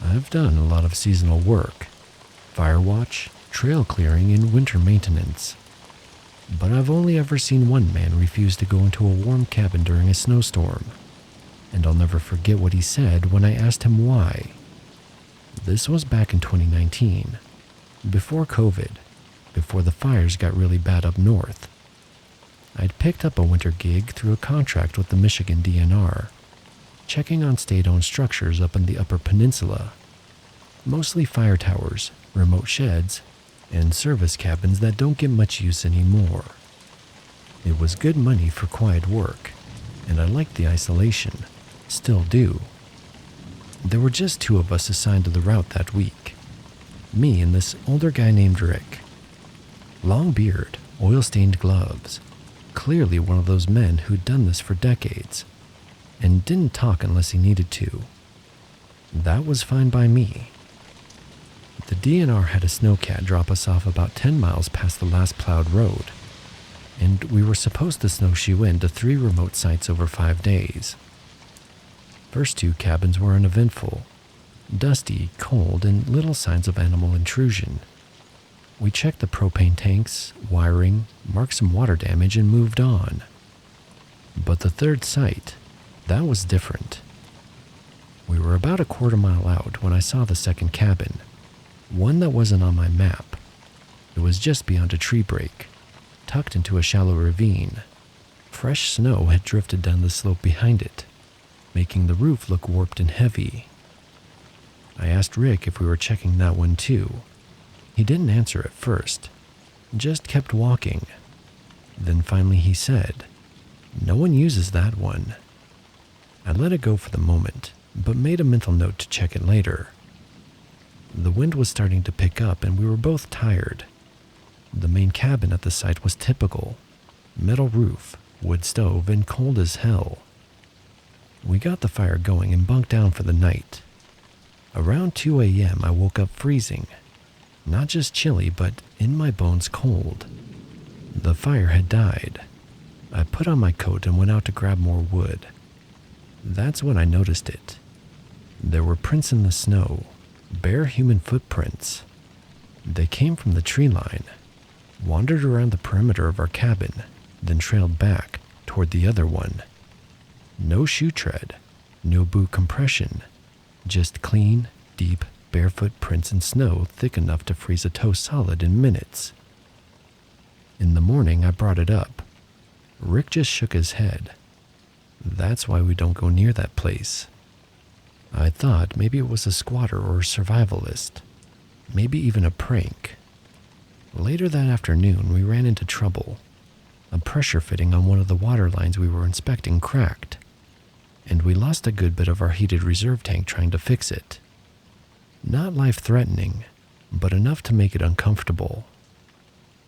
I've done a lot of seasonal work, fire watch, trail clearing, and winter maintenance. But I've only ever seen one man refuse to go into a warm cabin during a snowstorm, and I'll never forget what he said when I asked him why. This was back in 2019, before COVID, before the fires got really bad up north. I'd picked up a winter gig through a contract with the Michigan DNR, checking on state-owned structures up in the Upper Peninsula, mostly fire towers, remote sheds, and service cabins that don't get much use anymore. It was good money for quiet work, and I liked the isolation, still do. There were just 2 of us assigned to the route that week, me and this older guy named Rick. Long beard, oil-stained gloves, clearly one of those men who'd done this for decades, and didn't talk unless he needed to. That was fine by me. The DNR had a snowcat drop us off about 10 miles past the last plowed road, and we were supposed to snowshoe in to 3 remote sites over 5 days. First 2 cabins were uneventful, dusty, cold, and little signs of animal intrusion. We checked the propane tanks, wiring, marked some water damage, and moved on. But the 3rd site, that was different. We were about a quarter mile out when I saw the 2nd cabin, one that wasn't on my map. It was just beyond a tree break, tucked into a shallow ravine. Fresh snow had drifted down the slope behind it, making the roof look warped and heavy. I asked Rick if we were checking that one too. He didn't answer at first, just kept walking. Then finally he said, "No one uses that one." I let it go for the moment, but made a mental note to check it later. The wind was starting to pick up and we were both tired. The main cabin at the site was typical. Metal roof, wood stove, and cold as hell. We got the fire going and bunked down for the night. Around 2 a.m. I woke up freezing. Not just chilly, but in my bones cold. The fire had died. I put on my coat and went out to grab more wood. That's when I noticed it. There were prints in the snow, bare human footprints. They came from the tree line, wandered around the perimeter of our cabin, then trailed back toward the other one. No shoe tread, no boot compression, just clean, deep, barefoot prints in snow thick enough to freeze a toe solid in minutes. In the morning, I brought it up. Rick just shook his head. That's why we don't go near that place. I thought maybe it was a squatter or a survivalist, maybe even a prank. Later that afternoon, we ran into trouble. A pressure fitting on one of the water lines we were inspecting cracked, and we lost a good bit of our heated reserve tank trying to fix it. Not life-threatening, but enough to make it uncomfortable.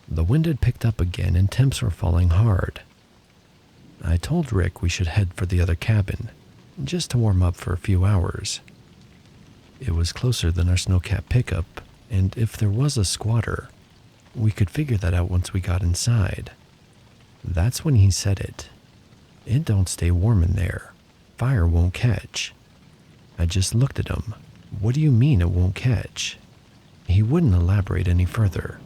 The wind had picked up again and temps were falling hard. I told Rick we should head for the other cabin, just to warm up for a few hours. It was closer than our snowcat pickup, and if there was a squatter, we could figure that out once we got inside. That's when he said it. It don't stay warm in there. Fire won't catch. I just looked at him. What do you mean it won't catch? He wouldn't elaborate any further.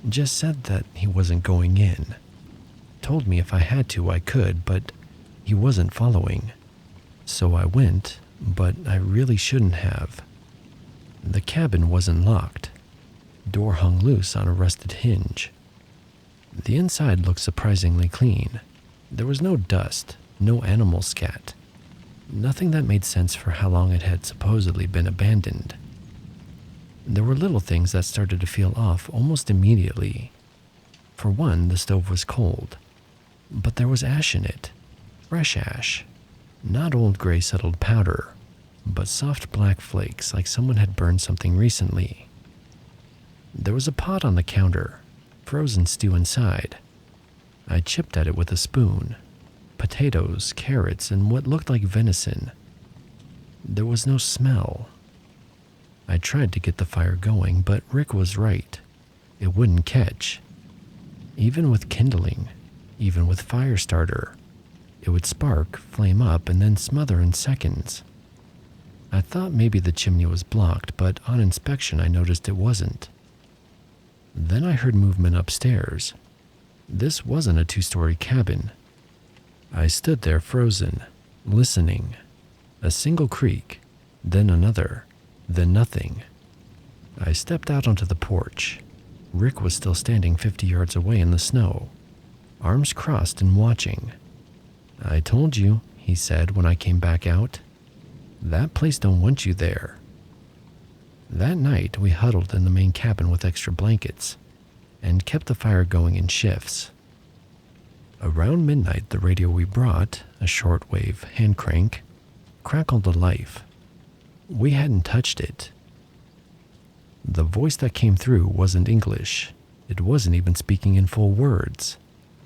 Just said that he wasn't going in. Told me if I had to, I could, but he wasn't following. So I went, but I really shouldn't have. The cabin wasn't locked. Door hung loose on a rusted hinge. The inside looked surprisingly clean. There was no dust, no animal scat. Nothing that made sense for how long it had supposedly been abandoned. There were little things that started to feel off almost immediately. For one, the stove was cold, but there was ash in it. Fresh ash. Not old gray settled powder, but soft black flakes like someone had burned something recently. There was a pot on the counter, frozen stew inside. I chipped at it with a spoon. Potatoes, carrots, and what looked like venison. There was no smell. I tried to get the fire going, but Rick was right. It wouldn't catch. Even with kindling, even with fire starter, it would spark, flame up, and then smother in seconds. I thought maybe the chimney was blocked, but on inspection I noticed it wasn't. Then I heard movement upstairs. This wasn't a two-story cabin. I stood there frozen, listening. A single creak, then another, then nothing. I stepped out onto the porch. Rick was still standing 50 yards away in the snow, arms crossed and watching. "I told you," he said when I came back out. "That place don't want you there." That night, we huddled in the main cabin with extra blankets and kept the fire going in shifts. Around midnight, the radio we brought, a shortwave hand crank, crackled to life. We hadn't touched it. The voice that came through wasn't English. It wasn't even speaking in full words,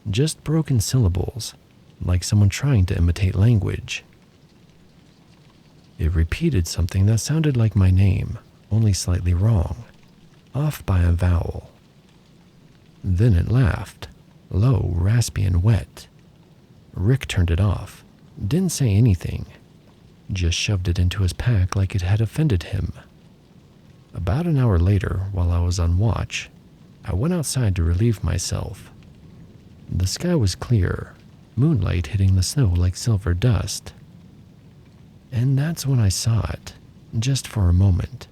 just broken syllables, like someone trying to imitate language. It repeated something that sounded like my name, only slightly wrong, off by a vowel. Then it laughed, low, raspy, and wet. Rick turned it off, didn't say anything, just shoved it into his pack like it had offended him. About an hour later, while I was on watch, I went outside to relieve myself. The sky was clear, moonlight hitting the snow like silver dust. And that's when I saw it, just for a moment.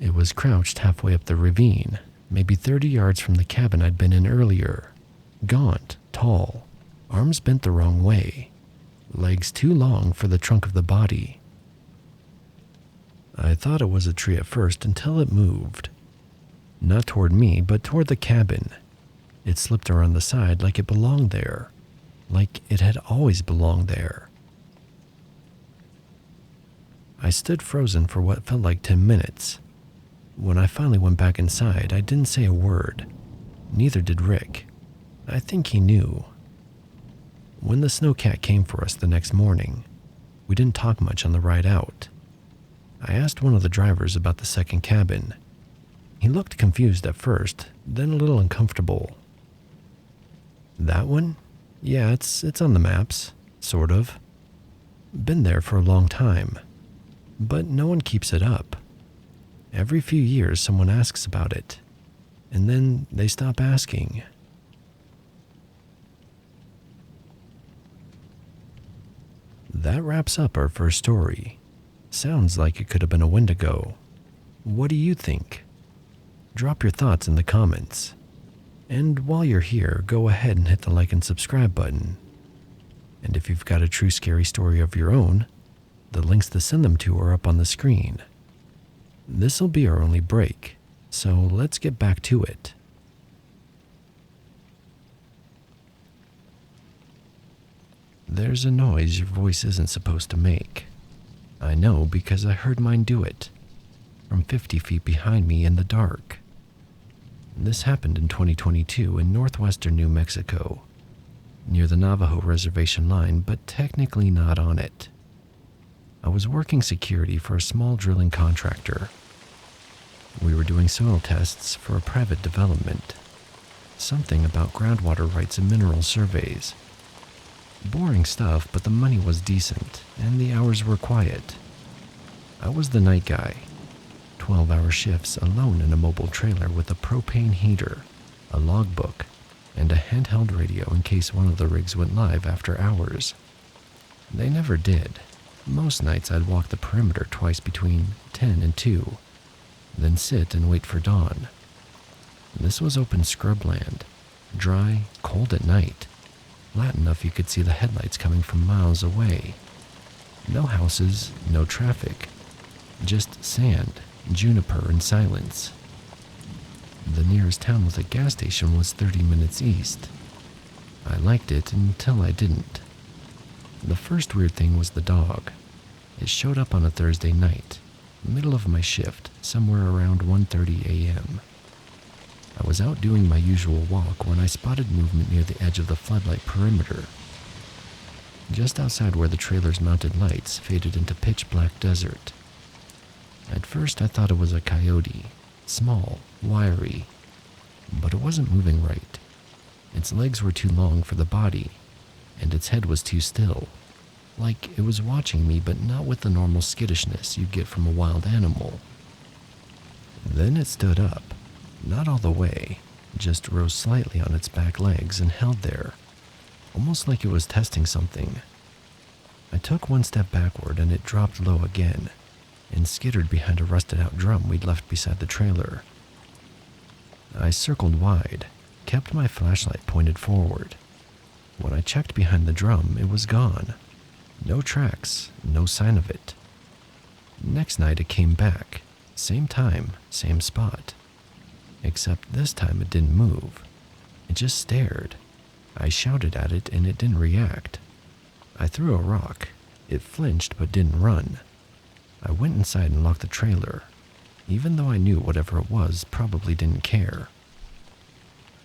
It was crouched halfway up the ravine, maybe 30 yards from the cabin I'd been in earlier. Gaunt, tall, arms bent the wrong way, legs too long for the trunk of the body. I thought it was a tree at first until it moved. Not toward me, but toward the cabin. It slipped around the side like it belonged there, like it had always belonged there. I stood frozen for what felt like 10 minutes. When I finally went back inside, I didn't say a word. Neither did Rick. I think he knew. When the snowcat came for us the next morning, we didn't talk much on the ride out. I asked one of the drivers about the second cabin. He looked confused at first, then a little uncomfortable. "That one? Yeah, it's on the maps, sort of. Been there for a long time, but no one keeps it up. Every few years someone asks about it, and then they stop asking." That wraps up our first story. Sounds like it could have been a Wendigo. What do you think? Drop your thoughts in the comments. And while you're here, go ahead and hit the like and subscribe button. And if you've got a true scary story of your own, the links to send them to are up on the screen. This'll be our only break, so let's get back to it. There's a noise your voice isn't supposed to make. I know because I heard mine do it, from 50 feet behind me in the dark. This happened in 2022 in northwestern New Mexico, near the Navajo reservation line, but technically not on it. I was working security for a small drilling contractor. We were doing soil tests for a private development. Something about groundwater rights and mineral surveys. Boring stuff, but the money was decent, and the hours were quiet. I was the night guy. 12-hour shifts alone in a mobile trailer with a propane heater, a logbook, and a handheld radio in case one of the rigs went live after hours. They never did. Most nights I'd walk the perimeter twice between 10 and 2, then sit and wait for dawn. This was open scrubland, dry, cold at night, flat enough you could see the headlights coming from miles away. No houses, no traffic, just sand, juniper, and silence. The nearest town with a gas station was 30 minutes east. I liked it until I didn't. The first weird thing was the dog. It showed up on a Thursday night, middle of my shift, somewhere around 1:30 a.m. I was out doing my usual walk when I spotted movement near the edge of the floodlight perimeter. Just outside where the trailer's mounted lights faded into pitch black desert. At first I thought it was a coyote, small, wiry, but it wasn't moving right. Its legs were too long for the body, and its head was too still. like it was watching me, but not with the normal skittishness you get from a wild animal. Then it stood up, not all the way, just rose slightly on its back legs and held there, almost like it was testing something. I took one step backward and it dropped low again and skittered behind a rusted-out drum we'd left beside the trailer. I circled wide, kept my flashlight pointed forward. When I checked behind the drum, it was gone. No tracks, no sign of it. Next night it came back, same time, same spot. Except this time it didn't move. It just stared. I shouted at it and it didn't react. I threw a rock. It flinched but didn't run. I went inside and locked the trailer, even though I knew whatever it was probably didn't care.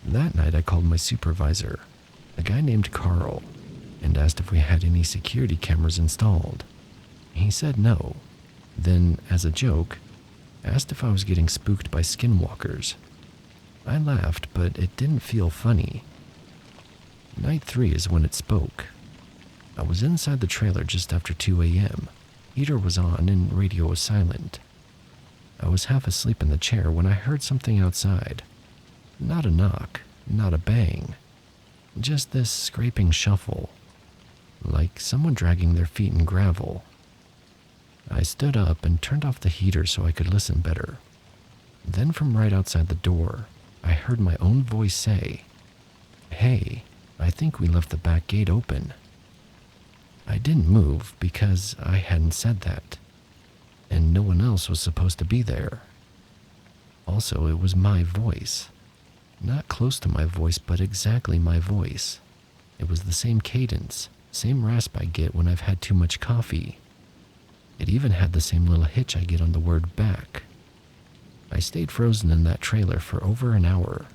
That night I called my supervisor, a guy named Carl, and asked if we had any security cameras installed. He said no. Then, as a joke, asked if I was getting spooked by skinwalkers. I laughed, but it didn't feel funny. Night 3 is when it spoke. I was inside the trailer just after 2 a.m. Heater was on and radio was silent. I was half asleep in the chair when I heard something outside. Not a knock, not a bang. Just this scraping shuffle, like someone dragging their feet in gravel. I stood up and turned off the heater so I could listen better. Then from right outside the door, I heard my own voice say, "Hey, I think we left the back gate open." I didn't move because I hadn't said that, and no one else was supposed to be there. Also, it was my voice. Not close to my voice, but exactly my voice. It was the same cadence, same rasp I get when I've had too much coffee. It even had the same little hitch I get on the word back. I stayed frozen in that trailer for over an hour.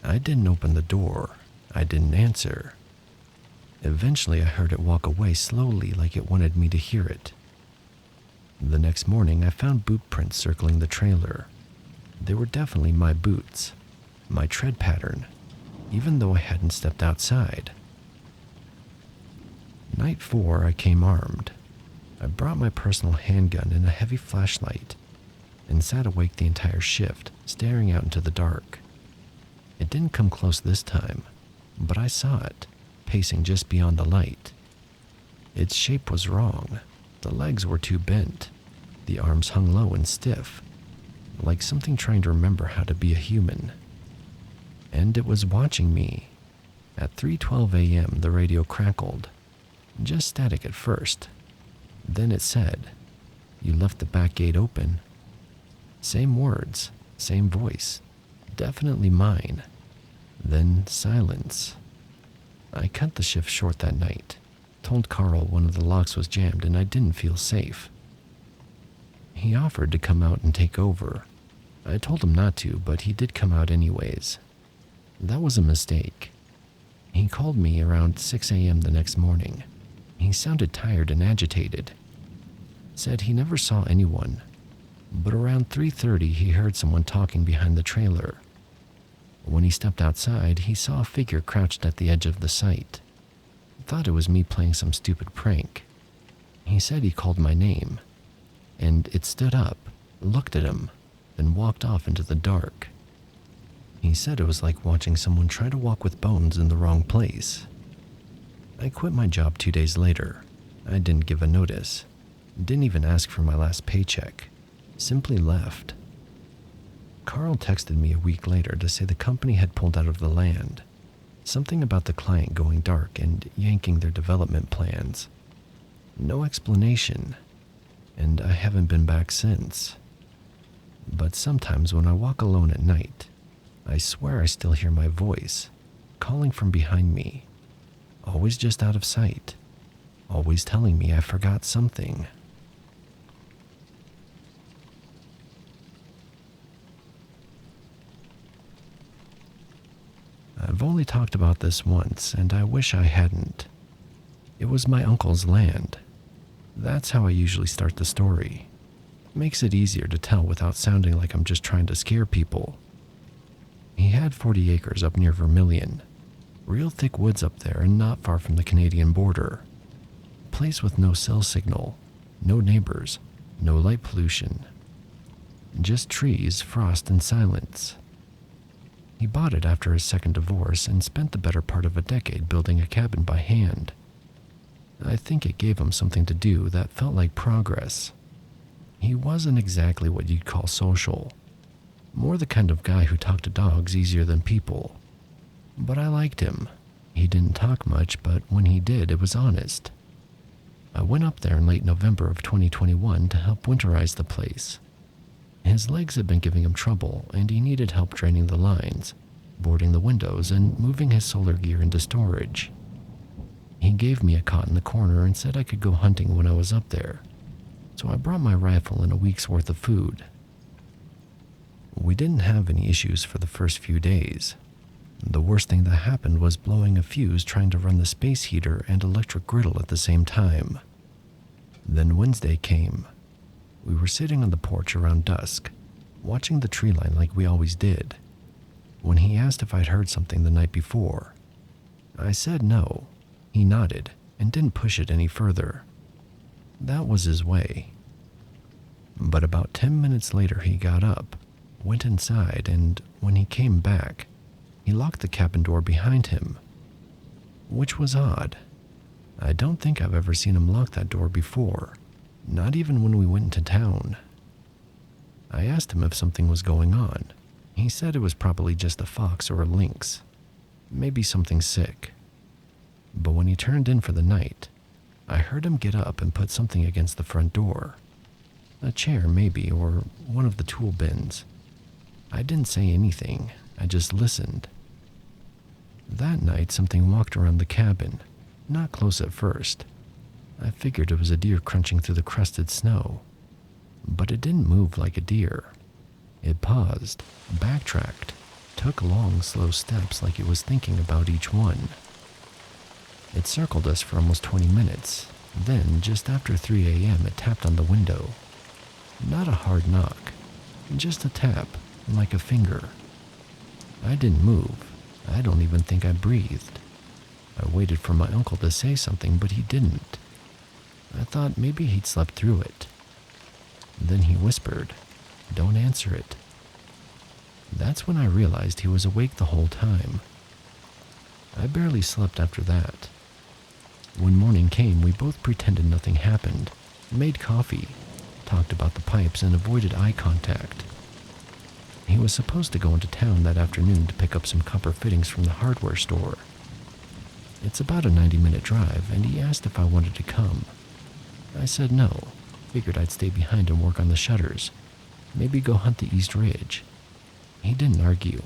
I didn't open the door. I didn't answer. Eventually I heard it walk away slowly like it wanted me to hear it. The next morning I found boot prints circling the trailer. They were definitely my boots, my tread pattern, even though I hadn't stepped outside. Night 4 I came armed. I brought my personal handgun and a heavy flashlight and sat awake the entire shift, staring out into the dark. It didn't come close this time, but I saw it, pacing just beyond the light. Its shape was wrong. The legs were too bent. The arms hung low and stiff, like something trying to remember how to be a human. And it was watching me. At 3:12 a.m. the radio crackled, just static at first. Then it said, "You left the back gate open." Same words, same voice, definitely mine. Then silence. I cut the shift short that night, told Carl one of the locks was jammed and I didn't feel safe. He offered to come out and take over. I told him not to, but he did come out anyways. That was a mistake. He called me around 6 a.m. the next morning. He sounded tired and agitated. Said he never saw anyone, but around 3:30 he heard someone talking behind the trailer. When he stepped outside, he saw a figure crouched at the edge of the site. Thought it was me playing some stupid prank. He said he called my name, and it stood up, looked at him, then walked off into the dark. He said it was like watching someone try to walk with bones in the wrong place. I quit my job 2 days later. I didn't give a notice, didn't even ask for my last paycheck, simply left. Carl texted me a week later to say the company had pulled out of the land. Something about the client going dark and yanking their development plans. No explanation, and I haven't been back since. But sometimes when I walk alone at night, I swear I still hear my voice, calling from behind me, always just out of sight, always telling me I forgot something. I've only talked about this once, and I wish I hadn't. It was my uncle's land. That's how I usually start the story. Makes it easier to tell without sounding like I'm just trying to scare people. He had 40 acres up near Vermilion. Real thick woods up there and not far from the Canadian border. place with no cell signal, no neighbors, no light pollution. Just trees, frost, and silence. He bought it after his second divorce and spent the better part of a decade building a cabin by hand. I think it gave him something to do that felt like progress. He wasn't exactly what you'd call social. More the kind of guy who talked to dogs easier than people. But I liked him. He didn't talk much, but when he did, it was honest. I went up there in late November of 2021 to help winterize the place. His legs had been giving him trouble, and he needed help draining the lines, boarding the windows, and moving his solar gear into storage. He gave me a cot in the corner and said I could go hunting when I was up there, so I brought my rifle and a week's worth of food. We didn't have any issues for the first few days. The worst thing that happened was blowing a fuse trying to run the space heater and electric griddle at the same time. Then Wednesday came. We were sitting on the porch around dusk, watching the tree line like we always did, when he asked if I'd heard something the night before. I said no. He nodded and didn't push it any further. That was his way. But about 10 minutes later he got up, went inside, and when he came back, he locked the cabin door behind him, which was odd. I don't think I've ever seen him lock that door before, not even when we went into town. I asked him if something was going on. He said it was probably just a fox or a lynx, maybe something sick. But when he turned in for the night, I heard him get up and put something against the front door. A chair maybe, or one of the tool bins. I didn't say anything, I just listened. That night something walked around the cabin, not close at first. I figured it was a deer crunching through the crusted snow. But it didn't move like a deer. It paused, backtracked, took long, slow steps like it was thinking about each one. It circled us for almost 20 minutes. Then, just after 3 a.m., it tapped on the window. Not a hard knock, just a tap, like a finger. I didn't move. I don't even think I breathed. I waited for my uncle to say something, but he didn't. I thought maybe he'd slept through it. Then he whispered, "Don't answer it." That's when I realized he was awake the whole time. I barely slept after that. When morning came, we both pretended nothing happened, made coffee, talked about the pipes, and avoided eye contact. He was supposed to go into town that afternoon to pick up some copper fittings from the hardware store. It's about a 90-minute drive, and he asked if I wanted to come. I said no, figured I'd stay behind and work on the shutters, maybe go hunt the East Ridge. He didn't argue.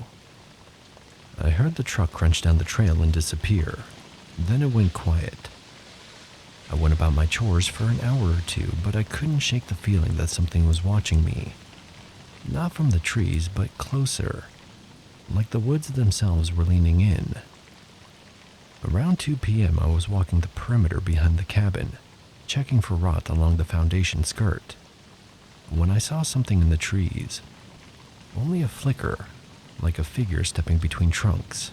I heard the truck crunch down the trail and disappear. Then it went quiet. I went about my chores for an hour or two, but I couldn't shake the feeling that something was watching me. Not from the trees, but closer, like the woods themselves were leaning in. Around 2 p.m. I was walking the perimeter behind the cabin, checking for rot along the foundation skirt, when I saw something in the trees. Only a flicker, like a figure stepping between trunks.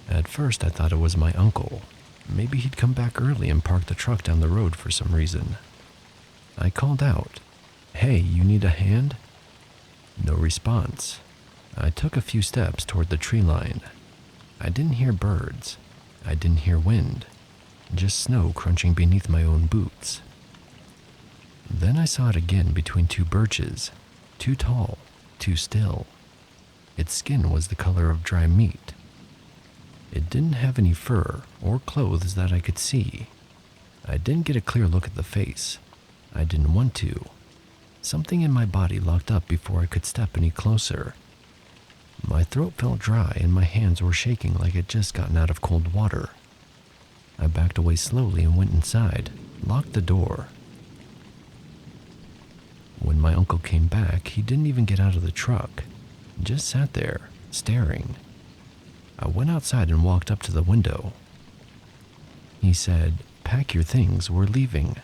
At first I thought it was my uncle. Maybe he'd come back early and parked the truck down the road for some reason. I called out, "Hey, you need a hand?" No response. I took a few steps toward the tree line. I didn't hear birds. I didn't hear wind. Just snow crunching beneath my own boots. Then I saw it again between 2 birches. Too tall, too still. Its skin was the color of dry meat. It didn't have any fur or clothes that I could see. I didn't get a clear look at the face. I didn't want to. Something in my body locked up before I could step any closer. My throat felt dry and my hands were shaking like I'd just gotten out of cold water. I backed away slowly and went inside, locked the door. When my uncle came back, he didn't even get out of the truck, just sat there, staring. I went outside and walked up to the window. He said, "Pack your things, we're leaving."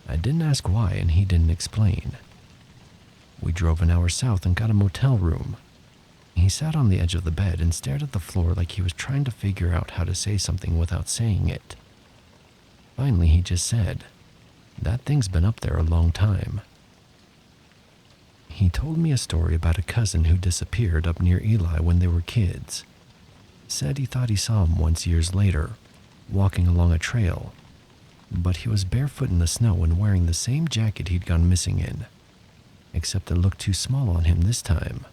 I didn't ask why, and he didn't explain. We drove an hour south and got a motel room. He sat on the edge of the bed and stared at the floor like he was trying to figure out how to say something without saying it. Finally, he just said, "That thing's been up there a long time." He told me a story about a cousin who disappeared up near Eli when they were kids. Said he thought he saw him once years later, walking along a trail, but he was barefoot in the snow and wearing the same jacket he'd gone missing in, except it looked too small on him this time.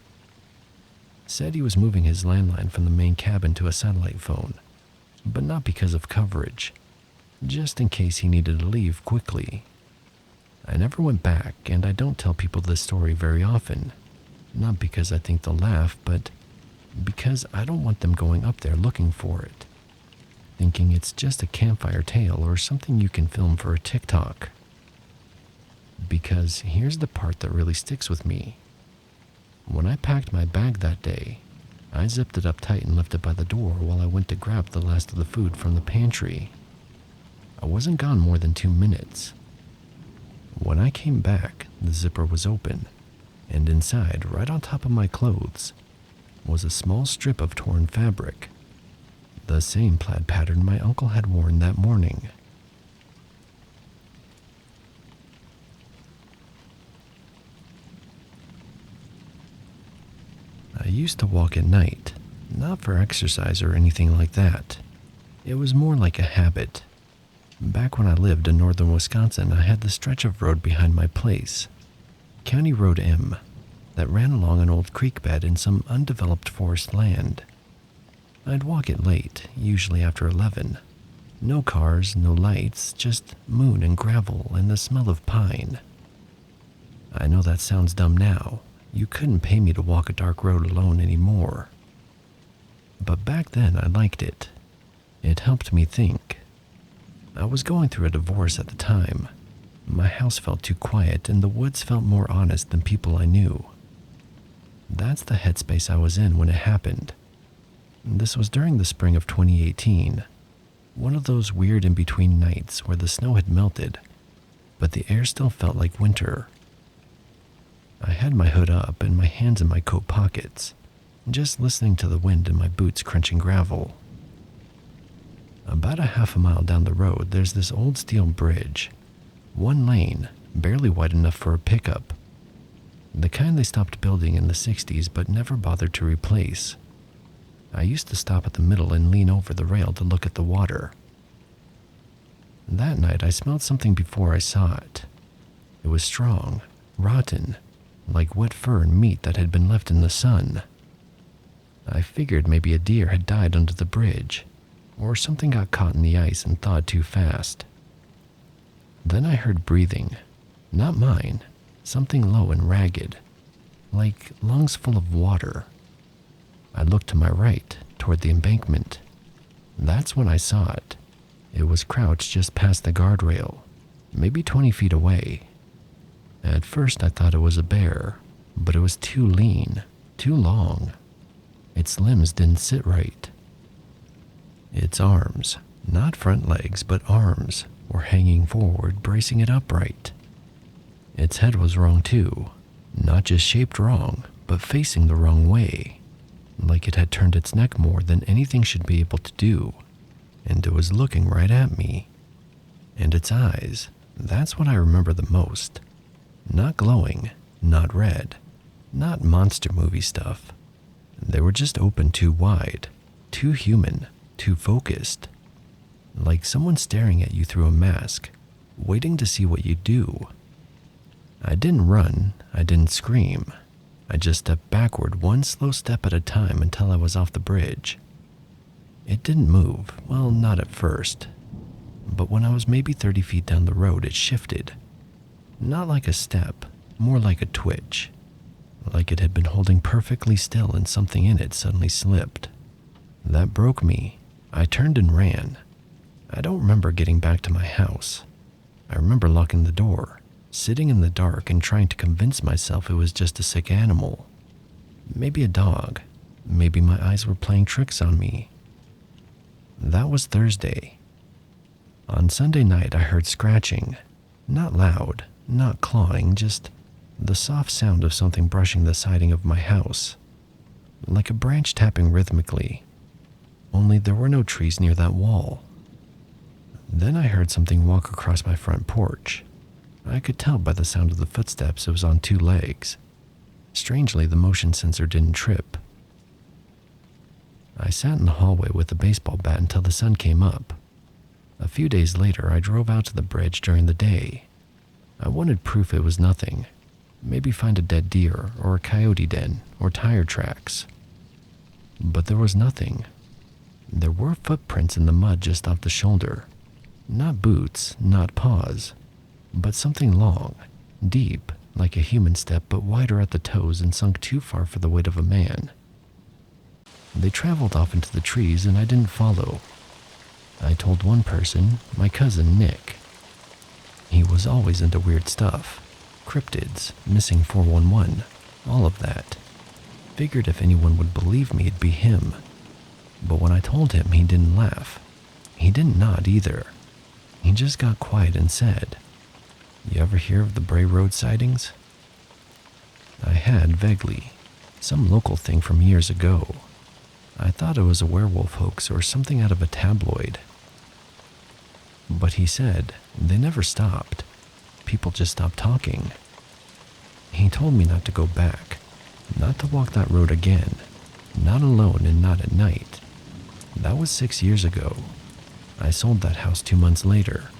Said he was moving his landline from the main cabin to a satellite phone, but not because of coverage, just in case he needed to leave quickly. I never went back, and I don't tell people this story very often, not because I think they'll laugh, but because I don't want them going up there looking for it, thinking it's just a campfire tale or something you can film for a TikTok. Because here's the part that really sticks with me. When I packed my bag that day, I zipped it up tight and left it by the door while I went to grab the last of the food from the pantry. I wasn't gone more than 2 minutes. When I came back, the zipper was open, and inside, right on top of my clothes, was a small strip of torn fabric, the same plaid pattern my uncle had worn that morning. I used to walk at night, not for exercise or anything like that. It was more like a habit. Back when I lived in northern Wisconsin, I had the stretch of road behind my place, County Road M, that ran along an old creek bed in some undeveloped forest land. I'd walk it late, usually after 11. No cars, no lights, just moon and gravel and the smell of pine. I know that sounds dumb now. You couldn't pay me to walk a dark road alone anymore. But back then I liked it. It helped me think. I was going through a divorce at the time. My house felt too quiet and the woods felt more honest than people I knew. That's the headspace I was in when it happened. This was during the spring of 2018, one of those weird in-between nights where the snow had melted, but the air still felt like winter. I had my hood up and my hands in my coat pockets, just listening to the wind and my boots crunching gravel. About a half a mile down the road, there's this old steel bridge. One lane, barely wide enough for a pickup. The kind they stopped building in the 60s but never bothered to replace. I used to stop at the middle and lean over the rail to look at the water. That night I smelled something before I saw it. It was strong, rotten, like wet fur and meat that had been left in the sun. I figured maybe a deer had died under the bridge, or something got caught in the ice and thawed too fast. Then I heard breathing, not mine, something low and ragged, like lungs full of water. I looked to my right, toward the embankment. That's when I saw it. It was crouched just past the guardrail, maybe 20 feet away. At first I thought it was a bear, but it was too lean, too long. Its limbs didn't sit right. Its arms, not front legs, but arms, were hanging forward, bracing it upright. Its head was wrong too, not just shaped wrong, but facing the wrong way, like it had turned its neck more than anything should be able to do, and it was looking right at me. And its eyes, that's what I remember the most. Not glowing, not red, not monster movie stuff. They were just open too wide, too human, too focused. Like someone staring at you through a mask, waiting to see what you do. I didn't run, I didn't scream. I just stepped backward one slow step at a time until I was off the bridge. It didn't move, well, not at first. But when I was maybe 30 feet down the road, it shifted. Not like a step, more like a twitch. Like it had been holding perfectly still and something in it suddenly slipped. That broke me. I turned and ran. I don't remember getting back to my house. I remember locking the door, sitting in the dark and trying to convince myself it was just a sick animal. Maybe a dog. Maybe my eyes were playing tricks on me. That was Thursday. On Sunday night I heard scratching. Not loud, not clawing, just the soft sound of something brushing the siding of my house. Like a branch tapping rhythmically. Only there were no trees near that wall. Then I heard something walk across my front porch. I could tell by the sound of the footsteps it was on two legs. Strangely, the motion sensor didn't trip. I sat in the hallway with a baseball bat until the sun came up. A few days later, I drove out to the bridge during the day. I wanted proof it was nothing. Maybe find a dead deer or a coyote den or tire tracks. But there was nothing. There were footprints in the mud just off the shoulder. Not boots, not paws, but something long, deep, like a human step but wider at the toes and sunk too far for the weight of a man. They traveled off into the trees and I didn't follow. I told one person, my cousin Nick. He was always into weird stuff. Cryptids, missing 411, all of that. Figured if anyone would believe me, it'd be him. But when I told him, he didn't laugh. He didn't nod either. He just got quiet and said, "You ever hear of the Bray Road sightings?" I had, vaguely. Some local thing from years ago. I thought it was a werewolf hoax or something out of a tabloid. But he said, they never stopped. People just stopped talking. He told me not to go back, not to walk that road again, not alone and not at night. That was 6 years ago. I sold that house 2 months later,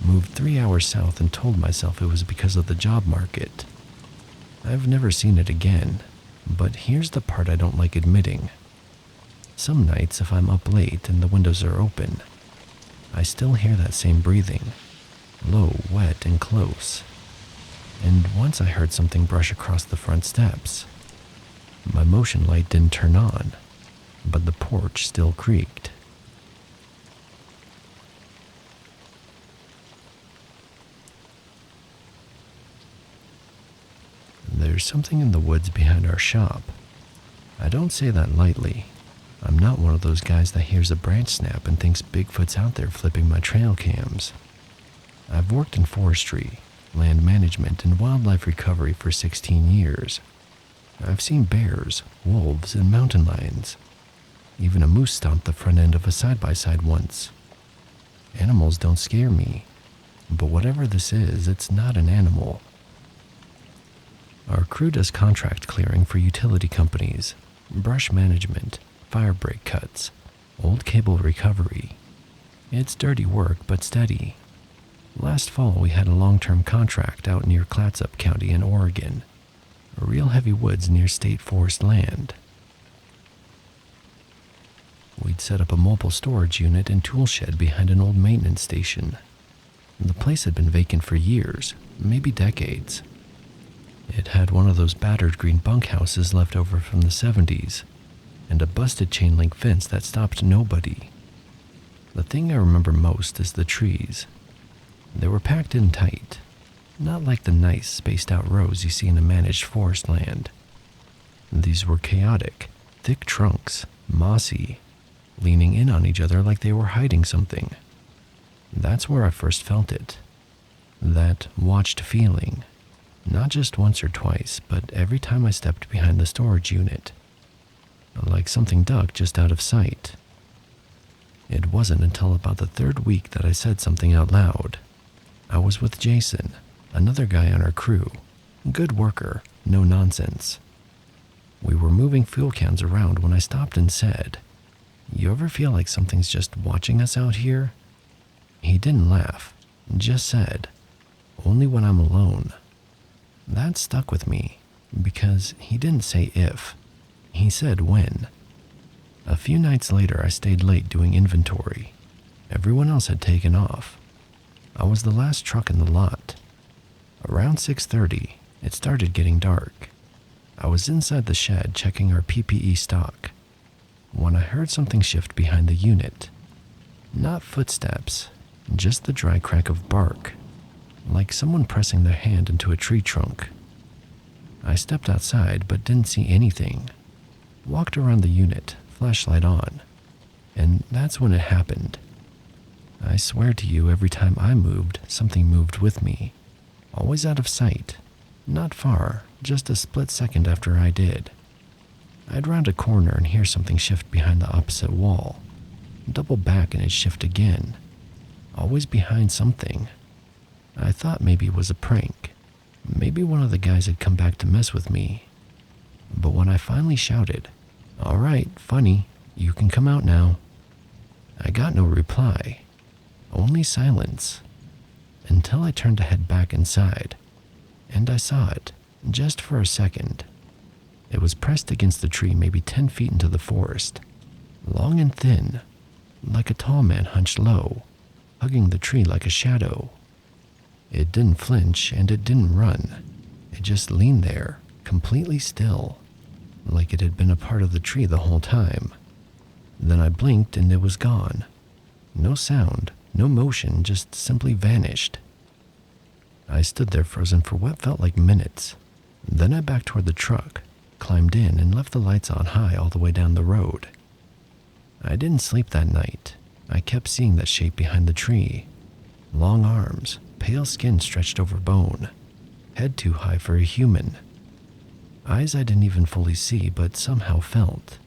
moved 3 hours south and told myself it was because of the job market. I've never seen it again, but here's the part I don't like admitting. Some nights, if I'm up late and the windows are open, I still hear that same breathing, low, wet, and close. And once I heard something brush across the front steps. My motion light didn't turn on, but the porch still creaked. There's something in the woods behind our shop. I don't say that lightly. I'm not one of those guys that hears a branch snap and thinks Bigfoot's out there flipping my trail cams. I've worked in forestry, land management, and wildlife recovery for 16 years. I've seen bears, wolves, and mountain lions. Even a moose stomped the front end of a side-by-side once. Animals don't scare me, but whatever this is, it's not an animal. Our crew does contract clearing for utility companies, brush management, fire break cuts, old cable recovery. It's dirty work, but steady. Last fall, we had a long-term contract out near Clatsop County in Oregon, real heavy woods near state forest land. We'd set up a mobile storage unit and tool shed behind an old maintenance station. The place had been vacant for years, maybe decades. It had one of those battered green bunkhouses left over from the 70s, and a busted chain link fence that stopped nobody. The thing I remember most is the trees. They were packed in tight, not like the nice spaced out rows you see in a managed forest land. These were chaotic, thick trunks, mossy, leaning in on each other like they were hiding something. That's where I first felt it. That watched feeling. Not just once or twice, but every time I stepped behind the storage unit. Like something ducked just out of sight. It wasn't until about the 3rd week that I said something out loud. I was with Jason, another guy on our crew. Good worker, no nonsense. We were moving fuel cans around when I stopped and said, "You ever feel like something's just watching us out here?" He didn't laugh, just said, "Only when I'm alone." That stuck with me, because he didn't say if, he said when. A few nights later, I stayed late doing inventory. Everyone else had taken off. I was the last truck in the lot. Around 6:30, it started getting dark. I was inside the shed checking our PPE stock, when I heard something shift behind the unit. Not footsteps, just the dry crack of bark, like someone pressing their hand into a tree trunk. I stepped outside but didn't see anything. Walked around the unit, flashlight on, and that's when it happened. I swear to you, every time I moved, something moved with me. Always out of sight, not far, just a split second after I did. I'd round a corner and hear something shift behind the opposite wall, double back and it'd shift again. always behind something. I thought maybe it was a prank. Maybe one of the guys had come back to mess with me. But when I finally shouted, "All right, funny, you can come out now," I got no reply, only silence, until I turned to head back inside, and I saw it, just for a second. It was pressed against the tree maybe 10 feet into the forest, long and thin, like a tall man hunched low, hugging the tree like a shadow. It didn't flinch and it didn't run. It just leaned there, completely still, like it had been a part of the tree the whole time. Then I blinked and it was gone. No sound, no motion, just simply vanished. I stood there frozen for what felt like minutes. Then I backed toward the truck, climbed in, and left the lights on high all the way down the road. I didn't sleep that night. I kept seeing that shape behind the tree. Long arms, pale skin stretched over bone, head too high for a human. Eyes I didn't even fully see, but somehow felt.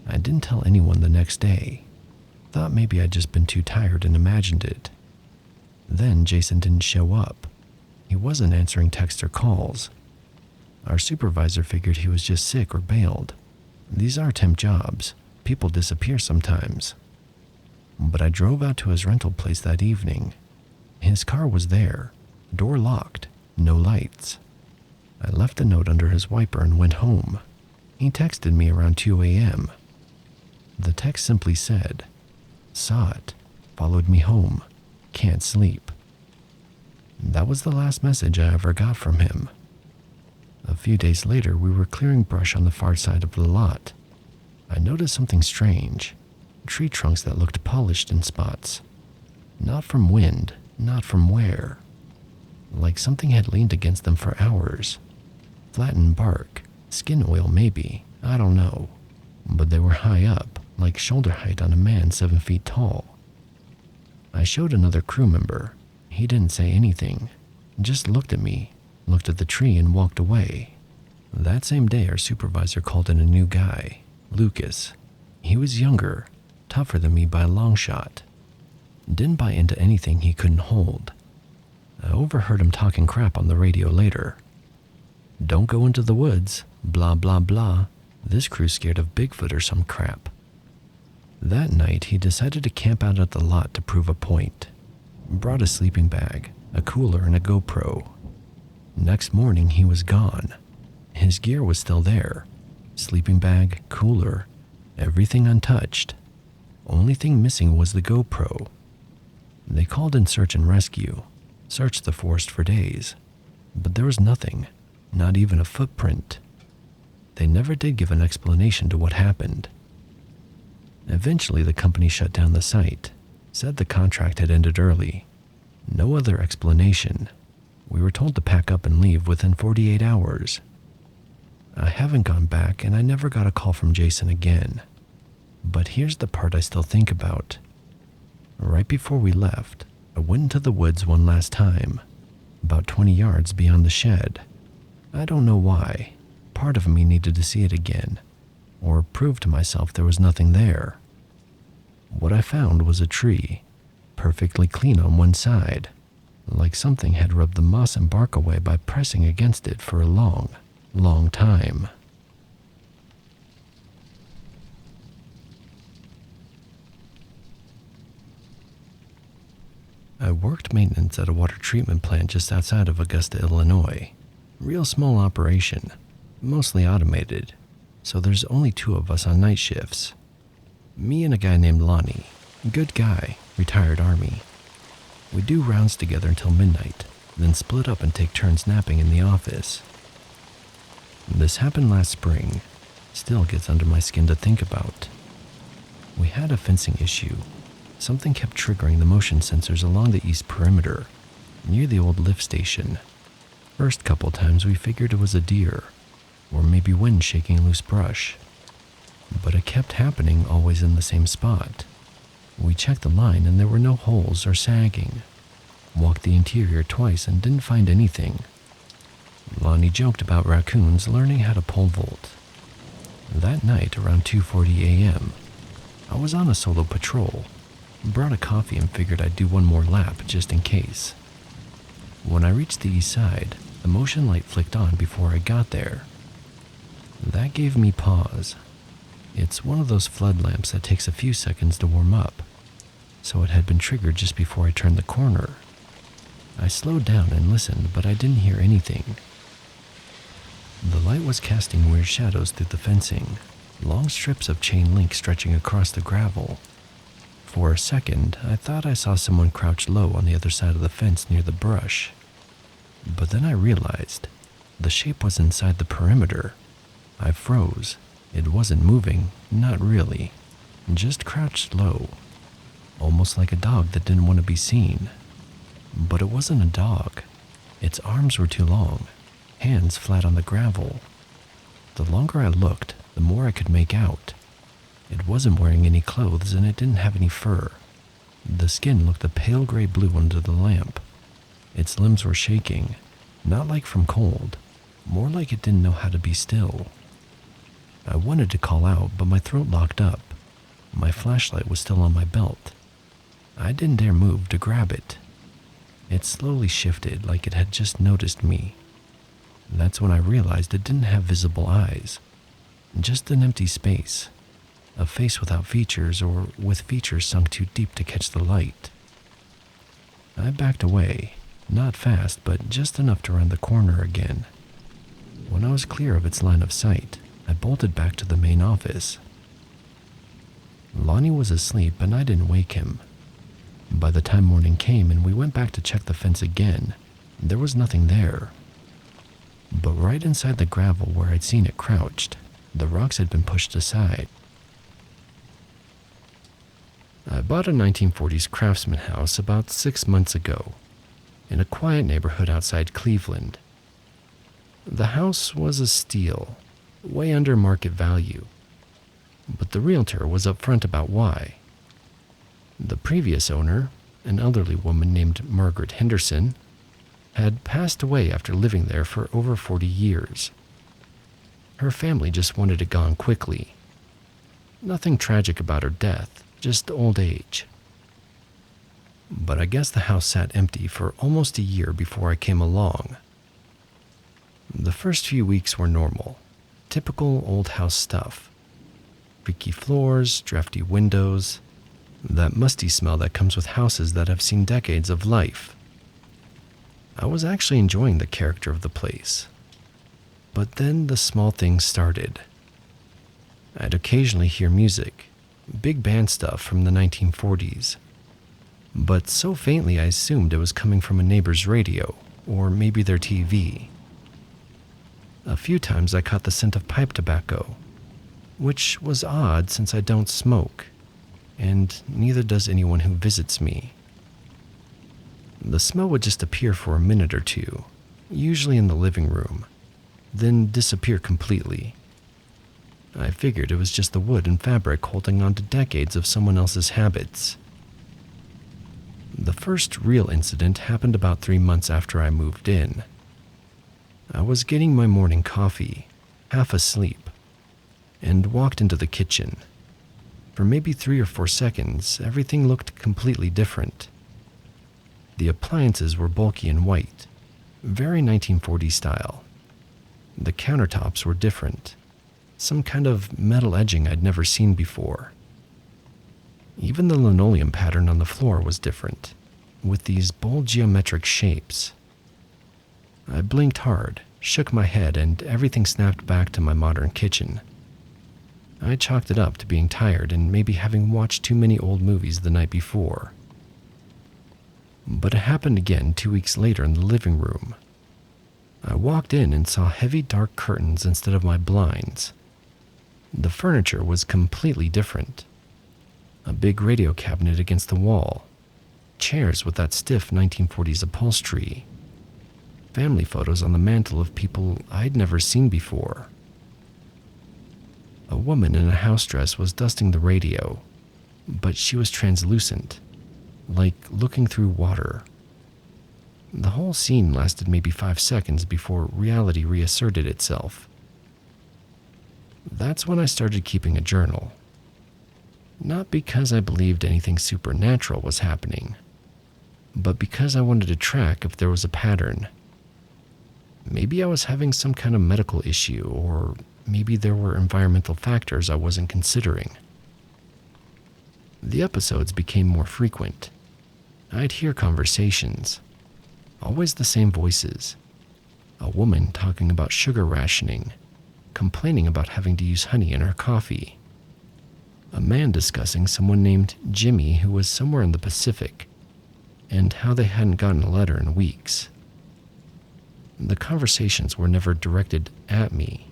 I didn't tell anyone the next day. Thought maybe I'd just been too tired and imagined it. Then Jason didn't show up. He wasn't answering texts or calls. Our supervisor figured he was just sick or bailed. These are temp jobs. People disappear sometimes. But I drove out to his rental place that evening. His car was there, door locked, no lights. I left a note under his wiper and went home. He texted me around 2 a.m. The text simply said, "Saw it, followed me home, can't sleep." That was the last message I ever got from him. A few days later, we were clearing brush on the far side of the lot. I noticed something strange, tree trunks that looked polished in spots. Not from wind, not from wear. Like something had leaned against them for hours. Flattened bark, skin oil maybe, I don't know. But they were high up, like shoulder height on a man 7 feet tall. I showed another crew member. He didn't say anything, just looked at me, looked at the tree and walked away. That same day, our supervisor called in a new guy, Lucas. He was younger, tougher than me by a long shot. Didn't buy into anything he couldn't hold. I overheard him talking crap on the radio later. "Don't go into the woods, blah blah blah. This crew's scared of Bigfoot or some crap." That night, he decided to camp out at the lot to prove a point. Brought a sleeping bag, a cooler, and a GoPro. Next morning, he was gone. His gear was still there. Sleeping bag, cooler, everything untouched. Only thing missing was the GoPro. They called in search and rescue, searched the forest for days, but there was nothing, not even a footprint. They never did give an explanation to what happened. Eventually, the company shut down the site, said the contract had ended early. No other explanation. We were told to pack up and leave within 48 hours. I haven't gone back, and I never got a call from Jason again. But here's the part I still think about. Right before we left, I went into the woods one last time, about 20 yards beyond the shed. I don't know why. Part of me needed to see it again, or prove to myself there was nothing there. What I found was a tree, perfectly clean on one side, like something had rubbed the moss and bark away by pressing against it for a long, long time. I worked maintenance at a water treatment plant just outside of Augusta, Illinois. Real small operation, mostly automated, so there's only 2 of us on night shifts. Me and a guy named Lonnie, good guy, retired Army. We do rounds together until midnight, then split up and take turns napping in the office. This happened last spring, still gets under my skin to think about. We had a fencing issue. Something kept triggering the motion sensors along the east perimeter, near the old lift station. First couple times we figured it was a deer, or maybe wind shaking loose brush. But it kept happening always in the same spot. We checked the line and there were no holes or sagging. Walked the interior twice and didn't find anything. Lonnie joked about raccoons learning how to pole vault. That night around 2:40 a.m., I was on a solo patrol. brought a coffee and figured I'd do one more lap just in case. When I reached the east side, the motion light flicked on before I got there. That gave me pause. It's one of those flood lamps that takes a few seconds to warm up, so it had been triggered just before I turned the corner. I slowed down and listened, but I didn't hear anything. The light was casting weird shadows through the fencing, long strips of chain link stretching across the gravel. For a second, I thought I saw someone crouched low on the other side of the fence near the brush. But then I realized the shape was inside the perimeter. I froze. It wasn't moving, not really, just crouched low, almost like a dog that didn't want to be seen. But it wasn't a dog. Its arms were too long, hands flat on the gravel. The longer I looked, the more I could make out. It wasn't wearing any clothes and it didn't have any fur. The skin looked a pale gray blue under the lamp. Its limbs were shaking, not like from cold, more like it didn't know how to be still. I wanted to call out, but my throat locked up. My flashlight was still on my belt. I didn't dare move to grab it. It slowly shifted like it had just noticed me. That's when I realized it didn't have visible eyes, just an empty space, a face without features or with features sunk too deep to catch the light. I backed away, not fast, but just enough to round the corner again. When I was clear of its line of sight, I bolted back to the main office. Lonnie was asleep and I didn't wake him. By the time morning came and we went back to check the fence again, there was nothing there. But right inside the gravel where I'd seen it crouched, the rocks had been pushed aside. I bought a 1940s craftsman house about 6 months ago, in a quiet neighborhood outside Cleveland. The house was a steal, way under market value, but the realtor was upfront about why. The previous owner, an elderly woman named Margaret Henderson, had passed away after living there for over 40 years. Her family just wanted it gone quickly. Nothing tragic about her death, just old age. But I guess the house sat empty for almost a year before I came along. The first few weeks were normal, typical old house stuff. Creaky floors, drafty windows, that musty smell that comes with houses that have seen decades of life. I was actually enjoying the character of the place. But then the small things started. I'd occasionally hear music, big band stuff from the 1940s, but so faintly I assumed it was coming from a neighbor's radio, or maybe their TV. A few times I caught the scent of pipe tobacco, which was odd since I don't smoke, and neither does anyone who visits me. The smell would just appear for a minute or two, usually in the living room, then disappear completely. I figured it was just the wood and fabric holding on to decades of someone else's habits. The first real incident happened about 3 months after I moved in. I was getting my morning coffee, half asleep, and walked into the kitchen. For maybe 3 or 4 seconds, everything looked completely different. The appliances were bulky and white, very 1940s style. The countertops were different, some kind of metal edging I'd never seen before. Even the linoleum pattern on the floor was different, with these bold geometric shapes. I blinked hard, shook my head, and everything snapped back to my modern kitchen. I chalked it up to being tired and maybe having watched too many old movies the night before. But it happened again 2 weeks later in the living room. I walked in and saw heavy dark curtains instead of my blinds. The furniture was completely different. A big radio cabinet against the wall, chairs with that stiff 1940s upholstery, family photos on the mantle of people I'd never seen before. A woman in a house dress was dusting the radio, but she was translucent, like looking through water. The whole scene lasted maybe 5 seconds before reality reasserted itself. That's when I started keeping a journal. Not because I believed anything supernatural was happening, but because I wanted to track if there was a pattern. Maybe I was having some kind of medical issue, or maybe there were environmental factors I wasn't considering. The episodes became more frequent. I'd hear conversations, always the same voices. A woman talking about sugar rationing, complaining about having to use honey in her coffee. A man discussing someone named Jimmy who was somewhere in the Pacific, and how they hadn't gotten a letter in weeks. The conversations were never directed at me,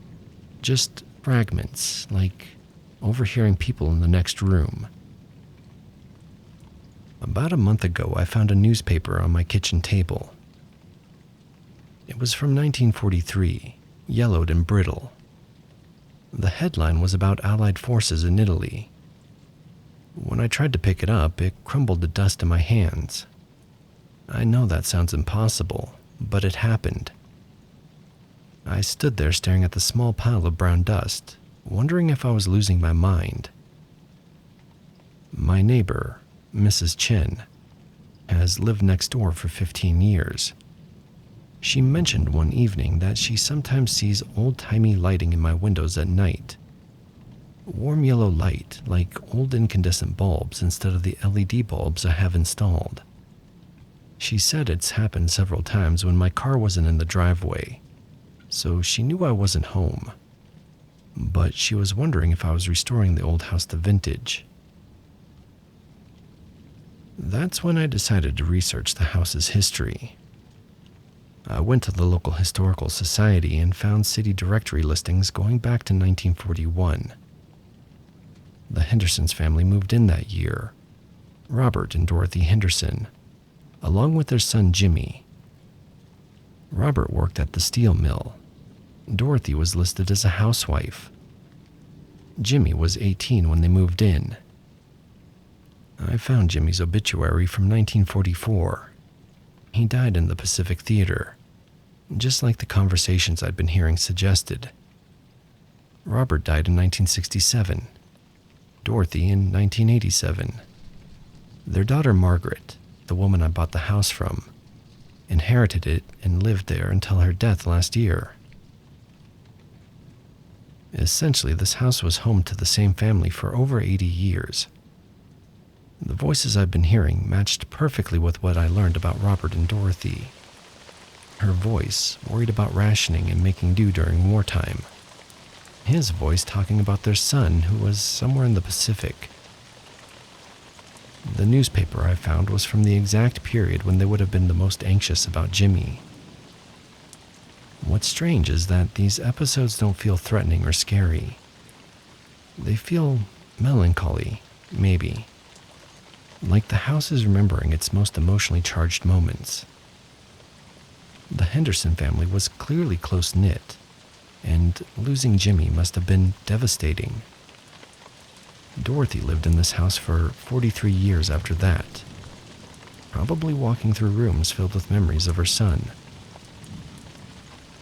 just fragments, like overhearing people in the next room. About a month ago, I found a newspaper on my kitchen table. It was from 1943, yellowed and brittle. The headline was about Allied forces in Italy. When I tried to pick it up, it crumbled to dust in my hands. I know that sounds impossible, but it happened. I stood there staring at the small pile of brown dust, wondering if I was losing my mind. My neighbor, Mrs. Chen, has lived next door for 15 years. She mentioned one evening that she sometimes sees old-timey lighting in my windows at night. Warm yellow light, like old incandescent bulbs instead of the LED bulbs I have installed. She said it's happened several times when my car wasn't in the driveway, so she knew I wasn't home. But she was wondering if I was restoring the old house to vintage. That's when I decided to research the house's history. I went to the local historical society and found city directory listings going back to 1941. The Hendersons family moved in that year, Robert and Dorothy Henderson, along with their son Jimmy. Robert worked at the steel mill. Dorothy was listed as a housewife. Jimmy was 18 when they moved in. I found Jimmy's obituary from 1944. He died in the Pacific Theater, just like the conversations I'd been hearing suggested. Robert died in 1967, Dorothy in 1987. Their daughter Margaret, the woman I bought the house from, inherited it and lived there until her death last year. Essentially, this house was home to the same family for over 80 years. The voices I've been hearing matched perfectly with what I learned about Robert and Dorothy. Her voice, worried about rationing and making do during wartime. His voice talking about their son, who was somewhere in the Pacific. The newspaper I found was from the exact period when they would have been the most anxious about Jimmy. What's strange is that these episodes don't feel threatening or scary. They feel melancholy, maybe. Like the house is remembering its most emotionally charged moments. The Henderson family was clearly close-knit, and losing Jimmy must have been devastating. Dorothy lived in this house for 43 years after that, probably walking through rooms filled with memories of her son.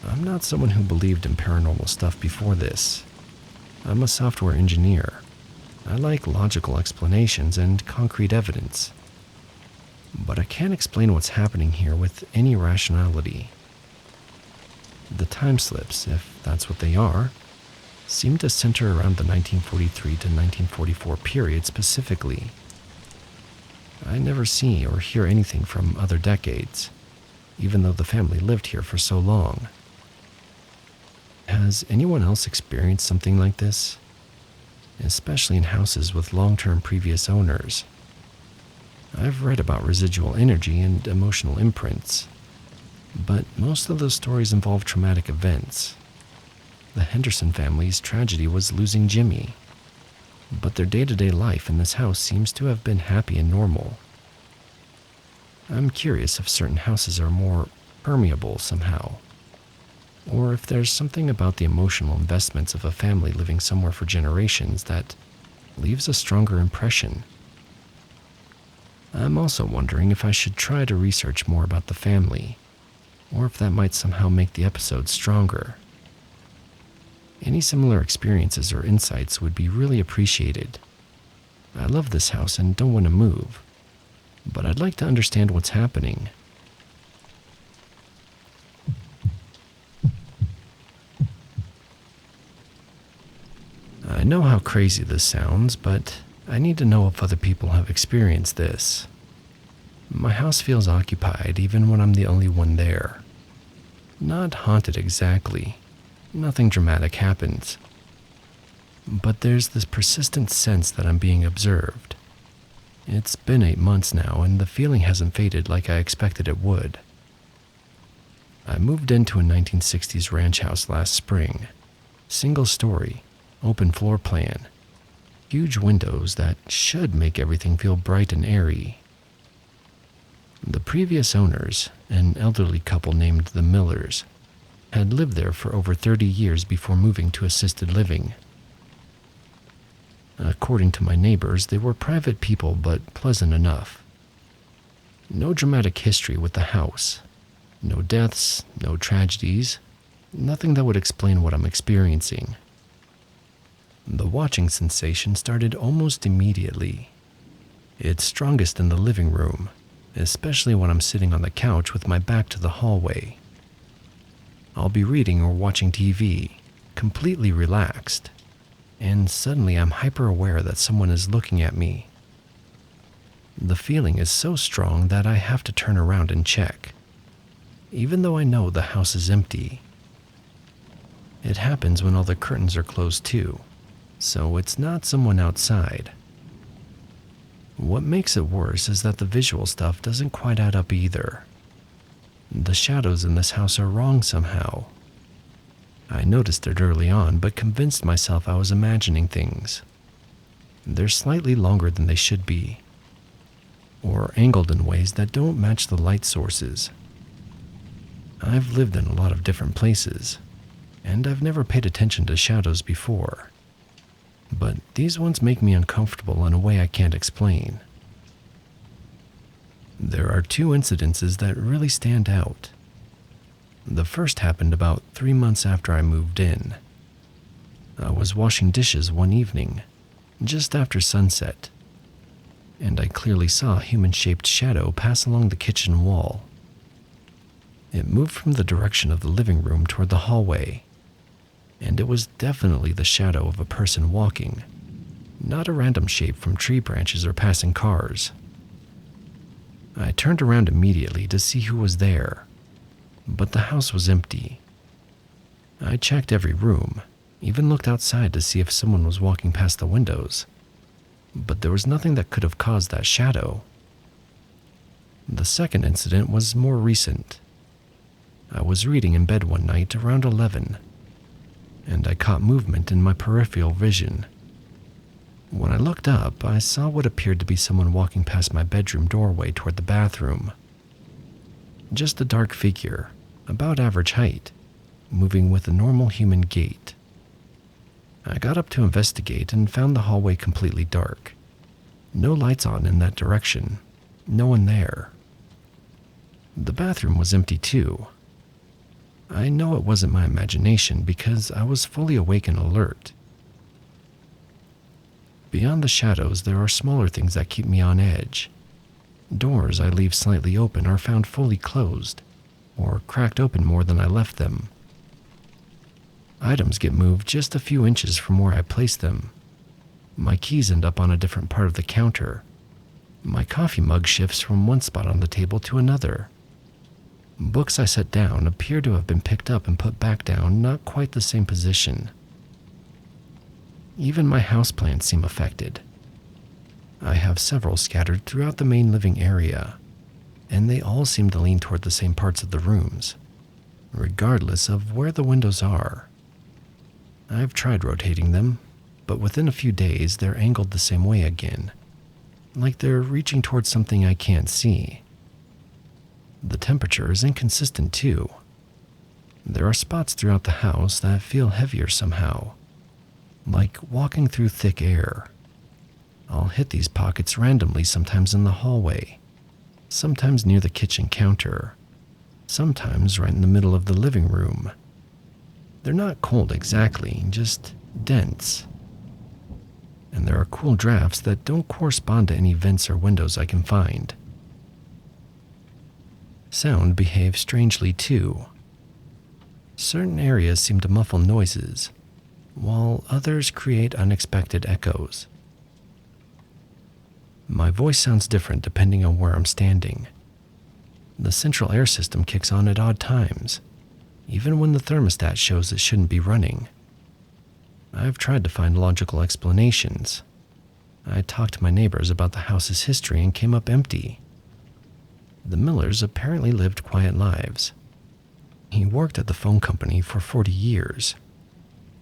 I'm not someone who believed in paranormal stuff before this. I'm a software engineer. I like logical explanations and concrete evidence. But I can't explain what's happening here with any rationality. The time slips, if that's what they are, seem to center around the 1943 to 1944 period specifically. I never see or hear anything from other decades, even though the family lived here for so long. Has anyone else experienced something like this? Especially in houses with long-term previous owners. I've read about residual energy and emotional imprints, but most of those stories involve traumatic events. The Henderson family's tragedy was losing Jimmy, but their day-to-day life in this house seems to have been happy and normal. I'm curious if certain houses are more permeable somehow, or if there's something about the emotional investments of a family living somewhere for generations that leaves a stronger impression. I'm also wondering if I should try to research more about the family, or if that might somehow make the episode stronger. Any similar experiences or insights would be really appreciated. I love this house and don't want to move, but I'd like to understand what's happening. I know how crazy this sounds, but I need to know if other people have experienced this. My house feels occupied even when I'm the only one there. Not haunted exactly. Nothing dramatic happens. But there's this persistent sense that I'm being observed. It's been 8 months now, and the feeling hasn't faded like I expected it would. I moved into a 1960s ranch house last spring. Single story, open floor plan, huge windows that should make everything feel bright and airy. The previous owners, an elderly couple named the Millers, had lived there for over 30 years before moving to assisted living. According to my neighbors, they were private people but pleasant enough. No dramatic history with the house. No deaths, no tragedies, nothing that would explain what I'm experiencing. The watching sensation started almost immediately. It's strongest in the living room, especially when I'm sitting on the couch with my back to the hallway. I'll be reading or watching TV, completely relaxed, and suddenly I'm hyper aware that someone is looking at me. The feeling is so strong that I have to turn around and check, even though I know the house is empty. It happens when all the curtains are closed too, so it's not someone outside. What makes it worse is that the visual stuff doesn't quite add up either. The shadows in this house are wrong somehow. I noticed it early on, but convinced myself I was imagining things. They're slightly longer than they should be, or angled in ways that don't match the light sources. I've lived in a lot of different places, and I've never paid attention to shadows before. But these ones make me uncomfortable in a way I can't explain. There are 2 incidences that really stand out. The first happened about 3 months after I moved in. I was washing dishes one evening, just after sunset, and I clearly saw a human-shaped shadow pass along the kitchen wall. It moved from the direction of the living room toward the hallway, and it was definitely the shadow of a person walking, not a random shape from tree branches or passing cars. I turned around immediately to see who was there, but the house was empty. I checked every room, even looked outside to see if someone was walking past the windows, but there was nothing that could have caused that shadow. The second incident was more recent. I was reading in bed one night around 11, and I caught movement in my peripheral vision. When I looked up, I saw what appeared to be someone walking past my bedroom doorway toward the bathroom. Just a dark figure, about average height, moving with a normal human gait. I got up to investigate and found the hallway completely dark. No lights on in that direction, no one there. The bathroom was empty too. I know it wasn't my imagination because I was fully awake and alert. Beyond the shadows, there are smaller things that keep me on edge. Doors I leave slightly open are found fully closed, or cracked open more than I left them. Items get moved just a few inches from where I placed them. My keys end up on a different part of the counter. My coffee mug shifts from one spot on the table to another. Books I set down appear to have been picked up and put back down, not quite the same position. Even my houseplants seem affected. I have several scattered throughout the main living area, and they all seem to lean toward the same parts of the rooms, regardless of where the windows are. I've tried rotating them, but within a few days they're angled the same way again, like they're reaching towards something I can't see. The temperature is inconsistent too. There are spots throughout the house that feel heavier somehow, like walking through thick air. I'll hit these pockets randomly, sometimes in the hallway, sometimes near the kitchen counter, sometimes right in the middle of the living room. They're not cold exactly, just dense. and there are cool drafts that don't correspond to any vents or windows I can find. Sound behaves strangely too. Certain areas seem to muffle noises, while others create unexpected echoes. My voice sounds different depending on where I'm standing. The central air system kicks on at odd times, even when the thermostat shows it shouldn't be running. I've tried to find logical explanations. I talked to my neighbors about the house's history and came up empty. The Millers apparently lived quiet lives. He worked at the phone company for 40 years.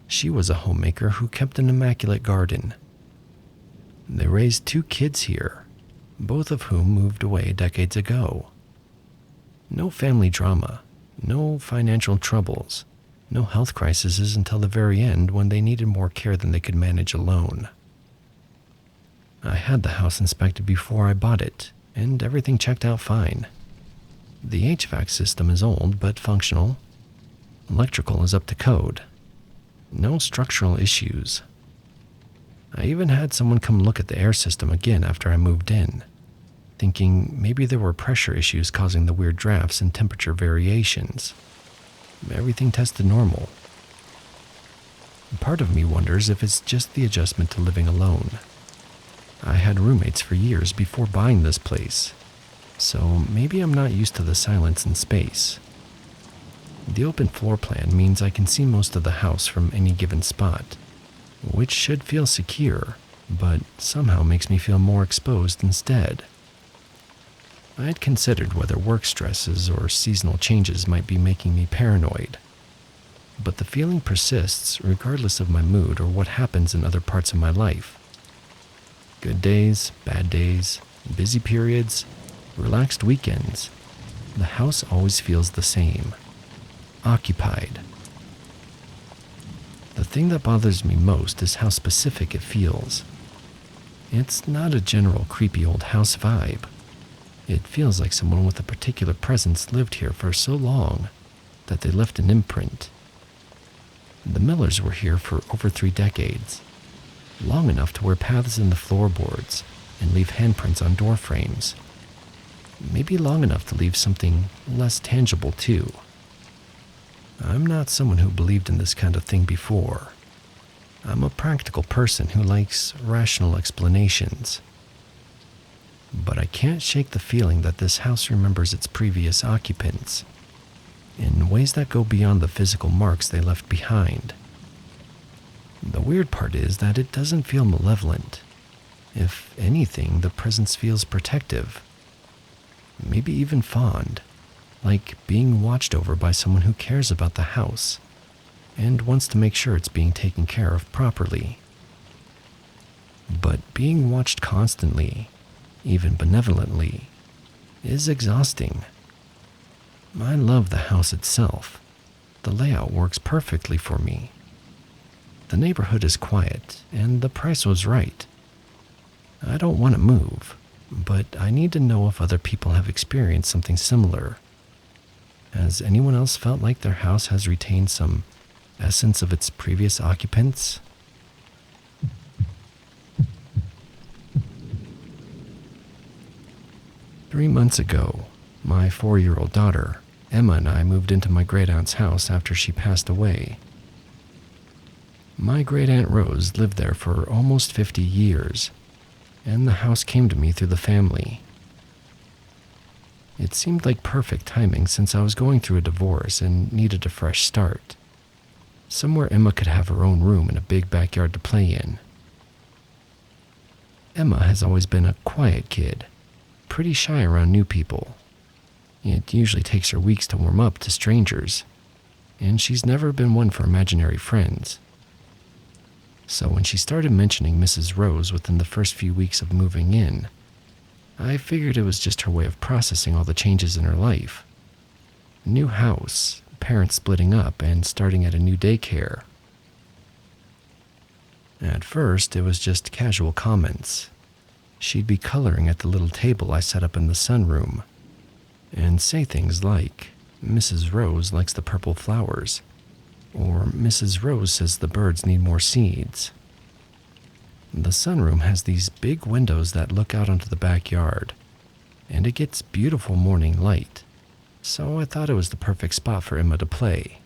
She was a homemaker who kept an immaculate garden. They raised 2 kids here, both of whom moved away decades ago. No family drama, no financial troubles, no health crises until the very end when they needed more care than they could manage alone. I had the house inspected before I bought it, and everything checked out fine. The HVAC system is old but functional. Electrical is up to code. No structural issues. I even had someone come look at the air system again after I moved in, thinking maybe there were pressure issues causing the weird drafts and temperature variations. Everything tested normal. Part of me wonders if it's just the adjustment to living alone. I had roommates for years before buying this place, so maybe I'm not used to the silence and space. The open floor plan means I can see most of the house from any given spot, which should feel secure, but somehow makes me feel more exposed instead. I had considered whether work stresses or seasonal changes might be making me paranoid, but the feeling persists regardless of my mood or what happens in other parts of my life. Good days, bad days, busy periods, relaxed weekends, the house always feels the same. Occupied. The thing that bothers me most is how specific it feels. It's not a general creepy old house vibe. It feels like someone with a particular presence lived here for so long that they left an imprint. The Millers were here for over 3 decades, long enough to wear paths in the floorboards and leave handprints on door frames. Maybe long enough to leave something less tangible too. I'm not someone who believed in this kind of thing before. I'm a practical person who likes rational explanations. But I can't shake the feeling that this house remembers its previous occupants in ways that go beyond the physical marks they left behind. The weird part is that it doesn't feel malevolent. If anything, the presence feels protective, maybe even fond, like being watched over by someone who cares about the house and wants to make sure it's being taken care of properly. But being watched constantly, even benevolently, is exhausting. I love the house itself. The layout works perfectly for me. The neighborhood is quiet, and the price was right. I don't want to move, but I need to know if other people have experienced something similar. Has anyone else felt like their house has retained some essence of its previous occupants? Three months ago, my 4-year-old daughter, Emma, and I moved into my great-aunt's house after she passed away. My great-aunt Rose lived there for almost 50 years, and the house came to me through the family. It seemed like perfect timing since I was going through a divorce and needed a fresh start. Somewhere Emma could have her own room and a big backyard to play in. Emma has always been a quiet kid, pretty shy around new people. It usually takes her weeks to warm up to strangers, and she's never been one for imaginary friends. So when she started mentioning Mrs. Rose within the first few weeks of moving in, I figured it was just her way of processing all the changes in her life. New house, parents splitting up, and starting at a new daycare. At first, it was just casual comments. She'd be coloring at the little table I set up in the sunroom, and say things like, "Mrs. Rose likes the purple flowers," or "Mrs. Rose says the birds need more seeds." The sunroom has these big windows that look out onto the backyard, and it gets beautiful morning light, so I thought it was the perfect spot for Emma to play.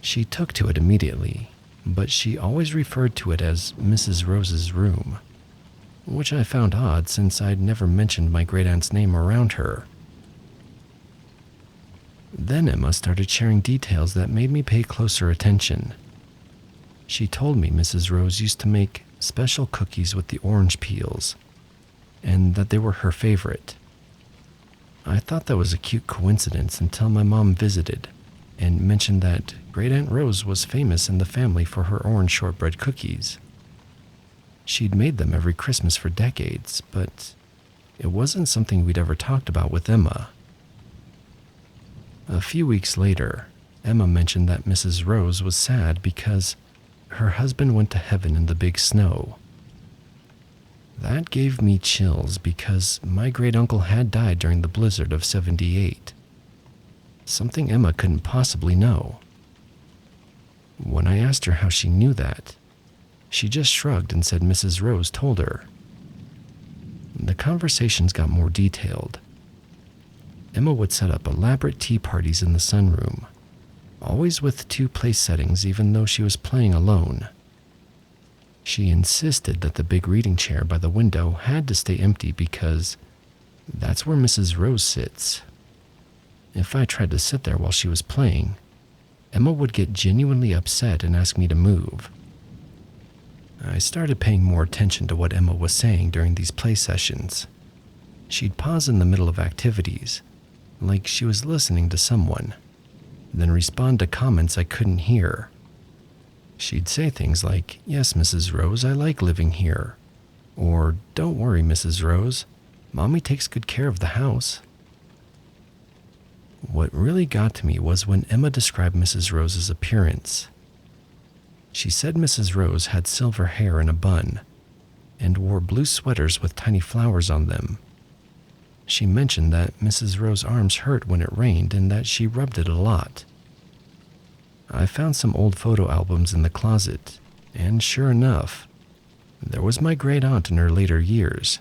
She took to it immediately, but she always referred to it as Mrs. Rose's room, which I found odd since I'd never mentioned my great-aunt's name around her. Then Emma started sharing details that made me pay closer attention. She told me Mrs. Rose used to make special cookies with the orange peels, and that they were her favorite. I thought that was a cute coincidence until my mom visited and mentioned that Great Aunt Rose was famous in the family for her orange shortbread cookies. She'd made them every Christmas for decades, but it wasn't something we'd ever talked about with Emma. A few weeks later, Emma mentioned that Mrs. Rose was sad because her husband went to heaven in the big snow. That gave me chills because my great-uncle had died during the blizzard of '78. Something Emma couldn't possibly know. When I asked her how she knew that, she just shrugged and said Mrs. Rose told her. The conversations got more detailed. Emma would set up elaborate tea parties in the sunroom, always with 2 place settings even though she was playing alone. She insisted that the big reading chair by the window had to stay empty because that's where Mrs. Rose sits. If I tried to sit there while she was playing, Emma would get genuinely upset and ask me to move. I started paying more attention to what Emma was saying during these play sessions. She'd pause in the middle of activities, like she was listening to someone, then respond to comments I couldn't hear. She'd say things like, "Yes, Mrs. Rose, I like living here," or "Don't worry, Mrs. Rose, Mommy takes good care of the house." What really got to me was when Emma described Mrs. Rose's appearance. She said Mrs. Rose had silver hair in a bun and wore blue sweaters with tiny flowers on them. She mentioned that Mrs. Rose's arms hurt when it rained and that she rubbed it a lot. I found some old photo albums in the closet, and sure enough, there was my great aunt in her later years,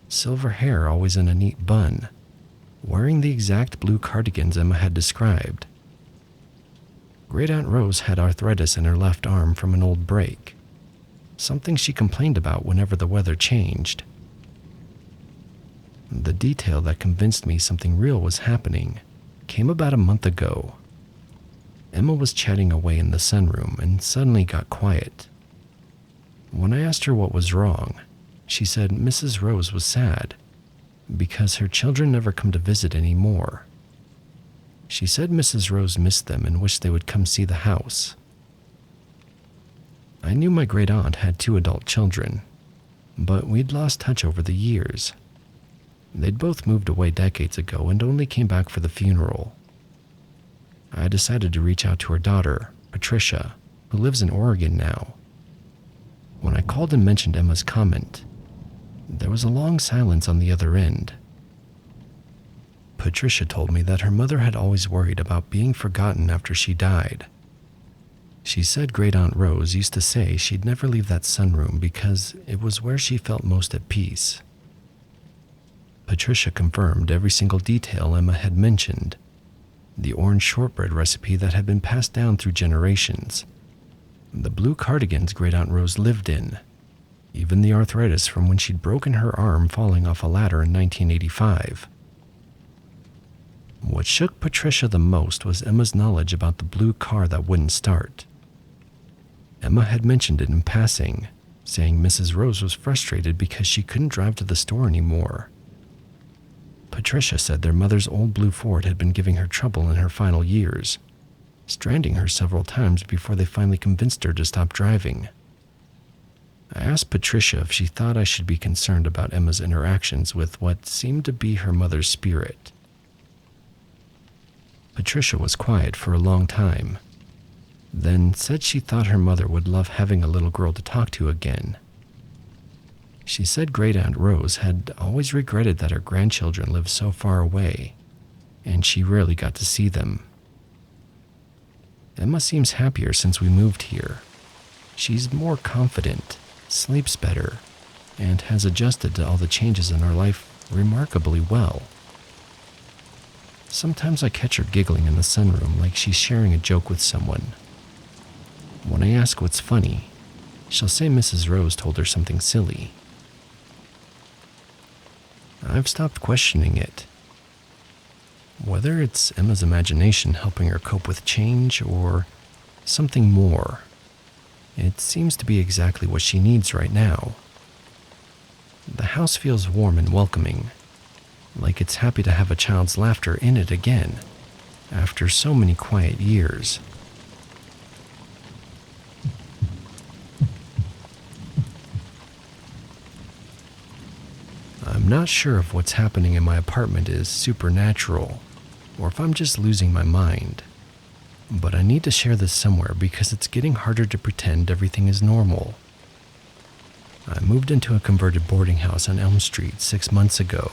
silver hair always in a neat bun, wearing the exact blue cardigans Emma had described. Great Aunt Rose had arthritis in her left arm from an old break, something she complained about whenever the weather changed. The detail that convinced me something real was happening came about a month ago. Emma was chatting away in the sunroom and suddenly got quiet. When I asked her what was wrong, she said Mrs. Rose was sad because her children never come to visit anymore. She said Mrs. Rose missed them and wished they would come see the house. I knew my great aunt had 2 adult children, but we'd lost touch over the years. They'd both moved away decades ago and only came back for the funeral. I decided to reach out to her daughter, Patricia, who lives in Oregon now. When I called and mentioned Emma's comment, there was a long silence on the other end. Patricia told me that her mother had always worried about being forgotten after she died. She said Great Aunt Rose used to say she'd never leave that sunroom because it was where she felt most at peace. Patricia confirmed every single detail Emma had mentioned. The orange shortbread recipe that had been passed down through generations, the blue cardigans Great Aunt Rose lived in, even the arthritis from when she'd broken her arm falling off a ladder in 1985. What shook Patricia the most was Emma's knowledge about the blue car that wouldn't start. Emma had mentioned it in passing, saying Mrs. Rose was frustrated because she couldn't drive to the store anymore. Patricia said their mother's old blue Ford had been giving her trouble in her final years, stranding her several times before they finally convinced her to stop driving. I asked Patricia if she thought I should be concerned about Emma's interactions with what seemed to be her mother's spirit. Patricia was quiet for a long time, then said she thought her mother would love having a little girl to talk to again. She said Great Aunt Rose had always regretted that her grandchildren lived so far away, and she rarely got to see them. Emma seems happier since we moved here. She's more confident, sleeps better, and has adjusted to all the changes in her life remarkably well. Sometimes I catch her giggling in the sunroom like she's sharing a joke with someone. When I ask what's funny, she'll say Mrs. Rose told her something silly. I've stopped questioning it. Whether it's Emma's imagination helping her cope with change or something more, it seems to be exactly what she needs right now. The house feels warm and welcoming, like it's happy to have a child's laughter in it again, after so many quiet years. I'm not sure if what's happening in my apartment is supernatural, or if I'm just losing my mind. But I need to share this somewhere because it's getting harder to pretend everything is normal. I moved into a converted boarding house on Elm Street 6 months ago.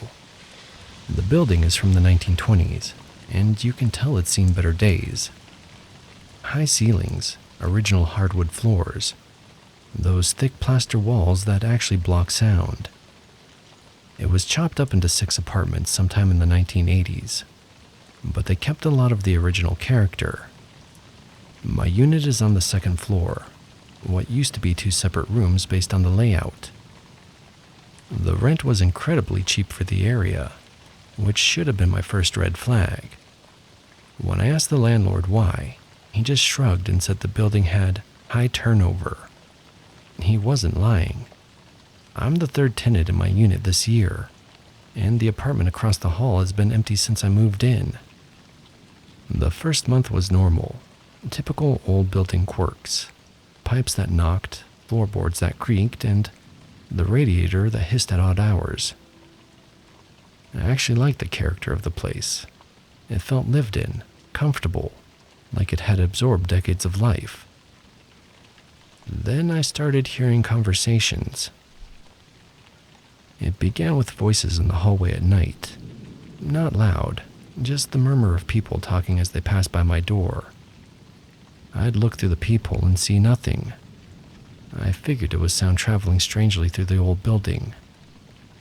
The building is from the 1920s, and you can tell it's seen better days. High ceilings, original hardwood floors, those thick plaster walls that actually block sound. It was chopped up into 6 apartments sometime in the 1980s, but they kept a lot of the original character. My unit is on the 2nd floor, what used to be 2 separate rooms based on the layout. The rent was incredibly cheap for the area, which should have been my first red flag. When I asked the landlord why, he just shrugged and said the building had high turnover. He wasn't lying. I'm the 3rd tenant in my unit this year, and the apartment across the hall has been empty since I moved in. The first month was normal, typical old building quirks, pipes that knocked, floorboards that creaked, and the radiator that hissed at odd hours. I actually liked the character of the place. It felt lived in, comfortable, like it had absorbed decades of life. Then I started hearing conversations. It began with voices in the hallway at night. Not loud, just the murmur of people talking as they passed by my door. I'd look through the peephole and see nothing. I figured it was sound traveling strangely through the old building,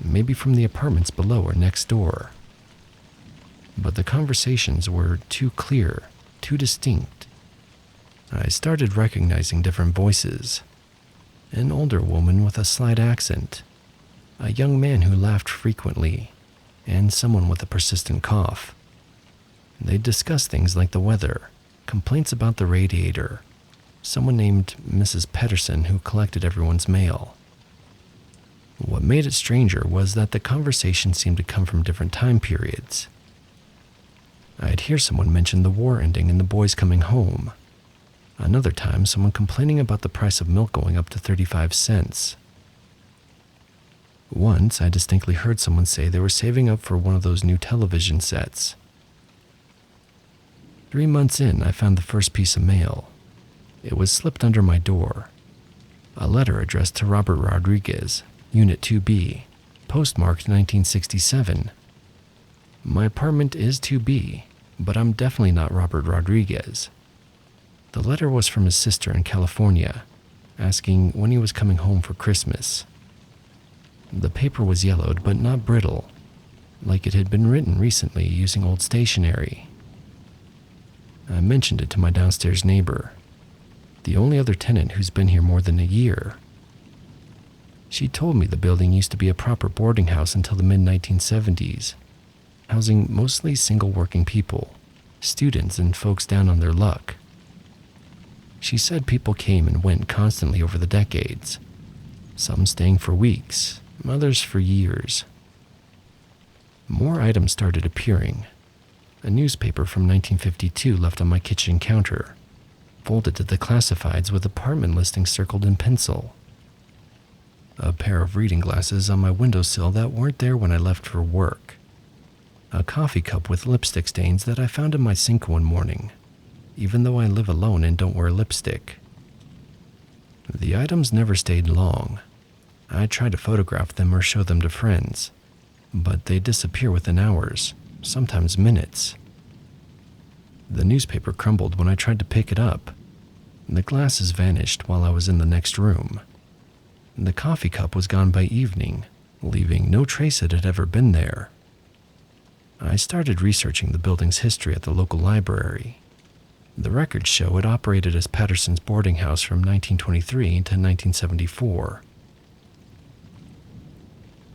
maybe from the apartments below or next door. But the conversations were too clear, too distinct. I started recognizing different voices. An older woman with a slight accent, a young man who laughed frequently, and someone with a persistent cough. They discussed things like the weather, complaints about the radiator, someone named Mrs. Pedersen who collected everyone's mail. What made it stranger was that the conversation seemed to come from different time periods. I'd hear someone mention the war ending and the boys coming home. Another time, someone complaining about the price of milk going up to 35 cents. Once, I distinctly heard someone say they were saving up for one of those new television sets. 3 months in, I found the first piece of mail. It was slipped under my door. A letter addressed to Robert Rodriguez, Unit 2B, postmarked 1967. My apartment is 2B, but I'm definitely not Robert Rodriguez. The letter was from his sister in California, asking when he was coming home for Christmas. The paper was yellowed but not brittle, like it had been written recently using old stationery. I mentioned it to my downstairs neighbor, the only other tenant who's been here more than a year. She told me the building used to be a proper boarding house until the mid-1970s, housing mostly single working people, students, and folks down on their luck. She said people came and went constantly over the decades, some staying for weeks, others for years. More items started appearing. A newspaper from 1952 left on my kitchen counter, folded to the classifieds with apartment listings circled in pencil. A pair of reading glasses on my windowsill that weren't there when I left for work. A coffee cup with lipstick stains that I found in my sink one morning, even though I live alone and don't wear lipstick. The items never stayed long. I tried to photograph them or show them to friends, but they disappear within hours, sometimes minutes. The newspaper crumbled when I tried to pick it up. The glasses vanished while I was in the next room. The coffee cup was gone by evening, leaving no trace it had ever been there. I started researching the building's history at the local library. The records show it operated as Patterson's boarding house from 1923 to 1974.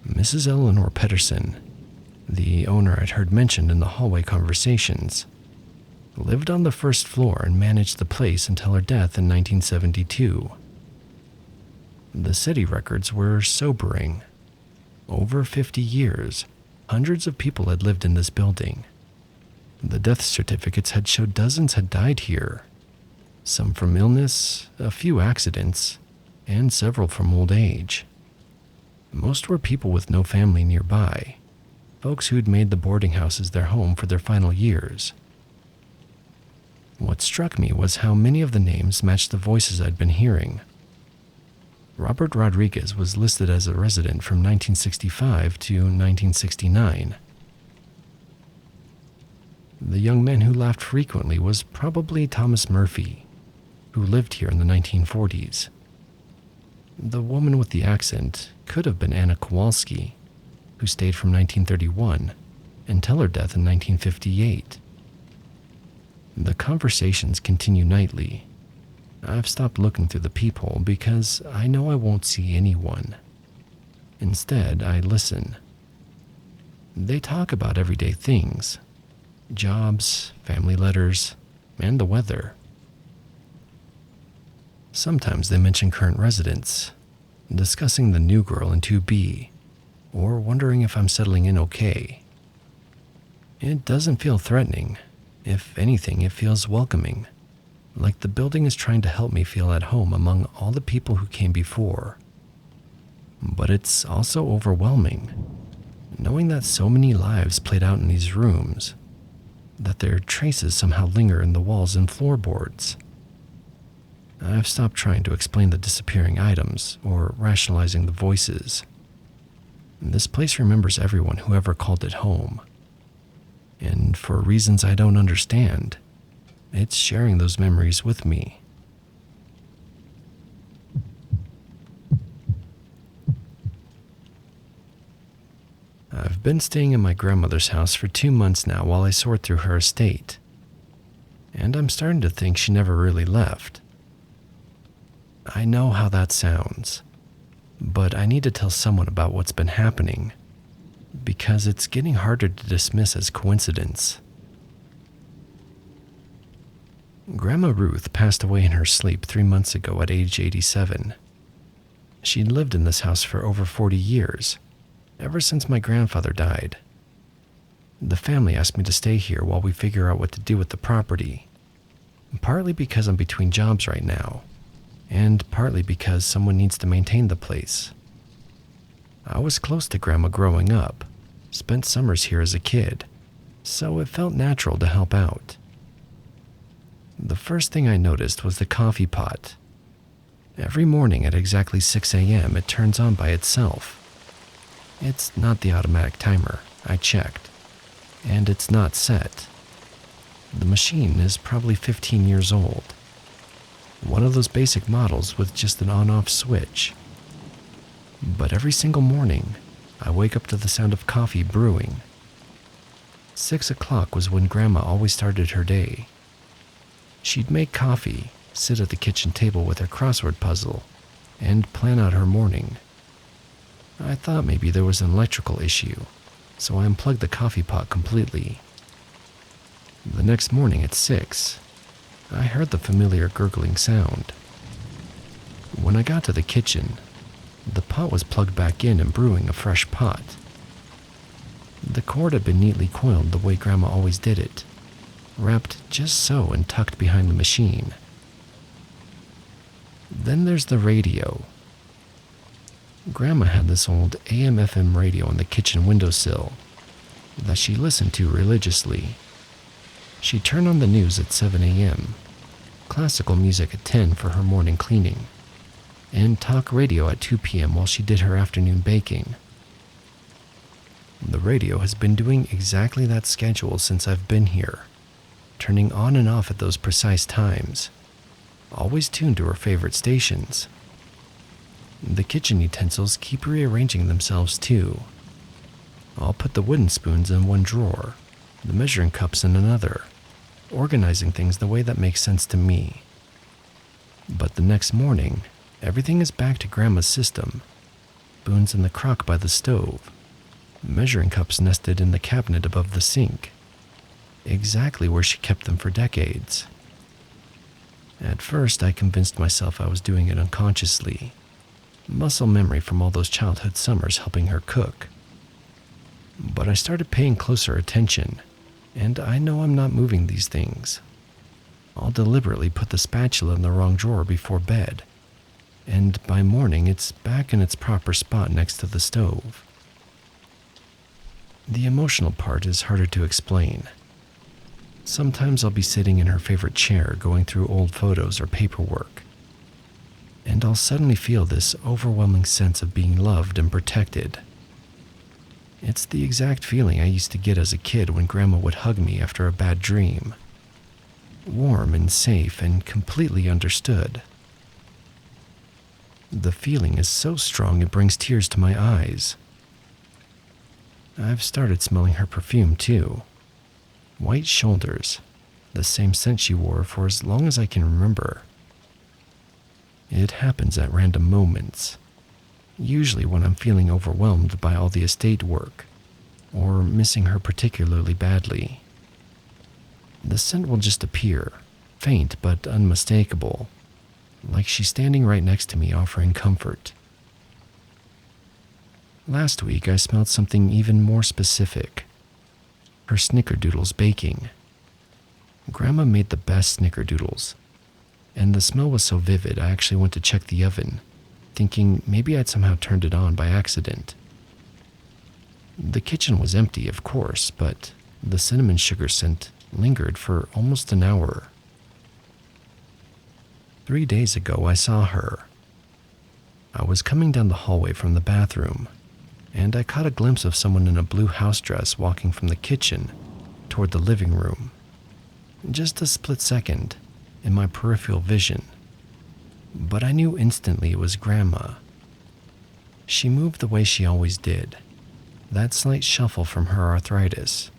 Mrs. Eleanor Patterson, the owner I'd heard mentioned in the hallway conversations, lived on the first floor and managed the place until her death in 1972. The city records were sobering. Over 50 years, hundreds of people had lived in this building. The death certificates had showed dozens had died here, some from illness, a few accidents, and several from old age. Most were people with no family nearby, folks who'd made the boarding houses their home for their final years. What struck me was how many of the names matched the voices I'd been hearing. Robert Rodriguez was listed as a resident from 1965 to 1969. The young man who laughed frequently was probably Thomas Murphy, who lived here in the 1940s. The woman with the accent could have been Anna Kowalski, who stayed from 1931 until her death in 1958. The conversations continue nightly. I've stopped looking through the peephole because I know I won't see anyone. Instead, I listen. They talk about everyday things, jobs, family letters, and the weather. Sometimes they mention current residents, discussing the new girl in 2B, or wondering if I'm settling in okay. It doesn't feel threatening. If anything, it feels welcoming, like the building is trying to help me feel at home among all the people who came before. But it's also overwhelming, knowing that so many lives played out in these rooms, that their traces somehow linger in the walls and floorboards. I've stopped trying to explain the disappearing items or rationalizing the voices. This place remembers everyone who ever called it home. And for reasons I don't understand, it's sharing those memories with me. I've been staying in my grandmother's house for 2 months now while I sort through her estate, and I'm starting to think she never really left. I know how that sounds, but I need to tell someone about what's been happening, because it's getting harder to dismiss as coincidence. Grandma Ruth passed away in her sleep 3 months ago at age 87. She'd lived in this house for over 40 years, ever since my grandfather died. The family asked me to stay here while we figure out what to do with the property, partly because I'm between jobs right now, and partly because someone needs to maintain the place. I was close to Grandma growing up, spent summers here as a kid, so it felt natural to help out. The first thing I noticed was the coffee pot. Every morning at exactly 6 a.m. it turns on by itself. It's not the automatic timer, I checked, and it's not set. The machine is probably 15 years old. One of those basic models with just an on-off switch. But every single morning, I wake up to the sound of coffee brewing. 6 o'clock was when Grandma always started her day. She'd make coffee, sit at the kitchen table with her crossword puzzle, and plan out her morning. I thought maybe there was an electrical issue, so I unplugged the coffee pot completely. The next morning at 6, I heard the familiar gurgling sound. When I got to the kitchen, the pot was plugged back in and brewing a fresh pot. The cord had been neatly coiled the way Grandma always did it, wrapped just so and tucked behind the machine. Then there's the radio. Grandma had this old AM/FM radio on the kitchen windowsill that she listened to religiously. She'd turn on the news at 7 a.m., classical music at 10 for her morning cleaning, and talk radio at 2 p.m. while she did her afternoon baking. The radio has been doing exactly that schedule since I've been here, turning on and off at those precise times, always tuned to her favorite stations. The kitchen utensils keep rearranging themselves too. I'll put the wooden spoons in one drawer, the measuring cups in another, organizing things the way that makes sense to me. But the next morning, everything is back to Grandma's system. Spoons in the crock by the stove, measuring cups nested in the cabinet above the sink, exactly where she kept them for decades. At first, I convinced myself I was doing it unconsciously. Muscle memory from all those childhood summers helping her cook. But I started paying closer attention, and I know I'm not moving these things. I'll deliberately put the spatula in the wrong drawer before bed, and by morning it's back in its proper spot next to the stove. The emotional part is harder to explain. Sometimes I'll be sitting in her favorite chair going through old photos or paperwork, and I'll suddenly feel this overwhelming sense of being loved and protected. It's the exact feeling I used to get as a kid when Grandma would hug me after a bad dream. Warm and safe and completely understood. The feeling is so strong it brings tears to my eyes. I've started smelling her perfume too. White Shoulders, the same scent she wore for as long as I can remember. It happens at random moments, usually when I'm feeling overwhelmed by all the estate work, or missing her particularly badly. The scent will just appear, faint but unmistakable, like she's standing right next to me offering comfort. Last week I smelled something even more specific. Her snickerdoodles baking. Grandma made the best snickerdoodles, and the smell was so vivid I actually went to check the oven, thinking maybe I'd somehow turned it on by accident. The kitchen was empty, of course, but the cinnamon sugar scent lingered for almost an hour. 3 days ago I saw her. I was coming down the hallway from the bathroom, and I caught a glimpse of someone in a blue house dress walking from the kitchen toward the living room. Just a split second in my peripheral vision, but I knew instantly it was Grandma. She moved the way she always did, that slight shuffle from her arthritis,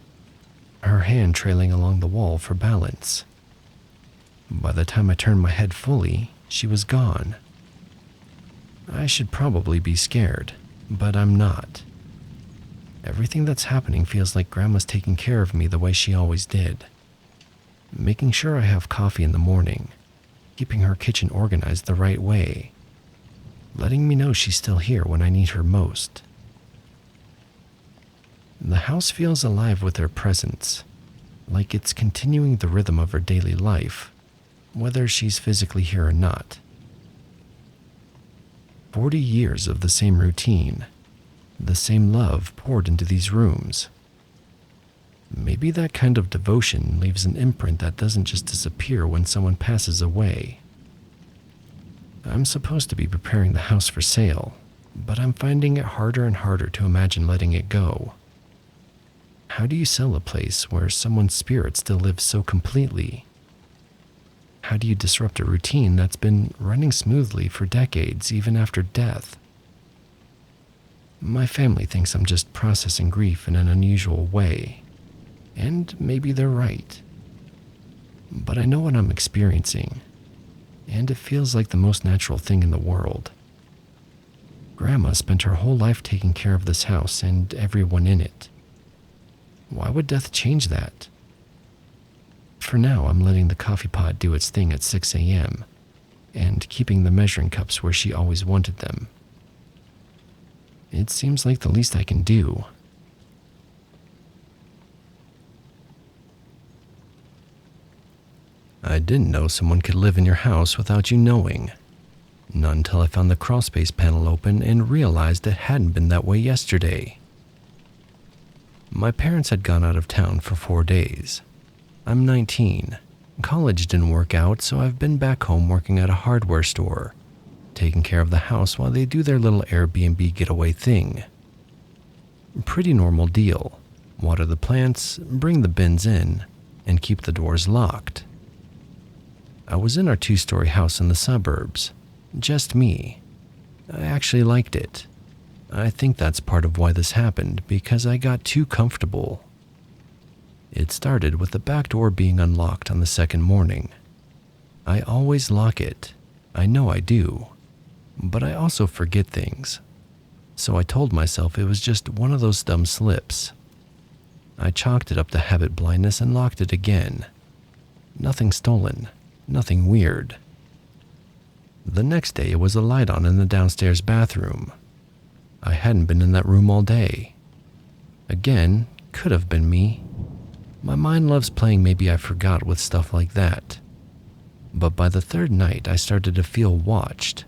her hand trailing along the wall for balance. By the time I turned my head fully, she was gone. I should probably be scared, but I'm not. Everything that's happening feels like Grandma's taking care of me the way she always did. Making sure I have coffee in the morning, keeping her kitchen organized the right way, letting me know she's still here when I need her most. The house feels alive with her presence, like it's continuing the rhythm of her daily life, whether she's physically here or not. 40 years of the same routine, the same love poured into these rooms. Maybe that kind of devotion leaves an imprint that doesn't just disappear when someone passes away. I'm supposed to be preparing the house for sale, but I'm finding it harder and harder to imagine letting it go. How do you sell a place where someone's spirit still lives so completely? How do you disrupt a routine that's been running smoothly for decades, even after death? My family thinks I'm just processing grief in an unusual way, and maybe they're right. But I know what I'm experiencing, and it feels like the most natural thing in the world. Grandma spent her whole life taking care of this house and everyone in it. Why would death change that? For now, I'm letting the coffee pot do its thing at 6 a.m. and keeping the measuring cups where she always wanted them. It seems like the least I can do. I didn't know someone could live in your house without you knowing. Not until I found the crawlspace panel open and realized it hadn't been that way yesterday. My parents had gone out of town for 4 days. I'm 19. College didn't work out, so I've been back home working at a hardware store, taking care of the house while they do their little Airbnb getaway thing. Pretty normal deal. Water the plants, bring the bins in, and keep the doors locked. I was in our 2-story house in the suburbs. Just me. I actually liked it. I think that's part of why this happened, because I got too comfortable. It started with the back door being unlocked on the second morning. I always lock it. I know I do. But I also forget things. So I told myself it was just one of those dumb slips. I chalked it up to habit blindness and locked it again. Nothing stolen. Nothing weird. The next day it was a light on in the downstairs bathroom. I hadn't been in that room all day. Again, could have been me. My mind loves playing maybe I forgot with stuff like that. But by the third night I started to feel watched.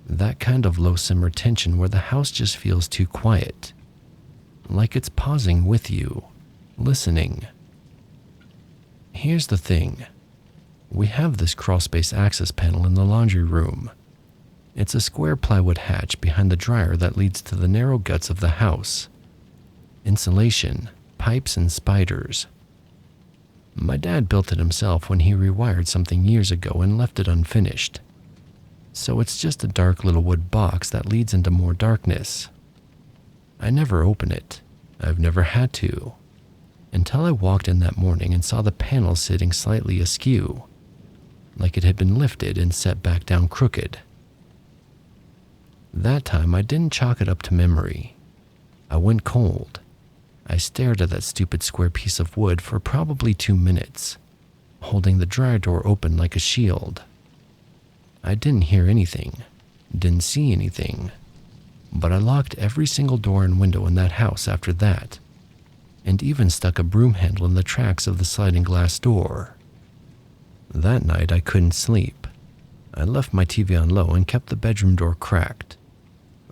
That kind of low simmer tension where the house just feels too quiet. Like it's pausing with you, listening. Here's the thing. We have this crawlspace access panel in the laundry room. It's a square plywood hatch behind the dryer that leads to the narrow guts of the house. Insulation, pipes, and spiders. My dad built it himself when he rewired something years ago and left it unfinished. So it's just a dark little wood box that leads into more darkness. I never open it. I've never had to. Until I walked in that morning and saw the panel sitting slightly askew, like it had been lifted and set back down crooked. That time I didn't chalk it up to memory. I went cold. I stared at that stupid square piece of wood for probably 2 minutes, holding the dryer door open like a shield. I didn't hear anything, didn't see anything, but I locked every single door and window in that house after that, and even stuck a broom handle in the tracks of the sliding glass door. That night I couldn't sleep. I left my TV on low and kept the bedroom door cracked.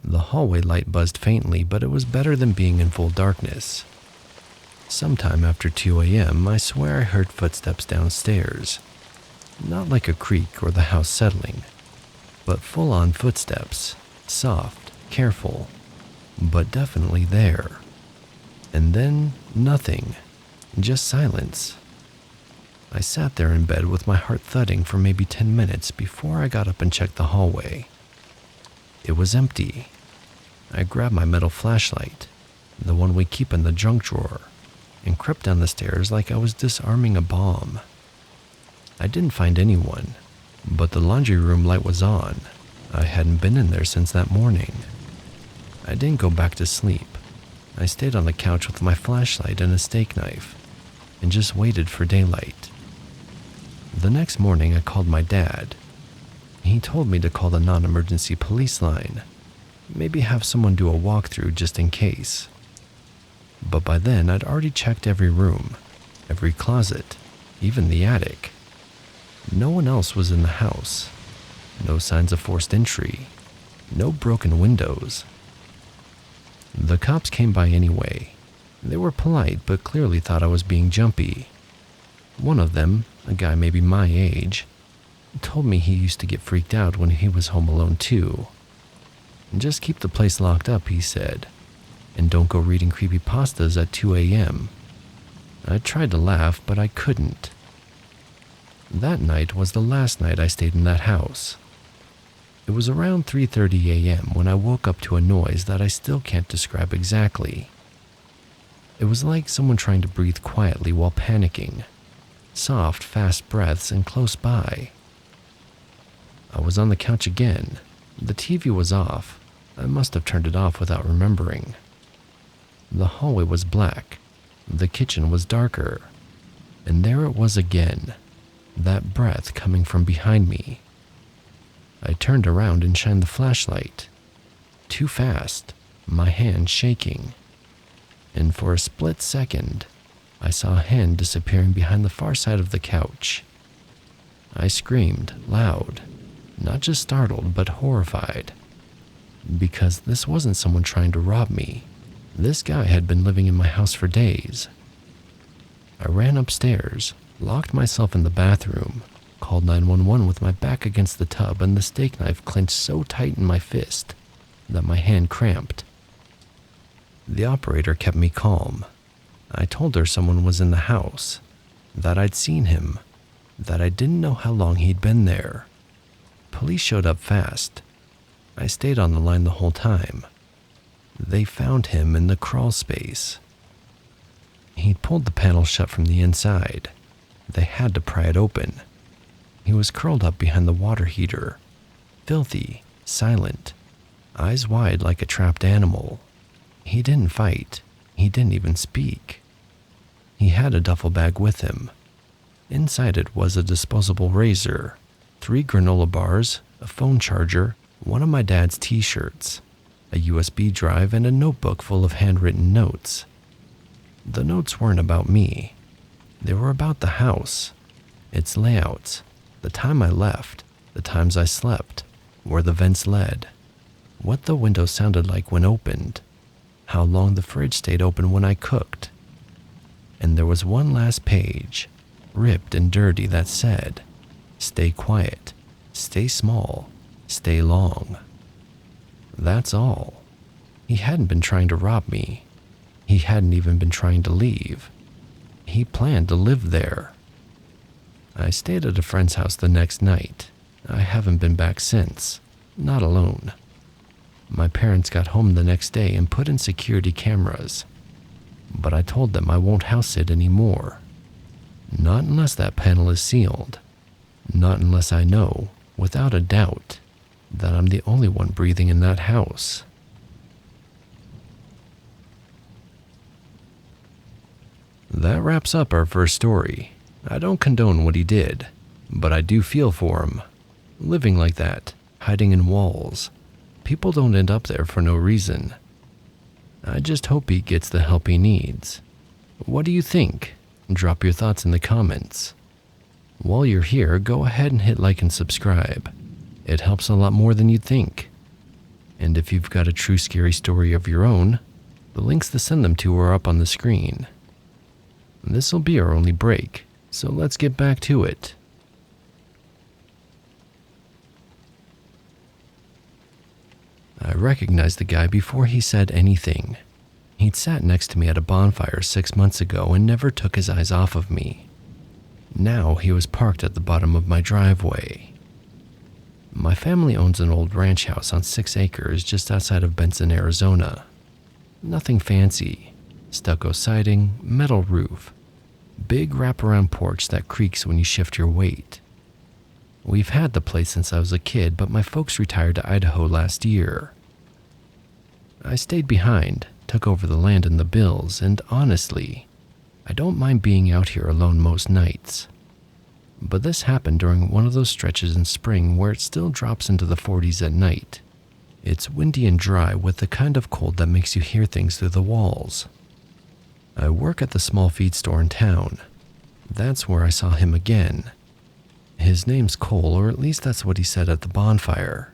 The hallway light buzzed faintly, but it was better than being in full darkness. Sometime after 2 a.m., I swear I heard footsteps downstairs. Not like a creak or the house settling, but full-on footsteps, soft, careful, but definitely there. And then nothing, just silence. I sat there in bed with my heart thudding for maybe 10 minutes before I got up and checked the hallway. It was empty. I grabbed my metal flashlight, the one we keep in the junk drawer, and crept down the stairs like I was disarming a bomb. I didn't find anyone, but the laundry room light was on. I hadn't been in there since that morning. I didn't go back to sleep. I stayed on the couch with my flashlight and a steak knife, and just waited for daylight. The next morning I called my dad. He told me to call the non-emergency police line, maybe have someone do a walkthrough just in case. But by then I'd already checked every room, every closet, even the attic. No one else was in the house. No signs of forced entry. No broken windows. The cops came by anyway. They were polite, but clearly thought I was being jumpy. One of them, a guy maybe my age, told me he used to get freaked out when he was home alone too. Just keep the place locked up, he said, and don't go reading creepypastas at 2 a.m. I tried to laugh, but I couldn't. That night was the last night I stayed in that house. It was around 3:30 a.m. when I woke up to a noise that I still can't describe exactly. It was like someone trying to breathe quietly while panicking. Soft, fast breaths and close by. I was on the couch again. The TV was off. I must have turned it off without remembering. The hallway was black. The kitchen was darker. And there it was again. That breath coming from behind me. I turned around and shined the flashlight. Too fast, my hand shaking. And for a split second, I saw a hand disappearing behind the far side of the couch. I screamed loud, not just startled, but horrified. Because this wasn't someone trying to rob me. This guy had been living in my house for days. I ran upstairs, locked myself in the bathroom, called 911 with my back against the tub and the steak knife clenched so tight in my fist that my hand cramped. The operator kept me calm. I told her someone was in the house, that I'd seen him, that I didn't know how long he'd been there. Police showed up fast. I stayed on the line the whole time. They found him in the crawl space. He'd pulled the panel shut from the inside. They had to pry it open. He was curled up behind the water heater, filthy, silent, eyes wide like a trapped animal. He didn't fight. He didn't even speak. He had a duffel bag with him. Inside it was a disposable razor, 3 granola bars, a phone charger, one of my dad's t-shirts, a USB drive, and a notebook full of handwritten notes. The notes weren't about me. They were about the house, its layouts, the time I left, the times I slept, where the vents led, what the window sounded like when opened, how long the fridge stayed open when I cooked. And there was one last page, ripped and dirty, that said, "Stay quiet, stay small, stay long." That's all. He hadn't been trying to rob me. He hadn't even been trying to leave. He planned to live there. I stayed at a friend's house the next night. I haven't been back since, not alone. My parents got home the next day and put in security cameras. But I told them I won't house sit anymore. Not unless that panel is sealed. Not unless I know, without a doubt, that I'm the only one breathing in that house. That wraps up our first story. I don't condone what he did, but I do feel for him. Living like that, hiding in walls. People don't end up there for no reason. I just hope he gets the help he needs. What do you think? Drop your thoughts in the comments. While you're here, go ahead and hit like and subscribe. It helps a lot more than you'd think. And if you've got a true scary story of your own, the links to send them to are up on the screen. This'll be our only break, so let's get back to it. I recognized the guy before he said anything. He'd sat next to me at a bonfire 6 months ago and never took his eyes off of me. Now he was parked at the bottom of my driveway. My family owns an old ranch house on 6 acres just outside of Benson, Arizona. Nothing fancy. Stucco siding, metal roof, big wraparound porch that creaks when you shift your weight. We've had the place since I was a kid, but my folks retired to Idaho last year. I stayed behind, took over the land and the bills, and honestly, I don't mind being out here alone most nights. But this happened during one of those stretches in spring where it still drops into the 40s at night. It's windy and dry with the kind of cold that makes you hear things through the walls. I work at the small feed store in town. That's where I saw him again. His name's Cole, or at least that's what he said at the bonfire.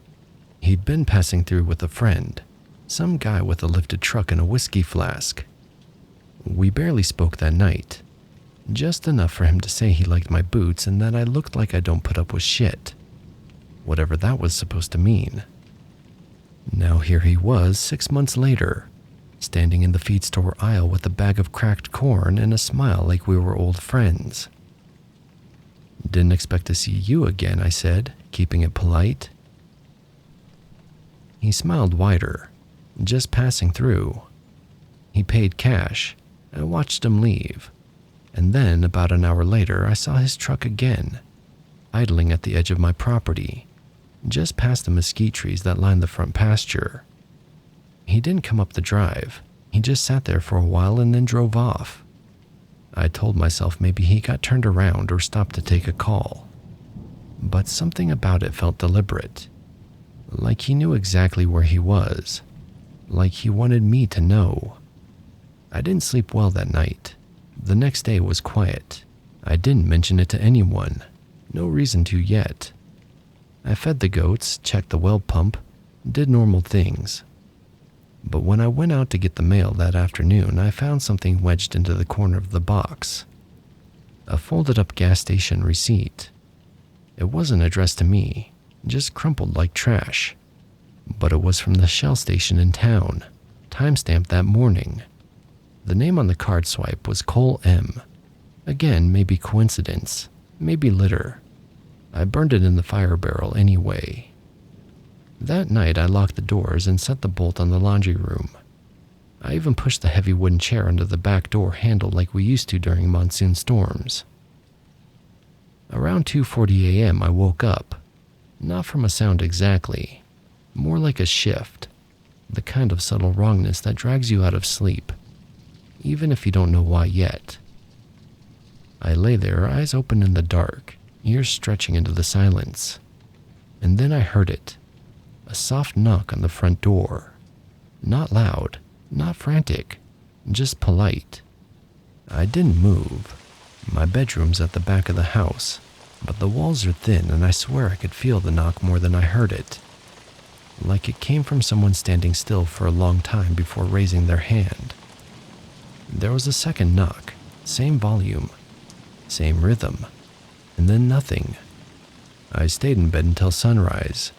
He'd been passing through with a friend, some guy with a lifted truck and a whiskey flask. We barely spoke that night, just enough for him to say he liked my boots and that I looked like I don't put up with shit, whatever that was supposed to mean. Now here he was 6 months later, standing in the feed store aisle with a bag of cracked corn and a smile like we were old friends. "Didn't expect to see you again," I said, keeping it polite. He smiled wider, "Just passing through." He paid cash. I watched him leave. And then, about an hour later, I saw his truck again, idling at the edge of my property, just past the mesquite trees that line the front pasture. He didn't come up the drive. He just sat there for a while and then drove off. I told myself maybe he got turned around or stopped to take a call. But something about it felt deliberate. Like he knew exactly where he was. Like he wanted me to know. I didn't sleep well that night. The next day was quiet. I didn't mention it to anyone. No reason to yet. I fed the goats, checked the well pump, did normal things. But when I went out to get the mail that afternoon, I found something wedged into the corner of the box. A folded-up gas station receipt. It wasn't addressed to me, just crumpled like trash. But it was from the Shell station in town, timestamped that morning. The name on the card swipe was Cole M. Again, maybe coincidence, maybe litter. I burned it in the fire barrel anyway. That night, I locked the doors and set the bolt on the laundry room. I even pushed the heavy wooden chair under the back door handle like we used to during monsoon storms. Around 2:40 a.m., I woke up. Not from a sound exactly, more like a shift, the kind of subtle wrongness that drags you out of sleep, even if you don't know why yet. I lay there, eyes open in the dark, ears stretching into the silence. And then I heard it, a soft knock on the front door. Not loud, not frantic, just polite. I didn't move. My bedroom's at the back of the house, but the walls are thin and I swear I could feel the knock more than I heard it. Like it came from someone standing still for a long time before raising their hand. There was a second knock, same volume, same rhythm, and then nothing. I stayed in bed until sunrise.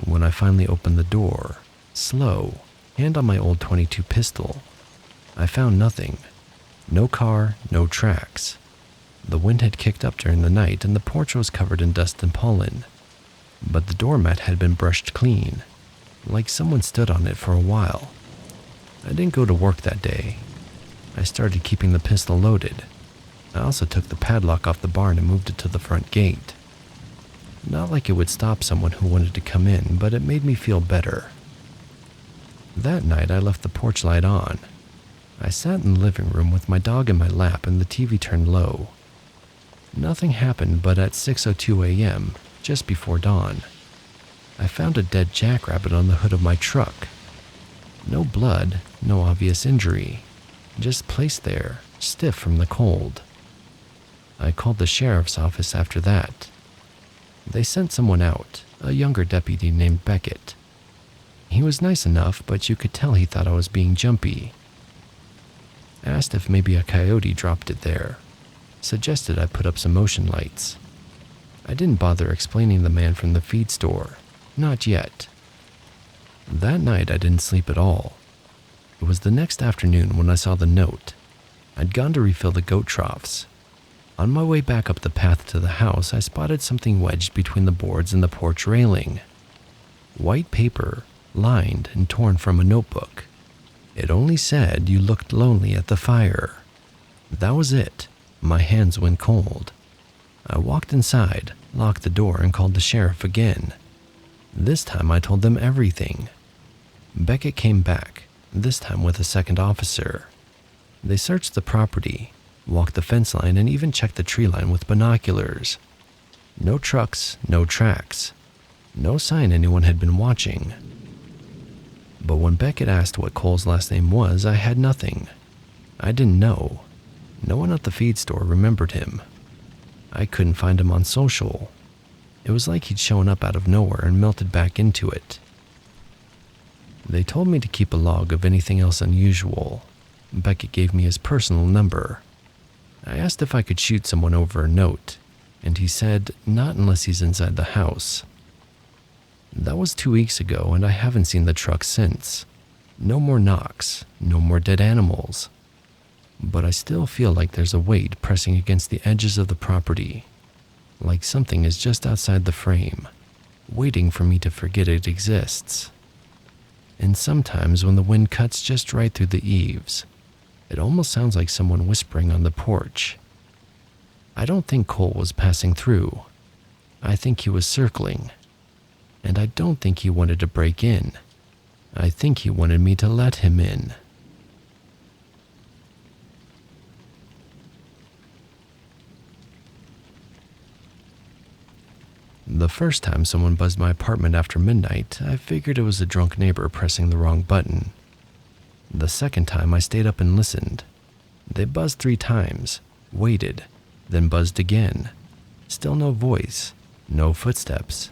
When I finally opened the door, slow, hand on my old .22 pistol, I found nothing. No car, no tracks. The wind had kicked up during the night and the porch was covered in dust and pollen. But the doormat had been brushed clean, like someone stood on it for a while. I didn't go to work that day. I started keeping the pistol loaded. I also took the padlock off the barn and moved it to the front gate. Not like it would stop someone who wanted to come in, but it made me feel better. That night I left the porch light on. I sat in the living room with my dog in my lap and the TV turned low. Nothing happened, but at 6:02 a.m., just before dawn, I found a dead jackrabbit on the hood of my truck. No blood, no obvious injury, just placed there, stiff from the cold. I called the sheriff's office after that. They sent someone out, a younger deputy named Beckett. He was nice enough, but you could tell he thought I was being jumpy. Asked if maybe a coyote dropped it there. Suggested I put up some motion lights. I didn't bother explaining the man from the feed store. Not yet. That night I didn't sleep at all. It was the next afternoon when I saw the note. I'd gone to refill the goat troughs. On my way back up the path to the house, I spotted something wedged between the boards and the porch railing. White paper, lined and torn from a notebook. It only said, "You looked lonely at the fire." That was it. My hands went cold. I walked inside, locked the door, and called the sheriff again. This time I told them everything. Beckett came back, this time with a second officer. They searched the property, walked the fence line, and even checked the tree line with binoculars. No trucks, no tracks. No sign anyone had been watching. But when Beckett asked what Cole's last name was, I had nothing. I didn't know. No one at the feed store remembered him. I couldn't find him on social. It was like he'd shown up out of nowhere and melted back into it. They told me to keep a log of anything else unusual. Beckett gave me his personal number. I asked if I could shoot someone over a note, and he said, not unless he's inside the house. That was 2 weeks ago, and I haven't seen the truck since. No more knocks, no more dead animals. But I still feel like there's a weight pressing against the edges of the property, like something is just outside the frame, waiting for me to forget it exists. And sometimes when the wind cuts just right through the eaves, it almost sounds like someone whispering on the porch. I don't think Cole was passing through. I think he was circling. And I don't think he wanted to break in. I think he wanted me to let him in. The first time someone buzzed my apartment after midnight, I figured it was a drunk neighbor pressing the wrong button. The second time I stayed up and listened. They buzzed 3 times, waited, then buzzed again. Still no voice, no footsteps,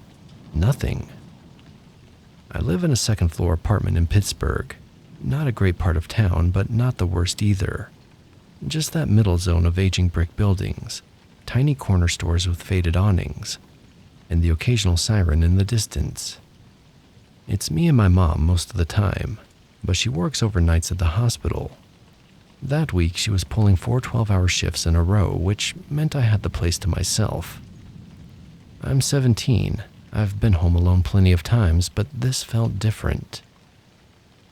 nothing. I live in a second-floor apartment in Pittsburgh. Not a great part of town, but not the worst either. Just that middle zone of aging brick buildings, tiny corner stores with faded awnings, and the occasional siren in the distance. It's me and my mom most of the time, but she works overnights at the hospital. That week, she was pulling 4 12-hour shifts in a row, which meant I had the place to myself. I'm 17, I've been home alone plenty of times, but this felt different.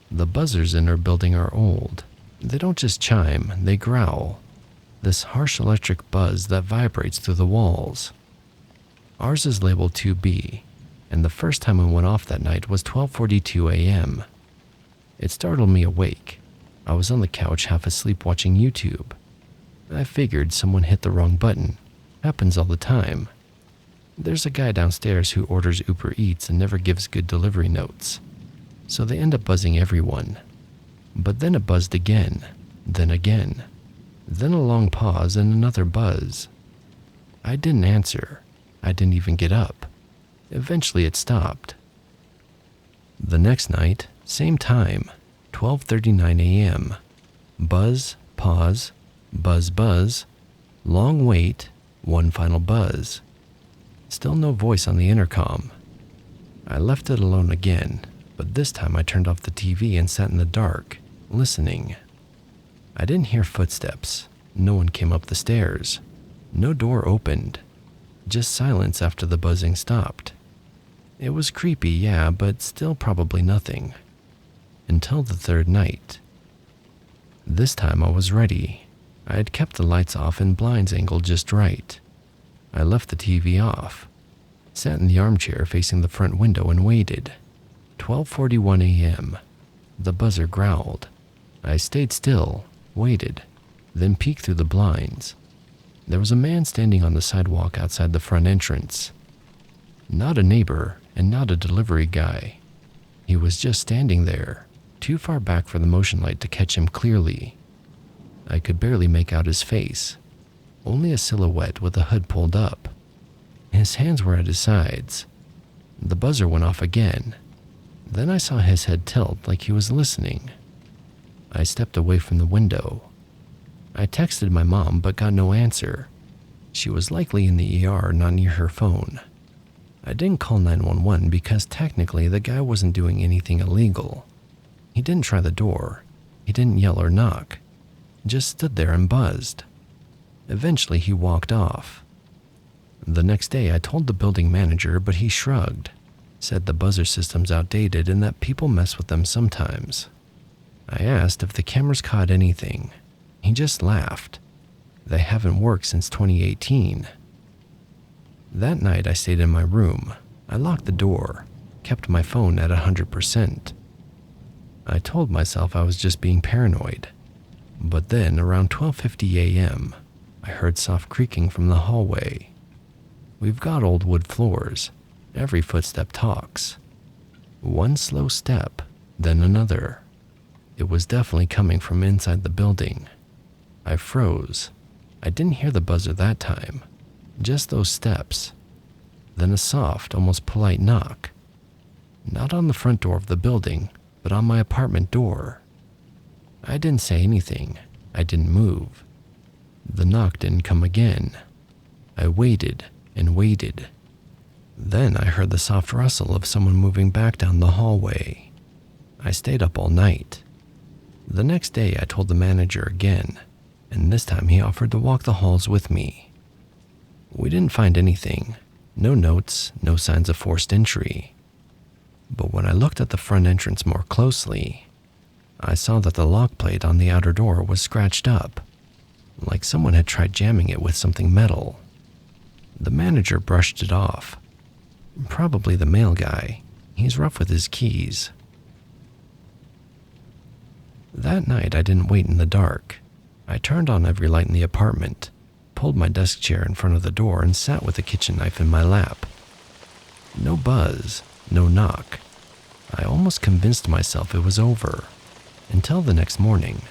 The buzzers in our building are old. They don't just chime, they growl. This harsh electric buzz that vibrates through the walls. Ours is labeled 2B, and the first time it went off that night was 12:42 a.m. It startled me awake. I was on the couch half asleep watching YouTube. I figured someone hit the wrong button. Happens all the time. There's a guy downstairs who orders Uber Eats and never gives good delivery notes. So they end up buzzing everyone. But then it buzzed again, then again. Then a long pause and another buzz. I didn't answer. I didn't even get up. Eventually it stopped. The next night, same time, 12:39 a.m. Buzz, pause, buzz, buzz, long wait, one final buzz. Still no voice on the intercom. I left it alone again, but this time I turned off the TV and sat in the dark, listening. I didn't hear footsteps. No one came up the stairs. No door opened. Just silence after the buzzing stopped. It was creepy, yeah, but still probably nothing. Until the third night. This time I was ready. I had kept the lights off and blinds angled just right. I left the TV off, sat in the armchair facing the front window and waited. 12:41 a.m. The buzzer growled. I stayed still, waited, then peeked through the blinds. There was a man standing on the sidewalk outside the front entrance. Not a neighbor and not a delivery guy. He was just standing there, too far back for the motion light to catch him clearly. I could barely make out his face, only a silhouette with a hood pulled up. His hands were at his sides. The buzzer went off again. Then I saw his head tilt like he was listening. I stepped away from the window. I texted my mom but got no answer. She was likely in the ER, not near her phone. I didn't call 911 because technically the guy wasn't doing anything illegal. He didn't try the door. He didn't yell or knock. Just stood there and buzzed. Eventually he walked off. The next day I told the building manager, but he shrugged, said the buzzer system's outdated and that people mess with them sometimes. I asked if the cameras caught anything. He just laughed. They haven't worked since 2018. That night I stayed in my room. I locked the door, kept my phone at 100%. I told myself I was just being paranoid. But then around 12:50 a.m., I heard soft creaking from the hallway. We've got old wood floors. Every footstep talks. One slow step, then another. It was definitely coming from inside the building. I froze. I didn't hear the buzzer that time, just those steps. Then a soft, almost polite knock. Not on the front door of the building, but on my apartment door. I didn't say anything. I didn't move. The knock didn't come again. I waited and waited. Then I heard the soft rustle of someone moving back down the hallway. I stayed up all night. The next day I told the manager again, and this time he offered to walk the halls with me. We didn't find anything. No notes, no signs of forced entry. But when I looked at the front entrance more closely, I saw that the lock plate on the outer door was scratched up, like someone had tried jamming it with something metal. The manager brushed it off. Probably the mail guy. He's rough with his keys. That night I didn't wait in the dark. I turned on every light in the apartment, pulled my desk chair in front of the door and sat with a kitchen knife in my lap. No buzz, no knock. I almost convinced myself it was over. Until the next morning.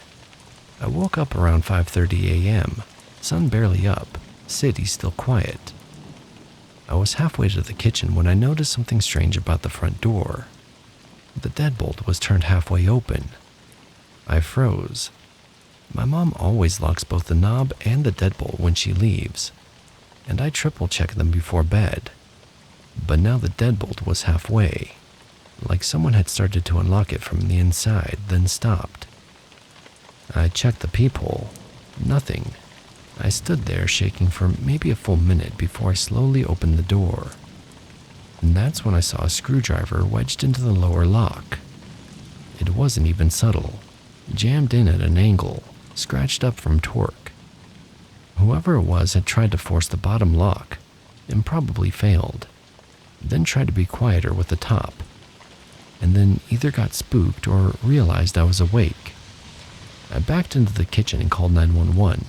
I woke up around 5:30 a.m., sun barely up, city still quiet. I was halfway to the kitchen when I noticed something strange about the front door. The deadbolt was turned halfway open. I froze. My mom always locks both the knob and the deadbolt when she leaves, and I triple-check them before bed. But now the deadbolt was halfway, like someone had started to unlock it from the inside, then stopped. I checked the peephole. Nothing. I stood there shaking for maybe a full minute before I slowly opened the door. and that's when I saw a screwdriver wedged into the lower lock. It wasn't even subtle, jammed in at an angle, scratched up from torque. Whoever it was had tried to force the bottom lock, and probably failed, then tried to be quieter with the top, and then either got spooked or realized I was awake. I backed into the kitchen and called 911.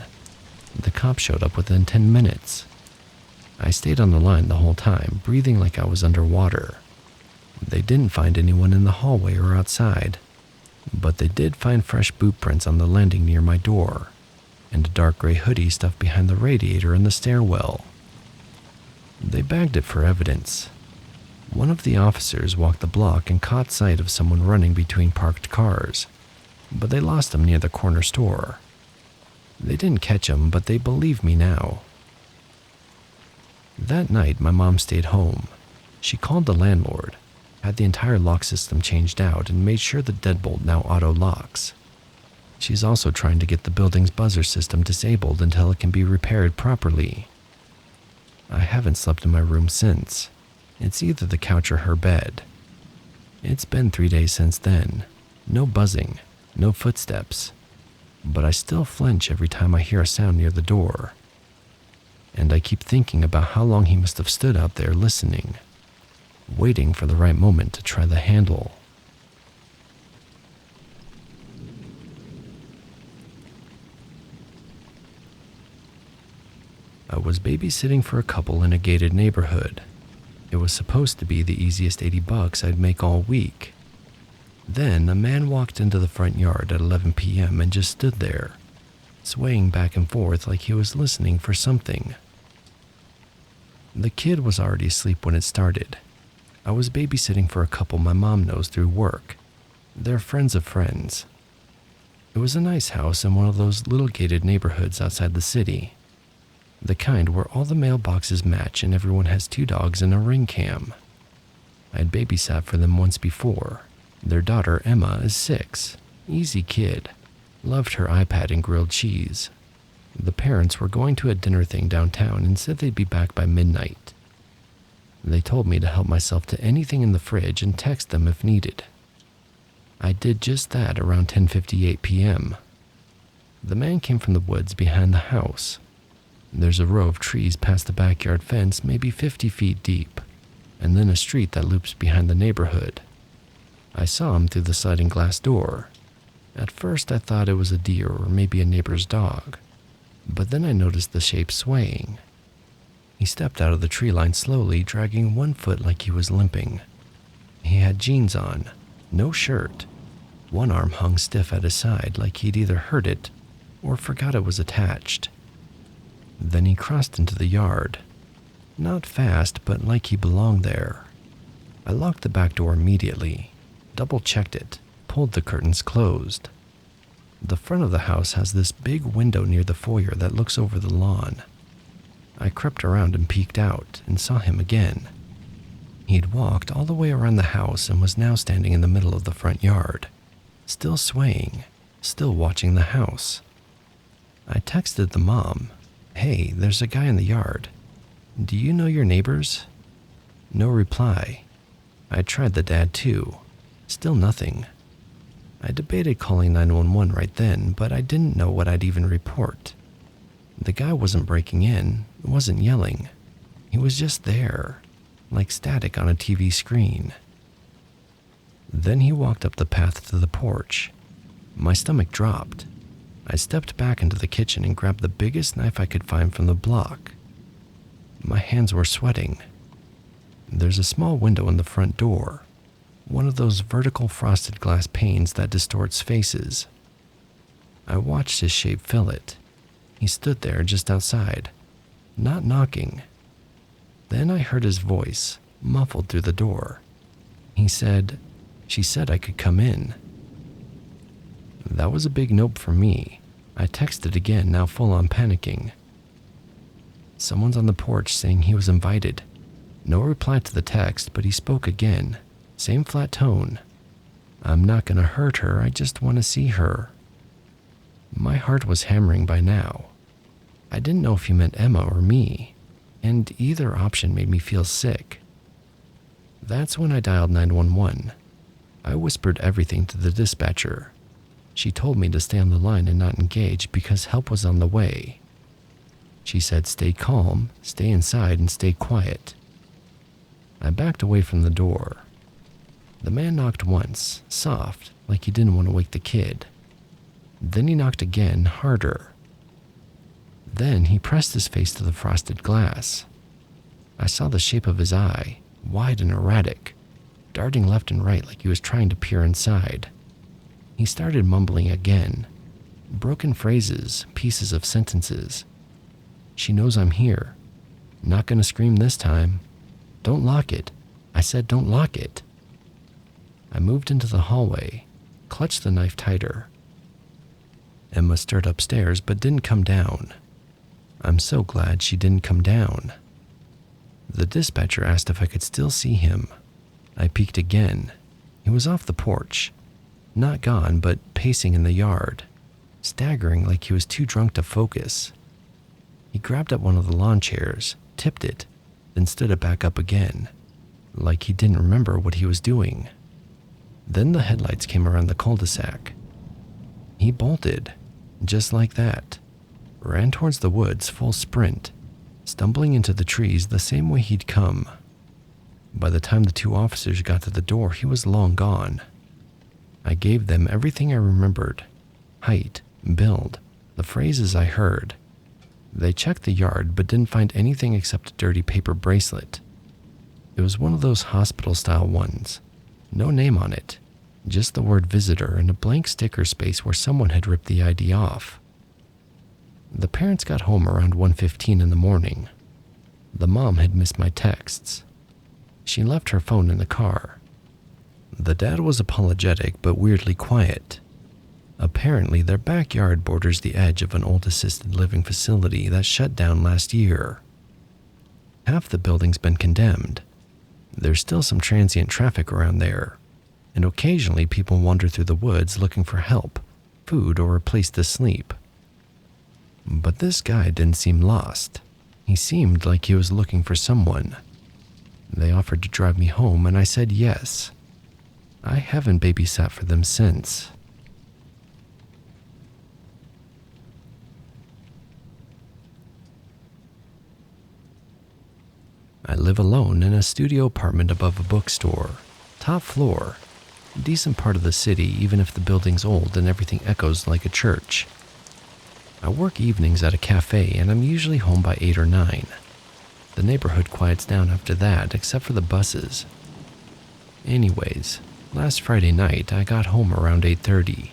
The cops showed up within 10 minutes. I stayed on the line the whole time, breathing like I was underwater. They didn't find anyone in the hallway or outside, but they did find fresh boot prints on the landing near my door, and a dark gray hoodie stuffed behind the radiator in the stairwell. They bagged it for evidence. One of the officers walked the block and caught sight of someone running between parked cars, but they lost him near the corner store. They didn't catch him, but they believe me now. That night, my mom stayed home. She called the landlord, had the entire lock system changed out, and made sure the deadbolt now auto-locks. She's also trying to get the building's buzzer system disabled until it can be repaired properly. I haven't slept in my room since. It's either the couch or her bed. It's been 3 days since then. No buzzing, no footsteps. But I still flinch every time I hear a sound near the door. And I keep thinking about how long he must have stood out there listening, waiting for the right moment to try the handle. I was babysitting for a couple in a gated neighborhood. It was supposed to be the easiest $80 I'd make all week. Then a man walked into the front yard at 11 p.m. and just stood there, swaying back and forth like he was listening for something. The kid was already asleep when it started. I was babysitting for a couple my mom knows through work. They're friends of friends. It was a nice house in one of those little gated neighborhoods outside the city. The kind where all the mailboxes match and everyone has 2 dogs and a ring cam. I had babysat for them once before. Their daughter, Emma, is 6. Easy kid. Loved her iPad and grilled cheese. The parents were going to a dinner thing downtown and said they'd be back by midnight. They told me to help myself to anything in the fridge and text them if needed. I did just that around 10:58 p.m. The man came from the woods behind the house. There's a row of trees past the backyard fence, maybe 50 feet deep, and then a street that loops behind the neighborhood. I saw him through the sliding glass door. At first I thought it was a deer or maybe a neighbor's dog, but then I noticed the shape swaying. He stepped out of the tree line slowly, dragging one foot like he was limping. He had jeans on, no shirt. One arm hung stiff at his side like he'd either hurt it or forgot it was attached. Then he crossed into the yard. Not fast, but like he belonged there. I locked the back door immediately, double-checked it, pulled the curtains closed. The front of the house has this big window near the foyer that looks over the lawn. I crept around and peeked out and saw him again. He'd walked all the way around the house and was now standing in the middle of the front yard, still swaying, still watching the house. I texted the mom, "Hey, there's a guy in the yard. Do you know your neighbors?" No reply. I tried the dad too. Still nothing. I debated calling 911 right then, but I didn't know what I'd even report. The guy wasn't breaking in, wasn't yelling. He was just there, like static on a TV screen. Then he walked up the path to the porch. My stomach dropped. I stepped back into the kitchen and grabbed the biggest knife I could find from the block. My hands were sweating. There's a small window in the front door, one of those vertical frosted glass panes that distorts faces. I watched his shape fill it. He stood there just outside, not knocking. Then I heard his voice, muffled through the door. He said, "She said I could come in." That was a big nope for me. I texted again, now full on panicking. Someone's on the porch saying he was invited. No reply to the text, but he spoke again. Same flat tone. "I'm not gonna hurt her, I just want to see her." My heart was hammering by now. I didn't know if he meant Emma or me, and either option made me feel sick. That's when I dialed 911. I whispered everything to the dispatcher. She told me to stay on the line and not engage because help was on the way. She said stay calm, stay inside, and stay quiet. I backed away from the door. The man knocked once, soft, like he didn't want to wake the kid. Then he knocked again, harder. Then he pressed his face to the frosted glass. I saw the shape of his eye, wide and erratic, darting left and right like he was trying to peer inside. He started mumbling again, broken phrases, pieces of sentences. She knows I'm here. Not gonna scream this time. Don't lock it. I said don't lock it. I moved into the hallway, clutched the knife tighter. Emma stirred upstairs but didn't come down. I'm so glad she didn't come down. The dispatcher asked if I could still see him. I peeked again. He was off the porch. Not gone, but pacing in the yard, staggering like he was too drunk to focus. He grabbed up one of the lawn chairs, tipped it, then stood it back up again, like he didn't remember what he was doing. Then the headlights came around the cul-de-sac. He bolted, just like that, ran towards the woods full sprint, stumbling into the trees the same way he'd come. By the time the two officers got to the door, he was long gone. I gave them everything I remembered, height, build, the phrases I heard. They checked the yard but didn't find anything except a dirty paper bracelet. It was one of those hospital-style ones. No name on it, just the word visitor and a blank sticker space where someone had ripped the ID off. The parents got home around 1:15 in the morning. The mom had missed my texts. She left her phone in the car. The dad was apologetic but weirdly quiet. Apparently, their backyard borders the edge of an old assisted living facility that shut down last year. Half the building's been condemned. There's still some transient traffic around there, and occasionally people wander through the woods looking for help, food, or a place to sleep. But this guy didn't seem lost. He seemed like he was looking for someone. They offered to drive me home, and I said yes. I haven't babysat for them since. I live alone in a studio apartment above a bookstore, top floor, decent part of the city even if the building's old and everything echoes like a church. I work evenings at a cafe and I'm usually home by 8 or 9. The neighborhood quiets down after that except for the buses. Anyways, last Friday night I got home around 8:30.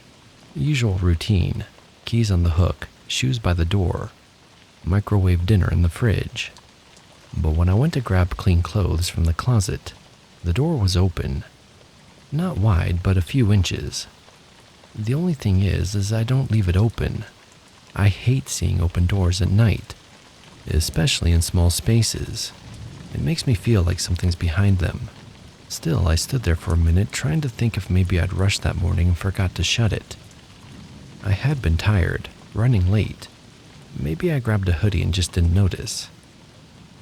Usual routine, keys on the hook, shoes by the door, microwave dinner in the fridge. But when I went to grab clean clothes from the closet, the door was open. Not wide, but a few inches. The only thing is I don't leave it open. I hate seeing open doors at night, especially in small spaces. It makes me feel like something's behind them. Still, I stood there for a minute trying to think if maybe I'd rushed that morning and forgot to shut it. I had been tired, running late. Maybe I grabbed a hoodie and just didn't notice.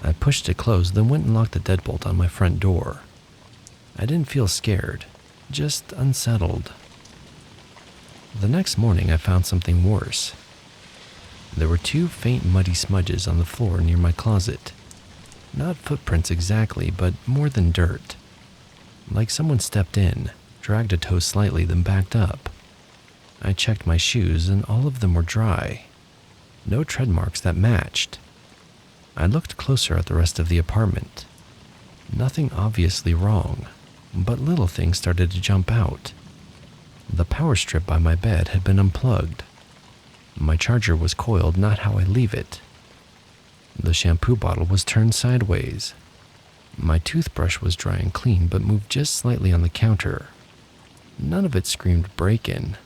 I pushed it closed, then went and locked the deadbolt on my front door. I didn't feel scared, just unsettled. The next morning, I found something worse. There were 2 faint muddy smudges on the floor near my closet. Not footprints exactly, but more than dirt. Like someone stepped in, dragged a toe slightly, then backed up. I checked my shoes, and all of them were dry. No tread marks that matched. I looked closer at the rest of the apartment. Nothing obviously wrong, but little things started to jump out. The power strip by my bed had been unplugged. My charger was coiled not how I leave it. The shampoo bottle was turned sideways. My toothbrush was dry and clean but moved just slightly on the counter. None of it screamed break-in,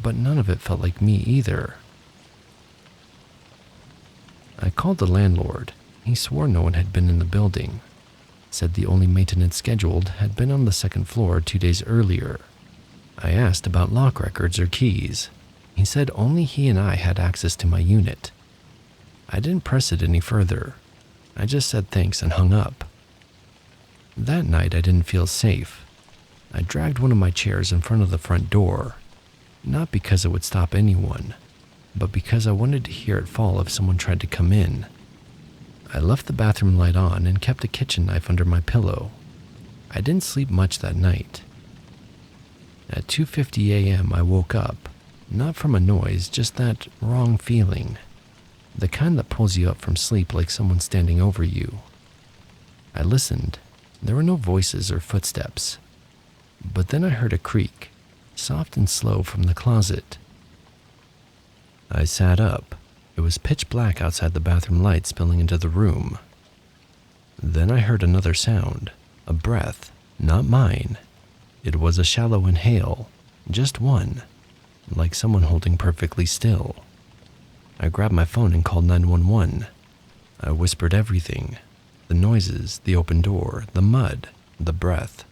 but none of it felt like me either. I called the landlord. He swore no one had been in the building. Said the only maintenance scheduled had been on the second floor 2 days earlier. I asked about lock records or keys. He said only he and I had access to my unit. I didn't press it any further. I just said thanks and hung up. That night I didn't feel safe. I dragged one of my chairs in front of the front door, not because it would stop anyone, but because I wanted to hear it fall if someone tried to come in. I left the bathroom light on and kept a kitchen knife under my pillow. I didn't sleep much that night. At 2:50 a.m. I woke up, not from a noise, just that wrong feeling, the kind that pulls you up from sleep like someone standing over you. I listened. There were no voices or footsteps, but then I heard a creak, soft and slow, from the closet. I sat up. It was pitch black outside, the bathroom light spilling into the room. Then I heard another sound, a breath, not mine. It was a shallow inhale, just one, like someone holding perfectly still. I grabbed my phone and called 911. I whispered everything, the noises, the open door, the mud, the breath.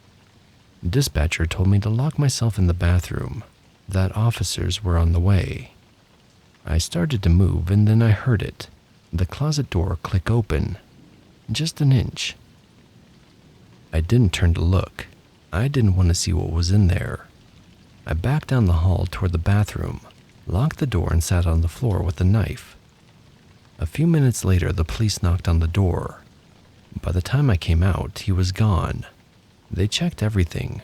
Dispatcher told me to lock myself in the bathroom, that officers were on the way. I started to move and then I heard it, the closet door click open, just an inch. I didn't turn to look. I didn't want to see what was in there. I backed down the hall toward the bathroom, locked the door and sat on the floor with a knife. A few minutes later, the police knocked on the door. By the time I came out, he was gone. They checked everything.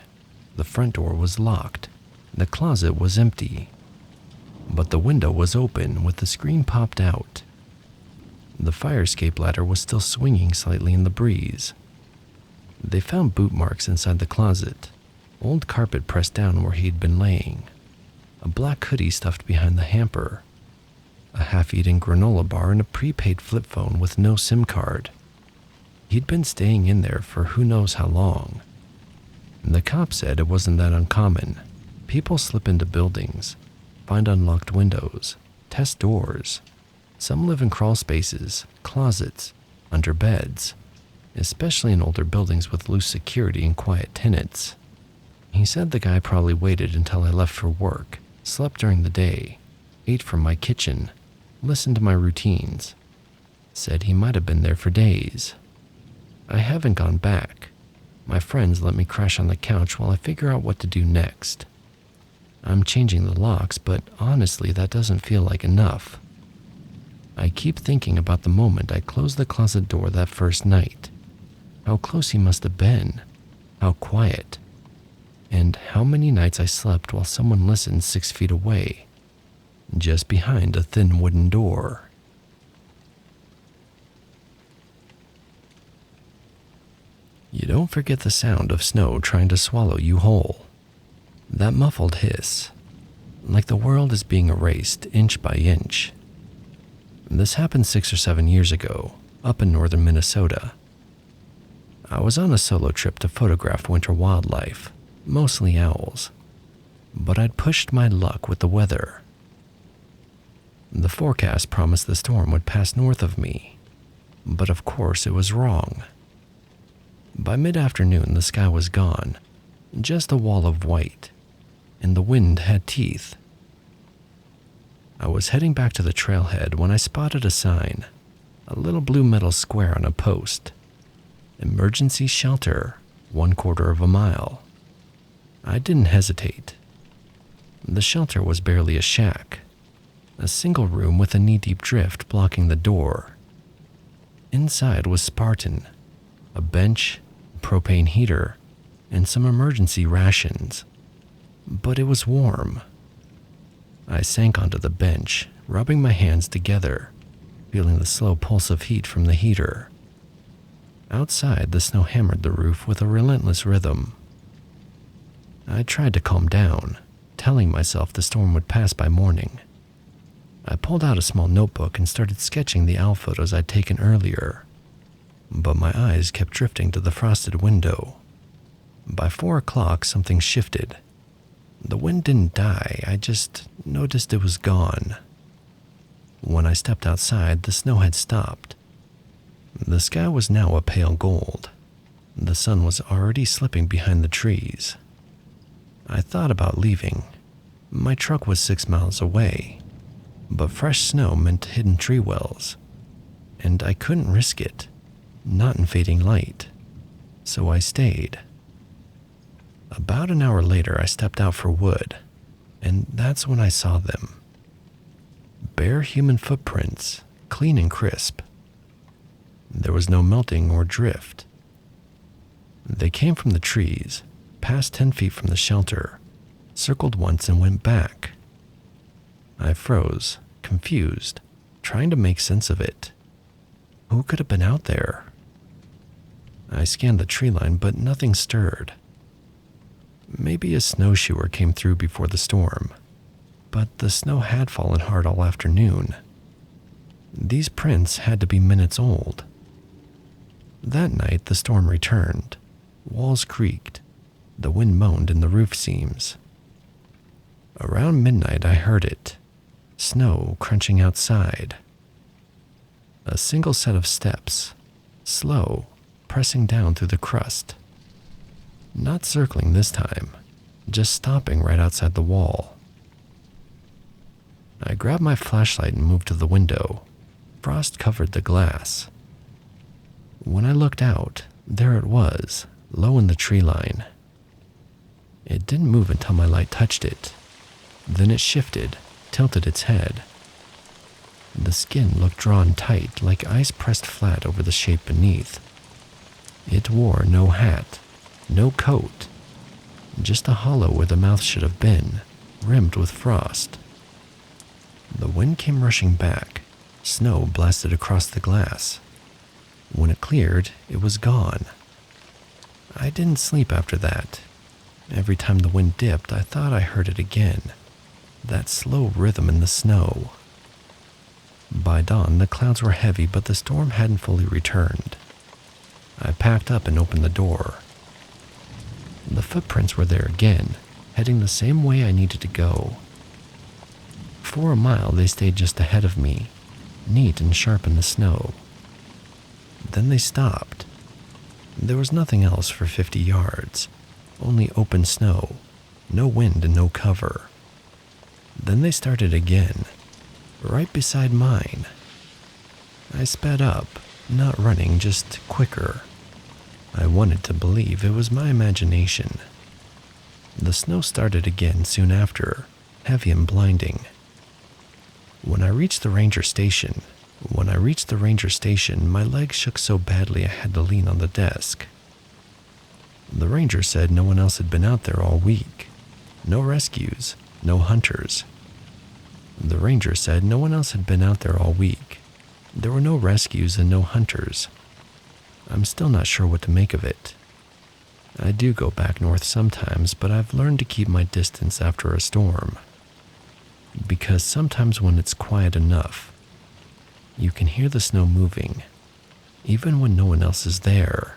The front door was locked. The closet was empty. But the window was open with the screen popped out. The fire escape ladder was still swinging slightly in the breeze. They found boot marks inside the closet, old carpet pressed down where he'd been laying, a black hoodie stuffed behind the hamper, a half-eaten granola bar, and a prepaid flip phone with no SIM card. He'd been staying in there for who knows how long. The cop said it wasn't that uncommon. People slip into buildings, find unlocked windows, test doors. Some live in crawl spaces, closets, under beds, especially in older buildings with loose security and quiet tenants. He said the guy probably waited until I left for work, slept during the day, ate from my kitchen, listened to my routines. Said he might have been there for days. I haven't gone back. My friends let me crash on the couch while I figure out what to do next. I'm changing the locks, but honestly, that doesn't feel like enough. I keep thinking about the moment I closed the closet door that first night. How close he must have been, how quiet, and how many nights I slept while someone listened 6 feet away, just behind a thin wooden door. You don't forget the sound of snow trying to swallow you whole. That muffled hiss, like the world is being erased inch by inch. This happened 6 or 7 years ago, up in northern Minnesota. I was on a solo trip to photograph winter wildlife, mostly owls, but I'd pushed my luck with the weather. The forecast promised the storm would pass north of me, but of course it was wrong. By mid-afternoon, the sky was gone, just a wall of white, and the wind had teeth. I was heading back to the trailhead when I spotted a sign, a little blue metal square on a post. Emergency shelter, 1/4 of a mile. I didn't hesitate. The shelter was barely a shack, a single room with a knee-deep drift blocking the door. Inside was Spartan, a bench, a propane heater, and some emergency rations. But it was warm. I sank onto the bench, rubbing my hands together, feeling the slow pulse of heat from the heater. Outside, the snow hammered the roof with a relentless rhythm. I tried to calm down, telling myself the storm would pass by morning. I pulled out a small notebook and started sketching the owl photos I'd taken earlier, but my eyes kept drifting to the frosted window. By 4 o'clock, something shifted. The wind didn't die, I just noticed it was gone. When I stepped outside, the snow had stopped. The sky was now a pale gold. The sun was already slipping behind the trees. I thought about leaving. My truck was 6 miles away, but fresh snow meant hidden tree wells, and I couldn't risk it, not in fading light. so I stayed. About an hour later, I stepped out for wood, and that's when I saw them. Bare human footprints, clean and crisp. There was no melting or drift. They came from the trees, passed 10 feet from the shelter, circled once and went back. I froze, confused, trying to make sense of it. Who could have been out there? I scanned the tree line, but nothing stirred. Maybe a snowshoer came through before the storm, but the snow had fallen hard all afternoon. These prints had to be minutes old. That night, the storm returned. Walls creaked. The wind moaned in the roof seams. Around midnight, I heard it. Snow crunching outside. A single set of steps, slow, pressing down through the crust. Not circling this time, just stopping right outside the wall. I grabbed my flashlight and moved to the window. Frost covered the glass. When I looked out, there it was, low in the tree line. It didn't move until my light touched it. Then it shifted, tilted its head. The skin looked drawn tight, like ice pressed flat over the shape beneath. It wore no hat, no coat, just a hollow where the mouth should have been, rimmed with frost. The wind came rushing back. Snow blasted across the glass. When it cleared, it was gone. I didn't sleep after that. Every time the wind dipped, I thought I heard it again. That slow rhythm in the snow. By dawn, the clouds were heavy, but the storm hadn't fully returned. I packed up and opened the door. The footprints were there again, heading the same way I needed to go. For a mile, they stayed just ahead of me, neat and sharp in the snow. Then they stopped. There was nothing else for 50 yards, only open snow, no wind and no cover. Then they started again, right beside mine. I sped up, not running, just quicker. I wanted to believe it was my imagination. The snow started again soon after, heavy and blinding. When I reached the ranger station, my legs shook so badly I had to lean on the desk. The ranger said no one else had been out there all week. No rescues, no hunters. The ranger said no one else had been out there all week. There were no rescues and no hunters. I'm still not sure what to make of it. I do go back north sometimes, but I've learned to keep my distance after a storm. Because sometimes when it's quiet enough, you can hear the snow moving, even when no one else is there.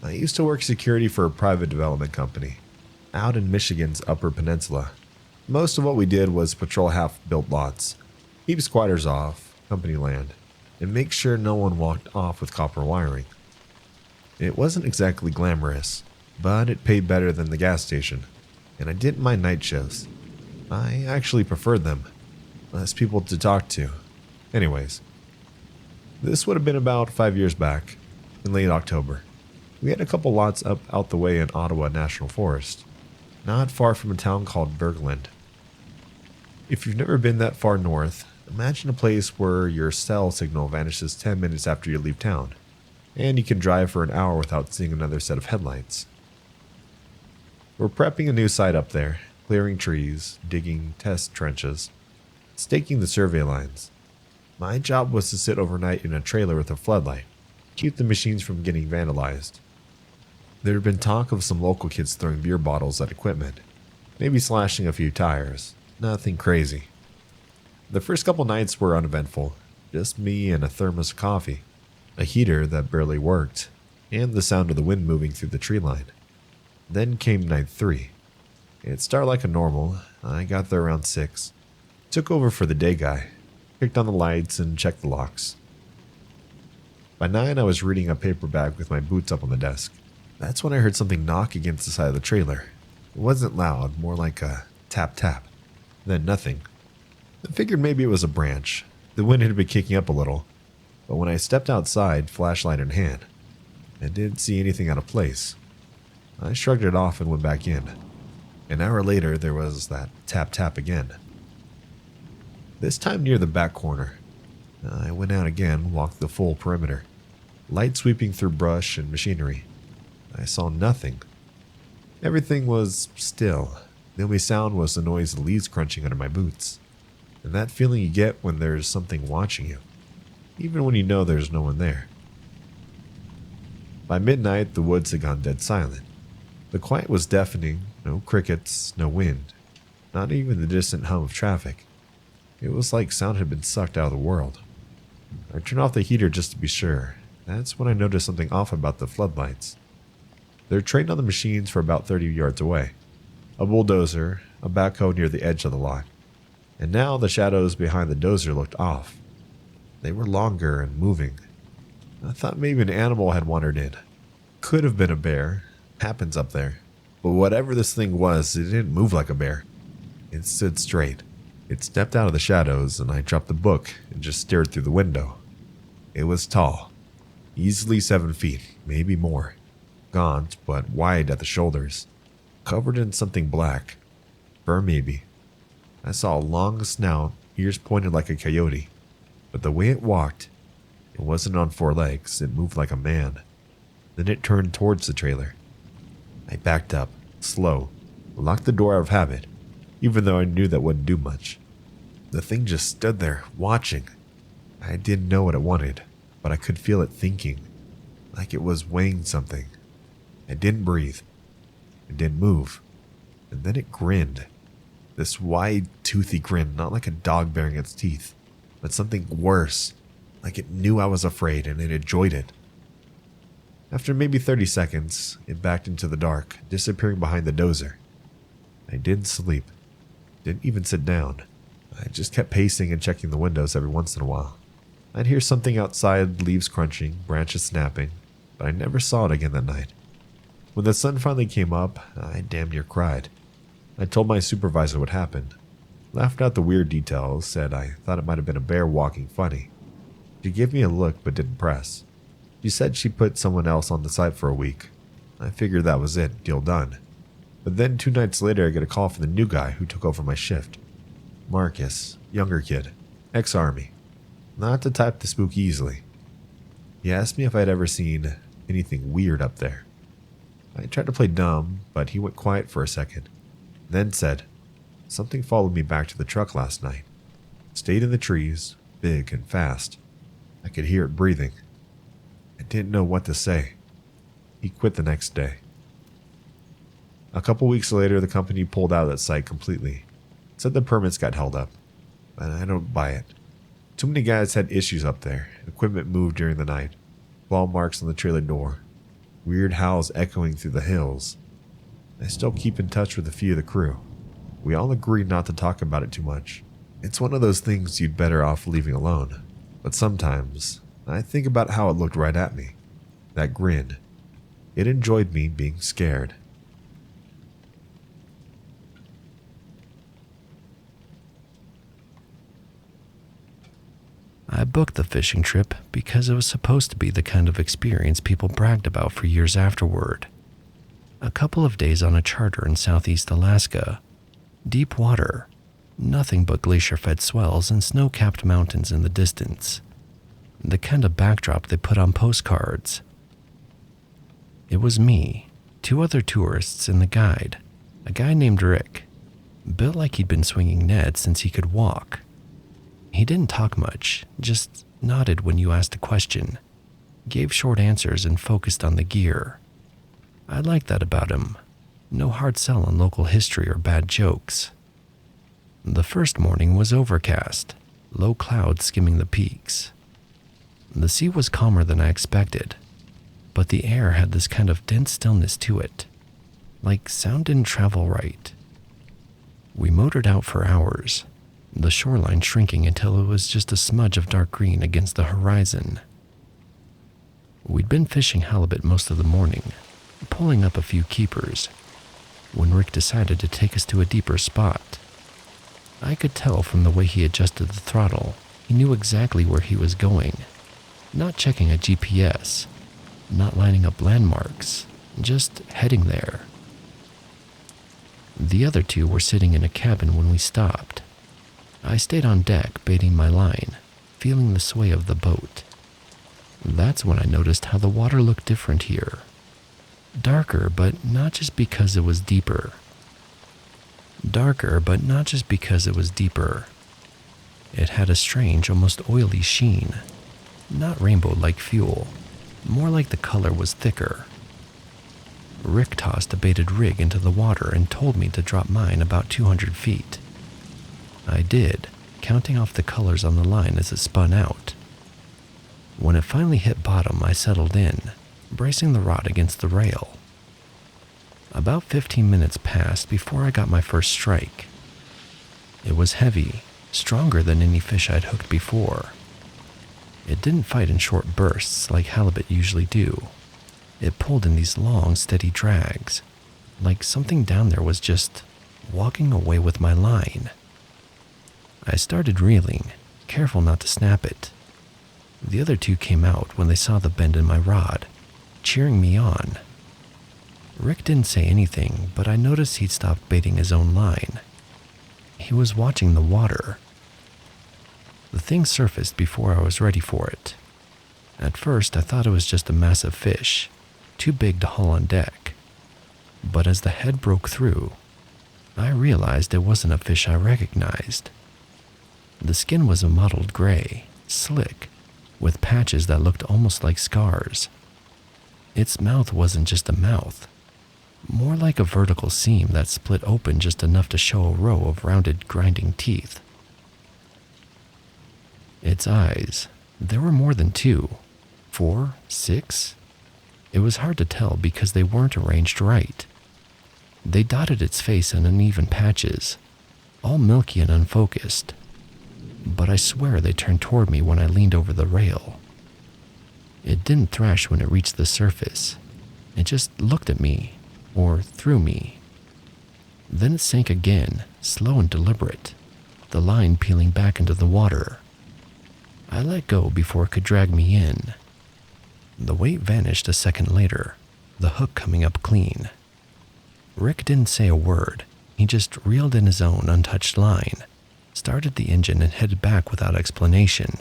I used to work security for a private development company out in Michigan's Upper Peninsula. Most of what we did was patrol half-built lots, keep squatters off company land, and make sure no one walked off with copper wiring. It wasn't exactly glamorous, but it paid better than the gas station, and I didn't mind night shifts. I actually preferred them. Less people to talk to. Anyways, this would have been about 5 years back, in late October. We had a couple lots up out the way in Ottawa National Forest, not far from a town called Bergland. If you've never been that far north, imagine a place where your cell signal vanishes 10 minutes after you leave town, and you can drive for an hour without seeing another set of headlights. We're prepping a new site up there, clearing trees, digging test trenches, staking the survey lines. My job was to sit overnight in a trailer with a floodlight, keep the machines from getting vandalized. There had been talk of some local kids throwing beer bottles at equipment, maybe slashing a few tires, nothing crazy. The first couple nights were uneventful, just me and a thermos of coffee, a heater that barely worked, and the sound of the wind moving through the tree line. Then came night 3. It started like a normal. I got there around 6, took over for the day guy, picked on the lights and checked the locks. By 9, I was reading a paper bag with my boots up on the desk. That's when I heard something knock against the side of the trailer. It wasn't loud, more like a tap tap. Then nothing. I figured maybe it was a branch. The wind had been kicking up a little, but when I stepped outside, flashlight in hand, I didn't see anything out of place. I shrugged it off and went back in. An hour later, there was that tap tap again. This time near the back corner. I went out again, walked the full perimeter. Light sweeping through brush and machinery. I saw nothing. Everything was still. The only sound was the noise of leaves crunching under my boots. And that feeling you get when there's something watching you, even when you know there's no one there. By midnight, the woods had gone dead silent. The quiet was deafening, no crickets, no wind, not even the distant hum of traffic. It was like sound had been sucked out of the world. I turned off the heater just to be sure. That's when I noticed something off about the floodlights. They're trained on the machines for about 30 yards away. A bulldozer, a backhoe near the edge of the lot. And now the shadows behind the dozer looked off. They were longer and moving. I thought maybe an animal had wandered in. Could have been a bear. Happens up there. But whatever this thing was, it didn't move like a bear. It stood straight. It stepped out of the shadows, and I dropped the book and just stared through the window. It was tall. Easily 7 feet, maybe more. Gaunt, but wide at the shoulders. Covered in something black. Fur maybe. I saw a long snout, ears pointed like a coyote. But the way it walked, it wasn't on 4 legs, it moved like a man. Then it turned towards the trailer. I backed up, slow, locked the door out of habit, even though I knew that wouldn't do much. The thing just stood there, watching. I didn't know what it wanted, but I could feel it thinking, like it was weighing something. I didn't breathe. It didn't move. And then it grinned. This wide, toothy grin, not like a dog baring its teeth, but something worse, like it knew I was afraid and it enjoyed it. After maybe 30 seconds, it backed into the dark, disappearing behind the dozer. I didn't sleep. Didn't even sit down. I just kept pacing and checking the windows every once in a while. I'd hear something outside, leaves crunching, branches snapping, but I never saw it again that night. When the sun finally came up, I damn near cried. I told my supervisor what happened. Laughed out the weird details, said I thought it might have been a bear walking funny. She gave me a look but didn't press. She said she put someone else on the site for a week. I figured that was it, deal done. But then 2 nights later I get a call from the new guy who took over my shift. Marcus, younger kid, ex-army. Not the type to spook easily. He asked me if I'd ever seen anything weird up there. I tried to play dumb, but he went quiet for a second. Then said, something followed me back to the truck last night. Stayed in the trees, big and fast. I could hear it breathing. I didn't know what to say. He quit the next day. A couple weeks later, the company pulled out of that site completely. Said the permits got held up, but I don't buy it. Too many guys had issues up there. Equipment moved during the night. Claw marks on the trailer door. Weird howls echoing through the hills. I still keep in touch with a few of the crew. We all agreed not to talk about it too much. It's one of those things you'd better off leaving alone. But sometimes, I think about how it looked right at me. That grin. It enjoyed me being scared. I booked the fishing trip because it was supposed to be the kind of experience people bragged about for years afterward. A couple of days on a charter in southeast Alaska. Deep water. Nothing but glacier-fed swells and snow-capped mountains in the distance. The kind of backdrop they put on postcards. It was me, 2 other tourists, and the guide, a guy named Rick, built like he'd been swinging nets since he could walk. He didn't talk much, just nodded when you asked a question, gave short answers and focused on the gear. I liked that about him. No hard sell on local history or bad jokes. The first morning was overcast, low clouds skimming the peaks. The sea was calmer than I expected, but the air had this kind of dense stillness to it, like sound didn't travel right. We motored out for hours, the shoreline shrinking until it was just a smudge of dark green against the horizon. We'd been fishing halibut most of the morning, pulling up a few keepers, when Rick decided to take us to a deeper spot. I could tell from the way he adjusted the throttle, he knew exactly where he was going. Not checking a GPS, not lining up landmarks, just heading there. The other two were sitting in a cabin when we stopped. I stayed on deck baiting my line, feeling the sway of the boat. That's when I noticed how the water looked different here. Darker, but not just because it was deeper. It had a strange, almost oily sheen. Not rainbow like fuel, more like the color was thicker. Rick tossed a baited rig into the water and told me to drop mine about 200 feet. I did, counting off the colors on the line as it spun out. When it finally hit bottom, I settled in, bracing the rod against the rail. About 15 minutes passed before I got my first strike. It was heavy, stronger than any fish I'd hooked before. It didn't fight in short bursts like halibut usually do. It pulled in these long, steady drags, like something down there was just walking away with my line. I started reeling, careful not to snap it. The other two came out when they saw the bend in my rod, cheering me on. Rick didn't say anything, but I noticed he'd stopped baiting his own line. He was watching the water. The thing surfaced before I was ready for it. At first, I thought it was just a massive fish, too big to haul on deck. But as the head broke through, I realized it wasn't a fish I recognized. The skin was a mottled gray, slick, with patches that looked almost like scars. Its mouth wasn't just a mouth, more like a vertical seam that split open just enough to show a row of rounded, grinding teeth. Its eyes, there were more than 2, 4, 6. It was hard to tell because they weren't arranged right. They dotted its face in uneven patches, all milky and unfocused. But I swear they turned toward me when I leaned over the rail. It didn't thrash when it reached the surface. It just looked at me, or through me. Then it sank again, slow and deliberate, the line peeling back into the water. I let go before it could drag me in. The weight vanished a second later, the hook coming up clean. Rick didn't say a word. He just reeled in his own untouched line, started the engine and headed back without explanation.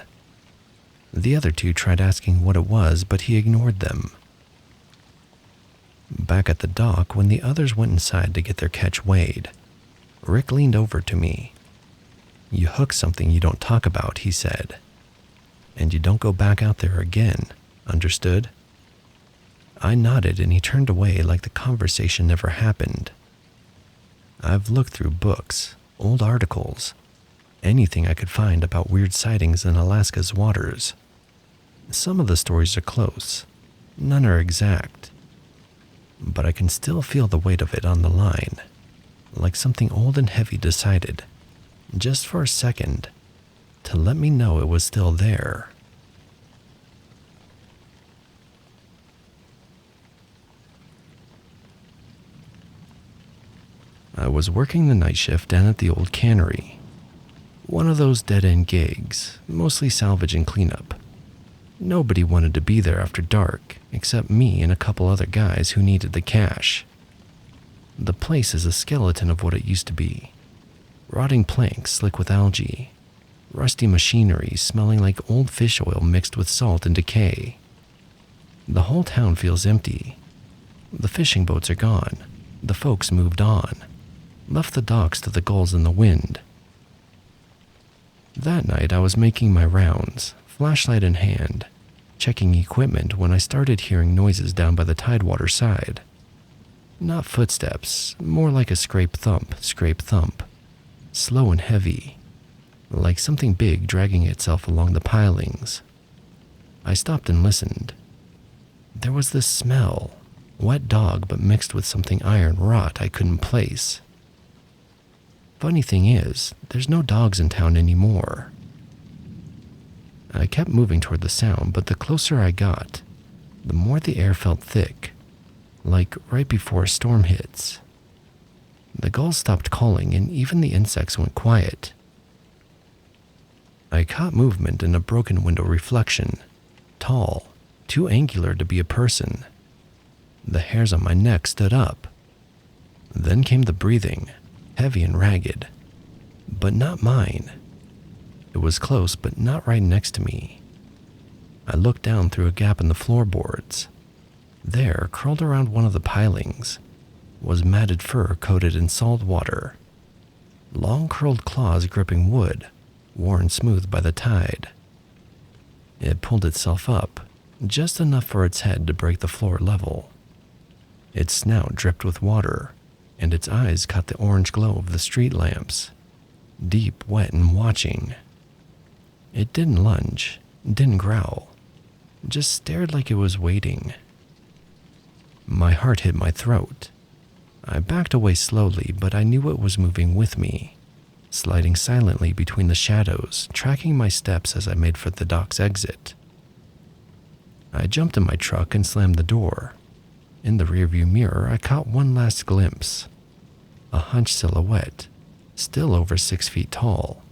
The other two tried asking what it was, but he ignored them. Back at the dock, when the others went inside to get their catch weighed, Rick leaned over to me. "You hook something you don't talk about," he said. "And you don't go back out there again, understood?" I nodded and he turned away like the conversation never happened. I've looked through books, old articles, anything I could find about weird sightings in Alaska's waters. Some of the stories are close, none are exact, but I can still feel the weight of it on the line, like something old and heavy decided, just for a second, to let me know it was still there. I was working the night shift down at the old cannery. One of those dead-end gigs, mostly salvage and cleanup. Nobody wanted to be there after dark, except me and a couple other guys who needed the cash. The place is a skeleton of what it used to be. Rotting planks slick with algae. Rusty machinery smelling like old fish oil mixed with salt and decay. The whole town feels empty. The fishing boats are gone. The folks moved on. Left the docks to the gulls in the wind. That night I was making my rounds, flashlight in hand, checking equipment when I started hearing noises down by the tidewater side. Not footsteps, more like a scrape thump, slow and heavy, like something big dragging itself along the pilings. I stopped and listened. There was this smell, wet dog but mixed with something iron rot I couldn't place. Funny thing is, there's no dogs in town anymore. I kept moving toward the sound, but the closer I got, the more the air felt thick, like right before a storm hits. The gulls stopped calling and even the insects went quiet. I caught movement in a broken window reflection, tall, too angular to be a person. The hairs on my neck stood up. Then came the breathing, heavy and ragged, but not mine. It was close, but not right next to me. I looked down through a gap in the floorboards. There, curled around one of the pilings, was matted fur coated in salt water. Long curled claws gripping wood, worn smooth by the tide. It pulled itself up, just enough for its head to break the floor level. Its snout dripped with water, and its eyes caught the orange glow of the street lamps, deep, wet, and watching. It didn't lunge, didn't growl, just stared like it was waiting. My heart hit my throat. I backed away slowly, but I knew it was moving with me, sliding silently between the shadows, tracking my steps as I made for the dock's exit. I jumped in my truck and slammed the door. In the rearview mirror, I caught one last glimpse. A hunched silhouette, still over 6 feet tall,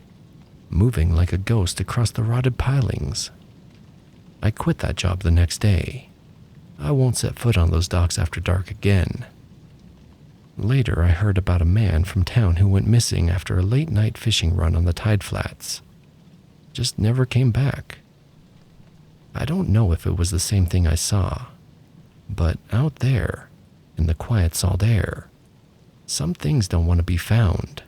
moving like a ghost across the rotted pilings. I quit that job the next day. I won't set foot on those docks after dark again. Later, I heard about a man from town who went missing after a late-night fishing run on the tide flats. Just never came back. I don't know if it was the same thing I saw, but out there, in the quiet salt air, some things don't want to be found.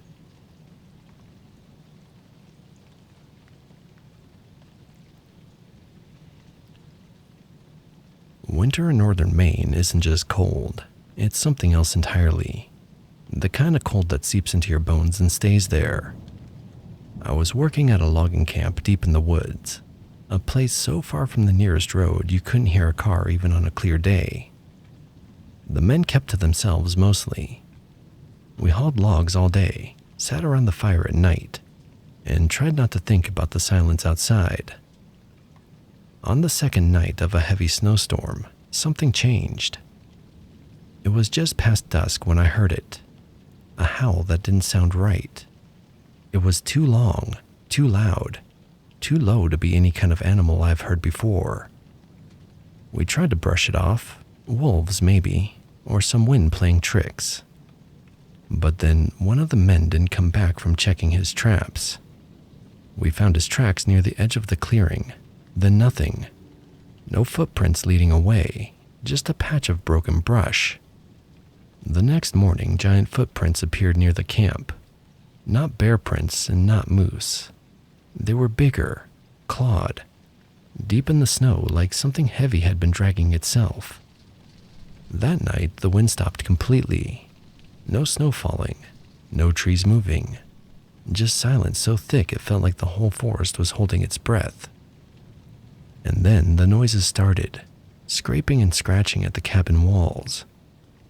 Winter in northern Maine isn't just cold, it's something else entirely. The kind of cold that seeps into your bones and stays there. I was working at a logging camp deep in the woods, a place so far from the nearest road you couldn't hear a car even on a clear day. The men kept to themselves mostly. We hauled logs all day, sat around the fire at night, and tried not to think about the silence outside. On the second night of a heavy snowstorm, something changed. It was just past dusk when I heard it, a howl that didn't sound right. It was too long, too loud, too low to be any kind of animal I've heard before. We tried to brush it off, wolves maybe, or some wind playing tricks. But then one of the men didn't come back from checking his traps. We found his tracks near the edge of the clearing, then nothing. No footprints leading away, just a patch of broken brush. The next morning, giant footprints appeared near the camp. Not bear prints and not moose. They were bigger, clawed, deep in the snow like something heavy had been dragging itself. That night, the wind stopped completely. No snow falling, no trees moving. Just silence so thick it felt like the whole forest was holding its breath. And then the noises started, scraping and scratching at the cabin walls,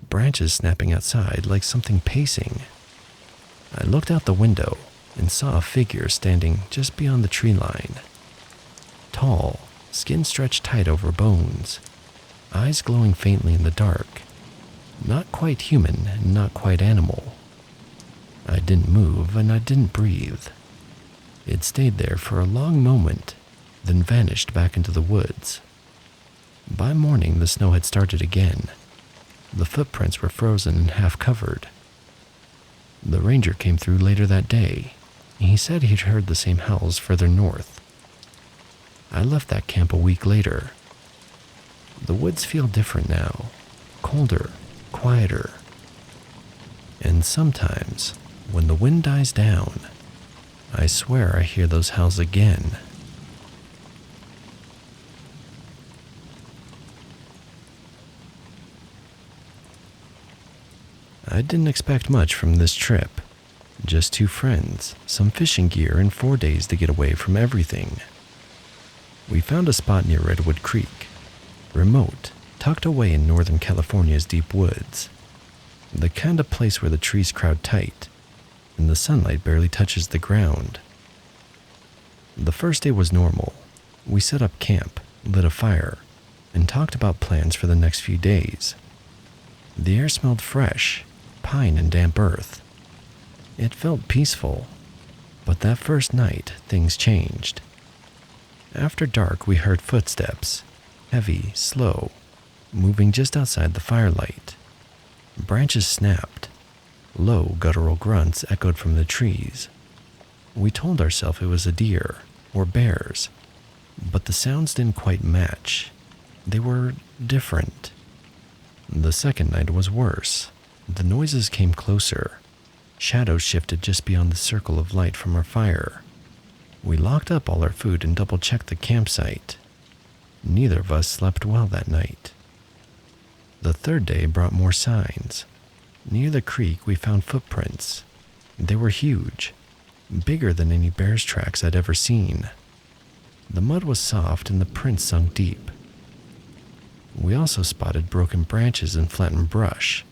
branches snapping outside like something pacing. I looked out the window and saw a figure standing just beyond the tree line. Tall, skin stretched tight over bones, eyes glowing faintly in the dark. Not quite human, not quite animal. I didn't move and I didn't breathe. It stayed there for a long moment, then vanished back into the woods. By morning, the snow had started again. The footprints were frozen and half covered. The ranger came through later that day. He said he'd heard the same howls further north. I left that camp a week later. The woods feel different now, colder, quieter. And sometimes, when the wind dies down, I swear I hear those howls again. I didn't expect much from this trip. Just 2 friends, some fishing gear, and 4 days to get away from everything. We found a spot near Redwood Creek, remote, tucked away in Northern California's deep woods. The kind of place where the trees crowd tight, and the sunlight barely touches the ground. The first day was normal. We set up camp, lit a fire, and talked about plans for the next few days. The air smelled fresh, pine and damp earth. It felt peaceful, but that first night things changed. After dark we heard footsteps, heavy, slow, moving just outside the firelight. Branches snapped. Low, guttural grunts echoed from the trees. We told ourselves it was a deer or bears, but the sounds didn't quite match. They were different. The second night was worse. The noises came closer. Shadows shifted just beyond the circle of light from our fire. We locked up all our food and double-checked the campsite. Neither of us slept well that night. The third day brought more signs. Near the creek, we found footprints. They were huge, bigger than any bear's tracks I'd ever seen. The mud was soft and the prints sunk deep. We also spotted broken branches and flattened brush,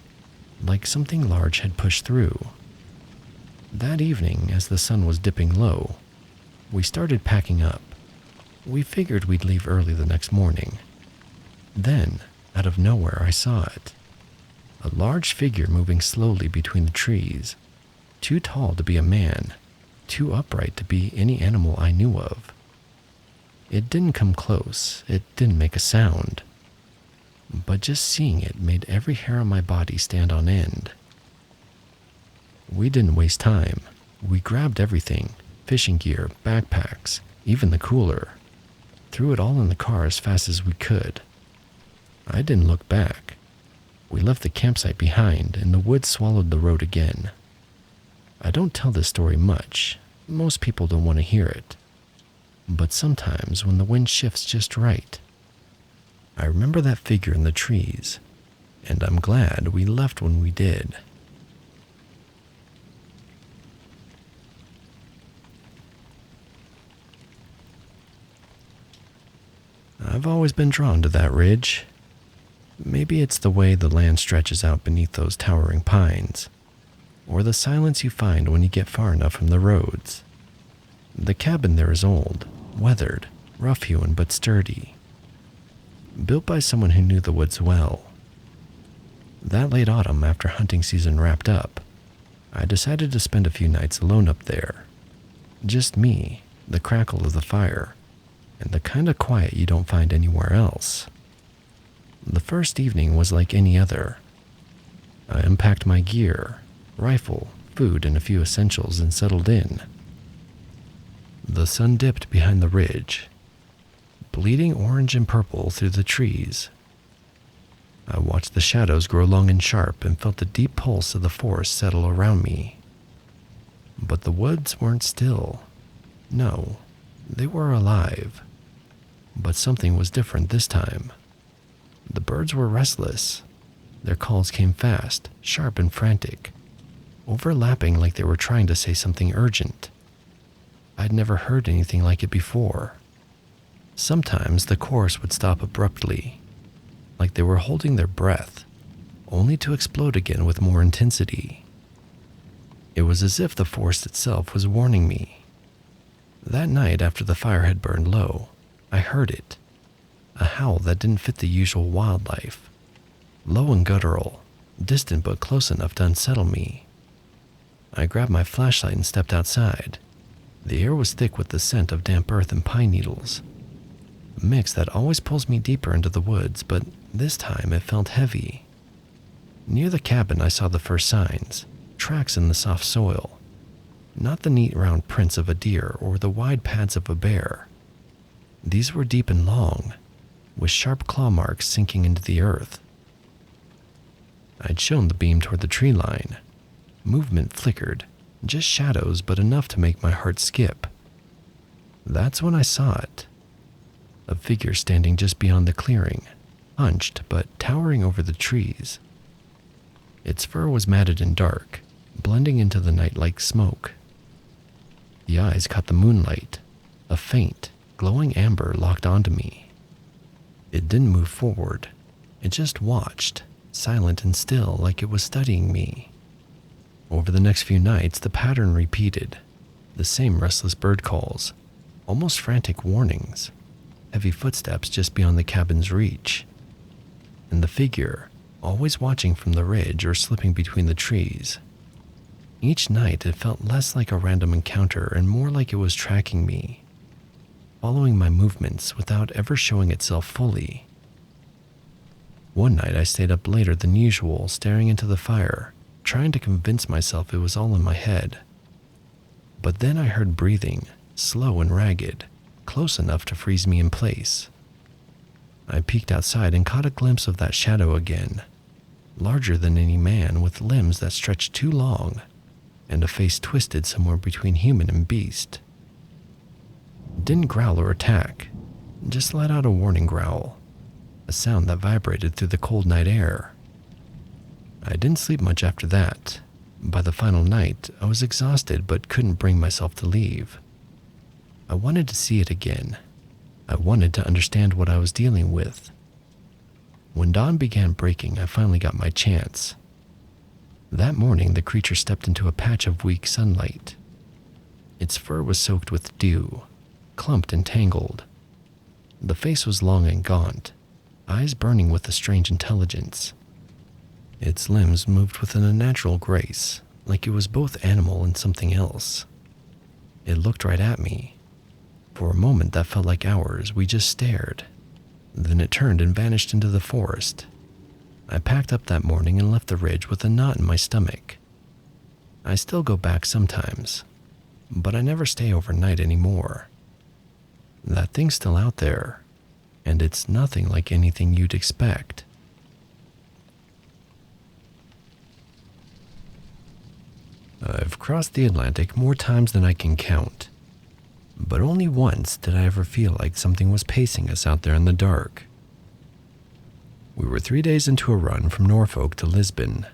like something large had pushed through. That evening, as the sun was dipping low, we started packing up. We figured we'd leave early the next morning. Then, out of nowhere, I saw it. A large figure moving slowly between the trees, too tall to be a man, too upright to be any animal I knew of. It didn't come close, it didn't make a sound, but just seeing it made every hair on my body stand on end. We didn't waste time. We grabbed everything, fishing gear, backpacks, even the cooler, threw it all in the car as fast as we could. I didn't look back. We left the campsite behind, and the woods swallowed the road again. I don't tell this story much. Most people don't want to hear it. But sometimes, when the wind shifts just right, I remember that figure in the trees, and I'm glad we left when we did. I've always been drawn to that ridge. Maybe it's the way the land stretches out beneath those towering pines, or the silence you find when you get far enough from the roads. The cabin there is old, weathered, rough-hewn but sturdy, built by someone who knew the woods well. That late autumn, after hunting season wrapped up, I decided to spend a few nights alone up there. Just me, the crackle of the fire, and the kind of quiet you don't find anywhere else. The first evening was like any other. I unpacked my gear, rifle, food, and a few essentials and settled in. The sun dipped behind the ridge, bleeding orange and purple through the trees. I watched the shadows grow long and sharp and felt the deep pulse of the forest settle around me. But the woods weren't still. No, they were alive. But something was different this time. The birds were restless. Their calls came fast, sharp and frantic, overlapping like they were trying to say something urgent. I'd never heard anything like it before. Sometimes the chorus would stop abruptly, like they were holding their breath, only to explode again with more intensity. It was as if the forest itself was warning me. That night, after the fire had burned low, I heard it. A howl that didn't fit the usual wildlife. Low and guttural, distant but close enough to unsettle me. I grabbed my flashlight and stepped outside. The air was thick with the scent of damp earth and pine needles. A mix that always pulls me deeper into the woods, but this time it felt heavy. Near the cabin I saw the first signs, tracks in the soft soil. Not the neat round prints of a deer or the wide pads of a bear. These were deep and long, with sharp claw marks sinking into the earth. I'd shown the beam toward the tree line. Movement flickered, just shadows but enough to make my heart skip. That's when I saw it. A figure standing just beyond the clearing, hunched but towering over the trees. Its fur was matted and dark, blending into the night like smoke. The eyes caught the moonlight, a faint, glowing amber locked onto me. It didn't move forward. It just watched, silent and still, like it was studying me. Over the next few nights, the pattern repeated. The same restless bird calls, almost frantic warnings, heavy footsteps just beyond the cabin's reach. And the figure, always watching from the ridge or slipping between the trees. Each night it felt less like a random encounter and more like it was tracking me, following my movements without ever showing itself fully. One night I stayed up later than usual, staring into the fire, trying to convince myself it was all in my head. But then I heard breathing, slow and ragged, close enough to freeze me in place. I peeked outside and caught a glimpse of that shadow again, larger than any man with limbs that stretched too long, and a face twisted somewhere between human and beast. It didn't growl or attack, just let out a warning growl, a sound that vibrated through the cold night air. I didn't sleep much after that. By the final night, I was exhausted but couldn't bring myself to leave. I wanted to see it again. I wanted to understand what I was dealing with. When dawn began breaking, I finally got my chance. That morning, the creature stepped into a patch of weak sunlight. Its fur was soaked with dew, clumped and tangled. The face was long and gaunt, eyes burning with a strange intelligence. Its limbs moved with an unnatural grace, like it was both animal and something else. It looked right at me. For a moment that felt like hours, we just stared. Then it turned and vanished into the forest. I packed up that morning and left the ridge with a knot in my stomach. I still go back sometimes, but I never stay overnight anymore. That thing's still out there, and it's nothing like anything you'd expect. I've crossed the Atlantic more times than I can count, but only once did I ever feel like something was pacing us out there in the dark. We were 3 days into a run from Norfolk to Lisbon,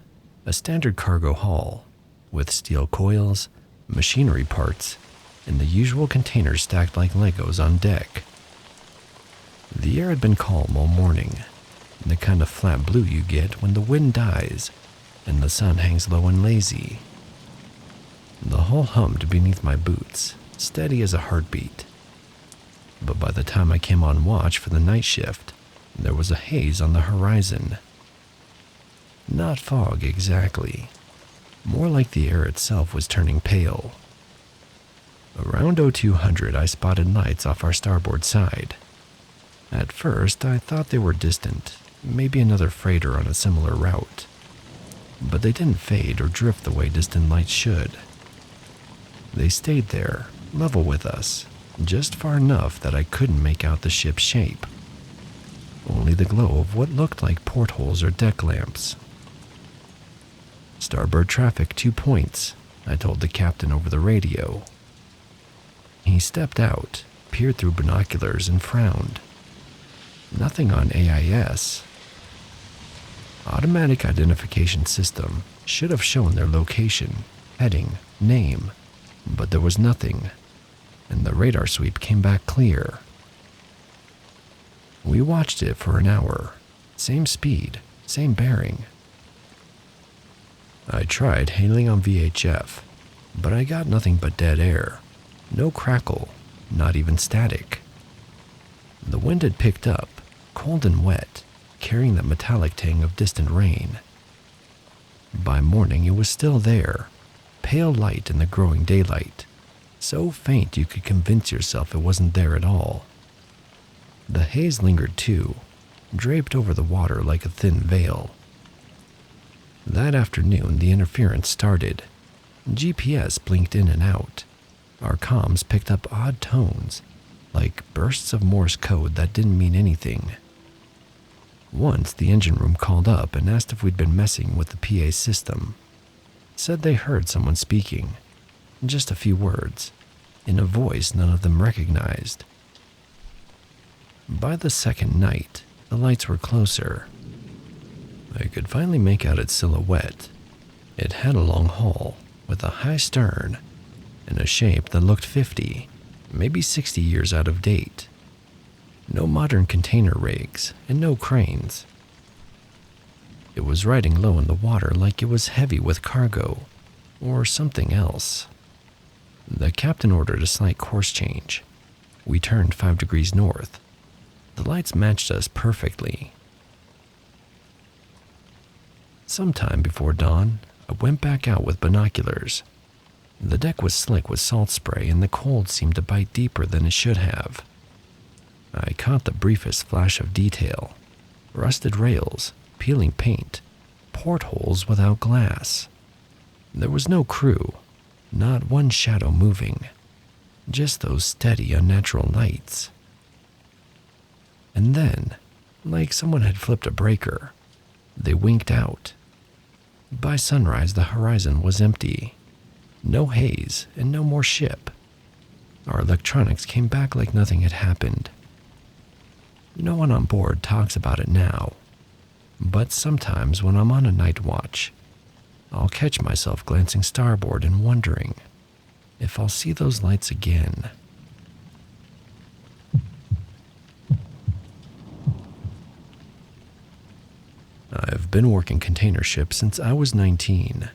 a standard cargo haul, with steel coils, machinery parts, and the usual containers stacked like Legos on deck. The air had been calm all morning, the kind of flat blue you get when the wind dies and the sun hangs low and lazy. The hull hummed beneath my boots, steady as a heartbeat. But by the time I came on watch for the night shift, there was a haze on the horizon. Not fog exactly, more like the air itself was turning pale. Around 0200 I spotted lights off our starboard side. At first I thought they were distant, maybe another freighter on a similar route. But they didn't fade or drift the way distant lights should. They stayed there, level with us, just far enough that I couldn't make out the ship's shape. Only the glow of what looked like portholes or deck lamps. "Starboard traffic 2 points," I told the captain over the radio. He stepped out, peered through binoculars, and frowned. Nothing on AIS. Automatic identification system should have shown their location, heading, name, but there was nothing, and the radar sweep came back clear. We watched it for an hour, same speed, same bearing. I tried hailing on VHF, but I got nothing but dead air, no crackle, not even static. The wind had picked up, cold and wet, carrying that metallic tang of distant rain. By morning it was still there, pale light in the growing daylight, so faint you could convince yourself it wasn't there at all. The haze lingered too, draped over the water like a thin veil. That afternoon the interference started. GPS blinked in and out. Our comms picked up odd tones, like bursts of Morse code that didn't mean anything. Once the engine room called up and asked if we'd been messing with the PA system. Said they heard someone speaking, just a few words, in a voice none of them recognized. By the second night, the lights were closer. I could finally make out its silhouette. It had a long hull, with a high stern, and a shape that looked 50, maybe 60 years out of date. No modern container rigs, and no cranes. It was riding low in the water like it was heavy with cargo, or something else. The captain ordered a slight course change. We turned 5 degrees north. The lights matched us perfectly. Sometime before dawn, I went back out with binoculars. The deck was slick with salt spray and the cold seemed to bite deeper than it should have. I caught the briefest flash of detail: rusted rails, peeling paint, portholes without glass. There was no crew, not one shadow moving, just those steady, unnatural lights. And then, like someone had flipped a breaker, they winked out. By sunrise, the horizon was empty. No haze and no more ship. Our electronics came back like nothing had happened. No one on board talks about it now, but sometimes when I'm on a night watch, I'll catch myself glancing starboard and wondering if I'll see those lights again. I've been working container ships since I was 19,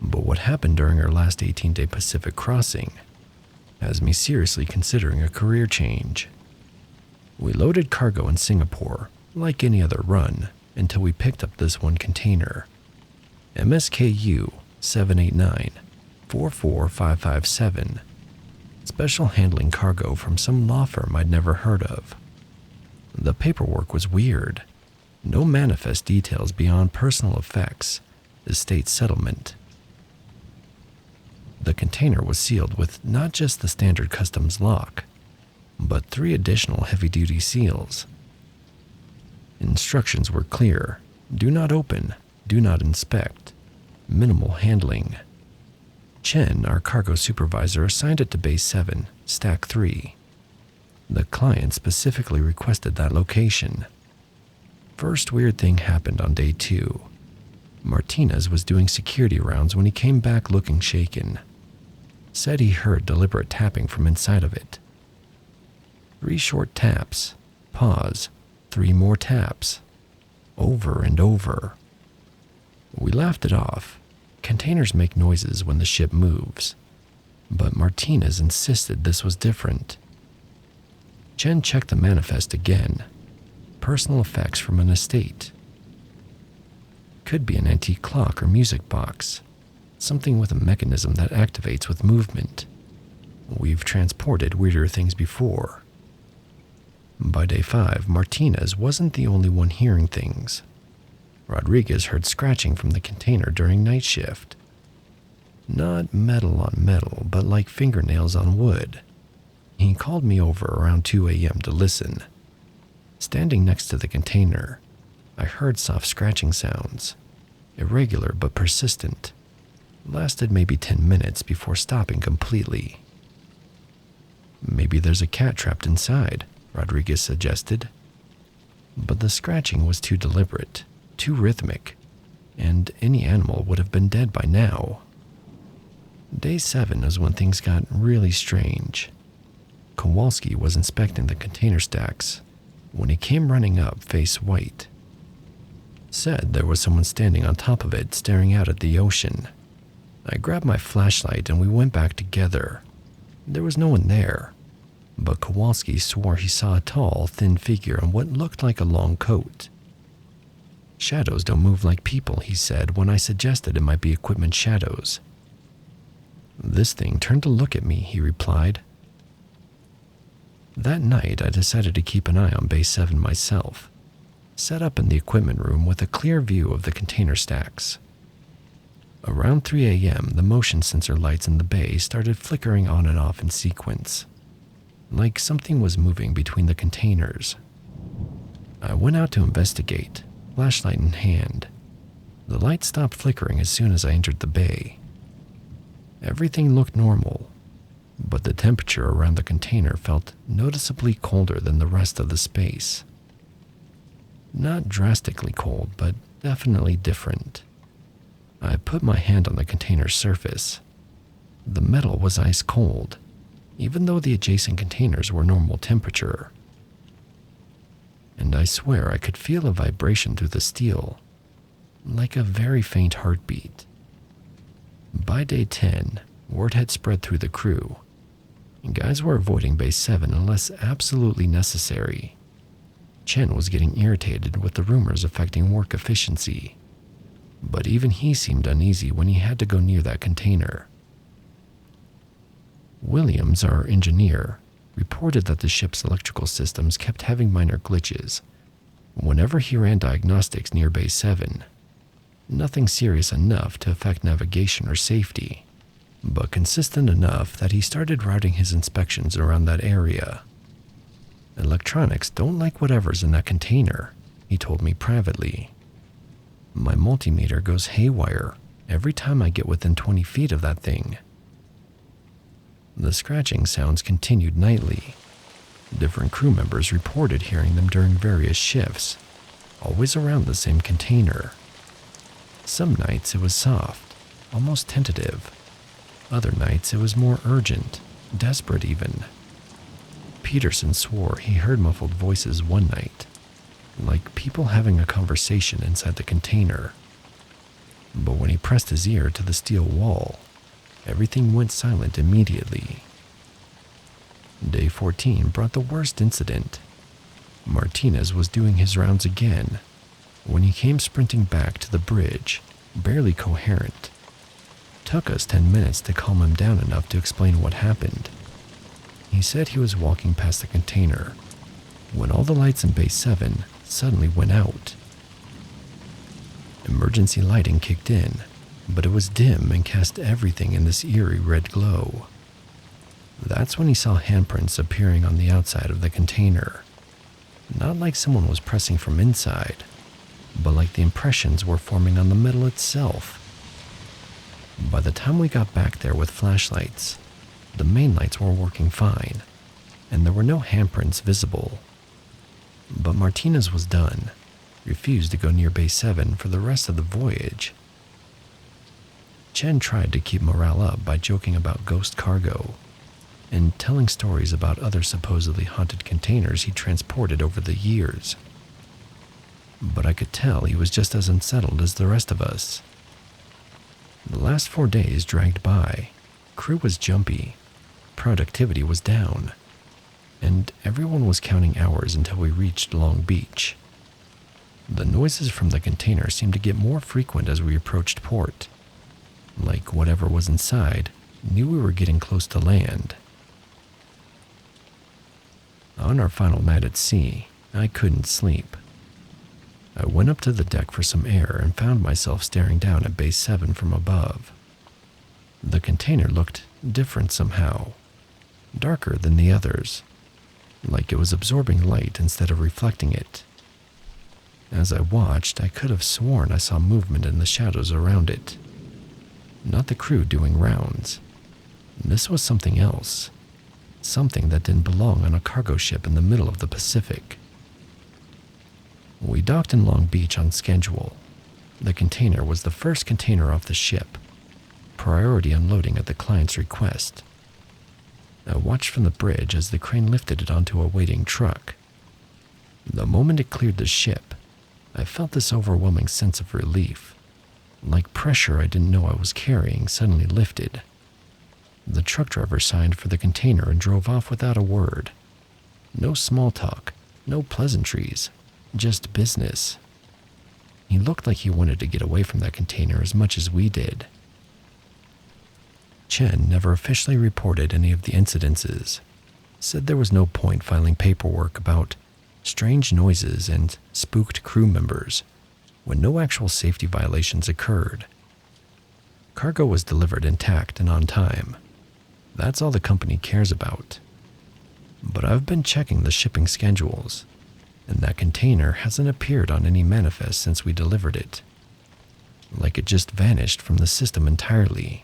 but what happened during our last 18-day Pacific crossing has me seriously considering a career change. We loaded cargo in Singapore, like any other run, until we picked up this one container, MSKU 789-44557, special handling cargo from some law firm I'd never heard of. The paperwork was weird. No manifest details beyond personal effects, estate settlement. The container was sealed with not just the standard customs lock, but 3 additional heavy-duty seals. Instructions were clear: do not open, do not inspect, minimal handling. Chen, our cargo supervisor, assigned it to Base 7, Stack 3. The client specifically requested that location. First weird thing happened on day 2. Martinez was doing security rounds when he came back looking shaken. Said he heard deliberate tapping from inside of it. 3 short taps, pause, 3 more taps, over and over. We laughed it off. Containers make noises when the ship moves, but Martinez insisted this was different. Chen checked the manifest again. Personal effects from an estate. Could be an antique clock or music box, something with a mechanism that activates with movement. We've transported weirder things before. By day 5, Martinez wasn't the only one hearing things. Rodriguez heard scratching from the container during night shift. Not metal on metal, but like fingernails on wood. He called me over around 2 a.m. to listen. Standing next to the container, I heard soft scratching sounds, irregular but persistent. Lasted maybe 10 minutes before stopping completely. Maybe there's a cat trapped inside, Rodriguez suggested. But the scratching was too deliberate, too rhythmic, and any animal would have been dead by now. Day 7 is when things got really strange. Kowalski was inspecting the container stacks when he came running up, face white. Said there was someone standing on top of it, staring out at the ocean. I grabbed my flashlight and we went back together. There was no one there, but Kowalski swore he saw a tall, thin figure in what looked like a long coat. Shadows don't move like people, he said when I suggested it might be equipment shadows. This thing turned to look at me, he replied. That night, I decided to keep an eye on Base 7 myself, set up in the equipment room with a clear view of the container stacks. Around 3 a.m., the motion sensor lights in the bay started flickering on and off in sequence, like something was moving between the containers. I went out to investigate, flashlight in hand. The light stopped flickering as soon as I entered the bay. Everything looked normal, but the temperature around the container felt noticeably colder than the rest of the space. Not drastically cold, but definitely different. I put my hand on the container's surface. The metal was ice cold, even though the adjacent containers were normal temperature. And I swear I could feel a vibration through the steel, like a very faint heartbeat. By day 10, word had spread through the crew. Guys were avoiding Base 7 unless absolutely necessary. Chen was getting irritated with the rumors affecting work efficiency. but even he seemed uneasy when he had to go near that container. Williams, our engineer, reported that the ship's electrical systems kept having minor glitches whenever he ran diagnostics near Base 7. Nothing serious enough to affect navigation or safety, but consistent enough that he started routing his inspections around that area. Electronics don't like whatever's in that container, he told me privately. My multimeter goes haywire every time I get within 20 feet of that thing. The scratching sounds continued nightly. Different crew members reported hearing them during various shifts, always around the same container. Some nights it was soft, almost tentative. Other nights it was more urgent, desperate even. Peterson swore he heard muffled voices one night, like people having a conversation inside the container. But when he pressed his ear to the steel wall, everything went silent immediately. Day 14 brought the worst incident. Martinez was doing his rounds again when he came sprinting back to the bridge, barely coherent. Took us 10 minutes to calm him down enough to explain what happened. He said he was walking past the container when all the lights in Base 7 suddenly went out. Emergency lighting kicked in, but it was dim and cast everything in this eerie red glow. That's when he saw handprints appearing on the outside of the container. Not like someone was pressing from inside, but like the impressions were forming on the metal itself. By the time we got back there with flashlights, the main lights were working fine, and there were no handprints visible. But Martinez was done, refused to go near Base 7 for the rest of the voyage. Chen tried to keep morale up by joking about ghost cargo and telling stories about other supposedly haunted containers he transported over the years. But I could tell he was just as unsettled as the rest of us. The last 4 days dragged by. Crew was jumpy, productivity was down, and everyone was counting hours until we reached Long Beach. The noises from the container seemed to get more frequent as we approached port, like whatever was inside knew we were getting close to land. On our final night at sea, I couldn't sleep. I went up to the deck for some air and found myself staring down at Base 7 from above. The container looked different somehow, darker than the others, like it was absorbing light instead of reflecting it. As I watched, I could have sworn I saw movement in the shadows around it. Not the crew doing rounds. This was something else. Something that didn't belong on a cargo ship in the middle of the Pacific. We docked in Long Beach on schedule. The container was the first container off the ship, priority unloading at the client's request. I watched from the bridge as the crane lifted it onto a waiting truck. The moment it cleared the ship, I felt this overwhelming sense of relief, like pressure I didn't know I was carrying suddenly lifted. The truck driver signed for the container and drove off without a word. No small talk, no pleasantries, just business. He looked like he wanted to get away from that container as much as we did. Chen never officially reported any of the incidences, said there was no point filing paperwork about strange noises and spooked crew members when no actual safety violations occurred. Cargo was delivered intact and on time. That's all the company cares about. But I've been checking the shipping schedules, and that container hasn't appeared on any manifest since we delivered it. Like it just vanished from the system entirely.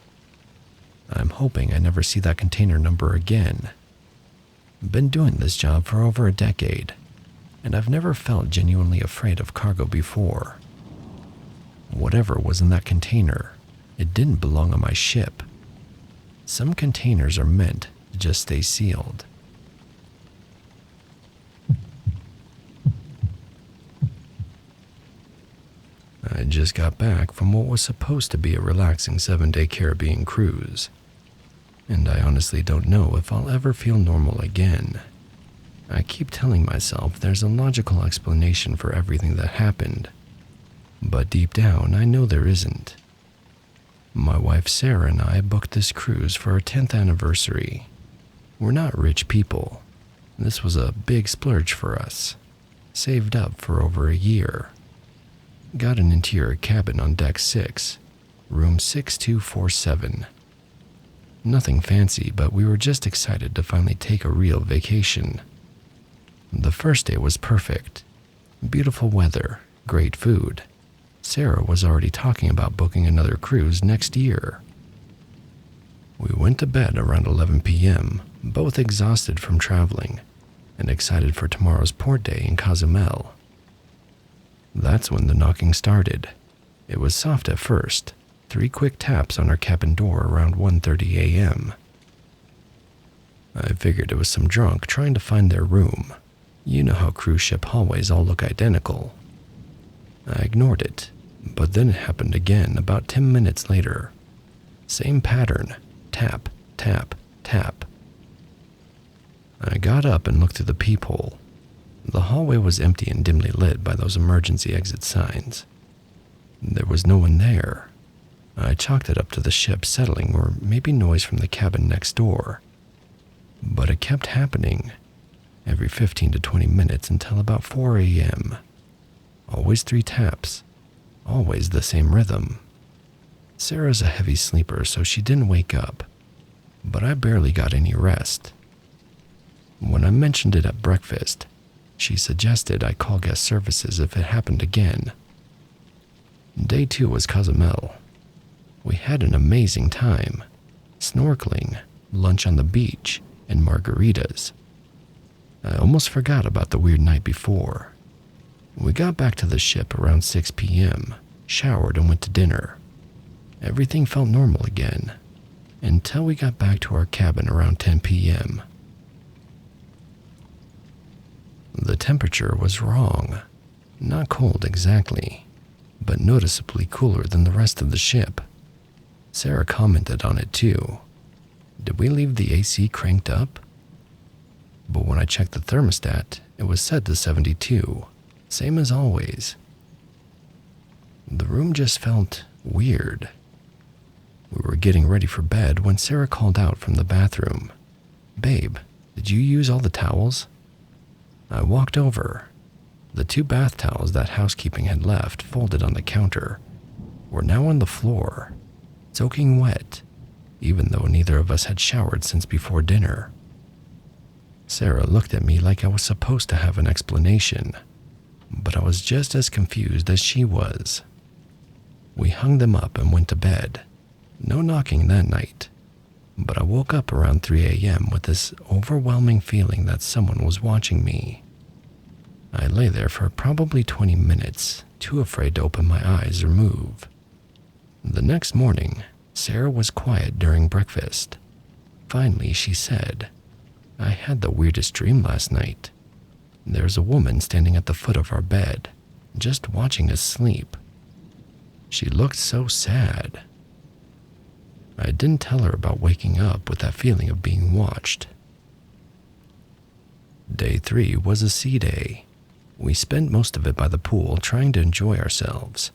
I'm hoping I never see that container number again. Been doing this job for over a decade, and I've never felt genuinely afraid of cargo before. Whatever was in that container, it didn't belong on my ship. Some containers are meant to just stay sealed. I just got back from what was supposed to be a relaxing 7-day Caribbean cruise, and I honestly don't know if I'll ever feel normal again. I keep telling myself there's a logical explanation for everything that happened. but deep down I know there isn't. My wife Sarah and I booked this cruise for our 10th anniversary. We're not rich people. This was a big splurge for us. Saved up for over a year. Got an interior cabin on deck 6, room 6247. Nothing fancy, but we were just excited to finally take a real vacation. The first day was perfect. Beautiful weather, great food. Sarah was already talking about booking another cruise next year. We went to bed around 11 p.m., both exhausted from traveling, and excited for tomorrow's port day in Cozumel. That's when the knocking started. It was soft at first, 3 quick taps on our cabin door around 1:30 a.m. I figured it was some drunk trying to find their room. You know how cruise ship hallways all look identical. I ignored it, but then it happened again about 10 minutes later. Same pattern, tap, tap, tap. I got up and looked through the peephole. The hallway was empty and dimly lit by those emergency exit signs. There was no one there. I chalked it up to the ship settling or maybe noise from the cabin next door. But it kept happening, every 15 to 20 minutes until about 4 a.m. Always 3 taps, always the same rhythm. Sarah's a heavy sleeper, so she didn't wake up, but I barely got any rest. When I mentioned it at breakfast, she suggested I call guest services if it happened again. Day 2 was Cozumel. We had an amazing time. Snorkeling, lunch on the beach, and margaritas. I almost forgot about the weird night before. We got back to the ship around 6 p.m., showered and went to dinner. Everything felt normal again, until we got back to our cabin around 10 p.m. The temperature was wrong. Not cold exactly, but noticeably cooler than the rest of the ship. Sarah commented on it too. Did we leave the AC cranked up? But when I checked the thermostat, it was set to 72, same as always. The room just felt weird. We were getting ready for bed when Sarah called out from the bathroom. "Babe, did you use all the towels?" I walked over. The 2 bath towels that housekeeping had left folded on the counter were now on the floor, soaking wet, even though neither of us had showered since before dinner. Sarah looked at me like I was supposed to have an explanation, but I was just as confused as she was. We hung them up and went to bed. No knocking that night, but I woke up around 3 a.m. with this overwhelming feeling that someone was watching me. I lay there for probably 20 minutes, too afraid to open my eyes or move. The next morning, Sarah was quiet during breakfast. Finally, she said, "I had the weirdest dream last night. There's a woman standing at the foot of our bed, just watching us sleep. She looked so sad." I didn't tell her about waking up with that feeling of being watched. Day 3 was a sea day. We spent most of it by the pool trying to enjoy ourselves.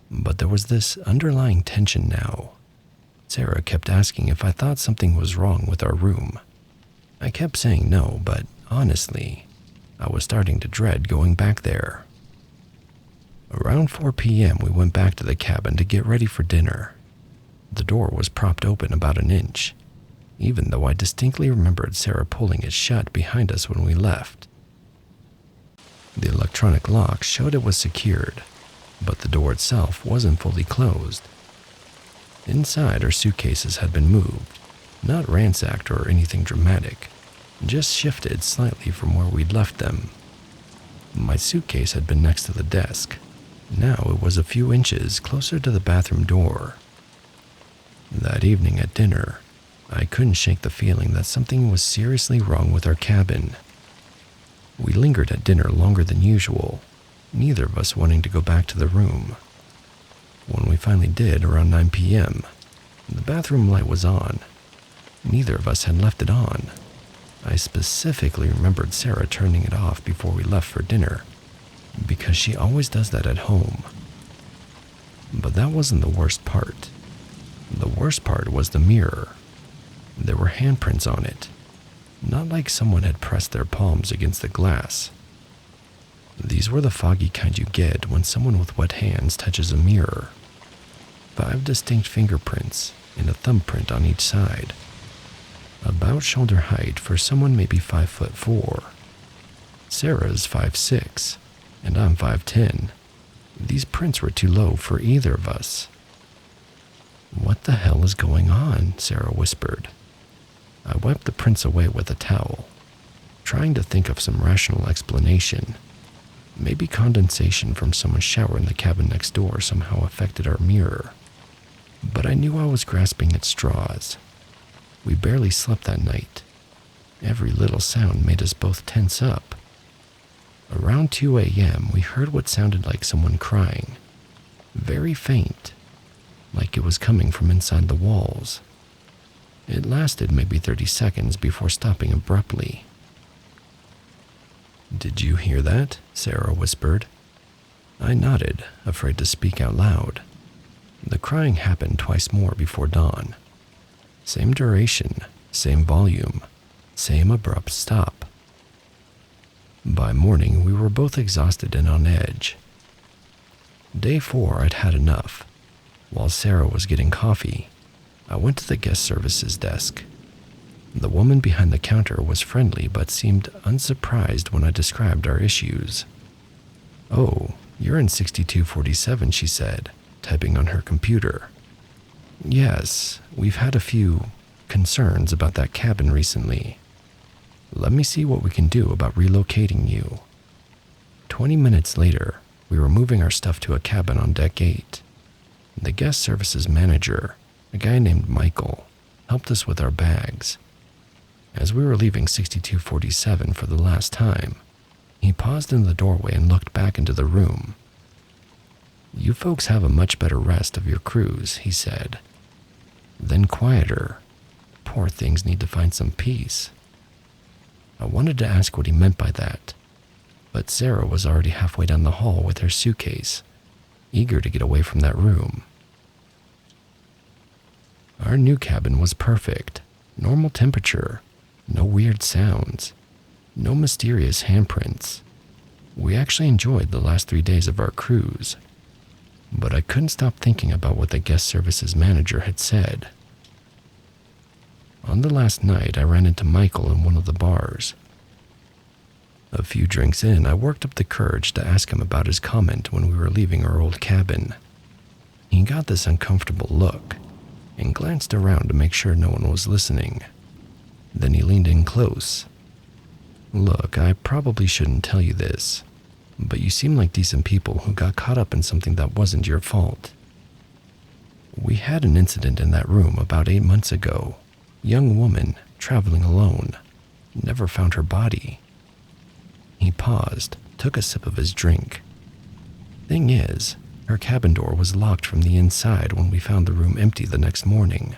But there was this underlying tension now. Sarah kept asking if I thought something was wrong with our room. I kept saying no, but honestly, I was starting to dread going back there. Around 4 p.m. we went back to the cabin to get ready for dinner. The door was propped open about an inch, even though I distinctly remembered Sarah pulling it shut behind us when we left. The electronic lock showed it was secured, but the door itself wasn't fully closed. Inside, our suitcases had been moved, not ransacked or anything dramatic, just shifted slightly from where we'd left them. My suitcase had been next to the desk. Now it was a few inches closer to the bathroom door. That evening at dinner, I couldn't shake the feeling that something was seriously wrong with our cabin. We lingered at dinner longer than usual, neither of us wanting to go back to the room. When we finally did, around 9 p.m., the bathroom light was on. Neither of us had left it on. I specifically remembered Sarah turning it off before we left for dinner, because she always does that at home. But that wasn't the worst part. The worst part was the mirror. There were handprints on it, not like someone had pressed their palms against the glass. These were the foggy kind you get when someone with wet hands touches a mirror. 5 distinct fingerprints and a thumbprint on each side. About shoulder height for someone maybe 5'4". Sarah's 5'6", and I'm 5'10". These prints were too low for either of us. "What the hell is going on?" Sarah whispered. I wiped the prints away with a towel, trying to think of some rational explanation. Maybe condensation from someone's shower in the cabin next door somehow affected our mirror. But I knew I was grasping at straws. We barely slept that night. Every little sound made us both tense up. Around 2 a.m., we heard what sounded like someone crying. Very faint, like it was coming from inside the walls. It lasted maybe 30 seconds before stopping abruptly. "Did you hear that?" Sarah whispered. I nodded, afraid to speak out loud. The crying happened twice more before dawn. Same duration, same volume, same abrupt stop. By morning, we were both exhausted and on edge. Day 4, I'd had enough. While Sarah was getting coffee, I went to the guest services desk. The woman behind the counter was friendly but seemed unsurprised when I described our issues. "Oh, you're in 6247, she said, typing on her computer. "Yes, we've had a few concerns about that cabin recently. Let me see what we can do about relocating you." 20 minutes later, we were moving our stuff to a cabin on deck 8. The guest services manager, a guy named Michael, helped us with our bags. As we were leaving 6247 for the last time, he paused in the doorway and looked back into the room. "You folks have a much better rest of your cruise," he said. Then quieter. "Poor things need to find some peace." I wanted to ask what he meant by that, but Sarah was already halfway down the hall with her suitcase, eager to get away from that room. Our new cabin was perfect. Normal temperature, no weird sounds, no mysterious handprints. We actually enjoyed the last 3 days of our cruise, but I couldn't stop thinking about what the guest services manager had said. On the last night, I ran into Michael in one of the bars. A few drinks in, I worked up the courage to ask him about his comment when we were leaving our old cabin. He got this uncomfortable look and glanced around to make sure no one was listening. Then he leaned in close. "Look, I probably shouldn't tell you this, but you seem like decent people who got caught up in something that wasn't your fault. We had an incident in that room about 8 months ago. Young woman, traveling alone, never found her body." He paused, took a sip of his drink. "Thing is, her cabin door was locked from the inside when we found the room empty the next morning.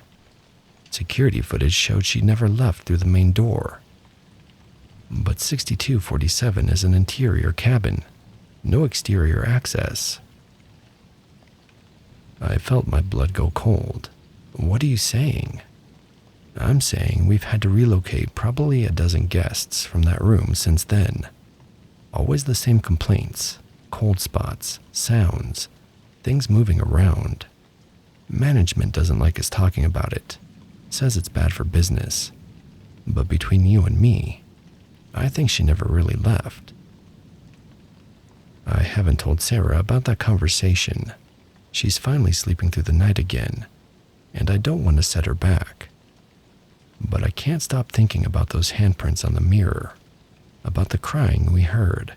Security footage showed she never left through the main door. But 6247 is an interior cabin, no exterior access." I felt my blood go cold. "What are you saying?" "I'm saying we've had to relocate probably a dozen guests from that room since then. Always the same complaints, cold spots, sounds, things moving around. Management doesn't like us talking about it, says it's bad for business. But between you and me, I think she never really left." I haven't told Sarah about that conversation. She's finally sleeping through the night again, and I don't want to set her back. But I can't stop thinking about those handprints on the mirror, about the crying we heard,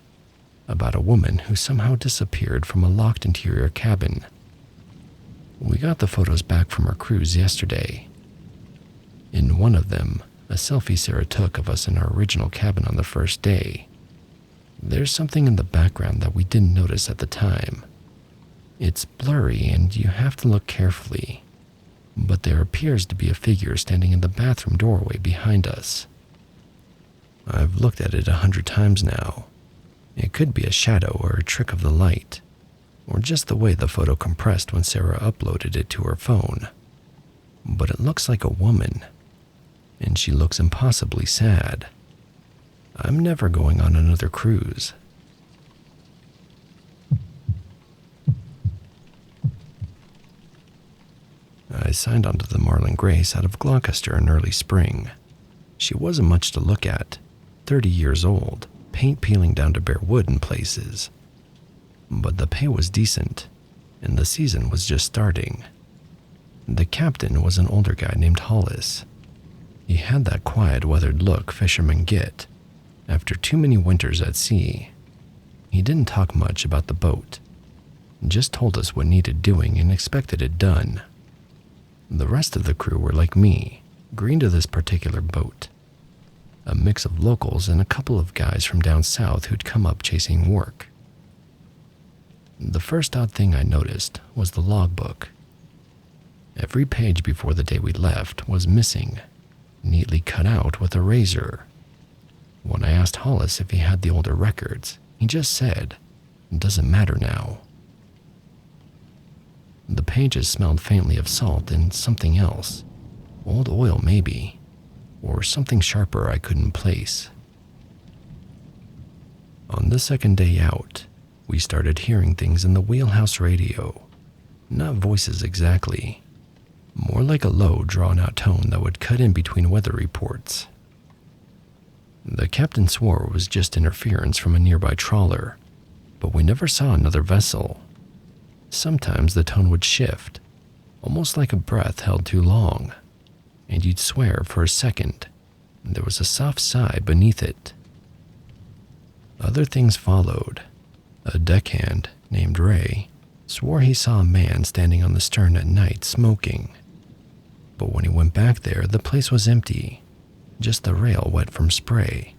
about a woman who somehow disappeared from a locked interior cabin. We got the photos back from our cruise yesterday. In one of them, a selfie Sarah took of us in our original cabin on the first day. There's something in the background that we didn't notice at the time. It's blurry and you have to look carefully, but there appears to be a figure standing in the bathroom doorway behind us. I've looked at it 100 times now. It could be a shadow or a trick of the light, or just the way the photo compressed when Sarah uploaded it to her phone. But it looks like a woman, and she looks impossibly sad. I'm never going on another cruise. I signed onto the Marlin Grace out of Gloucester in early spring. She wasn't much to look at, 30 years old, paint peeling down to bare wood in places. But the pay was decent, and the season was just starting. The captain was an older guy named Hollis. He had that quiet, weathered look fishermen get after too many winters at sea. He didn't talk much about the boat, just told us what needed doing and expected it done. The rest of the crew were like me, green to this particular boat. A mix of locals and a couple of guys from down south who'd come up chasing work. The first odd thing I noticed was the logbook. Every page before the day we left was missing, neatly cut out with a razor. When I asked Hollis if he had the older records, he just said, "It doesn't matter now." The pages smelled faintly of salt and something else. Old oil maybe, or something sharper I couldn't place. On the second day out, we started hearing things in the wheelhouse radio. Not voices exactly, more like a low, drawn-out tone that would cut in between weather reports. The captain swore it was just interference from a nearby trawler, but we never saw another vessel. Sometimes the tone would shift, almost like a breath held too long, and you'd swear for a second there was a soft sigh beneath it. Other things followed. A deckhand named Ray swore he saw a man standing on the stern at night smoking. But when he went back there, the place was empty, just the rail wet from spray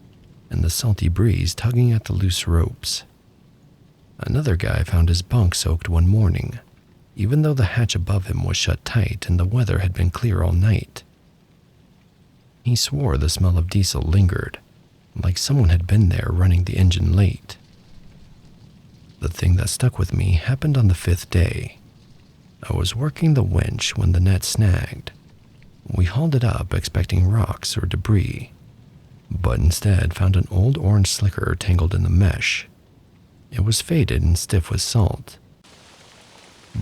and the salty breeze tugging at the loose ropes. Another guy found his bunk soaked one morning, even though the hatch above him was shut tight and the weather had been clear all night. He swore the smell of diesel lingered, like someone had been there running the engine late. The thing that stuck with me happened on the 5th day. I was working the winch when the net snagged. We hauled it up expecting rocks or debris, but instead found an old orange slicker tangled in the mesh. It was faded and stiff with salt.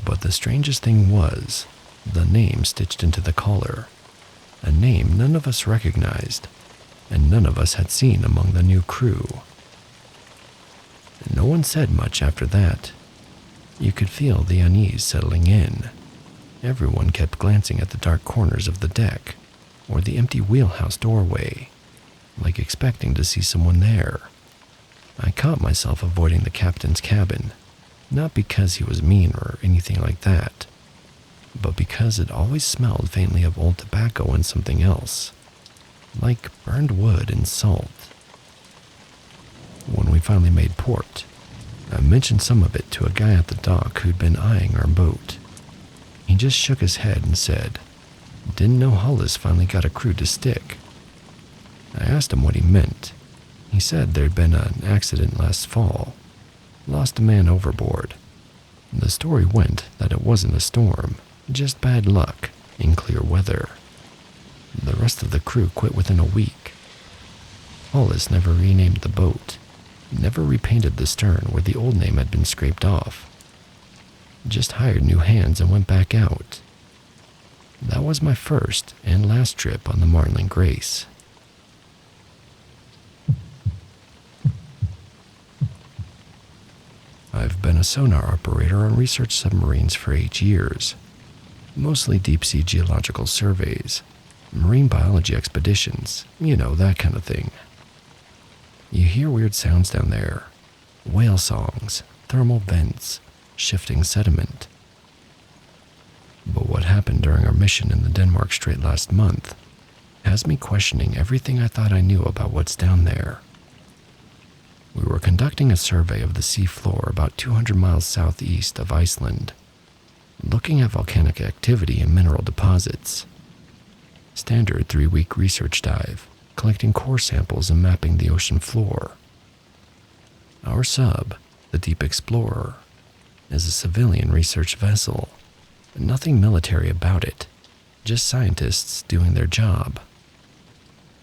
But the strangest thing was the name stitched into the collar, a name none of us recognized, and none of us had seen among the new crew. No one said much after that. You could feel the unease settling in. Everyone kept glancing at the dark corners of the deck or the empty wheelhouse doorway, like expecting to see someone there. I caught myself avoiding the captain's cabin, not because he was mean or anything like that, but because it always smelled faintly of old tobacco and something else, like burned wood and salt. When we finally made port, I mentioned some of it to a guy at the dock who'd been eyeing our boat. He just shook his head and said, "Didn't know Hollis finally got a crew to stick." I asked him what he meant. He said there'd been an accident last fall, lost a man overboard. The story went that it wasn't a storm, just bad luck in clear weather. The rest of the crew quit within a week. Hollis never renamed the boat, never repainted the stern where the old name had been scraped off. Just hired new hands and went back out. That was my first and last trip on the Marlin Grace. I've been a sonar operator on research submarines for 8 years, mostly deep-sea geological surveys, marine biology expeditions, that kind of thing. You hear weird sounds down there, whale songs, thermal vents, shifting sediment. But what happened during our mission in the Denmark Strait last month has me questioning everything I thought I knew about what's down there. We were conducting a survey of the sea floor about 200 miles southeast of Iceland, looking at volcanic activity and mineral deposits. Standard 3-week research dive, collecting core samples and mapping the ocean floor. Our sub, the Deep Explorer, is a civilian research vessel. Nothing military about it, just scientists doing their job.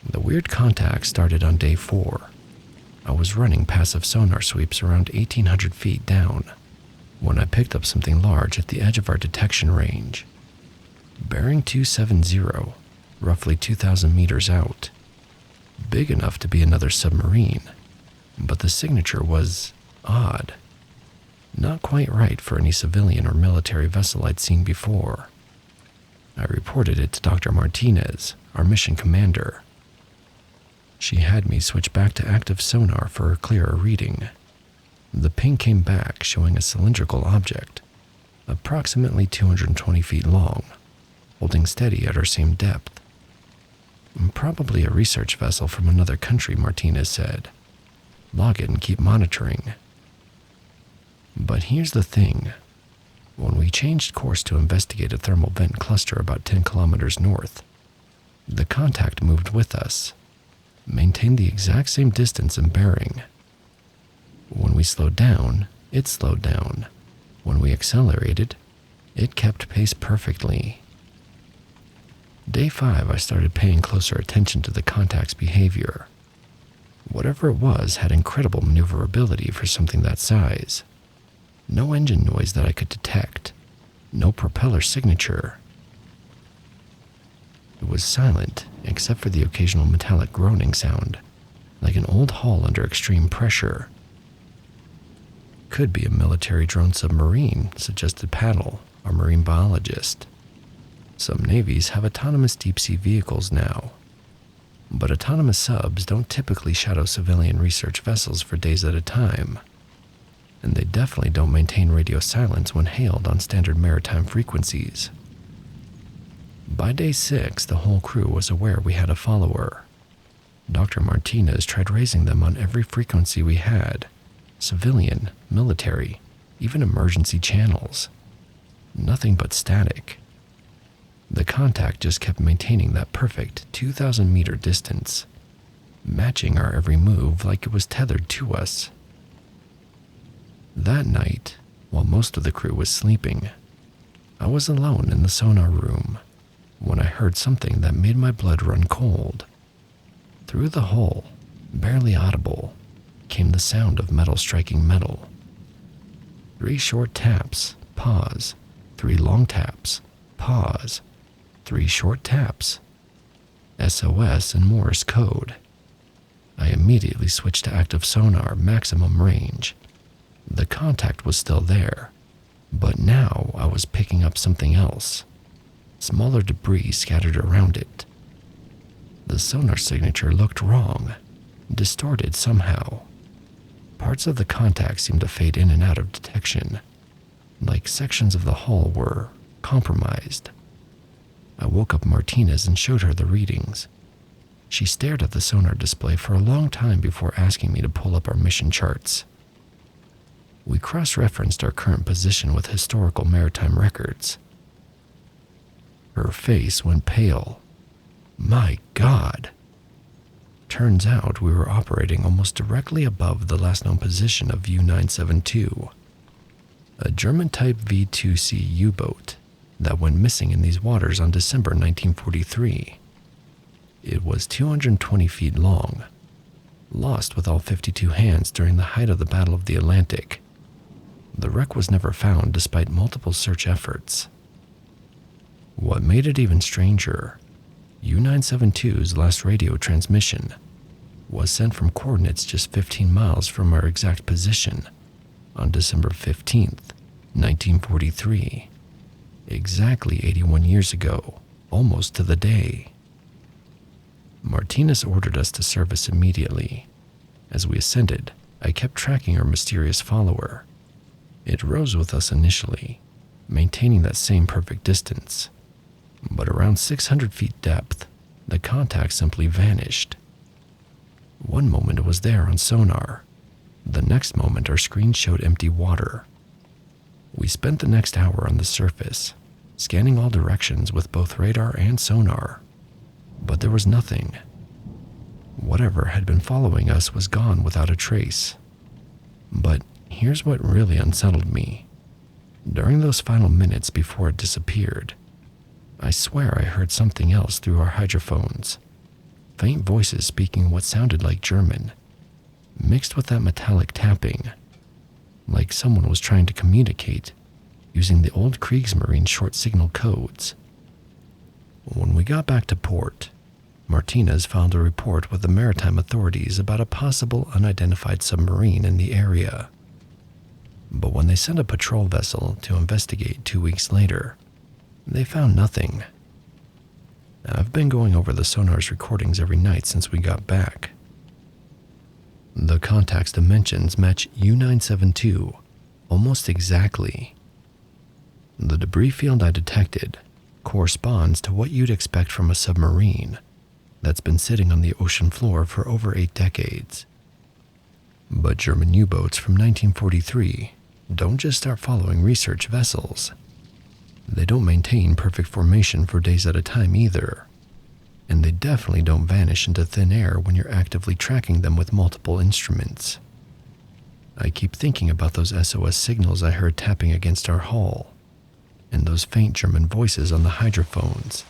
The weird contact started on day 4. I was running passive sonar sweeps around 1,800 feet down when I picked up something large at the edge of our detection range. Bearing 270, roughly 2,000 meters out. Big enough to be another submarine, but the signature was odd. Not quite right for any civilian or military vessel I'd seen before. I reported it to Dr. Martinez, our mission commander. She had me switch back to active sonar for a clearer reading. The ping came back showing a cylindrical object, approximately 220 feet long, holding steady at our same depth. Probably a research vessel from another country, Martinez said. Log it and keep monitoring. But here's the thing. When we changed course to investigate a thermal vent cluster about 10 kilometers north, the contact moved with us, maintained the exact same distance and bearing. When we slowed down, it slowed down. When we accelerated, it kept pace perfectly. Day 5, I started paying closer attention to the contact's behavior. Whatever it was had incredible maneuverability for something that size. No engine noise that I could detect. No propeller signature. It was silent, except for the occasional metallic groaning sound, like an old hull under extreme pressure. Could be a military drone submarine, suggested Paddle, our marine biologist. Some navies have autonomous deep-sea vehicles now, but autonomous subs don't typically shadow civilian research vessels for days at a time, and they definitely don't maintain radio silence when hailed on standard maritime frequencies. By day 6, the whole crew was aware we had a follower. Dr. Martinez tried raising them on every frequency we had, civilian, military, even emergency channels. Nothing but static. The contact just kept maintaining that perfect 2,000-meter distance, matching our every move like it was tethered to us. That night, while most of the crew was sleeping, I was alone in the sonar room when I heard something that made my blood run cold. Through the hole, barely audible, came the sound of metal striking metal. 3 short taps, pause. 3 long taps, pause. 3 short taps. SOS in Morse code. I immediately switched to active sonar maximum range. The contact was still there, but now I was picking up something else. Smaller debris scattered around it. The sonar signature looked wrong, distorted somehow. Parts of the contact seemed to fade in and out of detection, like sections of the hull were compromised. I woke up Martinez and showed her the readings. She stared at the sonar display for a long time before asking me to pull up our mission charts. We cross-referenced our current position with historical maritime records. Her face went pale. My God! Turns out we were operating almost directly above the last known position of U-972, a German-type V-2C U-boat that went missing in these waters on December 1943. It was 220 feet long, lost with all 52 hands during the height of the Battle of the Atlantic. The wreck was never found despite multiple search efforts. What made it even stranger, U-972's last radio transmission was sent from coordinates just 15 miles from our exact position on December 15th, 1943. Exactly 81 years ago, almost to the day. Martinez ordered us to service immediately. As we ascended, I kept tracking our mysterious follower. It rose with us initially, maintaining that same perfect distance. But around 600 feet depth, the contact simply vanished. One moment it was there on sonar. The next moment our screen showed empty water. We spent the next hour on the surface, scanning all directions with both radar and sonar. But there was nothing. Whatever had been following us was gone without a trace. But here's what really unsettled me. During those final minutes before it disappeared, I swear I heard something else through our hydrophones. Faint voices speaking what sounded like German, mixed with that metallic tapping, like someone was trying to communicate using the old Kriegsmarine short signal codes. When we got back to port, Martinez filed a report with the maritime authorities about a possible unidentified submarine in the area. But when they sent a patrol vessel to investigate 2 weeks later, they found nothing. I've been going over the sonar's recordings every night since we got back. The contact's dimensions match U-972 almost exactly. The debris field I detected corresponds to what you'd expect from a submarine that's been sitting on the ocean floor for over 8 decades. But German U-boats from 1943 don't just start following research vessels. They don't maintain perfect formation for days at a time either. And they definitely don't vanish into thin air when you're actively tracking them with multiple instruments. I keep thinking about those SOS signals I heard tapping against our hull, and those faint German voices on the hydrophones.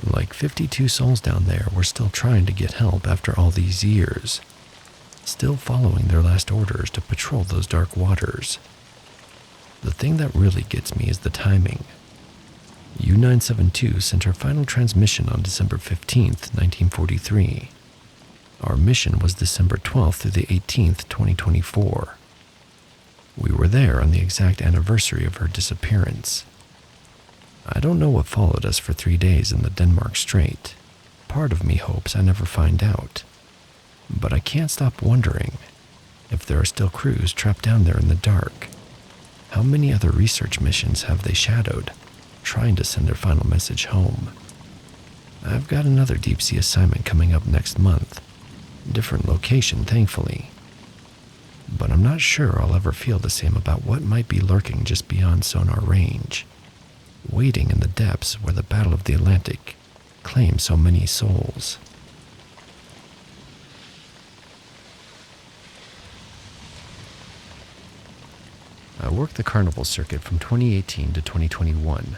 Like 52 souls down there were still trying to get help after all these years, still following their last orders to patrol those dark waters. The thing that really gets me is the timing. U-972 sent her final transmission on December 15th, 1943. Our mission was December 12th through the 18th, 2024. We were there on the exact anniversary of her disappearance. I don't know what followed us for 3 days in the Denmark Strait. Part of me hopes I never find out. But I can't stop wondering if there are still crews trapped down there in the dark. How many other research missions have they shadowed, trying to send their final message home? I've got another deep sea assignment coming up next month. Different location, thankfully. But I'm not sure I'll ever feel the same about what might be lurking just beyond sonar range, waiting in the depths where the Battle of the Atlantic claimed so many souls. I worked the carnival circuit from 2018 to 2021.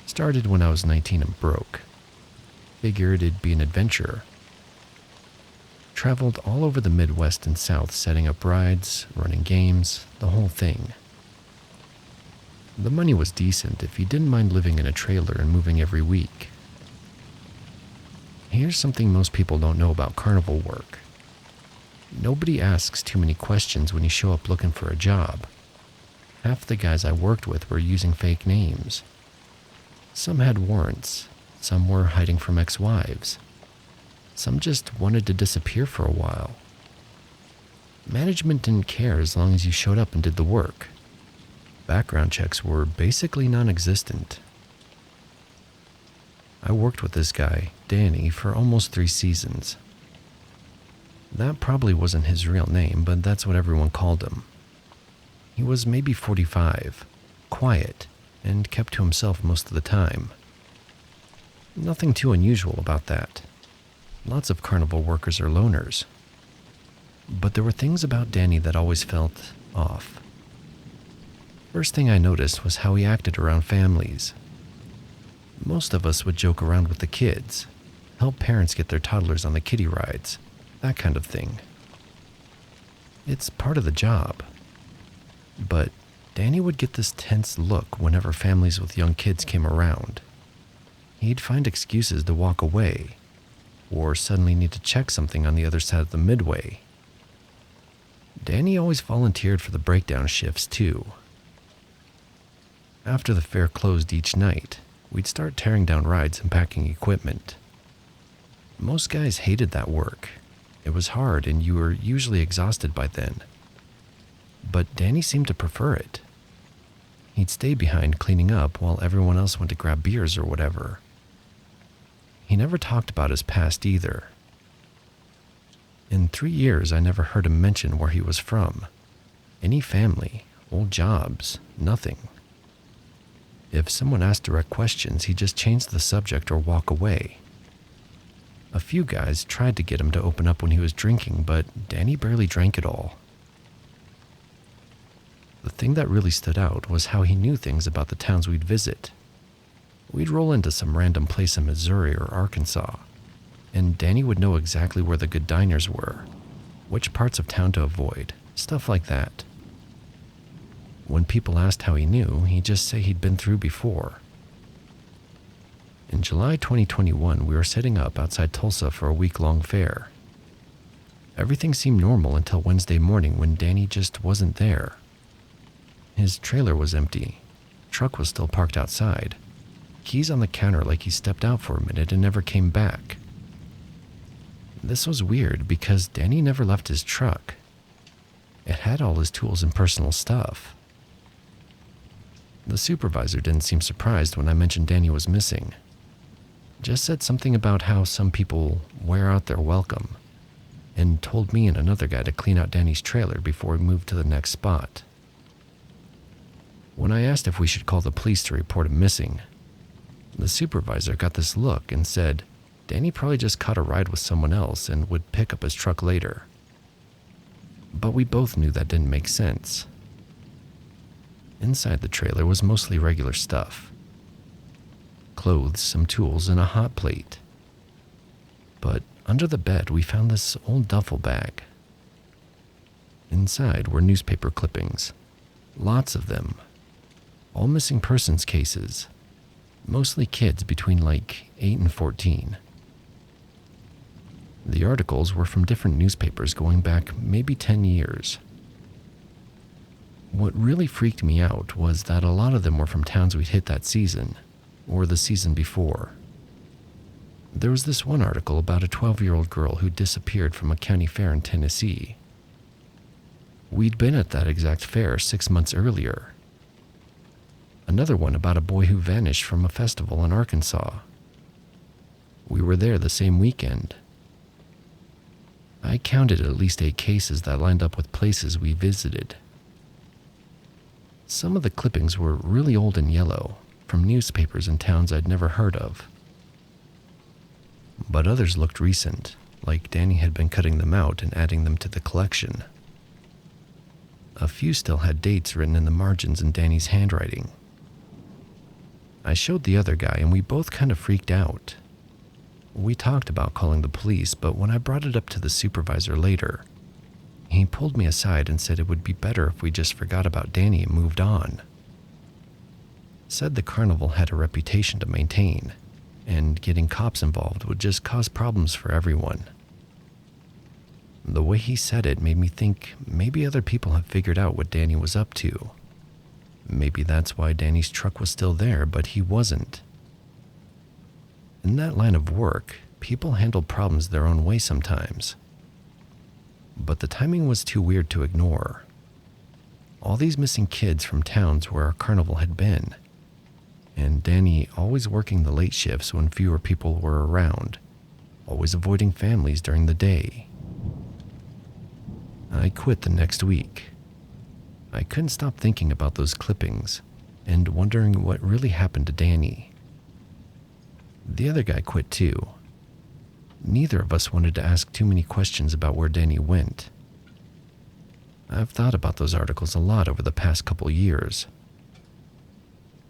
Started when I was 19 and broke. Figured it'd be an adventure. Traveled all over the Midwest and South setting up rides, running games, the whole thing. The money was decent if you didn't mind living in a trailer and moving every week. Here's something most people don't know about carnival work. Nobody asks too many questions when you show up looking for a job. Half the guys I worked with were using fake names. Some had warrants, some were hiding from ex-wives. Some just wanted to disappear for a while. Management didn't care as long as you showed up and did the work. Background checks were basically non-existent. I worked with this guy, Danny, for almost 3 seasons. That probably wasn't his real name, but that's what everyone called him. He was maybe 45, quiet, and kept to himself most of the time. Nothing too unusual about that. Lots of carnival workers are loners. But there were things about Danny that always felt off. First thing I noticed was how he acted around families. Most of us would joke around with the kids, help parents get their toddlers on the kiddie rides, that kind of thing. It's part of the job. But Danny would get this tense look whenever families with young kids came around. He'd find excuses to walk away, or suddenly need to check something on the other side of the midway. Danny always volunteered for the breakdown shifts too. After the fair closed each night, we'd start tearing down rides and packing equipment. Most guys hated that work. It was hard and you were usually exhausted by then. But Danny seemed to prefer it. He'd stay behind cleaning up while everyone else went to grab beers or whatever. He never talked about his past either. In 3 years, I never heard him mention where he was from. Any family, old jobs, nothing. If someone asked direct questions, he'd just change the subject or walk away. A few guys tried to get him to open up when he was drinking, but Danny barely drank at all. The thing that really stood out was how he knew things about the towns we'd visit. We'd roll into some random place in Missouri or Arkansas, and Danny would know exactly where the good diners were, which parts of town to avoid, stuff like that. When people asked how he knew, he'd just say he'd been through before. In July 2021, we were setting up outside Tulsa for a week-long fair. Everything seemed normal until Wednesday morning when Danny just wasn't there. His trailer was empty. Truck was still parked outside. Keys on the counter like he stepped out for a minute and never came back. This was weird because Danny never left his truck. It had all his tools and personal stuff. The supervisor didn't seem surprised when I mentioned Danny was missing. Just said something about how some people wear out their welcome, and told me and another guy to clean out Danny's trailer before we moved to the next spot. When I asked if we should call the police to report him missing, the supervisor got this look and said Danny probably just caught a ride with someone else and would pick up his truck later. But we both knew that didn't make sense. Inside the trailer was mostly regular stuff. Clothes, some tools, and a hot plate. But under the bed, we found this old duffel bag. Inside were newspaper clippings, lots of them, all missing persons cases, mostly kids between like 8 and 14. The articles were from different newspapers going back maybe 10 years. What really freaked me out was that a lot of them were from towns we'd hit that season, or the season before. There was this one article about a 12-year-old girl who disappeared from a county fair in Tennessee. We'd been at that exact fair 6 months earlier. Another one about a boy who vanished from a festival in Arkansas. We were there the same weekend. I counted at least 8 cases that lined up with places we visited. Some of the clippings were really old and yellow, from newspapers in towns I'd never heard of. But others looked recent, like Danny had been cutting them out and adding them to the collection. A few still had dates written in the margins in Danny's handwriting. I showed the other guy and we both kind of freaked out. We talked about calling the police, but when I brought it up to the supervisor later, he pulled me aside and said it would be better if we just forgot about Danny and moved on. Said the carnival had a reputation to maintain, and getting cops involved would just cause problems for everyone. The way he said it made me think maybe other people have figured out what Danny was up to. Maybe that's why Danny's truck was still there, but he wasn't. In that line of work, people handle problems their own way sometimes. But the timing was too weird to ignore. All these missing kids from towns where our carnival had been, and Danny always working the late shifts when fewer people were around, always avoiding families during the day. I quit the next week. I couldn't stop thinking about those clippings and wondering what really happened to Danny. The other guy quit too. Neither of us wanted to ask too many questions about where Danny went. I've thought about those articles a lot over the past couple years.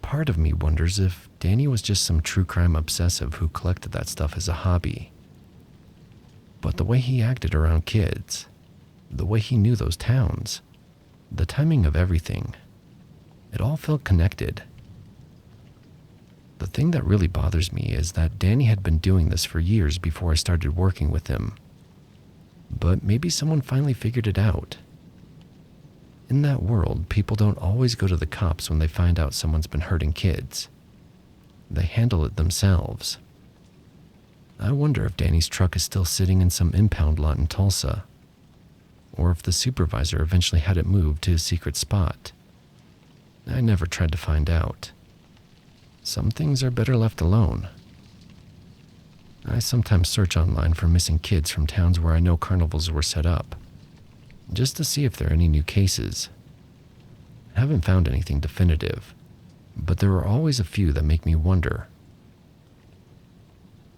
Part of me wonders if Danny was just some true crime obsessive who collected that stuff as a hobby. But the way he acted around kids, the way he knew those towns, the timing of everything, it all felt connected. The thing that really bothers me is that Danny had been doing this for years before I started working with him. But maybe someone finally figured it out. In that world, people don't always go to the cops when they find out someone's been hurting kids. They handle it themselves. I wonder if Danny's truck is still sitting in some impound lot in Tulsa, or if the supervisor eventually had it moved to a secret spot. I never tried to find out. Some things are better left alone. I sometimes search online for missing kids from towns where I know carnivals were set up, just to see if there are any new cases. I haven't found anything definitive, but there are always a few that make me wonder.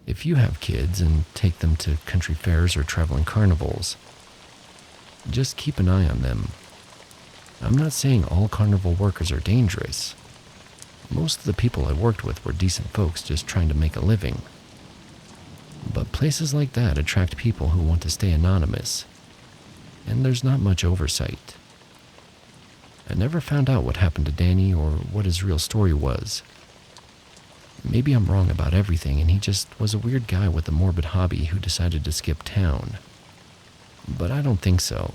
If you have kids and take them to country fairs or traveling carnivals, just keep an eye on them. I'm not saying all carnival workers are dangerous. Most of the people I worked with were decent folks just trying to make a living. But places like that attract people who want to stay anonymous, and there's not much oversight. I never found out what happened to Danny or what his real story was. Maybe I'm wrong about everything and he just was a weird guy with a morbid hobby who decided to skip town. But I don't think so.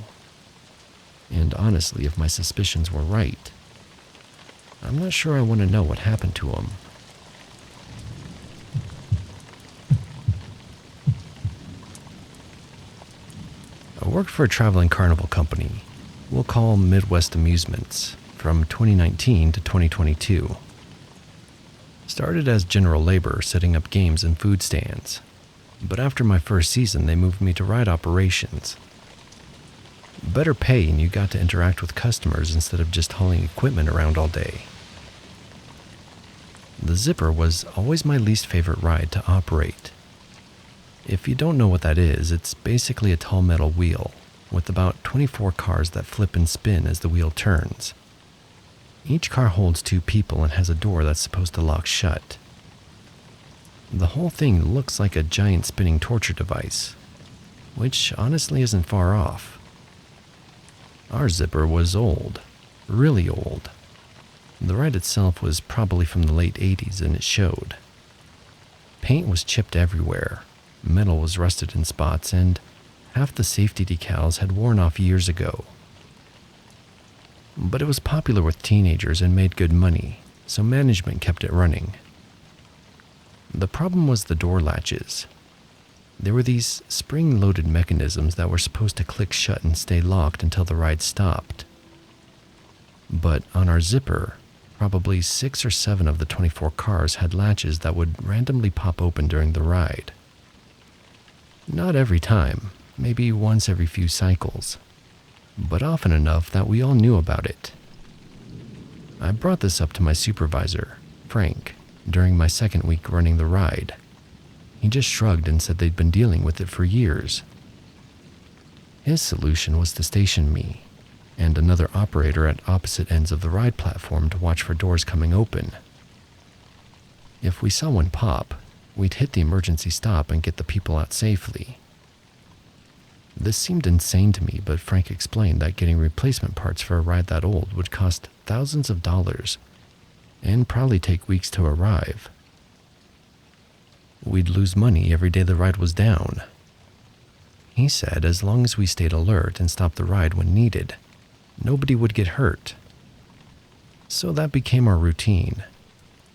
And honestly, if my suspicions were right, I'm not sure I want to know what happened to him. I worked for a traveling carnival company, we'll call Midwest Amusements, from 2019 to 2022. Started as general labor setting up games and food stands, but after my first season they moved me to ride operations. Better pay and you got to interact with customers instead of just hauling equipment around all day. The Zipper was always my least favorite ride to operate. If you don't know what that is, it's basically a tall metal wheel with about 24 cars that flip and spin as the wheel turns. Each car holds 2 people and has a door that's supposed to lock shut. The whole thing looks like a giant spinning torture device, which honestly isn't far off. Our Zipper was old, really old. The ride itself was probably from the late 80s and it showed. Paint was chipped everywhere, metal was rusted in spots, and half the safety decals had worn off years ago. But it was popular with teenagers and made good money, so management kept it running. The problem was the door latches. There were these spring-loaded mechanisms that were supposed to click shut and stay locked until the ride stopped. But on our Zipper, probably 6 or 7 of the 24 cars had latches that would randomly pop open during the ride. Not every time, maybe once every few cycles, but often enough that we all knew about it. I brought this up to my supervisor, Frank, during my second week running the ride. He just shrugged and said they'd been dealing with it for years. His solution was to station me and another operator at opposite ends of the ride platform to watch for doors coming open. If we saw one pop, we'd hit the emergency stop and get the people out safely. This seemed insane to me, but Frank explained that getting replacement parts for a ride that old would cost thousands of dollars and probably take weeks to arrive. We'd lose money every day the ride was down. He said as long as we stayed alert and stopped the ride when needed, nobody would get hurt. So that became our routine.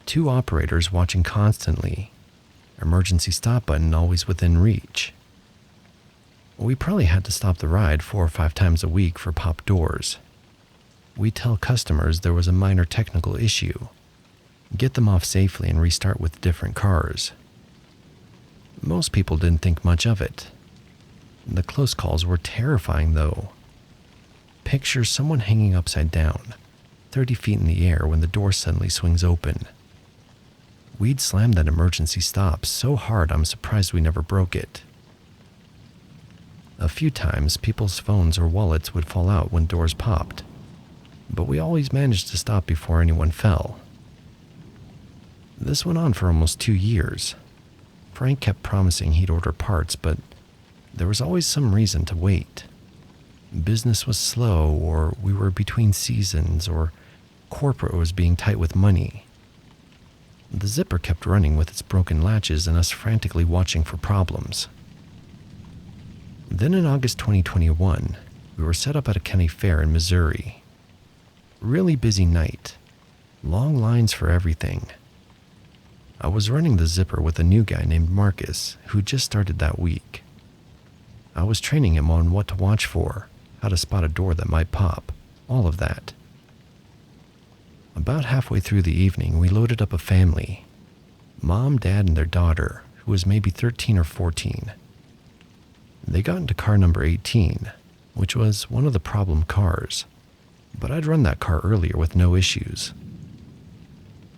2 operators watching constantly, emergency stop button always within reach. We probably had to stop the ride 4 or 5 times a week for pop doors. We'd tell customers there was a minor technical issue, get them off safely and restart with different cars. Most people didn't think much of it. The close calls were terrifying though. Picture someone hanging upside down, 30 feet in the air when the door suddenly swings open. We'd slam that emergency stop so hard I'm surprised we never broke it. A few times people's phones or wallets would fall out when doors popped, but we always managed to stop before anyone fell. This went on for almost 2 years. Frank kept promising he'd order parts, but there was always some reason to wait. Business was slow, or we were between seasons, or corporate was being tight with money. The Zipper kept running with its broken latches and us frantically watching for problems. Then in August 2021, we were set up at a county fair in Missouri. Really busy night. Long lines for everything. I was running the Zipper with a new guy named Marcus, who just started that week. I was training him on what to watch for, how to spot a door that might pop, all of that. About halfway through the evening, we loaded up a family. Mom, Dad, and their daughter, who was maybe 13 or 14. They got into car number 18, which was one of the problem cars, but I'd run that car earlier with no issues.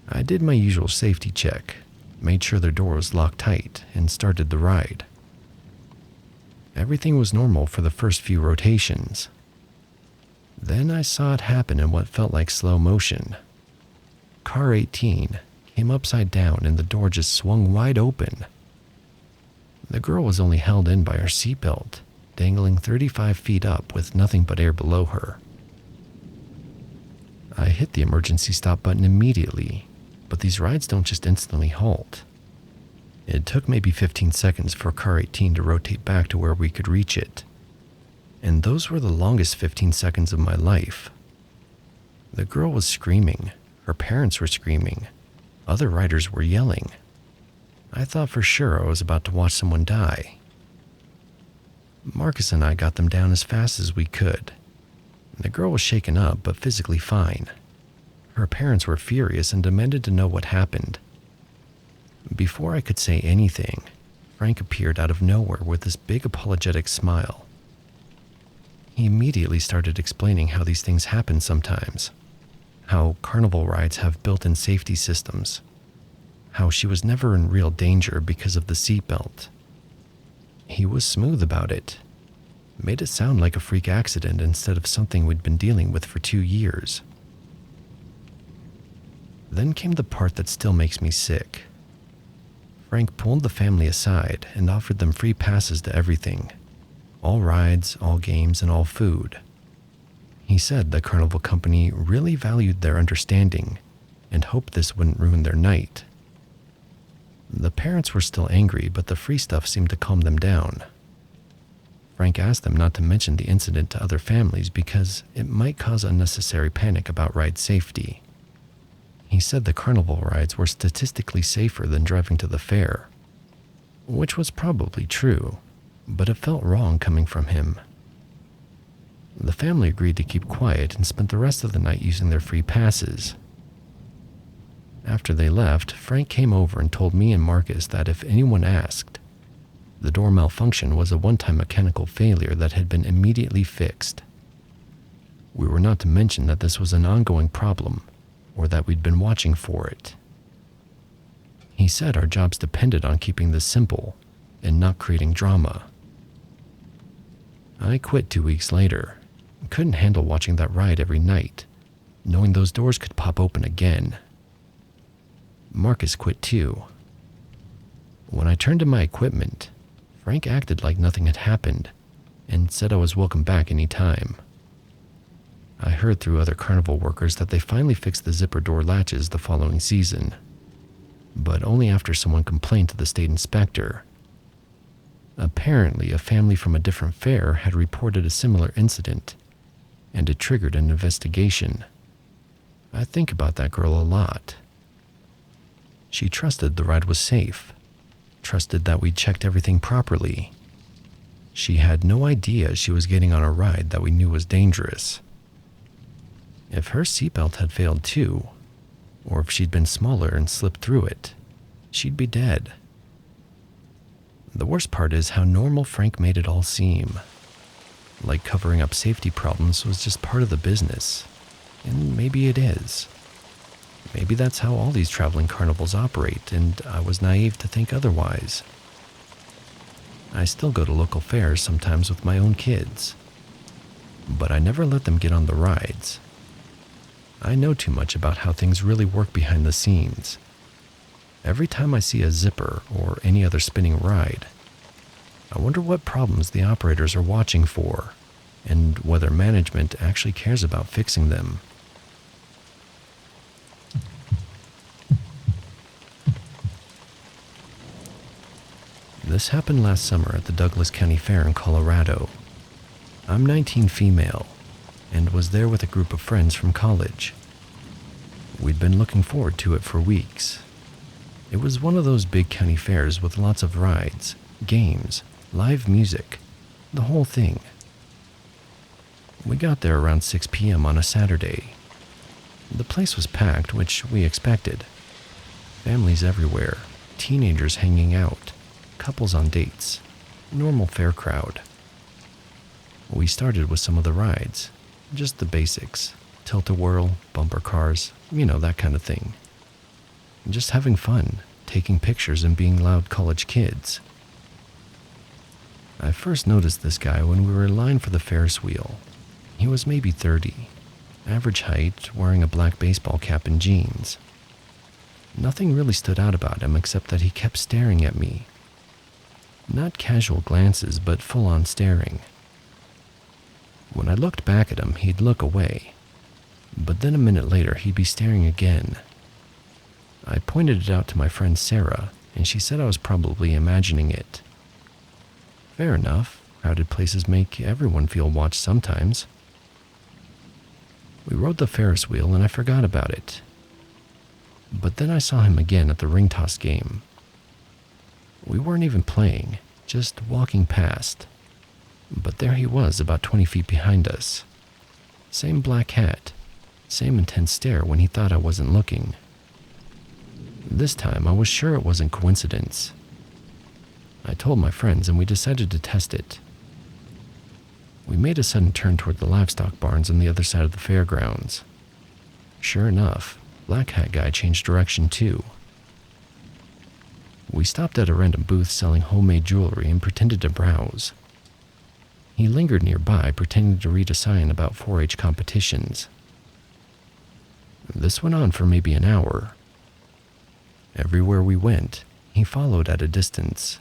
I did my usual safety check, made sure their door was locked tight, and started the ride. Everything was normal for the first few rotations. Then I saw it happen in what felt like slow motion. Car 18 came upside down and the door just swung wide open. The girl was only held in by her seatbelt, dangling 35 feet up with nothing but air below her. I hit the emergency stop button immediately, but these rides don't just instantly halt. It took maybe 15 seconds for car 18 to rotate back to where we could reach it. And those were the longest 15 seconds of my life. The girl was screaming. Her parents were screaming. Other riders were yelling. I thought for sure I was about to watch someone die. Marcus and I got them down as fast as we could. The girl was shaken up, but physically fine. Her parents were furious and demanded to know what happened. Before I could say anything, Frank appeared out of nowhere with this big apologetic smile. He immediately started explaining how these things happen sometimes, how carnival rides have built-in safety systems, how she was never in real danger because of the seatbelt. He was smooth about it, made it sound like a freak accident instead of something we'd been dealing with for 2 years. Then came the part that still makes me sick. Frank pulled the family aside and offered them free passes to everything. All rides, all games, and all food. He said the carnival company really valued their understanding and hoped this wouldn't ruin their night. The parents were still angry, but the free stuff seemed to calm them down. Frank asked them not to mention the incident to other families because it might cause unnecessary panic about ride safety. He said the carnival rides were statistically safer than driving to the fair, which was probably true, but it felt wrong coming from him. The family agreed to keep quiet and spent the rest of the night using their free passes. After they left, Frank came over and told me and Marcus that if anyone asked, the door malfunction was a one-time mechanical failure that had been immediately fixed. We were not to mention that this was an ongoing problem, or that we'd been watching for it. He said our jobs depended on keeping this simple and not creating drama. I quit 2 weeks later. Couldn't handle watching that ride every night, knowing those doors could pop open again. Marcus quit too. When I turned in my equipment, Frank acted like nothing had happened and said I was welcome back any time. I heard through other carnival workers that they finally fixed the zipper door latches the following season, but only after someone complained to the state inspector. Apparently, a family from a different fair had reported a similar incident, and it triggered an investigation. I think about that girl a lot. She trusted the ride was safe, trusted that we checked everything properly. She had no idea she was getting on a ride that we knew was dangerous. If her seatbelt had failed too, or if she'd been smaller and slipped through it, she'd be dead. The worst part is how normal Frank made it all seem. Like covering up safety problems was just part of the business. And maybe it is. Maybe that's how all these traveling carnivals operate, and I was naive to think otherwise. I still go to local fairs sometimes with my own kids, but I never let them get on the rides. I know too much about how things really work behind the scenes. Every time I see a zipper or any other spinning ride, I wonder what problems the operators are watching for, and whether management actually cares about fixing them. This happened last summer at the Douglas County Fair in Colorado. I'm 19 female, and was there with a group of friends from college. We'd been looking forward to it for weeks. It was one of those big county fairs with lots of rides, games, live music, the whole thing. We got there around 6 p.m. on a Saturday. The place was packed, which we expected. Families everywhere, teenagers hanging out, couples on dates, normal fair crowd. We started with some of the rides, just the basics, tilt-a-whirl, bumper cars, that kind of thing. Just having fun, taking pictures and being loud college kids. I first noticed this guy when we were in line for the Ferris wheel. He was maybe 30, average height, wearing a black baseball cap and jeans. Nothing really stood out about him except that he kept staring at me. Not casual glances, but full-on staring. When I looked back at him, he'd look away, but then a minute later, he'd be staring again. I pointed it out to my friend Sarah, and she said I was probably imagining it. Fair enough, crowded places make everyone feel watched sometimes. We rode the Ferris wheel and I forgot about it. But then I saw him again at the ring toss game. We weren't even playing, just walking past. But there he was, about 20 feet behind us. Same black hat, same intense stare when he thought I wasn't looking. This time I was sure it wasn't coincidence. I told my friends and we decided to test it. We made a sudden turn toward the livestock barns on the other side of the fairgrounds. Sure enough, Black Hat Guy changed direction too. We stopped at a random booth selling homemade jewelry and pretended to browse. He lingered nearby, pretending to read a sign about 4-H competitions. This went on for maybe an hour. Everywhere we went, he followed at a distance.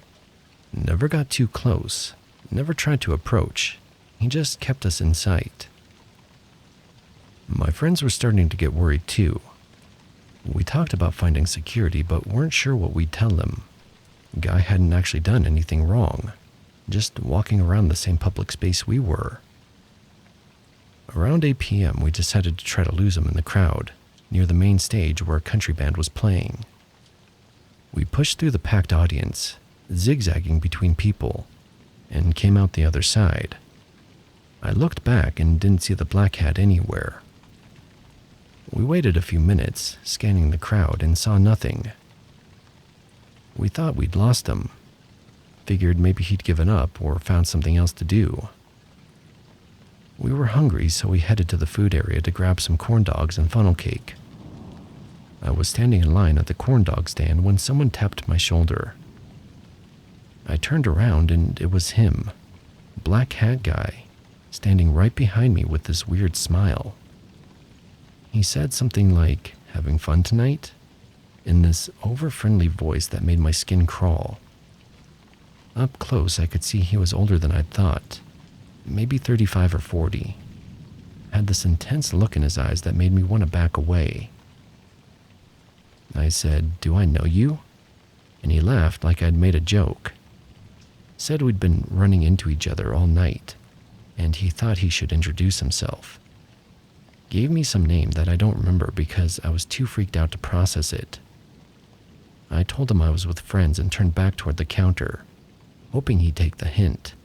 Never got too close, never tried to approach. He just kept us in sight. My friends were starting to get worried too. We talked about finding security, but weren't sure what we'd tell them. Guy hadn't actually done anything wrong, just walking around the same public space we were. Around 8 p.m., we decided to try to lose him in the crowd, near the main stage where a country band was playing. We pushed through the packed audience, zigzagging between people, and came out the other side. I looked back and didn't see the black hat anywhere. We waited a few minutes, scanning the crowd, and saw nothing. We thought we'd lost him. Figured maybe he'd given up or found something else to do. We were hungry, so we headed to the food area to grab some corn dogs and funnel cake. I was standing in line at the corn dog stand when someone tapped my shoulder. I turned around and it was him, Black Hat Guy, standing right behind me with this weird smile. He said something like, "Having fun tonight?" in this over-friendly voice that made my skin crawl. Up close, I could see he was older than I'd thought, maybe 35 or 40. Had this intense look in his eyes that made me want to back away. I said, "Do I know you?" And he laughed like I'd made a joke. Said we'd been running into each other all night, and he thought he should introduce himself. Gave me some name that I don't remember because I was too freaked out to process it. I told him I was with friends and turned back toward the counter, hoping he'd take the hint.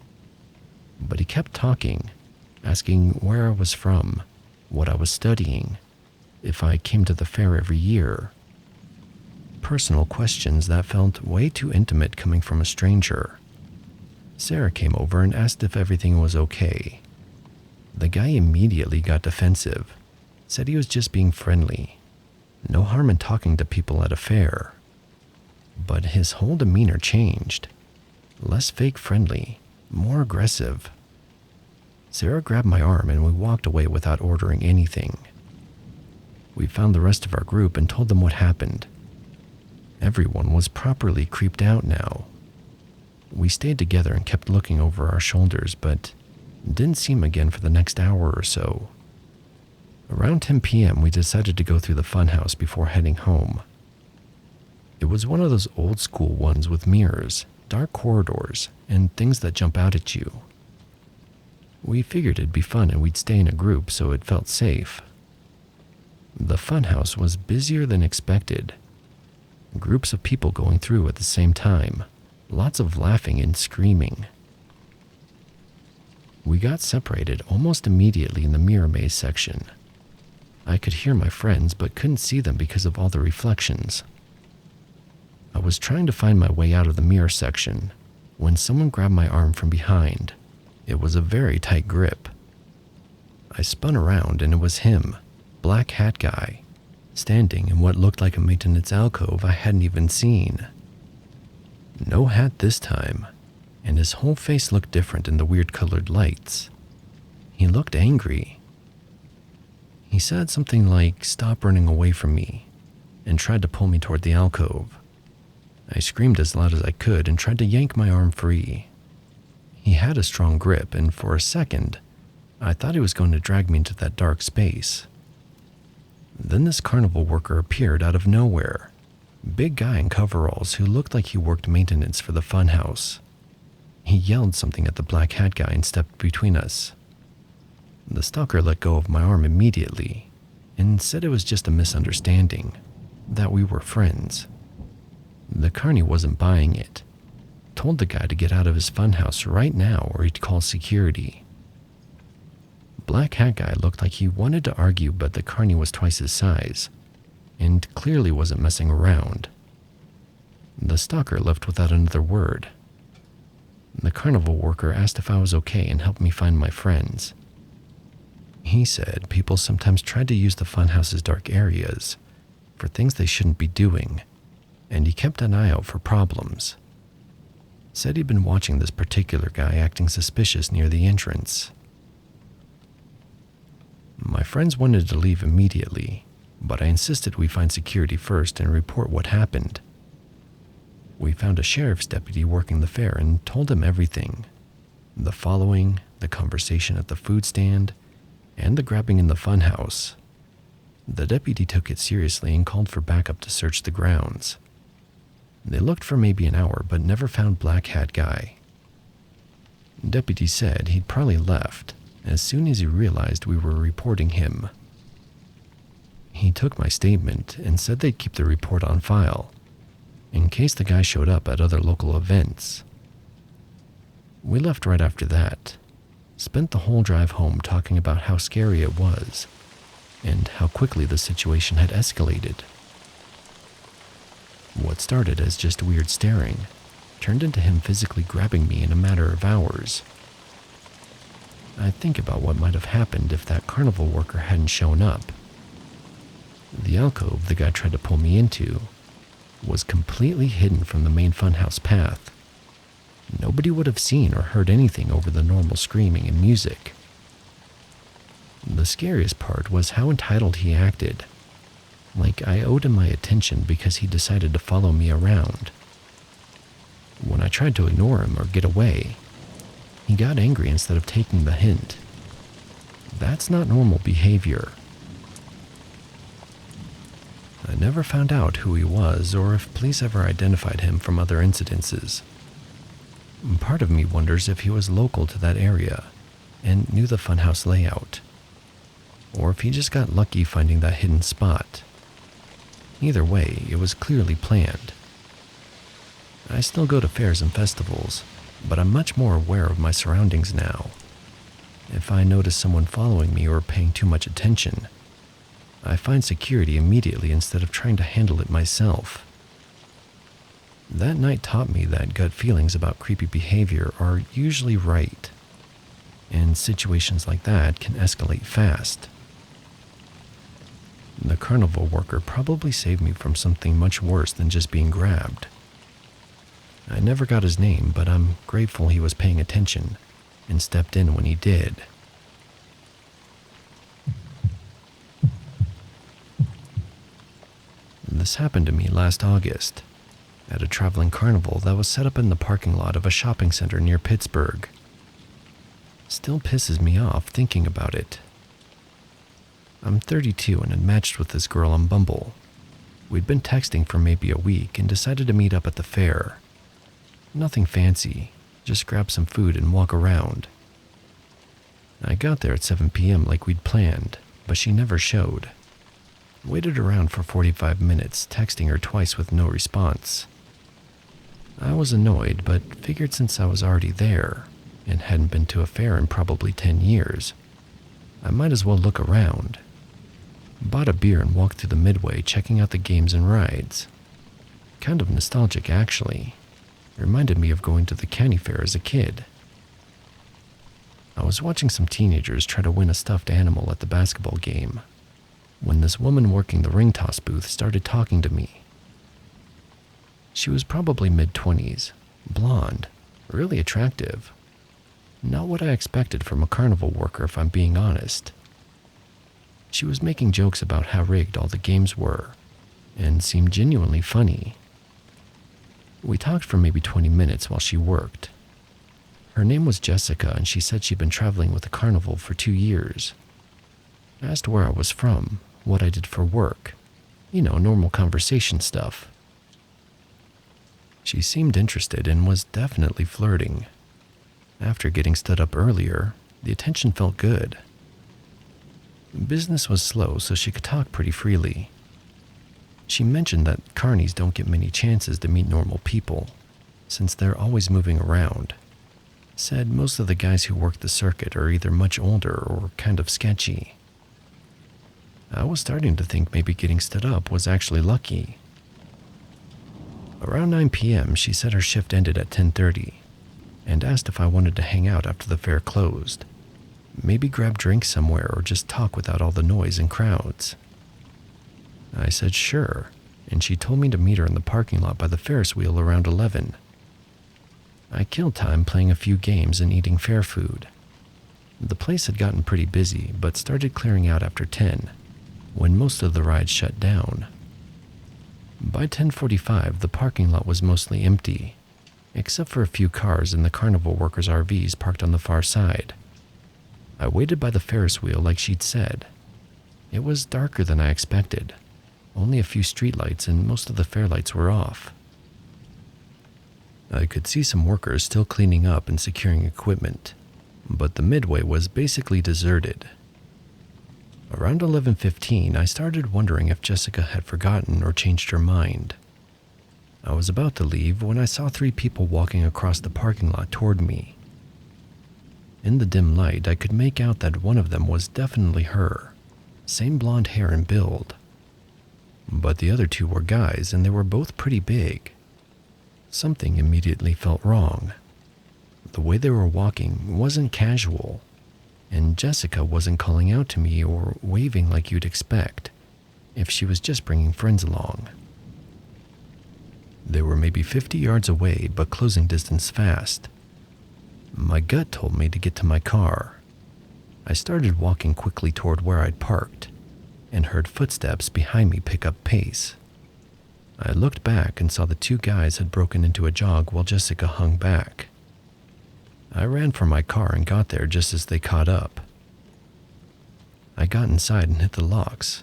But he kept talking, asking where I was from, what I was studying, if I came to the fair every year. Personal questions that felt way too intimate coming from a stranger. Sarah came over and asked if everything was okay. The guy immediately got defensive, said he was just being friendly. No harm in talking to people at a fair. But his whole demeanor changed. Less fake friendly, more aggressive. Sarah grabbed my arm and we walked away without ordering anything. We found the rest of our group and told them what happened. Everyone was properly creeped out now. We stayed together and kept looking over our shoulders, but didn't see him again for the next hour or so. Around 10 p.m., we decided to go through the funhouse before heading home. It was one of those old school ones with mirrors, dark corridors, and things that jump out at you. We figured it'd be fun and we'd stay in a group so it felt safe. The funhouse was busier than expected. Groups of people going through at the same time. Lots of laughing and screaming. We got separated almost immediately in the mirror maze section. I could hear my friends but couldn't see them because of all the reflections. I was trying to find my way out of the mirror section when someone grabbed my arm from behind. It was a very tight grip. I spun around and it was him, Black Hat Guy, standing in what looked like a maintenance alcove I hadn't even seen. No hat this time, and his whole face looked different in the weird colored lights. He looked angry. He said something like, "Stop running away from me," and tried to pull me toward the alcove. I screamed as loud as I could and tried to yank my arm free. He had a strong grip, and for a second, I thought he was going to drag me into that dark space. Then this carnival worker appeared out of nowhere. Big guy in coveralls who looked like he worked maintenance for the funhouse. He yelled something at the black hat guy and stepped between us. The stalker let go of my arm immediately and said it was just a misunderstanding, that we were friends. The carny wasn't buying it. Told the guy to get out of his funhouse right now or he'd call security. Black hat guy looked like he wanted to argue, but the carny was twice his size and clearly wasn't messing around. The stalker left without another word. The carnival worker asked if I was okay and helped me find my friends. He said people sometimes tried to use the funhouse's dark areas for things they shouldn't be doing, and he kept an eye out for problems. Said he'd been watching this particular guy acting suspicious near the entrance. My friends wanted to leave immediately, but I insisted we find security first and report what happened. We found a sheriff's deputy working the fair and told him everything. The following, the conversation at the food stand, and the grabbing in the funhouse. The deputy took it seriously and called for backup to search the grounds. They looked for maybe an hour but never found Black Hat Guy. Deputy said he'd probably left as soon as he realized we were reporting him. He took my statement and said they'd keep the report on file in case the guy showed up at other local events. We left right after that, spent the whole drive home talking about how scary it was and how quickly the situation had escalated. What started as just weird staring turned into him physically grabbing me in a matter of hours. I think about what might have happened if that carnival worker hadn't shown up. The alcove the guy tried to pull me into was completely hidden from the main funhouse path. Nobody would have seen or heard anything over the normal screaming and music. The scariest part was how entitled he acted, like I owed him my attention because he decided to follow me around. When I tried to ignore him or get away, he got angry instead of taking the hint. That's not normal behavior. I never found out who he was or if police ever identified him from other incidences. Part of me wonders if he was local to that area and knew the funhouse layout, or if he just got lucky finding that hidden spot. Either way, it was clearly planned. I still go to fairs and festivals, but I'm much more aware of my surroundings now. If I notice someone following me or paying too much attention, I find security immediately instead of trying to handle it myself. That night taught me that gut feelings about creepy behavior are usually right, and situations like that can escalate fast. The carnival worker probably saved me from something much worse than just being grabbed. I never got his name, but I'm grateful he was paying attention and stepped in when he did. This happened to me last August at a traveling carnival that was set up in the parking lot of a shopping center near Pittsburgh. Still pisses me off thinking about it. I'm 32 and had matched with this girl on Bumble. We'd been texting for maybe a week and decided to meet up at the fair. Nothing fancy, just grab some food and walk around. I got there at 7 p.m. like we'd planned, but she never showed. Waited around for 45 minutes, texting her twice with no response. I was annoyed, but figured since I was already there and hadn't been to a fair in probably 10 years, I might as well look around. Bought a beer and walked through the midway, checking out the games and rides. Kind of nostalgic, actually. It reminded me of going to the county fair as a kid. I was watching some teenagers try to win a stuffed animal at the basketball game when this woman working the ring toss booth started talking to me. She was probably mid-20s, blonde, really attractive. Not what I expected from a carnival worker, if I'm being honest. She was making jokes about how rigged all the games were, and seemed genuinely funny. We talked for maybe 20 minutes while she worked. Her name was Jessica, and she said she'd been traveling with the carnival for 2 years. I asked where I was from, what I did for work. Normal conversation stuff. She seemed interested and was definitely flirting. After getting stood up earlier, the attention felt good. Business was slow, so she could talk pretty freely. She mentioned that carnies don't get many chances to meet normal people, since they're always moving around. Said most of the guys who work the circuit are either much older or kind of sketchy. I was starting to think maybe getting stood up was actually lucky. Around 9 p.m., she said her shift ended at 10:30 and asked if I wanted to hang out after the fair closed. Maybe grab drinks somewhere or just talk without all the noise and crowds. I said sure, and she told me to meet her in the parking lot by the Ferris wheel around 11. I killed time playing a few games and eating fair food. The place had gotten pretty busy, but started clearing out after 10, when most of the rides shut down. By 10:45, the parking lot was mostly empty, except for a few cars and the carnival workers' RVs parked on the far side. I waited by the Ferris wheel like she'd said. It was darker than I expected. Only a few streetlights and most of the fair lights were off. I could see some workers still cleaning up and securing equipment, but the midway was basically deserted. Around 11:15, I started wondering if Jessica had forgotten or changed her mind. I was about to leave when I saw 3 people walking across the parking lot toward me. In the dim light, I could make out that one of them was definitely her, same blonde hair and build. But the other 2 were guys, and they were both pretty big. Something immediately felt wrong. The way they were walking wasn't casual, and Jessica wasn't calling out to me or waving like you'd expect if she was just bringing friends along. They were maybe 50 yards away, but closing distance fast. My gut told me to get to my car. I started walking quickly toward where I'd parked, and heard footsteps behind me pick up pace. I looked back and saw the 2 guys had broken into a jog while Jessica hung back. I ran for my car and got there just as they caught up. I got inside and hit the locks,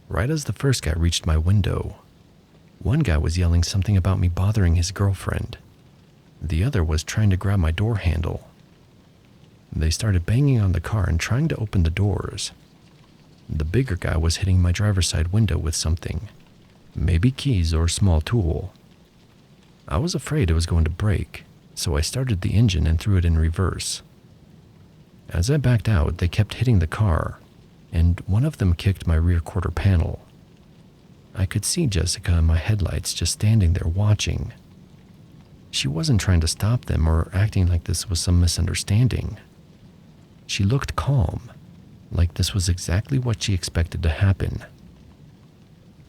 right as the first guy reached my window. One guy was yelling something about me bothering his girlfriend. The other was trying to grab my door handle. They started banging on the car and trying to open the doors. The bigger guy was hitting my driver's side window with something, maybe keys or a small tool. I was afraid it was going to break, so I started the engine and threw it in reverse. As I backed out, they kept hitting the car, and one of them kicked my rear quarter panel. I could see Jessica in my headlights just standing there watching. She wasn't trying to stop them or acting like this was some misunderstanding. She looked calm, like this was exactly what she expected to happen.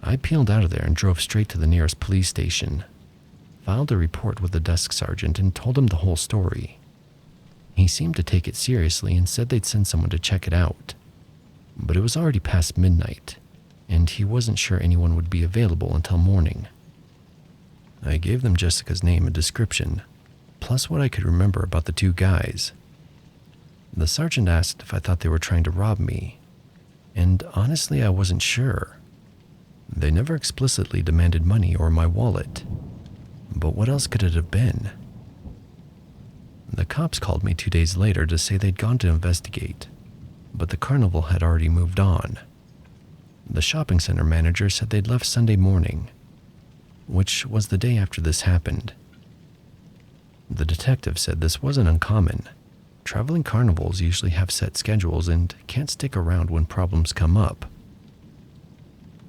I peeled out of there and drove straight to the nearest police station, filed a report with the desk sergeant, and told him the whole story. He seemed to take it seriously and said they'd send someone to check it out. But it was already past midnight, and he wasn't sure anyone would be available until morning. I gave them Jessica's name and description, plus what I could remember about the 2 guys. The sergeant asked if I thought they were trying to rob me, and honestly I wasn't sure. They never explicitly demanded money or my wallet, but what else could it have been? The cops called me 2 days later to say they'd gone to investigate, but the carnival had already moved on. The shopping center manager said they'd left Sunday morning, which was the day after this happened. The detective said this wasn't uncommon. Traveling carnivals usually have set schedules and can't stick around when problems come up.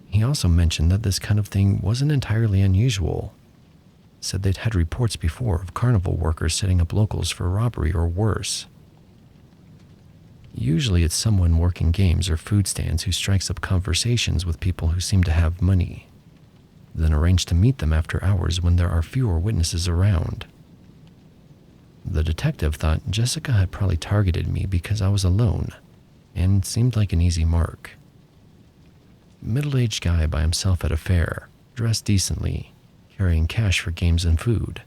He also mentioned that this kind of thing wasn't entirely unusual. Said they'd had reports before of carnival workers setting up locals for robbery or worse. Usually it's someone working games or food stands who strikes up conversations with people who seem to have money, then arrange to meet them after hours when there are fewer witnesses around. The detective thought Jessica had probably targeted me because I was alone and seemed like an easy mark. Middle-aged guy by himself at a fair, dressed decently, carrying cash for games and food.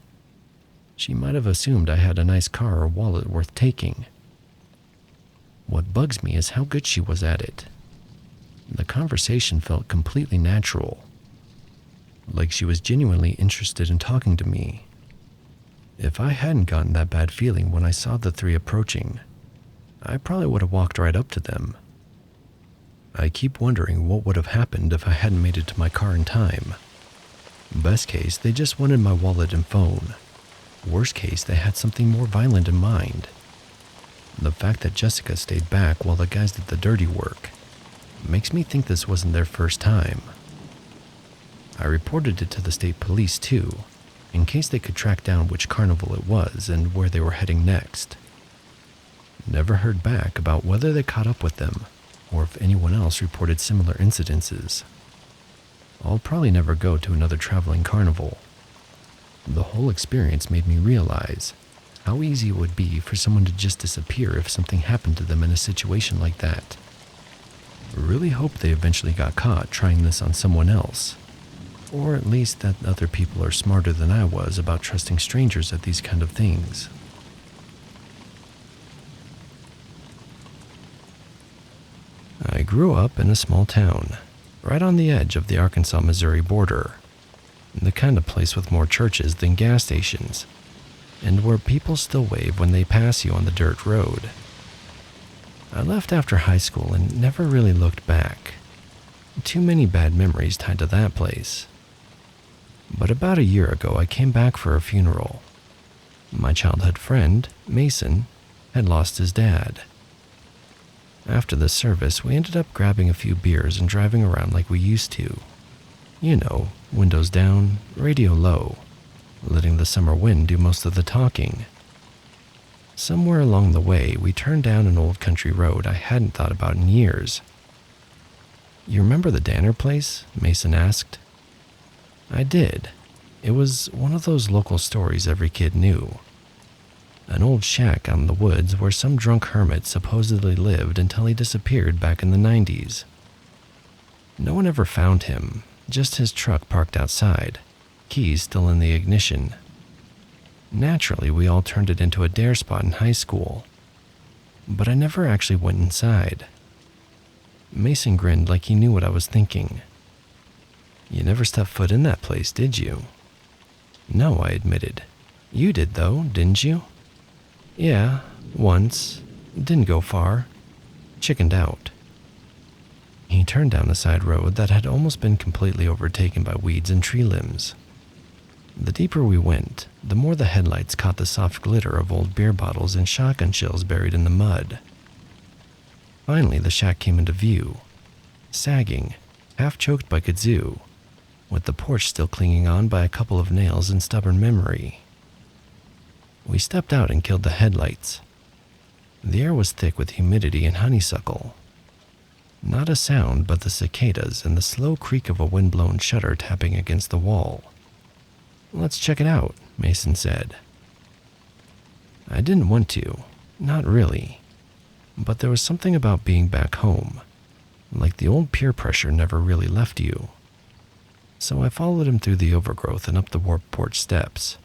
She might have assumed I had a nice car or wallet worth taking. What bugs me is how good she was at it. The conversation felt completely natural, like she was genuinely interested in talking to me. If I hadn't gotten that bad feeling when I saw the three approaching, I probably would have walked right up to them. I keep wondering what would have happened if I hadn't made it to my car in time. Best case, they just wanted my wallet and phone. Worst case, they had something more violent in mind. The fact that Jessica stayed back while the guys did the dirty work makes me think this wasn't their first time. I reported it to the state police too, in case they could track down which carnival it was and where they were heading next. Never heard back about whether they caught up with them or if anyone else reported similar incidences. I'll probably never go to another traveling carnival. The whole experience made me realize how easy it would be for someone to just disappear if something happened to them in a situation like that. I really hope they eventually got caught trying this on someone else, or at least that other people are smarter than I was about trusting strangers at these kind of things. I grew up in a small town, right on the edge of the Arkansas-Missouri border, the kind of place with more churches than gas stations, and where people still wave when they pass you on the dirt road. I left after high school and never really looked back. Too many bad memories tied to that place. But about a year ago, I came back for a funeral. My childhood friend, Mason, had lost his dad. After the service, we ended up grabbing a few beers and driving around like we used to. You know, windows down, radio low, letting the summer wind do most of the talking. Somewhere along the way, we turned down an old country road I hadn't thought about in years. "You remember the Danner place?" Mason asked. I did. It was one of those local stories every kid knew. An old shack out in the woods where some drunk hermit supposedly lived until he disappeared back in the 90s. No one ever found him, just his truck parked outside, keys still in the ignition. Naturally, we all turned it into a dare spot in high school, but I never actually went inside. Mason grinned like he knew what I was thinking. "You never stepped foot in that place, did you?" "No," I admitted. "You did though, didn't you?" "Yeah, once. Didn't go far. Chickened out." He turned down a side road that had almost been completely overtaken by weeds and tree limbs. The deeper we went, the more the headlights caught the soft glitter of old beer bottles and shotgun shells buried in the mud. Finally, the shack came into view, sagging, half-choked by kudzu, with the porch still clinging on by a couple of nails in stubborn memory. We stepped out and killed the headlights. The air was thick with humidity and honeysuckle. Not a sound but the cicadas and the slow creak of a wind-blown shutter tapping against the wall. "Let's check it out," Mason said. I didn't want to, not really, but there was something about being back home, like the old peer pressure never really left you. So I followed him through the overgrowth and up the warped porch steps.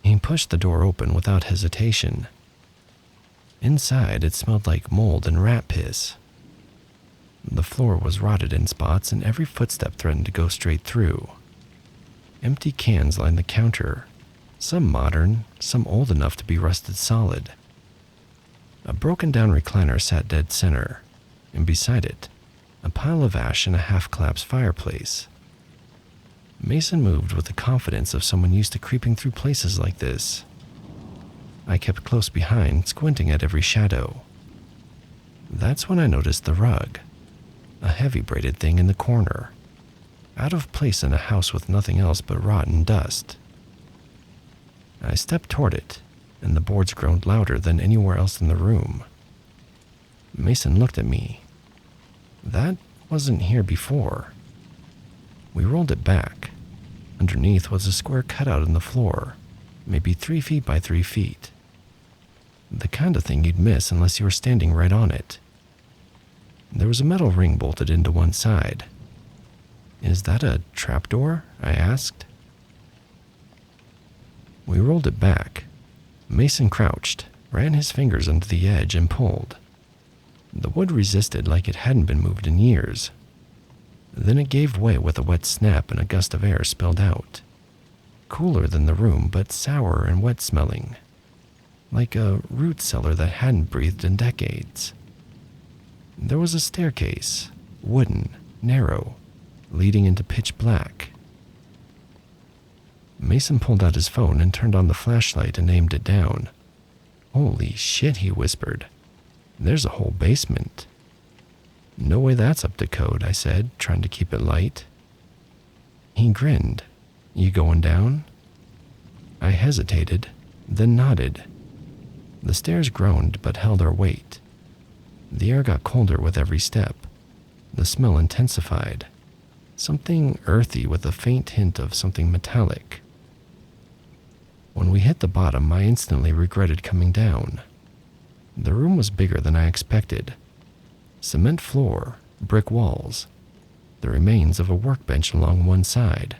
He pushed the door open without hesitation. Inside, it smelled like mold and rat piss. The floor was rotted in spots and every footstep threatened to go straight through. Empty cans lined the counter, some modern, some old enough to be rusted solid. A broken-down recliner sat dead center, and beside it, a pile of ash and a half-collapsed fireplace. Mason moved with the confidence of someone used to creeping through places like this. I kept close behind, squinting at every shadow. That's when I noticed the rug, a heavy braided thing in the corner, out of place in a house with nothing else but rot and dust. I stepped toward it, and the boards groaned louder than anywhere else in the room. Mason looked at me. "That wasn't here before." We rolled it back. Underneath was a square cutout in the floor, maybe 3 feet by 3 feet. The kind of thing you'd miss unless you were standing right on it. There was a metal ring bolted into one side. Is that a trapdoor? I asked. We rolled it back. Mason crouched, ran his fingers under the edge, and pulled. The wood resisted like it hadn't been moved in years. Then it gave way with a wet snap and a gust of air spilled out. Cooler than the room, but sour and wet smelling. Like a root cellar that hadn't breathed in decades. There was a staircase, wooden, narrow, leading into pitch black. Mason pulled out his phone and turned on the flashlight and aimed it down. Holy shit, he whispered. There's a whole basement. No way that's up to code, I said, trying to keep it light. He grinned. You going down? I hesitated, then nodded. The stairs groaned but held our weight. The air got colder with every step. The smell intensified. Something earthy with a faint hint of something metallic. When we hit the bottom, I instantly regretted coming down. The room was bigger than I expected. Cement floor, brick walls, the remains of a workbench along one side,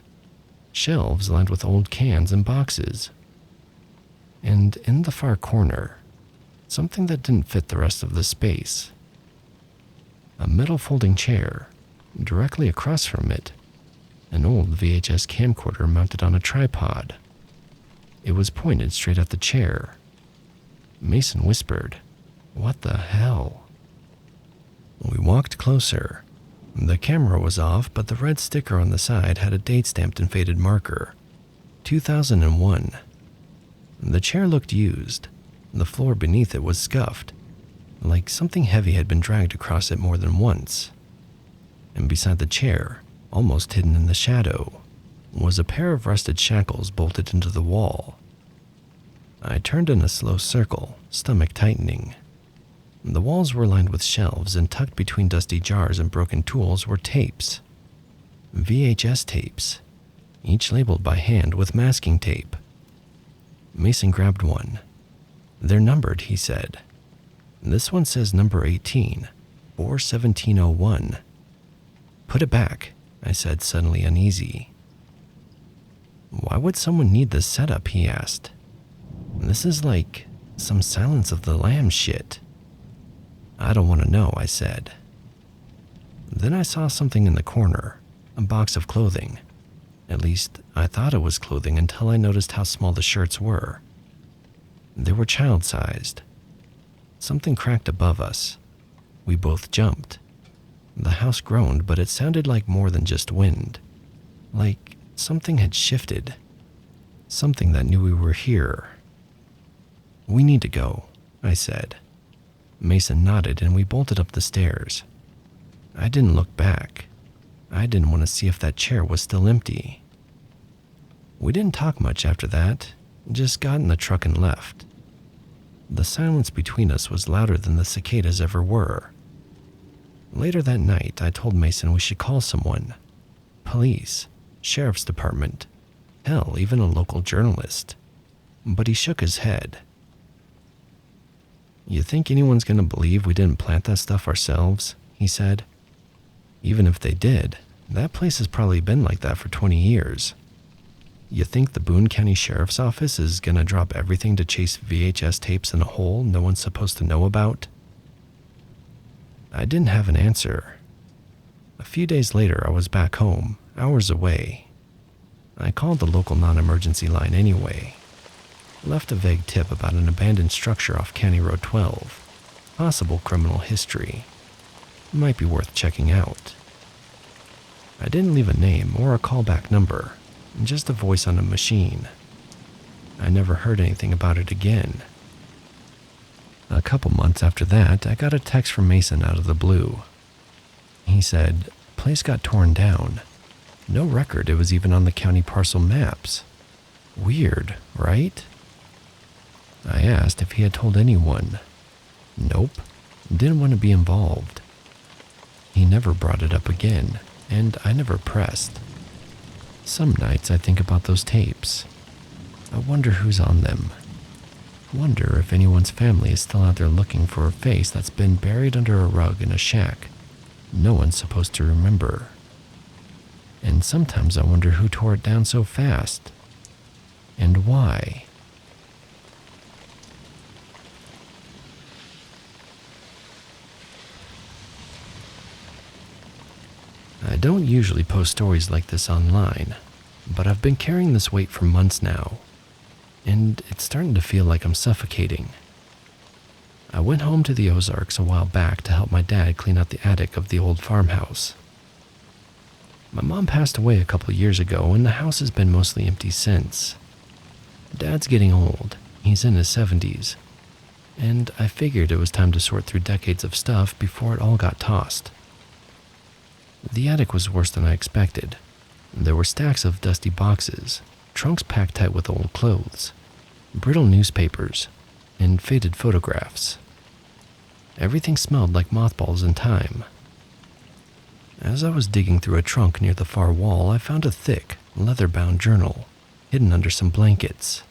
shelves lined with old cans and boxes. And in the far corner, something that didn't fit the rest of the space. A metal folding chair, directly across from it, an old VHS camcorder mounted on a tripod. It was pointed straight at the chair. Mason whispered, "What the hell?" We walked closer. The camera was off, but the red sticker on the side had a date stamped in faded marker. 2001. The chair looked used. The floor beneath it was scuffed, like something heavy had been dragged across it more than once. And beside the chair, almost hidden in the shadow, was a pair of rusted shackles bolted into the wall. I turned in a slow circle, stomach tightening. The walls were lined with shelves, and tucked between dusty jars and broken tools were tapes. VHS tapes, each labeled by hand with masking tape. Mason grabbed one. "They're numbered," he said. "This one says number 18, 41701. "Put it back," I said, suddenly uneasy. "Why would someone need this setup?" he asked. "This is like some Silence of the Lambs shit." "I don't want to know," I said. Then I saw something in the corner, a box of clothing. At least, I thought it was clothing until I noticed how small the shirts were. They were child-sized. Something cracked above us. We both jumped. The house groaned, but it sounded like more than just wind. Like something had shifted. Something that knew we were here. "We need to go," I said. Mason nodded and we bolted up the stairs. I didn't look back. I didn't want to see if that chair was still empty. We didn't talk much after that, just got in the truck and left. The silence between us was louder than the cicadas ever were. Later that night, I told Mason we should call someone. Police, sheriff's department, hell, even a local journalist. But he shook his head. "You think anyone's going to believe we didn't plant that stuff ourselves?" he said. "Even if they did, that place has probably been like that for 20 years. You think the Boone County Sheriff's Office is going to drop everything to chase VHS tapes in a hole no one's supposed to know about?" I didn't have an answer. A few days later, I was back home, hours away. I called the local non-emergency line anyway. Left a vague tip about an abandoned structure off County Road 12. Possible criminal history. Might be worth checking out. I didn't leave a name or a callback number, just a voice on a machine. I never heard anything about it again. A couple months after that, I got a text from Mason out of the blue. He said, "Place got torn down. No record it was even on the county parcel maps. Weird, right?" I asked if he had told anyone. Nope, didn't want to be involved. He never brought it up again, and I never pressed. Some nights I think about those tapes. I wonder who's on them. Wonder if anyone's family is still out there looking for a face that's been buried under a rug in a shack no one's supposed to remember. And sometimes I wonder who tore it down so fast, and why. I don't usually post stories like this online, but I've been carrying this weight for months now, and it's starting to feel like I'm suffocating. I went home to the Ozarks a while back to help my dad clean out the attic of the old farmhouse. My mom passed away a couple years ago, and the house has been mostly empty since. Dad's getting old. He's in his 70s, and I figured it was time to sort through decades of stuff before it all got tossed. The attic was worse than I expected. There were stacks of dusty boxes, trunks packed tight with old clothes, brittle newspapers, and faded photographs. Everything smelled like mothballs in time. As I was digging through a trunk near the far wall, I found a thick, leather-bound journal hidden under some blankets.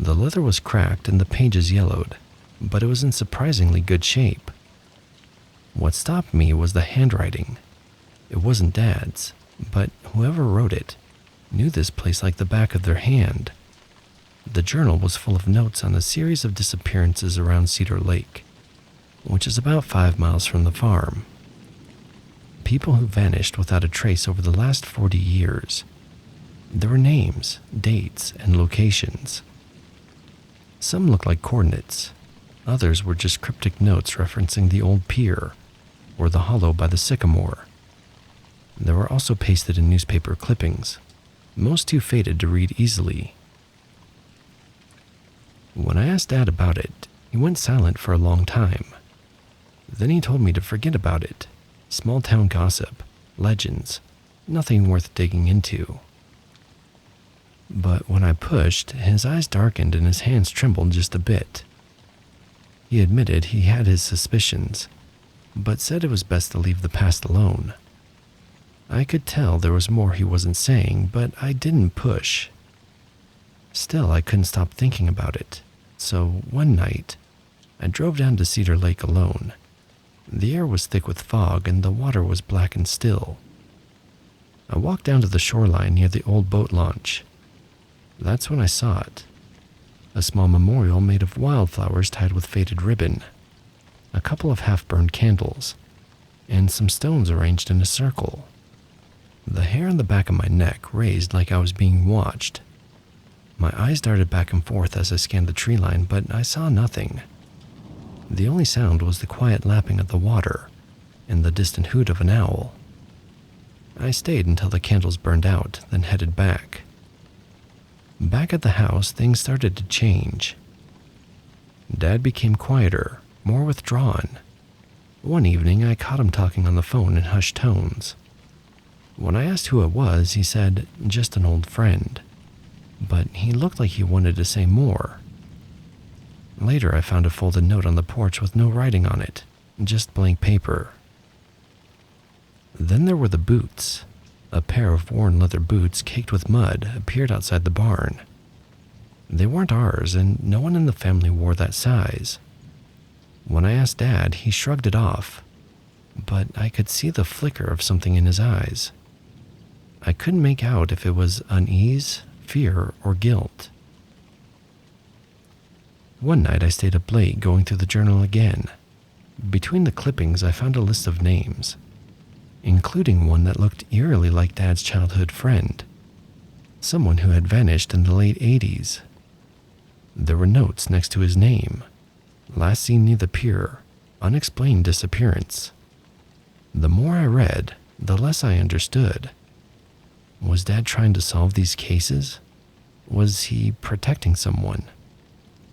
The leather was cracked and the pages yellowed, but it was in surprisingly good shape. What stopped me was the handwriting. It wasn't Dad's, but whoever wrote it knew this place like the back of their hand. The journal was full of notes on a series of disappearances around Cedar Lake, which is about 5 miles from the farm. People who vanished without a trace over the last 40 years. There were names, dates, and locations. Some looked like coordinates. Others were just cryptic notes referencing the old pier or the hollow by the sycamore. They were also pasted in newspaper clippings, most too faded to read easily. When I asked Dad about it, he went silent for a long time. Then he told me to forget about it. Small town gossip, legends, nothing worth digging into. But when I pushed, his eyes darkened and his hands trembled just a bit. He admitted he had his suspicions, but said it was best to leave the past alone. I could tell there was more he wasn't saying, but I didn't push. Still, I couldn't stop thinking about it, so one night, I drove down to Cedar Lake alone. The air was thick with fog and the water was black and still. I walked down to the shoreline near the old boat launch. That's when I saw it. A small memorial made of wildflowers tied with faded ribbon, a couple of half-burned candles, and some stones arranged in a circle. The hair on the back of my neck raised like I was being watched. My eyes darted back and forth as I scanned the tree line, but I saw nothing. The only sound was the quiet lapping of the water and the distant hoot of an owl. I stayed until the candles burned out, then headed back. Back at the house, things started to change. Dad became quieter, more withdrawn. One evening, I caught him talking on the phone in hushed tones. When I asked who it was, he said, "Just an old friend." But he looked like he wanted to say more. Later, I found a folded note on the porch with no writing on it, just blank paper. Then there were the boots. A pair of worn leather boots caked with mud appeared outside the barn. They weren't ours, and no one in the family wore that size. When I asked Dad, he shrugged it off, but I could see the flicker of something in his eyes. I couldn't make out if it was unease, fear, or guilt. One night I stayed up late going through the journal again. Between the clippings, I found a list of names, including one that looked eerily like Dad's childhood friend, someone who had vanished in the late 80s. There were notes next to his name: last seen near the pier, unexplained disappearance. The more I read, the less I understood. Was Dad trying to solve these cases? Was he protecting someone?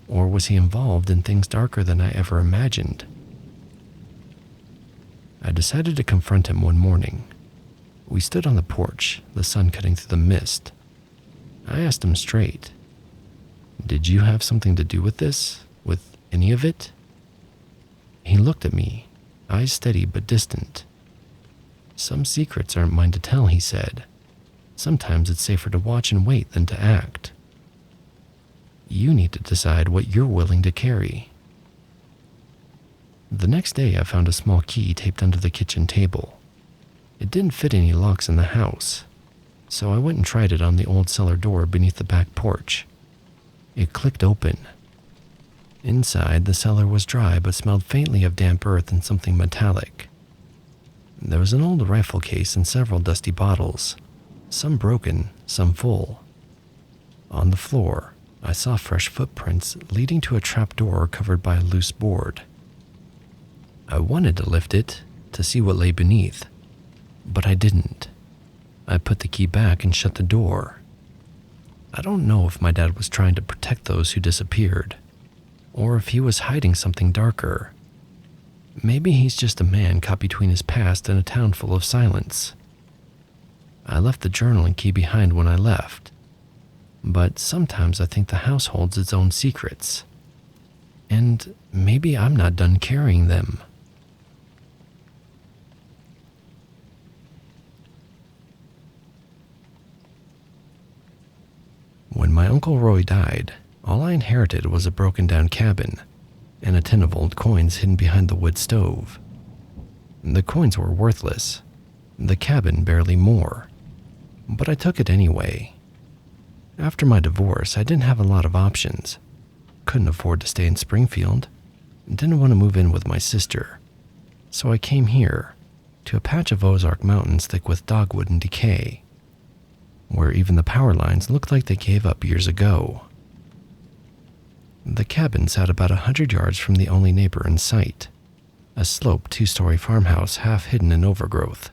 Or was he involved in things darker than I ever imagined? I decided to confront him one morning. We stood on the porch, the sun cutting through the mist. I asked him straight, "Did you have something to do with this? With any of it?" He looked at me, eyes steady but distant. "Some secrets aren't mine to tell," he said. "Sometimes it's safer to watch and wait than to act." You need to decide what you're willing to carry. The next day, I found a small key taped under the kitchen table. It didn't fit any locks in the house, so I went and tried it on the old cellar door beneath the back porch. It clicked open. Inside, the cellar was dry but smelled faintly of damp earth and something metallic. There was an old rifle case and several dusty bottles, some broken, some full. On the floor, I saw fresh footprints leading to a trap door covered by a loose board. I wanted to lift it to see what lay beneath, but I didn't. I put the key back and shut the door. I don't know if my dad was trying to protect those who disappeared, or if he was hiding something darker. Maybe he's just a man caught between his past and a town full of silence. I left the journal and key behind when I left, but sometimes I think the house holds its own secrets, and maybe I'm not done carrying them. When my Uncle Roy died, all I inherited was a broken-down cabin and a tin of old coins hidden behind the wood stove. The coins were worthless, the cabin barely more, but I took it anyway. After my divorce, I didn't have a lot of options. Couldn't afford to stay in Springfield, didn't want to move in with my sister, so I came here, to a patch of Ozark Mountains thick with dogwood and decay, where even the power lines looked like they gave up years ago. The cabin sat about 100 yards from the only neighbor in sight, a sloped 2-story farmhouse half hidden in overgrowth.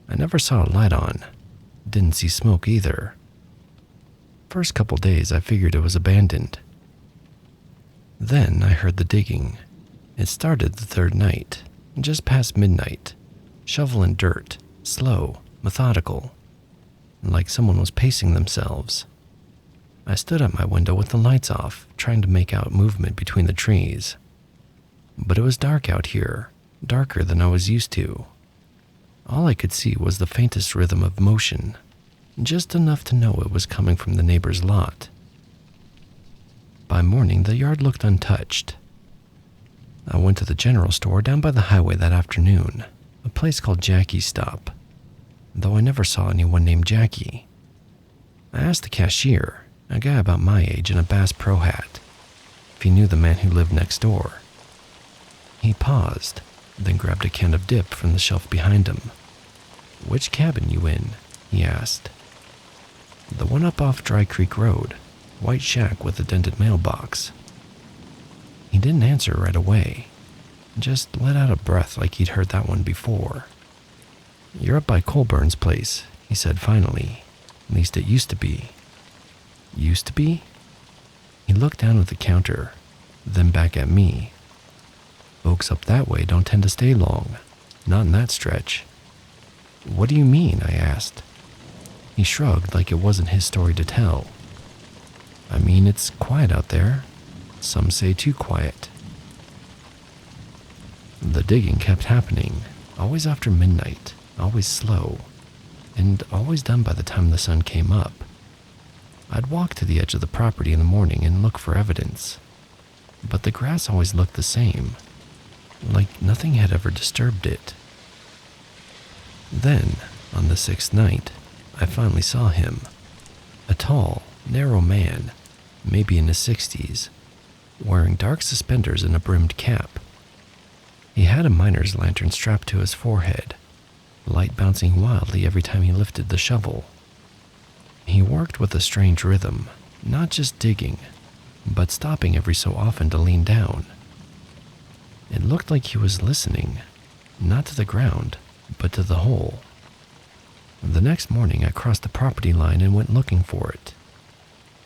I never saw a light on, didn't see smoke either. First couple days I figured it was abandoned. Then I heard the digging. It started the third night, just past midnight, shovel and dirt, slow, methodical, like someone was pacing themselves. I stood at my window with the lights off, trying to make out movement between the trees. But it was dark out here, darker than I was used to. All I could see was the faintest rhythm of motion, just enough to know it was coming from the neighbor's lot. By morning, the yard looked untouched. I went to the general store down by the highway that afternoon, a place called Jackie's Stop, though I never saw anyone named Jackie. I asked the cashier, a guy about my age in a Bass Pro hat, if he knew the man who lived next door. He paused, then grabbed a can of dip from the shelf behind him. "Which cabin you in?" he asked. "The one up off Dry Creek Road, white shack with a dented mailbox." He didn't answer right away, just let out a breath like he'd heard that one before. "You're up by Colburn's place," he said finally. "At least it used to be." "Used to be?" He looked down at the counter, then back at me. "Folks up that way don't tend to stay long, not in that stretch." "What do you mean?" I asked. He shrugged like it wasn't his story to tell. "I mean, it's quiet out there. Some say too quiet." The digging kept happening, always after midnight, always slow, and always done by the time the sun came up. I'd walk to the edge of the property in the morning and look for evidence, but the grass always looked the same, like nothing had ever disturbed it. Then, on the 6th night, I finally saw him. A tall, narrow man, maybe in his 60s, wearing dark suspenders and a brimmed cap. He had a miner's lantern strapped to his forehead, light bouncing wildly every time he lifted the shovel. He worked with a strange rhythm, not just digging, but stopping every so often to lean down. It looked like he was listening, not to the ground, but to the hole. The next morning I crossed the property line and went looking for it.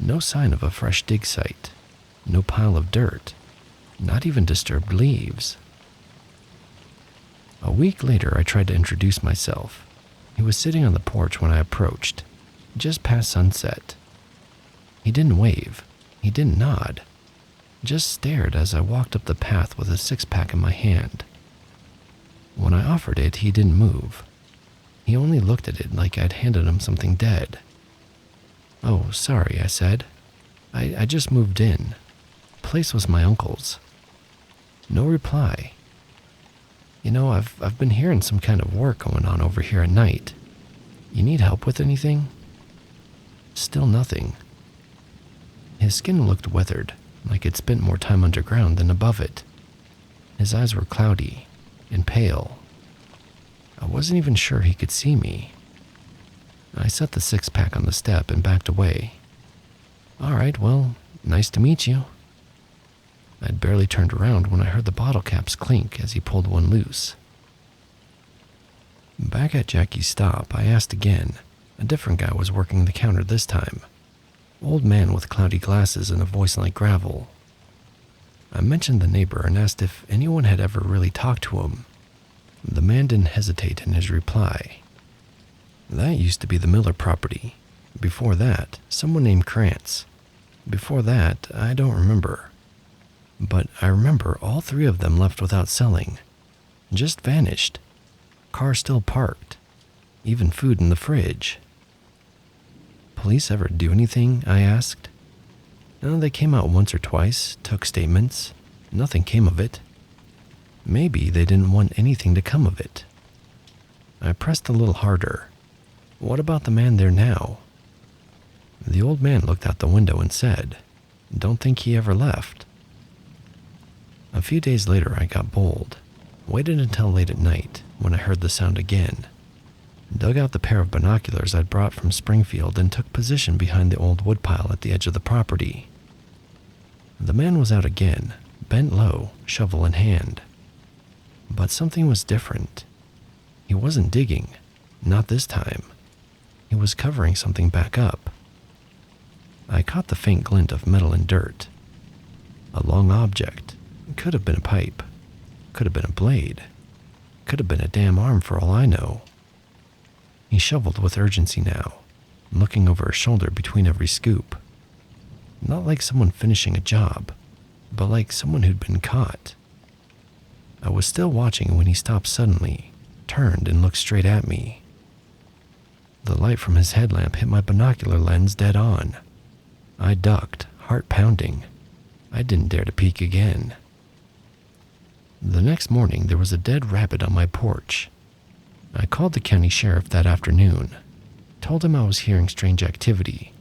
No sign of a fresh dig site, no pile of dirt, not even disturbed leaves. A week later I tried to introduce myself. He was sitting on the porch when I approached, just past sunset. He didn't wave, he didn't nod, just stared as I walked up the path with a 6-pack in my hand. When I offered it, he didn't move. He only looked at it like I'd handed him something dead. "Oh, sorry," I said. I just moved in. Place was my uncle's. No reply. I've been hearing some kind of work going on over here at night. You need help with anything? Still nothing. His skin looked weathered, like he'd spent more time underground than above it. His eyes were cloudy and pale. I wasn't even sure he could see me. I set the six-pack on the step and backed away. All right, well, nice to meet you. I'd barely turned around when I heard the bottle caps clink as he pulled one loose. Back at Jackie's stop, I asked again. A different guy was working the counter this time. Old man with cloudy glasses and a voice like gravel. I mentioned the neighbor and asked if anyone had ever really talked to him. The man didn't hesitate in his reply. That used to be the Miller property. Before that, someone named Krantz. Before that, I don't remember. But I remember all three of them left without selling. Just vanished. Car still parked. Even food in the fridge. Police ever do anything? I asked. No, they came out once or twice, took statements. Nothing came of it. Maybe they didn't want anything to come of it. I pressed a little harder. What about the man there now? The old man looked out the window and said, "Don't think he ever left." A few days later, I got bold. Waited until late at night when I heard the sound again. Dug out the pair of binoculars I'd brought from Springfield and took position behind the old woodpile at the edge of the property. The man was out again, bent low, shovel in hand. But something was different. He wasn't digging, not this time. He was covering something back up. I caught the faint glint of metal and dirt. A long object. Could have been a pipe. Could have been a blade. Could have been a damn arm for all I know. He shoveled with urgency now, looking over his shoulder between every scoop. Not like someone finishing a job, but like someone who'd been caught. I was still watching when he stopped suddenly, turned and looked straight at me. The light from his headlamp hit my binocular lens dead on. I ducked, heart pounding. I didn't dare to peek again. The next morning, there was a dead rabbit on my porch. I called the county sheriff that afternoon, told him I was hearing strange activity,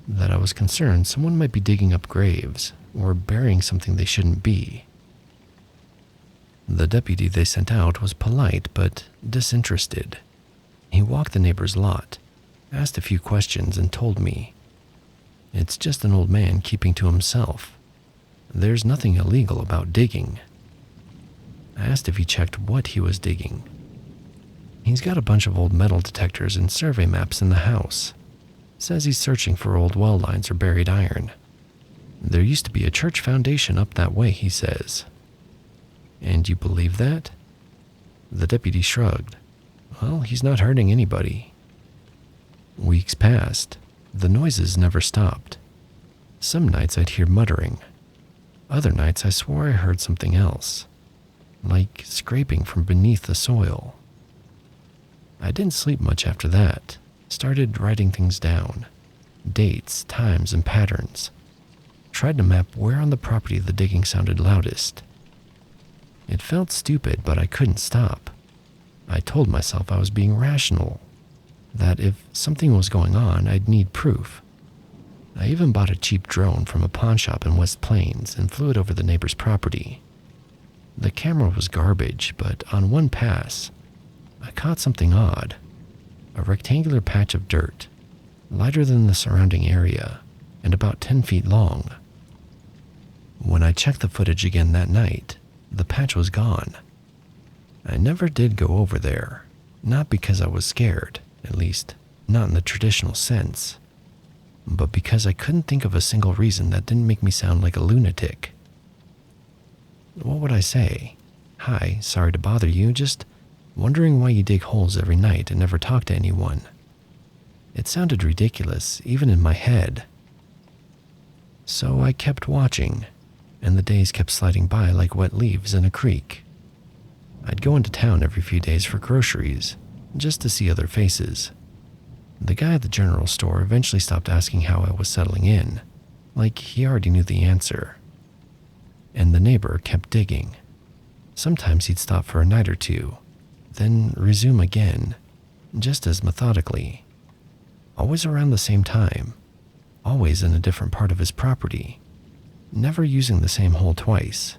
that I was concerned someone might be digging up graves or burying something they shouldn't be. The deputy they sent out was polite but disinterested. He walked the neighbor's lot, asked a few questions, and told me, "It's just an old man keeping to himself. There's nothing illegal about digging." I asked if he checked what he was digging. He's got a bunch of old metal detectors and survey maps in the house. Says he's searching for old well lines or buried iron. There used to be a church foundation up that way, he says. And you believe that? The deputy shrugged. Well, he's not hurting anybody. Weeks passed. The noises never stopped. Some nights I'd hear muttering. Other nights I swore I heard something else, like scraping from beneath the soil. I didn't sleep much after that. Started writing things down. Dates, times, and patterns. Tried to map where on the property the digging sounded loudest. It felt stupid, but I couldn't stop. I told myself I was being rational, that if something was going on, I'd need proof. I even bought a cheap drone from a pawn shop in West Plains and flew it over the neighbor's property. The camera was garbage, but on one pass, I caught something odd. A rectangular patch of dirt, lighter than the surrounding area, and about 10 feet long. When I checked the footage again that night, the patch was gone. I never did go over there, not because I was scared, at least not in the traditional sense, but because I couldn't think of a single reason that didn't make me sound like a lunatic. What would I say? Hi, sorry to bother you, just wondering why you dig holes every night and never talk to anyone. It sounded ridiculous, even in my head. So I kept watching, and the days kept sliding by like wet leaves in a creek. I'd go into town every few days for groceries, just to see other faces. The guy at the general store eventually stopped asking how I was settling in. like he already knew the answer. And the neighbor kept digging. Sometimes he'd stop for a night or two, then resume again, just as methodically. Always around the same time, always in a different part of his property, never using the same hole twice.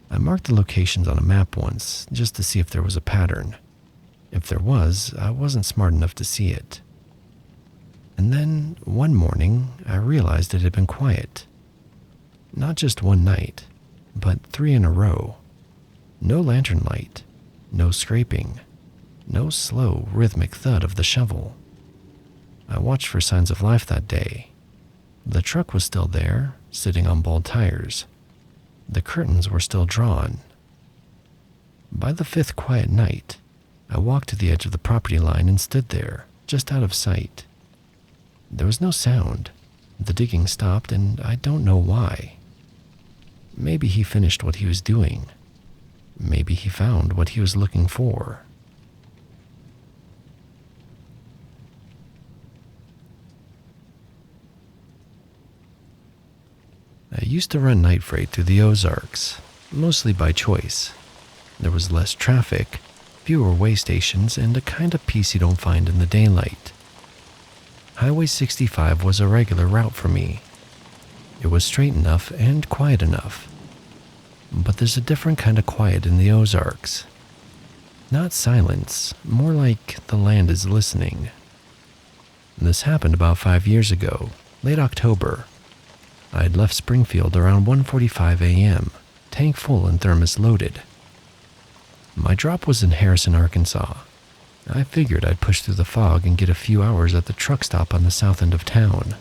I marked the locations on a map once just to see if there was a pattern. If there was, I wasn't smart enough to see it. And then, one morning, I realized it had been quiet. Not just one night, but 3 in a row. No lantern light, no scraping, no slow, rhythmic thud of the shovel. I watched for signs of life that day. The truck was still there, sitting on bald tires. The curtains were still drawn. By the 5th quiet night, I walked to the edge of the property line and stood there, just out of sight. There was no sound. The digging stopped, and I don't know why. Maybe he finished what he was doing. Maybe he found what he was looking for. I used to run night freight through the Ozarks, mostly by choice. There was less traffic, fewer way stations, and a kind of peace you don't find in the daylight. Highway 65 was a regular route for me. It was straight enough and quiet enough. But there's a different kind of quiet in the Ozarks. Not silence, more like the land is listening. This happened about 5 years ago, late October. I had left Springfield around 1:45 a.m., tank full and thermos loaded. My drop was in Harrison, Arkansas. I figured I'd push through the fog and get a few hours at the truck stop on the south end of town.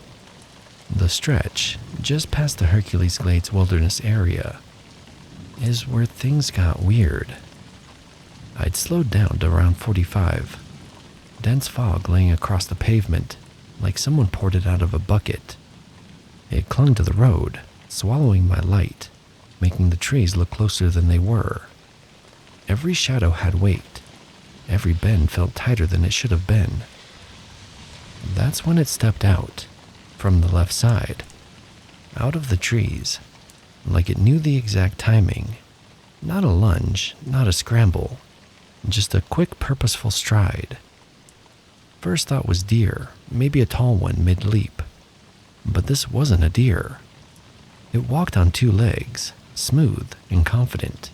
The stretch, just past the Hercules Glades Wilderness area, is where things got weird. I'd slowed down to around 45. Dense fog laying across the pavement, like someone poured it out of a bucket. It clung to the road, swallowing my light, making the trees look closer than they were. Every shadow had weight. Every bend felt tighter than it should have been. That's when it stepped out, from the left side, out of the trees, like it knew the exact timing. Not a lunge, not a scramble, just a quick, purposeful stride. First thought was deer, maybe a tall one mid-leap. But this wasn't a deer. It walked on 2 legs, smooth and confident.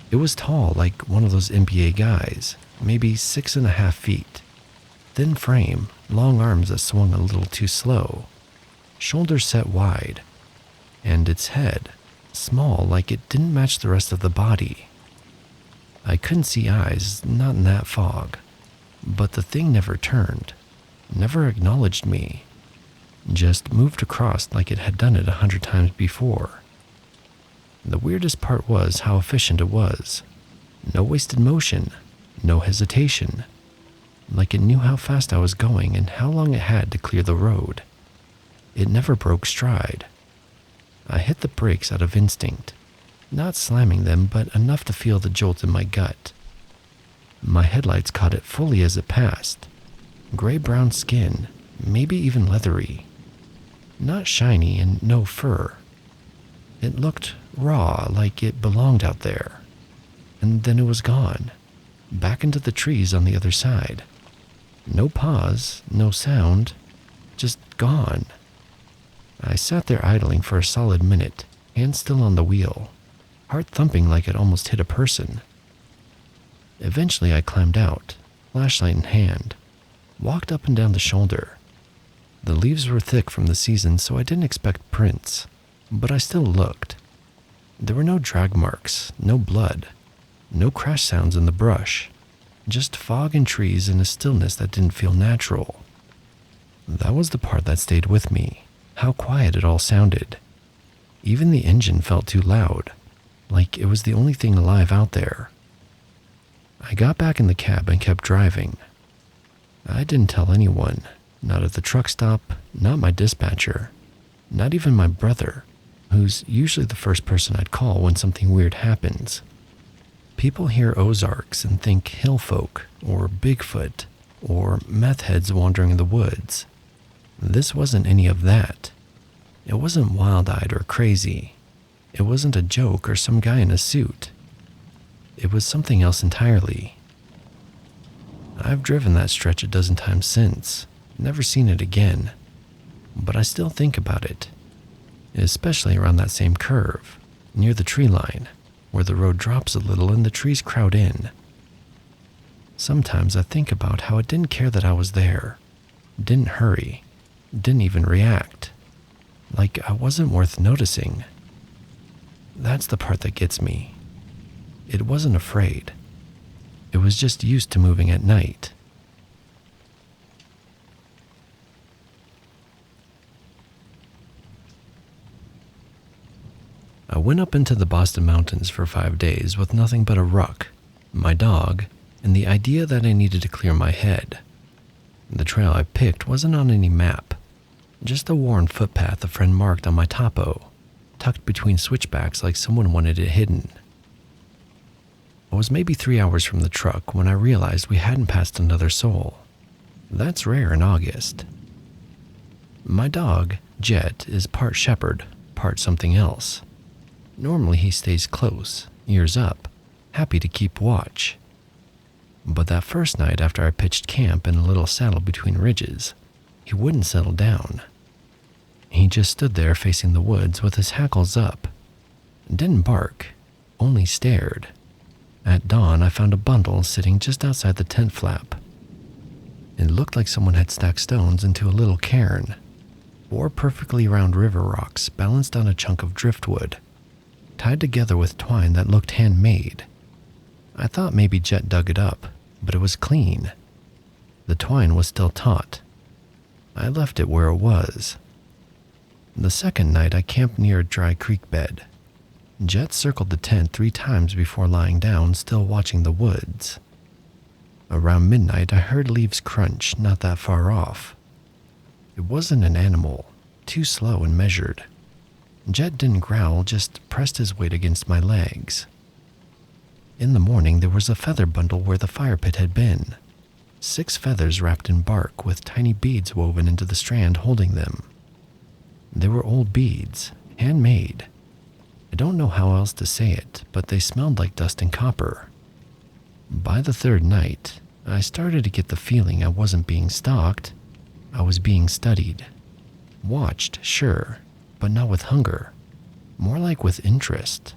It was tall like one of those NBA guys, maybe 6.5 feet. Thin frame, long arms that swung a little too slow, shoulders set wide, and its head, small like it didn't match the rest of the body. I couldn't see eyes, not in that fog, but the thing never turned, never acknowledged me. Just moved across like it had done it 100 times before. The weirdest part was how efficient it was. No wasted motion, no hesitation. Like it knew how fast I was going and how long it had to clear the road. It never broke stride. I hit the brakes out of instinct, not slamming them, but enough to feel the jolt in my gut. My headlights caught it fully as it passed. Gray-brown skin, maybe even leathery. Not shiny and no fur. It looked raw, like it belonged out there. And then it was gone, back into the trees on the other side. No pause, no sound, just gone. I sat there idling for a solid minute, hands still on the wheel, heart thumping like it almost hit a person. Eventually I climbed out, flashlight in hand, walked up and down the shoulder. The leaves were thick from the season, so I didn't expect prints, but I still looked. There were no drag marks, no blood, no crash sounds in the brush, just fog and trees and a stillness that didn't feel natural. That was the part that stayed with me, how quiet it all sounded. Even the engine felt too loud, like it was the only thing alive out there. I got back in the cab and kept driving. I didn't tell anyone. Not at the truck stop, not my dispatcher, not even my brother, who's usually the first person I'd call when something weird happens. People hear Ozarks and think hill folk, or Bigfoot, or meth heads wandering in the woods. This wasn't any of that. It wasn't wild-eyed or crazy. It wasn't a joke or some guy in a suit. It was something else entirely. I've driven that stretch a dozen times since, never seen it again, but I still think about it, especially around that same curve, near the tree line, where the road drops a little and the trees crowd in. Sometimes I think about how it didn't care that I was there, didn't hurry, didn't even react, like I wasn't worth noticing. That's the part that gets me. It wasn't afraid. It was just used to moving at night. I went up into the Boston Mountains for 5 days with nothing but a ruck, my dog, and the idea that I needed to clear my head. The trail I picked wasn't on any map, just a worn footpath a friend marked on my topo, tucked between switchbacks like someone wanted it hidden. I was maybe 3 hours from the truck when I realized we hadn't passed another soul. That's rare in August. My dog, Jet, is part shepherd, part something else. Normally he stays close, ears up, happy to keep watch. But that first night after I pitched camp in a little saddle between ridges, he wouldn't settle down. He just stood there facing the woods with his hackles up. Didn't bark, only stared. At dawn, I found a bundle sitting just outside the tent flap. It looked like someone had stacked stones into a little cairn. 4 perfectly round river rocks balanced on a chunk of driftwood, tied together with twine that looked handmade. I thought maybe Jet dug it up, but it was clean. The twine was still taut. I left it where it was. The second night, I camped near a dry creek bed. Jet circled the tent 3 times before lying down, still watching the woods. Around midnight, I heard leaves crunch not that far off. It wasn't an animal, too slow and measured. Jet didn't growl, just pressed his weight against my legs. In the morning, there was a feather bundle where the fire pit had been. 6 feathers wrapped in bark with tiny beads woven into the strand holding them. They were old beads, handmade. I don't know how else to say it, but they smelled like dust and copper. By the 3rd night, I started to get the feeling I wasn't being stalked. I was being studied. Watched, sure, but not with hunger. More like with interest.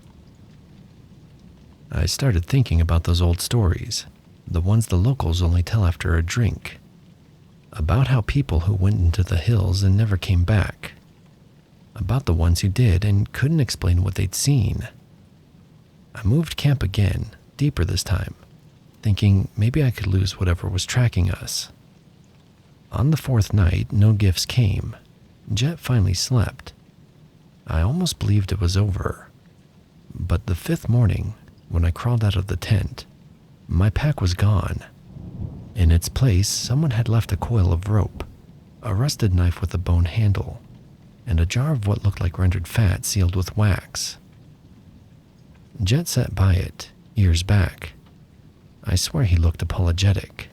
I started thinking about those old stories, the ones the locals only tell after a drink. About how people who went into the hills and never came back. About the ones who did and couldn't explain what they'd seen. I moved camp again, deeper this time, thinking maybe I could lose whatever was tracking us. On the 4th night, no gifts came. Jet finally slept. I almost believed it was over. But the 5th morning, when I crawled out of the tent, my pack was gone. In its place, someone had left a coil of rope, a rusted knife with a bone handle, and a jar of what looked like rendered fat sealed with wax. Jet sat by it, ears back. I swear he looked apologetic.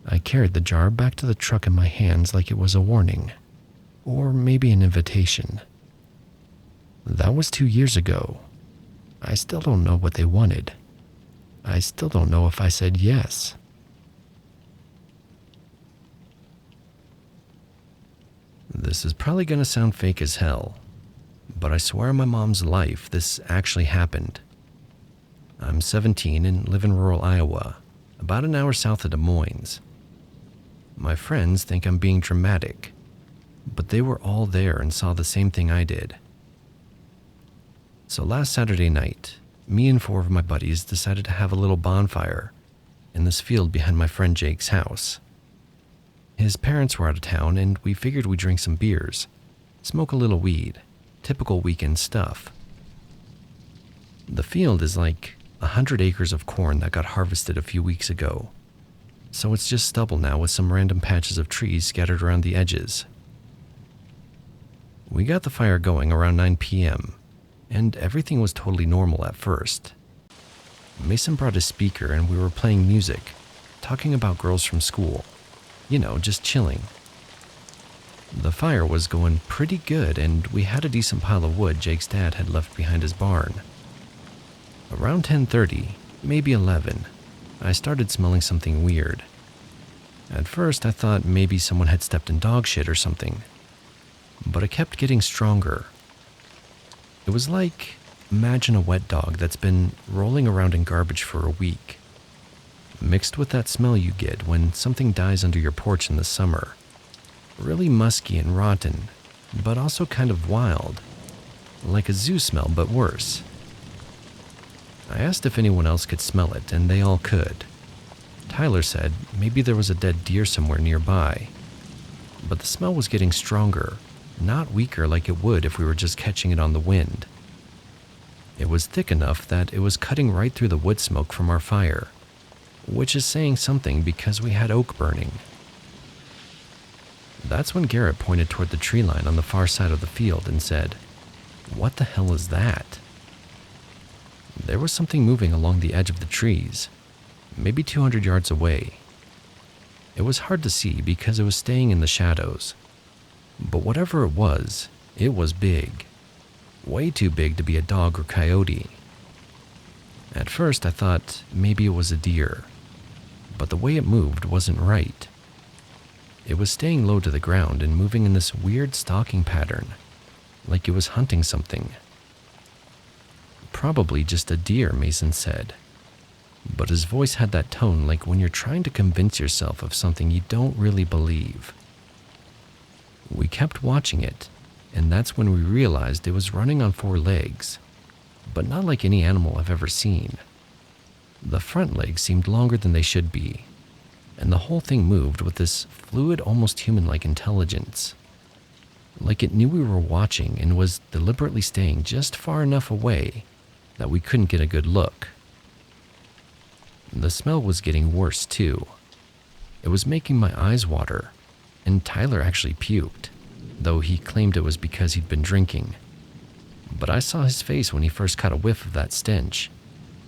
I carried the jar back to the truck in my hands like it was a warning, or maybe an invitation. That was 2 years ago. I still don't know what they wanted. I still don't know if I said yes. This is probably going to sound fake as hell, but I swear on my mom's life this actually happened. I'm 17 and live in rural Iowa, about an hour south of Des Moines. My friends think I'm being dramatic, but they were all there and saw the same thing I did. So last Saturday night, me and 4 of my buddies decided to have a little bonfire in this field behind my friend Jake's house. His parents were out of town and we figured we'd drink some beers, smoke a little weed, typical weekend stuff. The field is like 100 acres of corn that got harvested a few weeks ago, so it's just stubble now with some random patches of trees scattered around the edges. We got the fire going around 9 p.m., and everything was totally normal at first. Mason brought a speaker and we were playing music, talking about girls from school. You know, just chilling. The fire was going pretty good, and we had a decent pile of wood Jake's dad had left behind his barn. Around 10:30, maybe 11, I started smelling something weird. At first, I thought maybe someone had stepped in dog shit or something, but it kept getting stronger. It was like, imagine a wet dog that's been rolling around in garbage for a week, mixed with that smell you get when something dies under your porch in the summer. Really musky and rotten, but also kind of wild, like a zoo smell but worse. I asked if anyone else could smell it, and they all could. Tyler said maybe there was a dead deer somewhere nearby, but the smell was getting stronger, not weaker like it would if we were just catching it on the wind. It was thick enough that it was cutting right through the wood smoke from our fire, which is saying something because we had oak burning. That's when Garrett pointed toward the tree line on the far side of the field and said, "What the hell is that?" There was something moving along the edge of the trees, maybe 200 yards away. It was hard to see because it was staying in the shadows, but whatever it was big. Way too big to be a dog or coyote. At first I thought maybe it was a deer, but the way it moved wasn't right. It was staying low to the ground and moving in this weird stalking pattern, like it was hunting something. Probably just a deer, Mason said, but his voice had that tone like when you're trying to convince yourself of something you don't really believe. We kept watching it, and that's when we realized it was running on 4 legs, but not like any animal I've ever seen. The front legs seemed longer than they should be, and the whole thing moved with this fluid, almost human-like intelligence. Like it knew we were watching and was deliberately staying just far enough away that we couldn't get a good look. The smell was getting worse too. It was making my eyes water, and Tyler actually puked, though he claimed it was because he'd been drinking. But I saw his face when he first caught a whiff of that stench,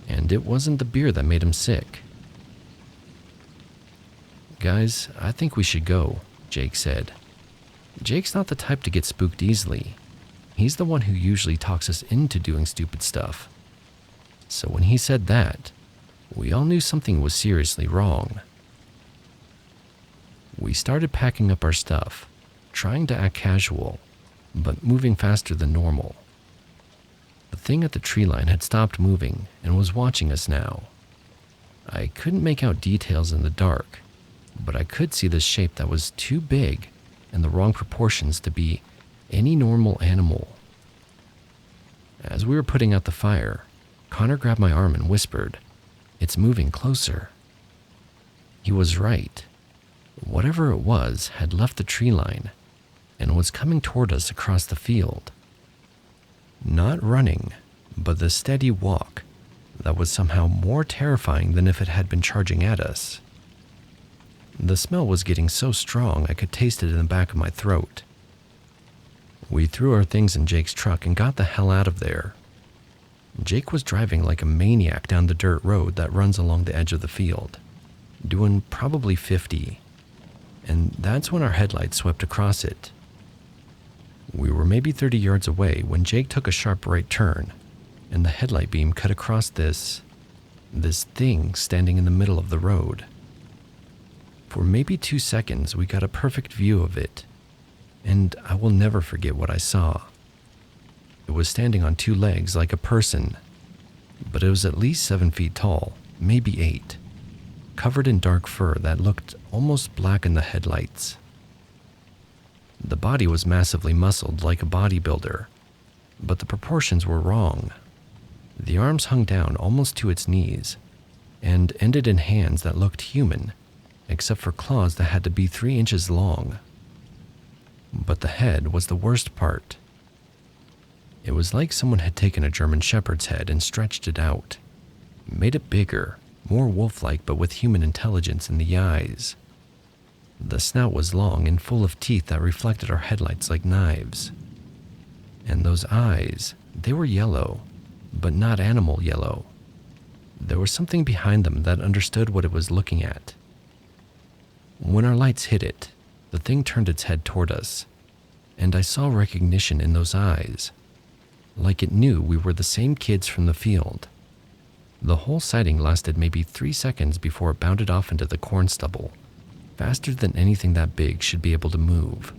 and it wasn't the beer that made him sick. "Guys, I think we should go," Jake said. Jake's not the type to get spooked easily. He's the one who usually talks us into doing stupid stuff. So when he said that, we all knew something was seriously wrong. We started packing up our stuff, trying to act casual, but moving faster than normal. The thing at the tree line had stopped moving and was watching us now. I couldn't make out details in the dark, but I could see this shape that was too big and the wrong proportions to be any normal animal. As we were putting out the fire, Connor grabbed my arm and whispered, "It's moving closer." He was right. Whatever it was had left the tree line and was coming toward us across the field. Not running, but the steady walk that was somehow more terrifying than if it had been charging at us. The smell was getting so strong I could taste it in the back of my throat. We threw our things in Jake's truck and got the hell out of there. Jake was driving like a maniac down the dirt road that runs along the edge of the field, doing probably 50, and that's when our headlights swept across it. We were maybe 30 yards away when Jake took a sharp right turn, and the headlight beam cut across this thing standing in the middle of the road. For maybe 2 seconds, we got a perfect view of it, and I will never forget what I saw. It was standing on 2 legs like a person, but it was at least 7 feet tall, maybe 8, covered in dark fur that looked almost black in the headlights. The body was massively muscled like a bodybuilder, but the proportions were wrong. The arms hung down almost to its knees and ended in hands that looked human, except for claws that had to be 3 inches long. But the head was the worst part. It was like someone had taken a German shepherd's head and stretched it out, made it bigger, more wolf-like but with human intelligence in the eyes. The snout was long and full of teeth that reflected our headlights like knives. And those eyes, they were yellow, but not animal yellow. There was something behind them that understood what it was looking at. When our lights hit it, the thing turned its head toward us and I saw recognition in those eyes, like it knew we were the same kids from the field. The whole sighting lasted maybe 3 seconds before it bounded off into the corn stubble, faster than anything that big should be able to move.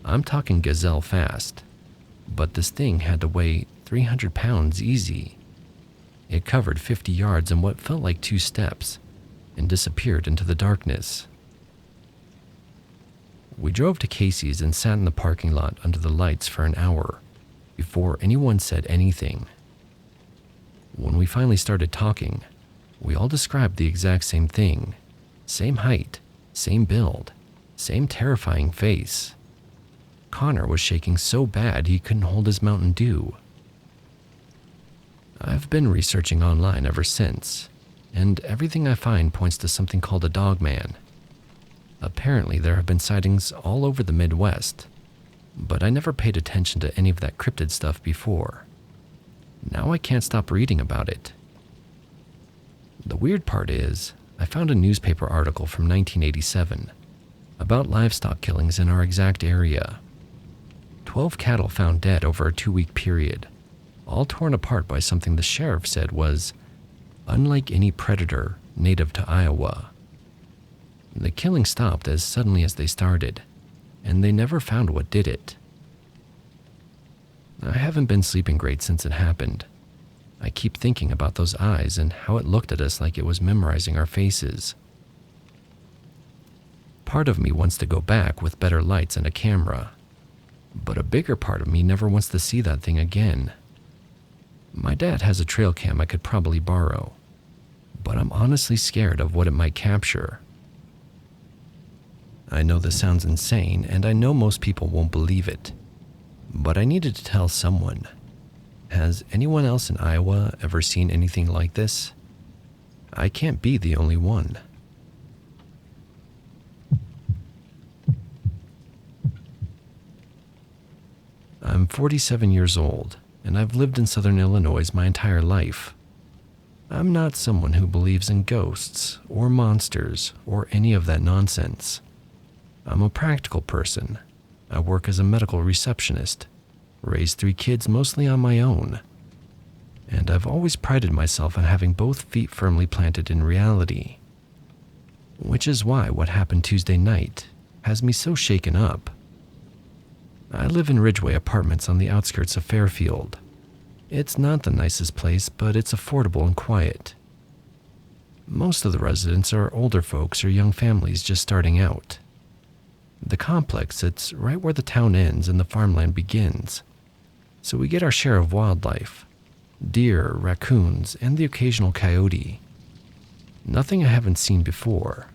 I'm talking gazelle fast, but this thing had to weigh 300 pounds easy. It covered 50 yards in what felt like 2 steps and disappeared into the darkness. We drove to Casey's and sat in the parking lot under the lights for an hour before anyone said anything. When we finally started talking, we all described the exact same thing. Same height, same build, same terrifying face. Connor was shaking so bad he couldn't hold his Mountain Dew. I've been researching online ever since, and everything I find points to something called a dogman. Apparently there have been sightings all over the Midwest, but I never paid attention to any of that cryptid stuff before. Now I can't stop reading about it. The weird part is, I found a newspaper article from 1987 about livestock killings in our exact area. 12 cattle found dead over a 2-week period, all torn apart by something the sheriff said was unlike any predator native to Iowa. The killing stopped as suddenly as they started, and they never found what did it. I haven't been sleeping great since it happened. I keep thinking about those eyes and how it looked at us like it was memorizing our faces. Part of me wants to go back with better lights and a camera, but a bigger part of me never wants to see that thing again. My dad has a trail cam I could probably borrow, but I'm honestly scared of what it might capture. I know this sounds insane, and I know most people won't believe it, but I needed to tell someone. Has anyone else in Iowa ever seen anything like this? I can't be the only one. I'm 47 years old, and I've lived in Southern Illinois my entire life. I'm not someone who believes in ghosts or monsters or any of that nonsense. I'm a practical person. I work as a medical receptionist, raised 3 kids mostly on my own, and I've always prided myself on having both feet firmly planted in reality. Which is why what happened Tuesday night has me so shaken up. I live in Ridgeway Apartments on the outskirts of Fairfield. It's not the nicest place, but it's affordable and quiet. Most of the residents are older folks or young families just starting out. The complex sits right where the town ends and the farmland begins, so we get our share of wildlife: deer, raccoons, and the occasional coyote. Nothing I haven't seen before.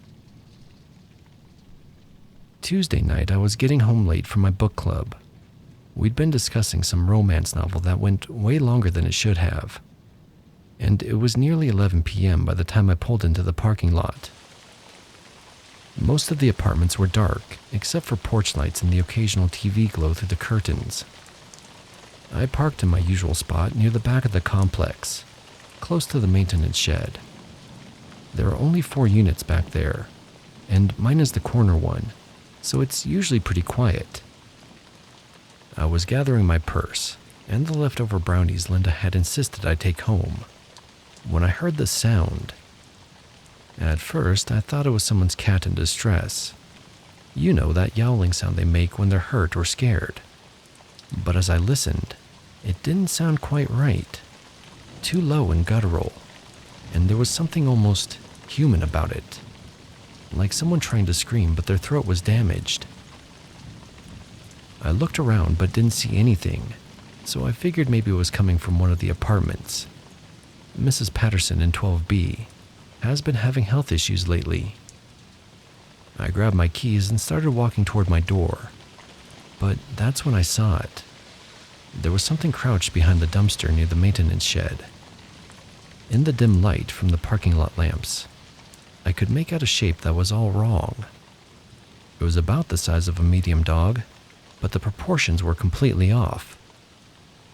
Tuesday night, I was getting home late from my book club. We'd been discussing some romance novel that went way longer than it should have, and it was nearly 11 p.m. by the time I pulled into the parking lot. Most of the apartments were dark, except for porch lights and the occasional TV glow through the curtains. I parked in my usual spot near the back of the complex, close to the maintenance shed. There are only 4 units back there, and mine is the corner one, so it's usually pretty quiet. I was gathering my purse and the leftover brownies Linda had insisted I take home when I heard the sound. At first, I thought it was someone's cat in distress. You know, that yowling sound they make when they're hurt or scared. But as I listened, it didn't sound quite right. Too low and guttural, and there was something almost human about it. Like someone trying to scream, but their throat was damaged. I looked around but didn't see anything, so I figured maybe it was coming from one of the apartments. Mrs. Patterson in 12B has been having health issues lately. I grabbed my keys and started walking toward my door, but that's when I saw it. There was something crouched behind the dumpster near the maintenance shed. In the dim light from the parking lot lamps, I could make out a shape that was all wrong. It was about the size of a medium dog, but the proportions were completely off.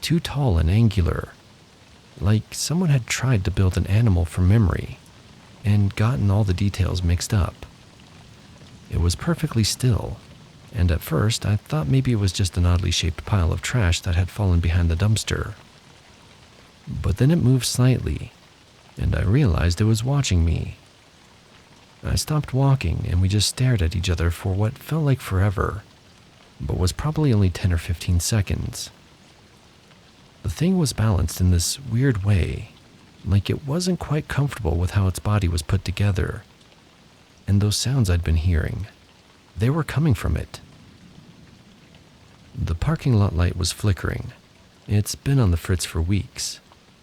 Too tall and angular, like someone had tried to build an animal from memory and gotten all the details mixed up. It was perfectly still, and at first I thought maybe it was just an oddly shaped pile of trash that had fallen behind the dumpster. But then it moved slightly, and I realized it was watching me. I stopped walking and we just stared at each other for what felt like forever, but was probably only 10 or 15 seconds. The thing was balanced in this weird way, like it wasn't quite comfortable with how its body was put together. And those sounds I'd been hearing, they were coming from it. The parking lot light was flickering. It's been on the fritz for weeks,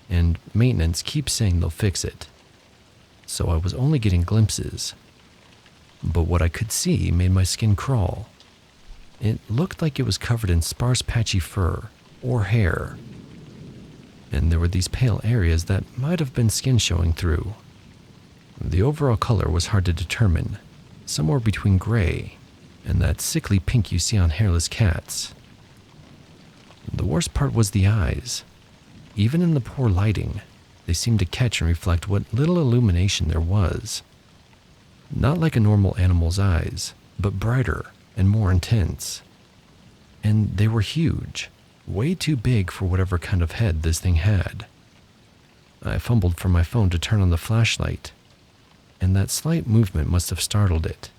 and maintenance keeps saying they'll fix it. So I was only getting glimpses. But what I could see made my skin crawl. It looked like it was covered in sparse patchy fur or hair. And there were these pale areas that might have been skin showing through. The overall color was hard to determine, somewhere between gray and that sickly pink you see on hairless cats. The worst part was the eyes. Even in the poor lighting, they seemed to catch and reflect what little illumination there was. Not like a normal animal's eyes, but brighter and more intense. And they were huge. Way too big for whatever kind of head this thing had. I fumbled for my phone to turn on the flashlight, and that slight movement must have startled it,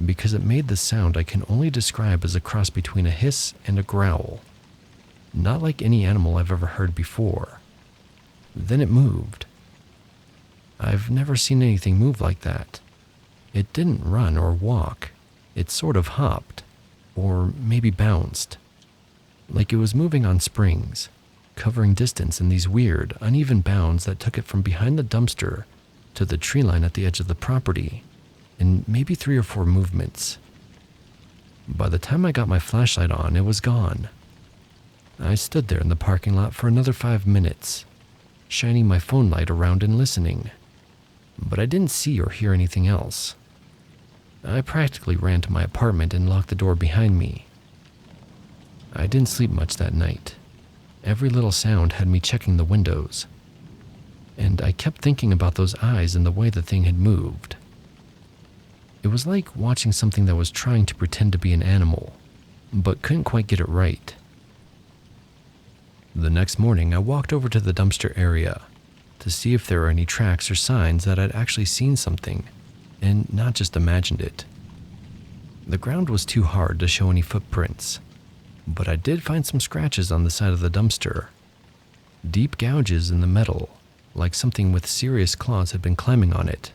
because it made the sound I can only describe as a cross between a hiss and a growl. Not like any animal I've ever heard before. Then it moved. I've never seen anything move like that. It didn't run or walk. It sort of hopped, or maybe bounced. Like it was moving on springs, covering distance in these weird, uneven bounds that took it from behind the dumpster to the tree line at the edge of the property, in maybe 3 or 4 movements. By the time I got my flashlight on, it was gone. I stood there in the parking lot for another 5 minutes, shining my phone light around and listening, but I didn't see or hear anything else. I practically ran to my apartment and locked the door behind me. I didn't sleep much that night. Every little sound had me checking the windows. And I kept thinking about those eyes and the way the thing had moved. It was like watching something that was trying to pretend to be an animal, but couldn't quite get it right. The next morning, I walked over to the dumpster area to see if there were any tracks or signs that I'd actually seen something, and not just imagined it. The ground was too hard to show any footprints, but I did find some scratches on the side of the dumpster. Deep gouges in the metal, like something with serious claws had been climbing on it.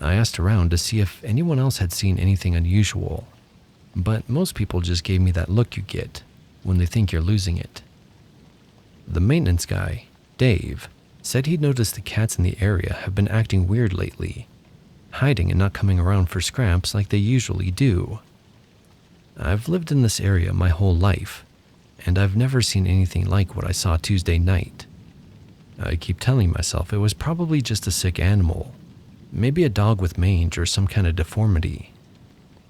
I asked around to see if anyone else had seen anything unusual, but most people just gave me that look you get when they think you're losing it. The maintenance guy, Dave, said he'd noticed the cats in the area have been acting weird lately, hiding and not coming around for scraps like they usually do. I've lived in this area my whole life, and I've never seen anything like what I saw Tuesday night. I keep telling myself it was probably just a sick animal, maybe a dog with mange or some kind of deformity,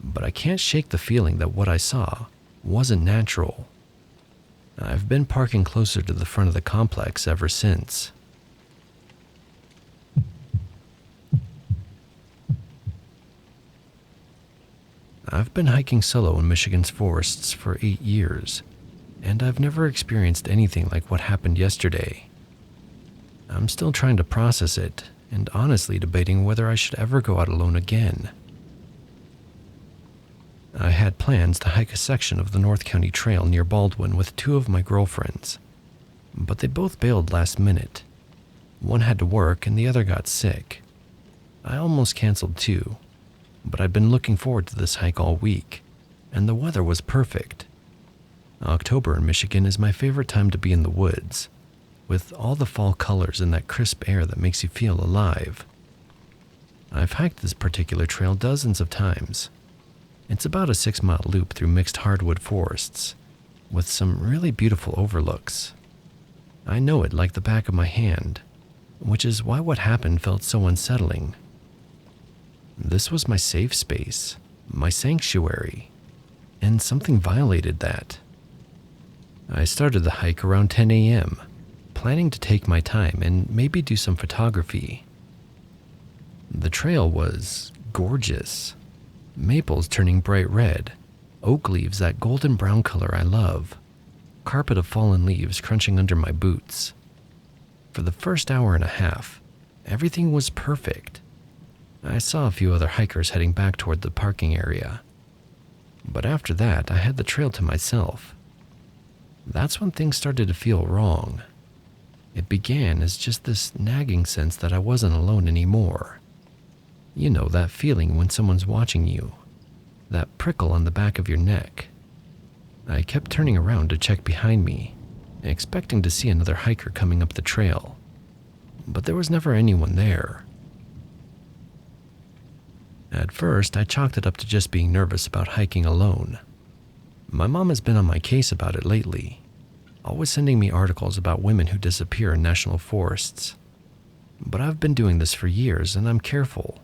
but I can't shake the feeling that what I saw wasn't natural. I've been parking closer to the front of the complex ever since. I've been hiking solo in Michigan's forests for 8 years, and I've never experienced anything like what happened yesterday. I'm still trying to process it, and honestly debating whether I should ever go out alone again. I had plans to hike a section of the North County Trail near Baldwin with 2 of my girlfriends, but they both bailed last minute. One had to work and the other got sick. I almost canceled too, but I'd been looking forward to this hike all week, and the weather was perfect. October in Michigan is my favorite time to be in the woods, with all the fall colors and that crisp air that makes you feel alive. I've hiked this particular trail dozens of times. It's about a 6-mile loop through mixed hardwood forests, with some really beautiful overlooks. I know it like the back of my hand, which is why what happened felt so unsettling. This was my safe space, my sanctuary, and something violated that. I started the hike around 10 a.m., planning to take my time and maybe do some photography. The trail was gorgeous. Maples turning bright red, Oak leaves, that golden brown color I love. Carpet of fallen leaves crunching under my boots. For the first hour and a half, everything was perfect. I saw a few other hikers heading back toward the parking area. But after that, I had the trail to myself. That's when things started to feel wrong. It began as just this nagging sense that I wasn't alone anymore. You know, that feeling when someone's watching you. That prickle on the back of your neck. I kept turning around to check behind me, expecting to see another hiker coming up the trail. But there was never anyone there. At first, I chalked it up to just being nervous about hiking alone. My mom has been on my case about it lately, always sending me articles about women who disappear in national forests. But I've been doing this for years and I'm careful.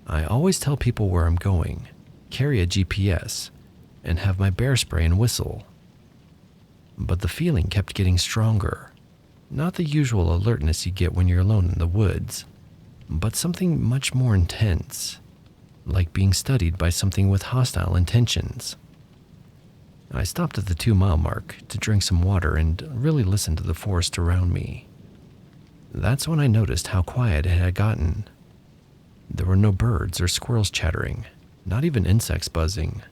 I always tell people where I'm going, carry a GPS, and have my bear spray and whistle. But the feeling kept getting stronger. Not the usual alertness you get when you're alone in the woods, but something much more intense, like being studied by something with hostile intentions. I stopped at the 2-mile mark to drink some water and really listen to the forest around me. That's when I noticed how quiet it had gotten. There were no birds or squirrels chattering, not even insects buzzing.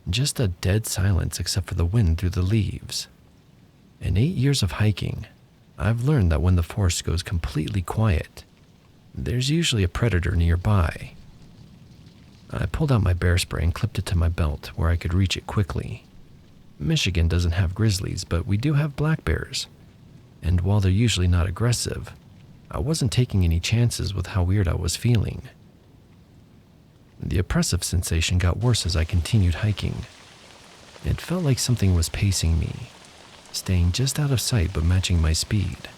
Just a dead silence except for the wind through the leaves. In 8 years of hiking, I've learned that when the forest goes completely quiet, there's usually a predator nearby. I pulled out my bear spray and clipped it to my belt where I could reach it quickly. Michigan doesn't have grizzlies, but we do have black bears. And while they're usually not aggressive, I wasn't taking any chances with how weird I was feeling. The oppressive sensation got worse as I continued hiking. It felt like something was pacing me, staying just out of sight but matching my speed.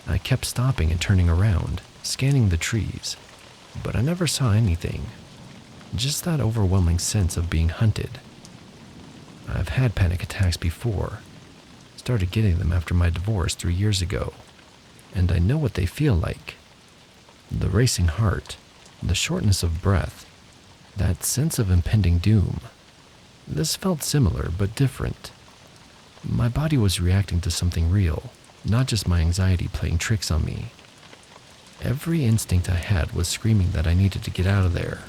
I kept stopping and turning around, scanning the trees, but I never saw anything. Just that overwhelming sense of being hunted. I've had panic attacks before. Started getting them after my divorce 3 years ago, and I know what they feel like. The racing heart, the shortness of breath, that sense of impending doom. This felt similar but different. My body was reacting to something real, not just my anxiety playing tricks on me. Every instinct I had was screaming that I needed to get out of there.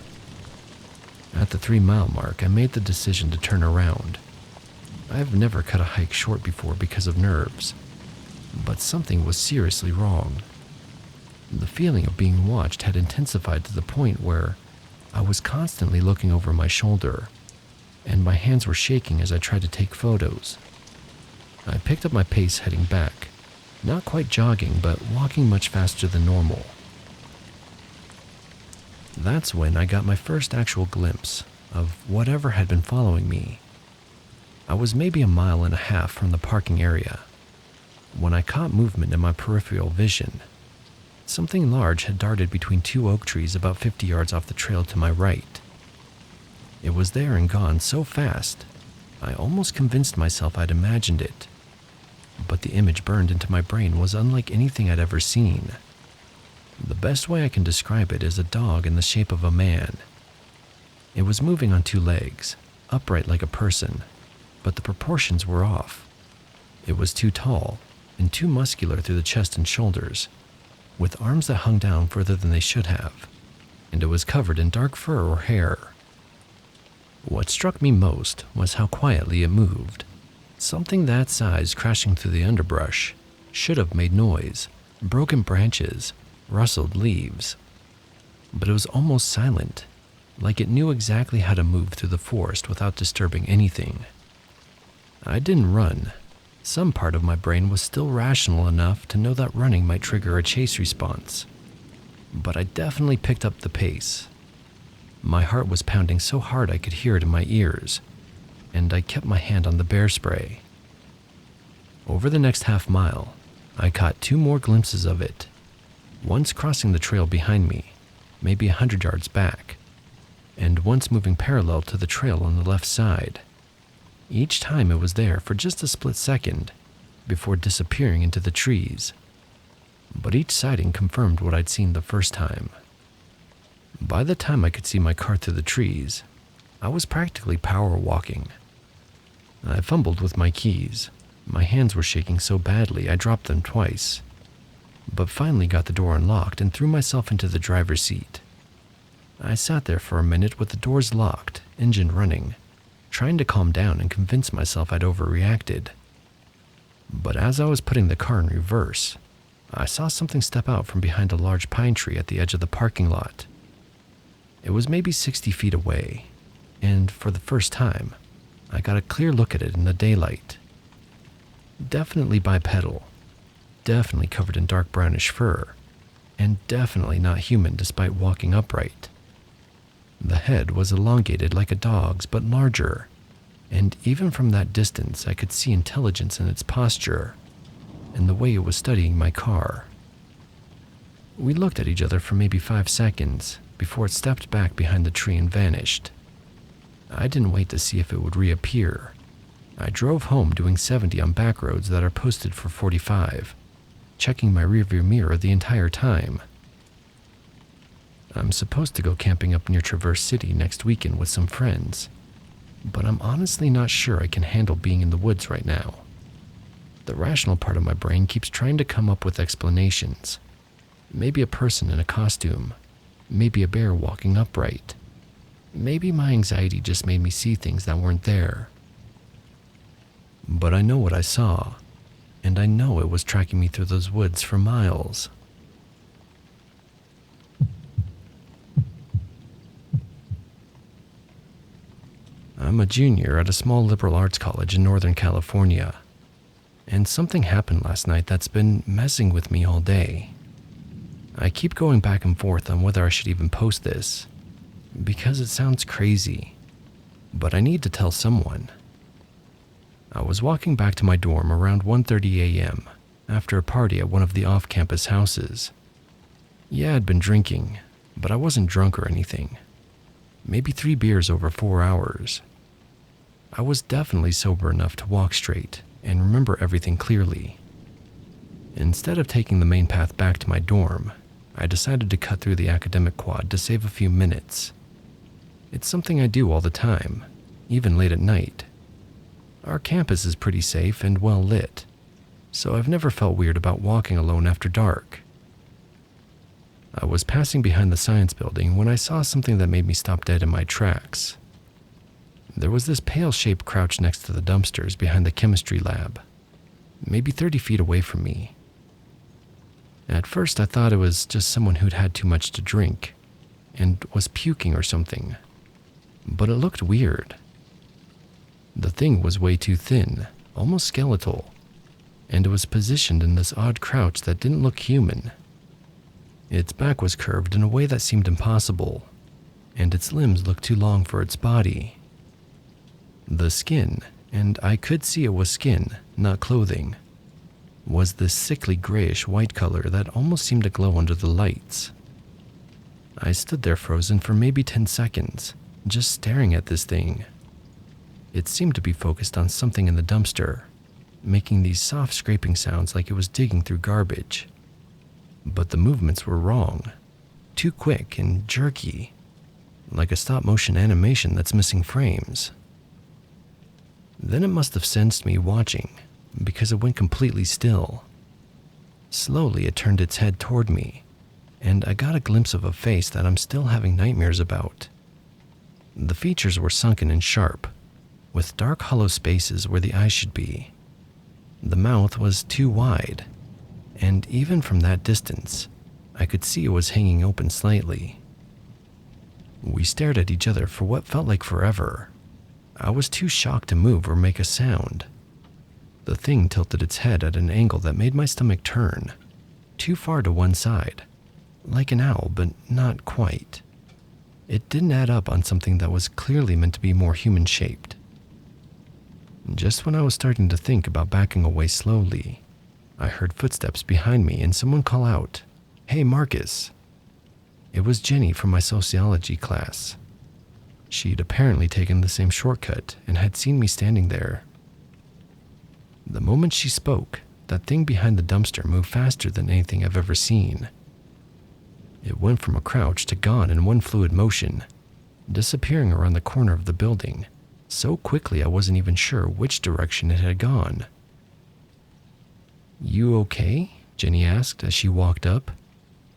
At the 3-mile mark, I made the decision to turn around. I've never cut a hike short before because of nerves, but something was seriously wrong. The feeling of being watched had intensified to the point where I was constantly looking over my shoulder, and my hands were shaking as I tried to take photos. I picked up my pace heading back, not quite jogging, but walking much faster than normal. That's when I got my first actual glimpse of whatever had been following me. I was maybe 1.5 miles from the parking area when I caught movement in my peripheral vision. Something large had darted between 2 oak trees about 50 yards off the trail to my right. It was there and gone so fast, I almost convinced myself I'd imagined it. But the image burned into my brain was unlike anything I'd ever seen. The best way I can describe it is a dog in the shape of a man. It was moving on 2 legs, upright like a person, but the proportions were off. It was too tall and too muscular through the chest and shoulders, with arms that hung down further than they should have, and it was covered in dark fur or hair. What struck me most was how quietly it moved. Something that size crashing through the underbrush should have made noise, broken branches, rustled leaves. But it was almost silent, like it knew exactly how to move through the forest without disturbing anything. I didn't run. Some part of my brain was still rational enough to know that running might trigger a chase response. But I definitely picked up the pace. My heart was pounding so hard I could hear it in my ears, and I kept my hand on the bear spray. Over the next half mile, I caught 2 more glimpses of it. Once crossing the trail behind me, maybe 100 yards back, and once moving parallel to the trail on the left side. Each time it was there for just a split second before disappearing into the trees. But each sighting confirmed what I'd seen the first time. By the time I could see my car through the trees, I was practically power walking. I fumbled with my keys. My hands were shaking so badly I dropped them twice, but finally got the door unlocked and threw myself into the driver's seat. I sat there for a minute with the doors locked, engine running, trying to calm down and convince myself I'd overreacted. But as I was putting the car in reverse, I saw something step out from behind a large pine tree at the edge of the parking lot. It was maybe 60 feet away, and for the first time, I got a clear look at it in the daylight. Definitely bipedal, definitely covered in dark brownish fur, and definitely not human despite walking upright. The head was elongated like a dog's but larger, and even from that distance I could see intelligence in its posture and the way it was studying my car. We looked at each other for maybe 5 seconds before it stepped back behind the tree and vanished. I didn't wait to see if it would reappear. I drove home doing 70 on back roads that are posted for 45, checking my rearview mirror the entire time. I'm supposed to go camping up near Traverse City next weekend with some friends, but I'm honestly not sure I can handle being in the woods right now. The rational part of my brain keeps trying to come up with explanations. Maybe a person in a costume, maybe a bear walking upright. Maybe my anxiety just made me see things that weren't there. But I know what I saw, and I know it was tracking me through those woods for miles. I'm a junior at a small liberal arts college in Northern California, and something happened last night that's been messing with me all day. I keep going back and forth on whether I should even post this, because it sounds crazy, but I need to tell someone. I was walking back to my dorm around 1:30 a.m. after a party at one of the off-campus houses. Yeah, I'd been drinking, but I wasn't drunk or anything. Maybe 3 beers over 4 hours. I was definitely sober enough to walk straight and remember everything clearly. Instead of taking the main path back to my dorm, I decided to cut through the academic quad to save a few minutes. It's something I do all the time, even late at night. Our campus is pretty safe and well lit, so I've never felt weird about walking alone after dark. I was passing behind the science building when I saw something that made me stop dead in my tracks. There was this pale shape crouched next to the dumpsters behind the chemistry lab, maybe 30 feet away from me. At first I thought it was just someone who'd had too much to drink and was puking or something, but it looked weird. The thing was way too thin, almost skeletal, and it was positioned in this odd crouch that didn't look human. Its back was curved in a way that seemed impossible, and its limbs looked too long for its body. The skin, and I could see it was skin, not clothing, was this sickly grayish white color that almost seemed to glow under the lights. I stood there frozen for maybe 10 seconds, just staring at this thing. It seemed to be focused on something in the dumpster, making these soft scraping sounds like it was digging through garbage. But the movements were wrong, too quick and jerky, like a stop-motion animation that's missing frames. Then it must have sensed me watching, because it went completely still. Slowly it turned its head toward me, and I got a glimpse of a face that I'm still having nightmares about. The features were sunken and sharp, with dark hollow spaces where the eyes should be. The mouth was too wide, and even from that distance, I could see it was hanging open slightly. We stared at each other for what felt like forever. I was too shocked to move or make a sound. The thing tilted its head at an angle that made my stomach turn, too far to one side, like an owl, but not quite. It didn't add up on something that was clearly meant to be more human-shaped. Just when I was starting to think about backing away slowly, I heard footsteps behind me and someone call out, "Hey, Marcus." It was Jenny from my sociology class. She'd apparently taken the same shortcut and had seen me standing there. The moment she spoke, that thing behind the dumpster moved faster than anything I've ever seen. It went from a crouch to gone in one fluid motion, disappearing around the corner of the building, so quickly I wasn't even sure which direction it had gone. "You okay?" Jenny asked as she walked up.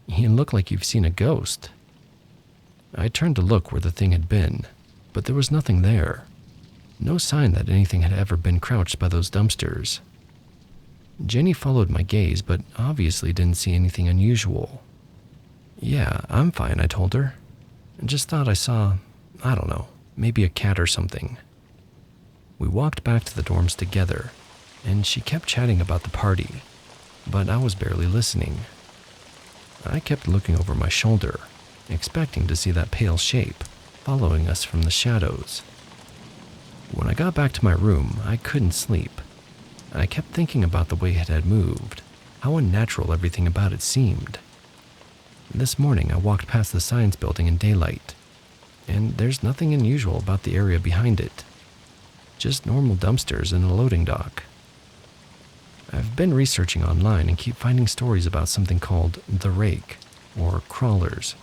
"You look like you've seen a ghost." I turned to look where the thing had been, but there was nothing there. No sign that anything had ever been crouched by those dumpsters. Jenny followed my gaze, but obviously didn't see anything unusual. "Yeah, I'm fine," I told her. "I just thought I saw, I don't know, maybe a cat or something." We walked back to the dorms together, and she kept chatting about the party, but I was barely listening. I kept looking over my shoulder, expecting to see that pale shape following us from the shadows. When I got back to my room, I couldn't sleep. I kept thinking about the way it had moved, how unnatural everything about it seemed. This morning, I walked past the science building in daylight, and there's nothing unusual about the area behind it. Just normal dumpsters and a loading dock. I've been researching online and keep finding stories about something called the rake, or crawlers.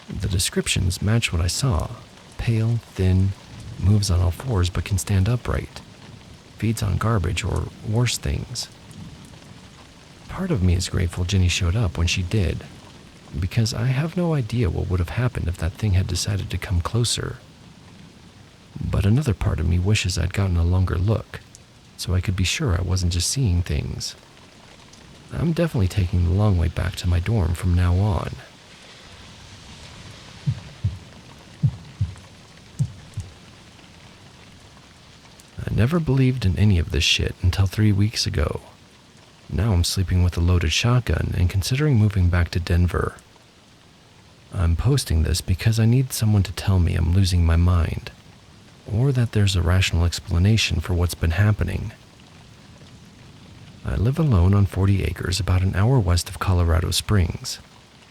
The descriptions match what I saw. Pale, thin, moves on all fours but can stand upright, feeds on garbage or worse things. Part of me is grateful Jenny showed up when she did, because I have no idea what would have happened if that thing had decided to come closer. But another part of me wishes I'd gotten a longer look, so I could be sure I wasn't just seeing things. I'm definitely taking the long way back to my dorm from now on. I never believed in any of this shit until 3 weeks ago. Now I'm sleeping with a loaded shotgun and considering moving back to Denver. I'm posting this because I need someone to tell me I'm losing my mind, or that there's a rational explanation for what's been happening. I live alone on 40 acres about an hour west of Colorado Springs,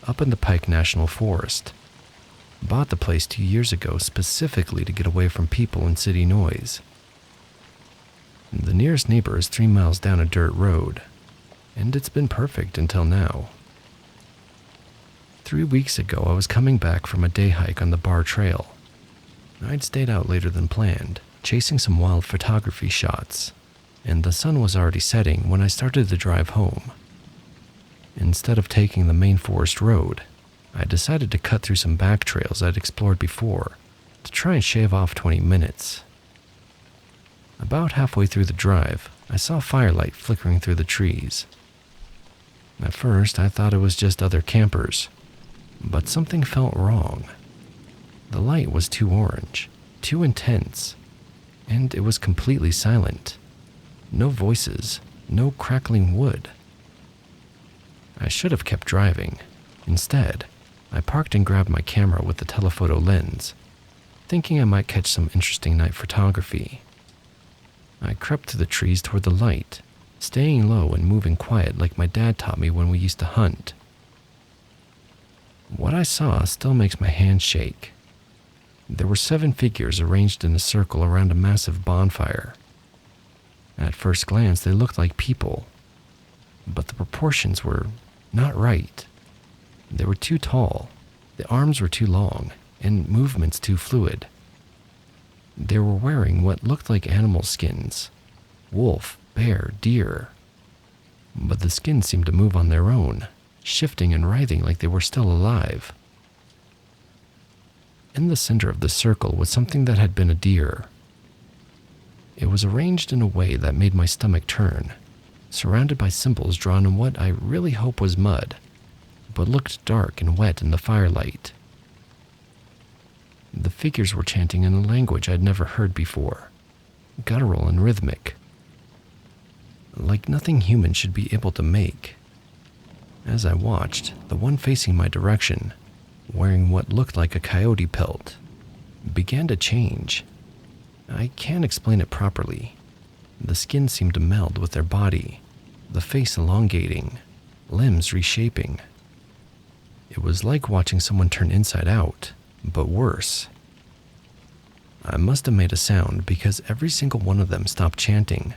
up in the Pike National Forest. Bought the place 2 years ago specifically to get away from people and city noise. The nearest neighbor is 3 miles down a dirt road, and it's been perfect until now. 3 weeks ago, I was coming back from a day hike on the Bar Trail. I'd stayed out later than planned, chasing some wild photography shots, and the sun was already setting when I started the drive home. Instead of taking the main forest road, I decided to cut through some back trails I'd explored before to try and shave off 20 minutes. About halfway through the drive, I saw firelight flickering through the trees. At first, I thought it was just other campers, but something felt wrong. The light was too orange, too intense, and it was completely silent. No voices, no crackling wood. I should have kept driving. Instead, I parked and grabbed my camera with the telephoto lens, thinking I might catch some interesting night photography. I crept through the trees toward the light, staying low and moving quiet like my dad taught me when we used to hunt. What I saw still makes my hands shake. There were 7 figures arranged in a circle around a massive bonfire. At first glance, they looked like people, but the proportions were not right. They were too tall, the arms were too long, and movements too fluid. They were wearing what looked like animal skins, wolf, bear, deer, but the skins seemed to move on their own, shifting and writhing like they were still alive. In the center of the circle was something that had been a deer. It was arranged in a way that made my stomach turn, surrounded by symbols drawn in what I really hope was mud, but looked dark and wet in the firelight. The figures were chanting in a language I'd never heard before, guttural and rhythmic, like nothing human should be able to make. As I watched, the one facing my direction, wearing what looked like a coyote pelt, began to change. I can't explain it properly. The skin seemed to meld with their body, the face elongating, limbs reshaping. It was like watching someone turn inside out, but worse. I must have made a sound because every single one of them stopped chanting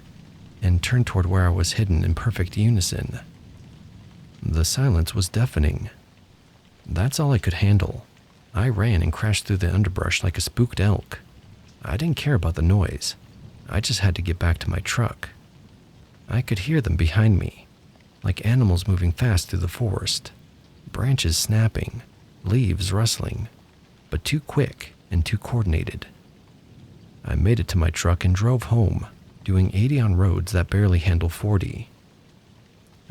and turned toward where I was hidden in perfect unison. The silence was deafening. That's all I could handle. I ran and crashed through the underbrush like a spooked elk. I didn't care about the noise. I just had to get back to my truck. I could hear them behind me, like animals moving fast through the forest, branches snapping, leaves rustling, but too quick and too coordinated. I made it to my truck and drove home, doing 80 on roads that barely handle 40.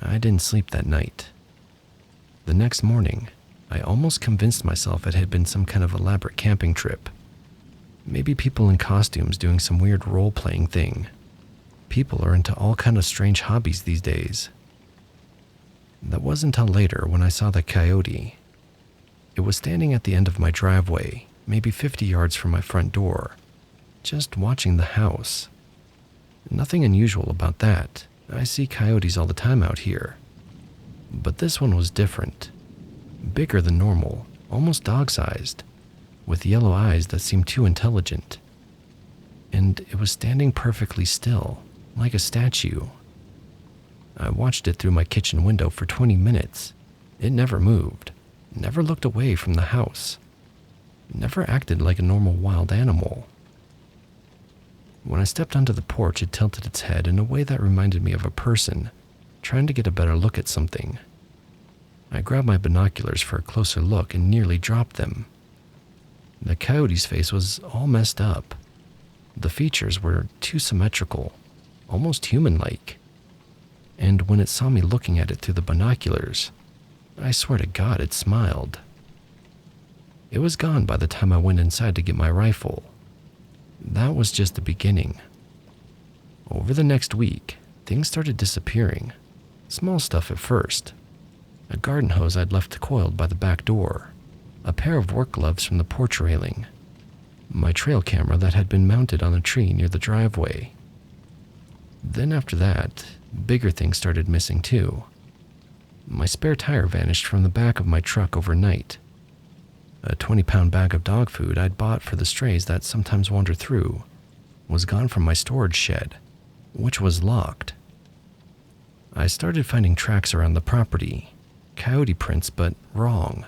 I didn't sleep that night. The next morning, I almost convinced myself it had been some kind of elaborate camping trip. Maybe people in costumes doing some weird role-playing thing. People are into all kind of strange hobbies these days. That wasn't until later when I saw the coyote. It was standing at the end of my driveway, maybe 50 yards from my front door, just watching the house. Nothing unusual about that. I see coyotes all the time out here. But this one was different. Bigger than normal, almost dog-sized, with yellow eyes that seemed too intelligent. And it was standing perfectly still, like a statue. I watched it through my kitchen window for 20 minutes. It never moved, never looked away from the house, never acted like a normal wild animal. When I stepped onto the porch, it tilted its head in a way that reminded me of a person trying to get a better look at something. I grabbed my binoculars for a closer look and nearly dropped them. The coyote's face was all messed up. The features were too symmetrical, almost human-like. And when it saw me looking at it through the binoculars, I swear to God it smiled. It was gone by the time I went inside to get my rifle. That was just the beginning. Over the next week, things started disappearing. Small stuff at first. A garden hose I'd left coiled by the back door. A pair of work gloves from the porch railing. My trail camera that had been mounted on a tree near the driveway. Then after that, bigger things started missing too. My spare tire vanished from the back of my truck overnight. A 20-pound bag of dog food I'd bought for the strays that sometimes wander through was gone from my storage shed, which was locked. I started finding tracks around the property, coyote prints, but wrong,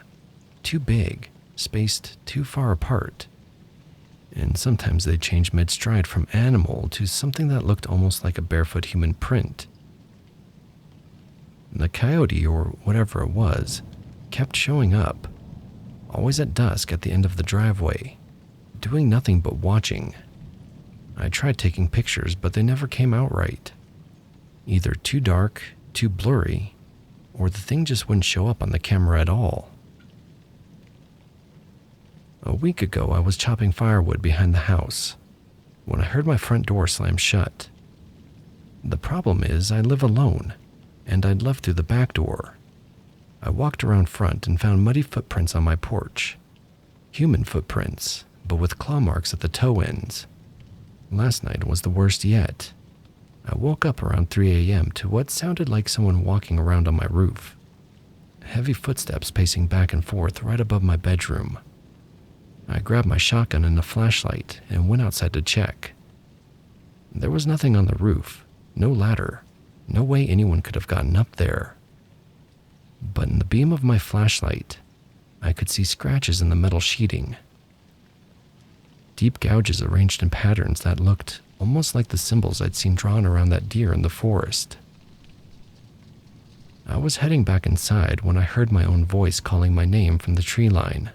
too big, spaced too far apart. And sometimes they'd change mid-stride from animal to something that looked almost like a barefoot human print. The coyote, or whatever it was, kept showing up, always at dusk at the end of the driveway, doing nothing but watching. I tried taking pictures, but they never came out right. Either too dark, too blurry, or the thing just wouldn't show up on the camera at all. A week ago, I was chopping firewood behind the house when I heard my front door slam shut. The problem is I live alone, and I'd left through the back door. I walked around front and found muddy footprints on my porch. Human footprints, but with claw marks at the toe ends. Last night was the worst yet. I woke up around 3 a.m. to what sounded like someone walking around on my roof. Heavy footsteps pacing back and forth right above my bedroom. I grabbed my shotgun and a flashlight and went outside to check. There was nothing on the roof, no ladder, no way anyone could have gotten up there. But in the beam of my flashlight, I could see scratches in the metal sheeting. Deep gouges arranged in patterns that looked almost like the symbols I'd seen drawn around that deer in the forest. I was heading back inside when I heard my own voice calling my name from the tree line.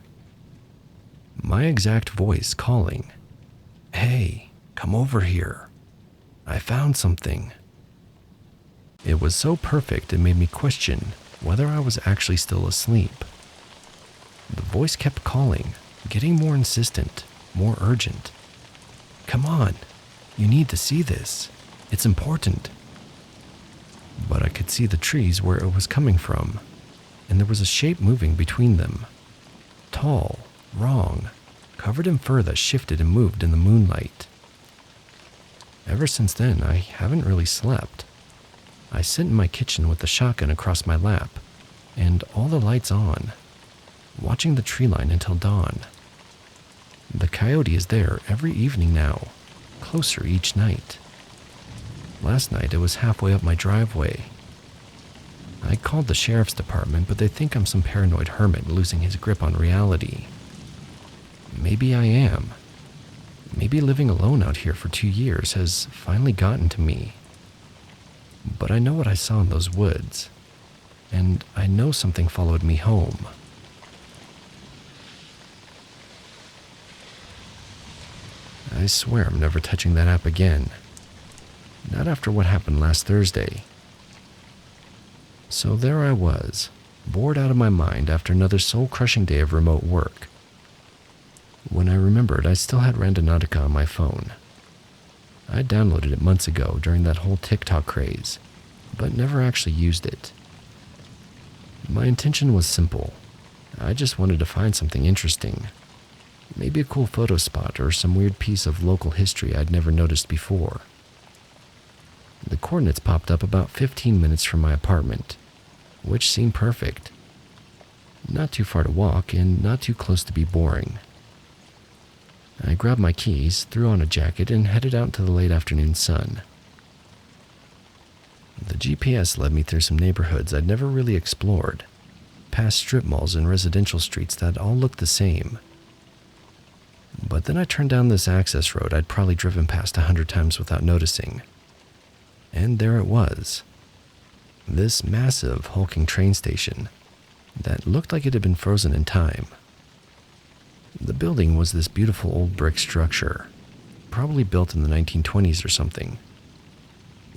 My exact voice calling, "Hey, come over here. I found something." It was so perfect it made me question whether I was actually still asleep. The voice kept calling, getting more insistent, more urgent. "Come on, you need to see this. It's important." But I could see the trees where it was coming from, and there was a shape moving between them. Tall, wrong, covered in fur that shifted and moved in the moonlight. Ever since then, I haven't really slept. I sit in my kitchen with the shotgun across my lap, and all the lights on, watching the tree line until dawn. The coyote is there every evening now, closer each night. Last night, it was halfway up my driveway. I called the sheriff's department, but they think I'm some paranoid hermit losing his grip on reality. maybe I am. Maybe living alone out here for 2 years has finally gotten to me. But I know what I saw in those woods, and I know something followed me home. I swear I'm never touching that app again. Not after what happened last Thursday. So there I was, bored out of my mind after another soul-crushing day of remote work. When I remembered, I still had Randonautica on my phone. I downloaded it months ago during that whole TikTok craze, but never actually used it. My intention was simple. I just wanted to find something interesting. Maybe a cool photo spot or some weird piece of local history I'd never noticed before. The coordinates popped up about 15 minutes from my apartment, which seemed perfect. Not too far to walk and not too close to be boring. I grabbed my keys, threw on a jacket, and headed out into the late afternoon sun. The GPS led me through some neighborhoods I'd never really explored, past strip malls and residential streets that all looked the same. But then I turned down this access road I'd probably driven past 100 times without noticing. And there it was. This massive, hulking train station that looked like it had been frozen in time. The building was this beautiful old brick structure, probably built in the 1920s or something,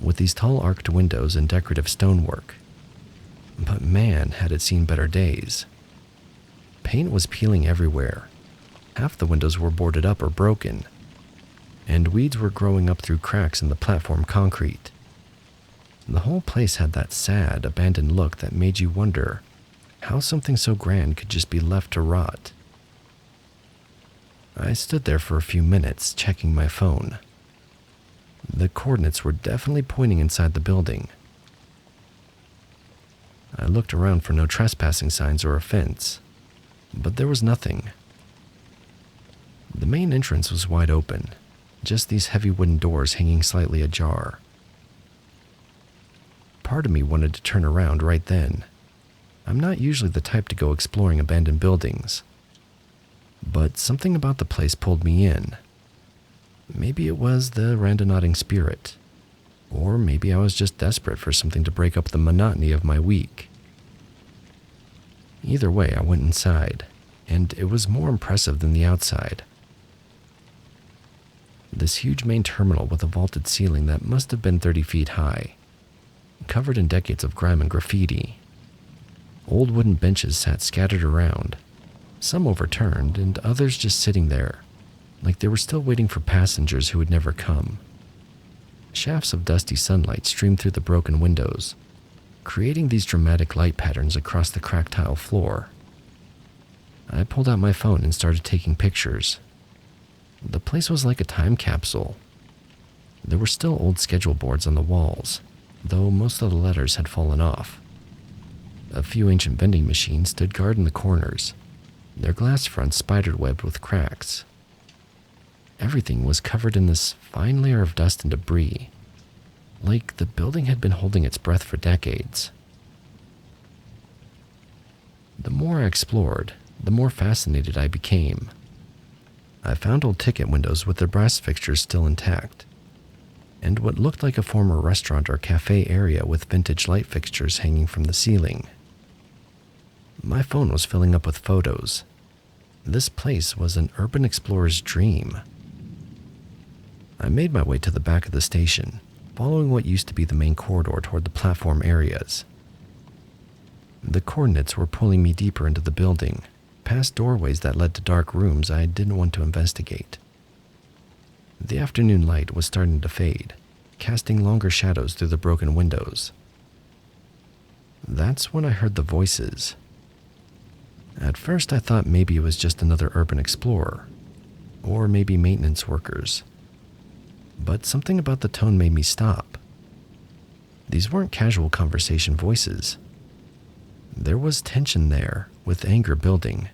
with these tall arched windows and decorative stonework. But man, had it seen better days. Paint was peeling everywhere. Half the windows were boarded up or broken, and weeds were growing up through cracks in the platform concrete. The whole place had that sad, abandoned look that made you wonder how something so grand could just be left to rot. I stood there for a few minutes, checking my phone. The coordinates were definitely pointing inside the building. I looked around for no trespassing signs or a fence, but there was nothing. The main entrance was wide open, just these heavy wooden doors hanging slightly ajar. Part of me wanted to turn around right then. I'm not usually the type to go exploring abandoned buildings, but something about the place pulled me in. Maybe it was the randonauting spirit, or maybe I was just desperate for something to break up the monotony of my week. Either way, I went inside, and it was more impressive than the outside. This huge main terminal with a vaulted ceiling that must have been 30 feet high, covered in decades of grime and graffiti. Old wooden benches sat scattered around, some overturned and others just sitting there, like they were still waiting for passengers who would never come. Shafts of dusty sunlight streamed through the broken windows, creating these dramatic light patterns across the cracked tile floor. I pulled out my phone and started taking pictures. The place was like a time capsule. There were still old schedule boards on the walls, though most of the letters had fallen off. A few ancient vending machines stood guard in the corners, their glass fronts spider-webbed with cracks. Everything was covered in this fine layer of dust and debris, like the building had been holding its breath for decades. The more I explored, the more fascinated I became. I found old ticket windows with their brass fixtures still intact, and what looked like a former restaurant or cafe area with vintage light fixtures hanging from the ceiling. My phone was filling up with photos. This place was an urban explorer's dream. I made my way to the back of the station, following what used to be the main corridor toward the platform areas. The coordinates were pulling me deeper into the building, past doorways that led to dark rooms I didn't want to investigate. The afternoon light was starting to fade, casting longer shadows through the broken windows. That's when I heard the voices. At first I thought maybe it was just another urban explorer, or maybe maintenance workers. But something about the tone made me stop. These weren't casual conversation voices. There was tension there, with anger building.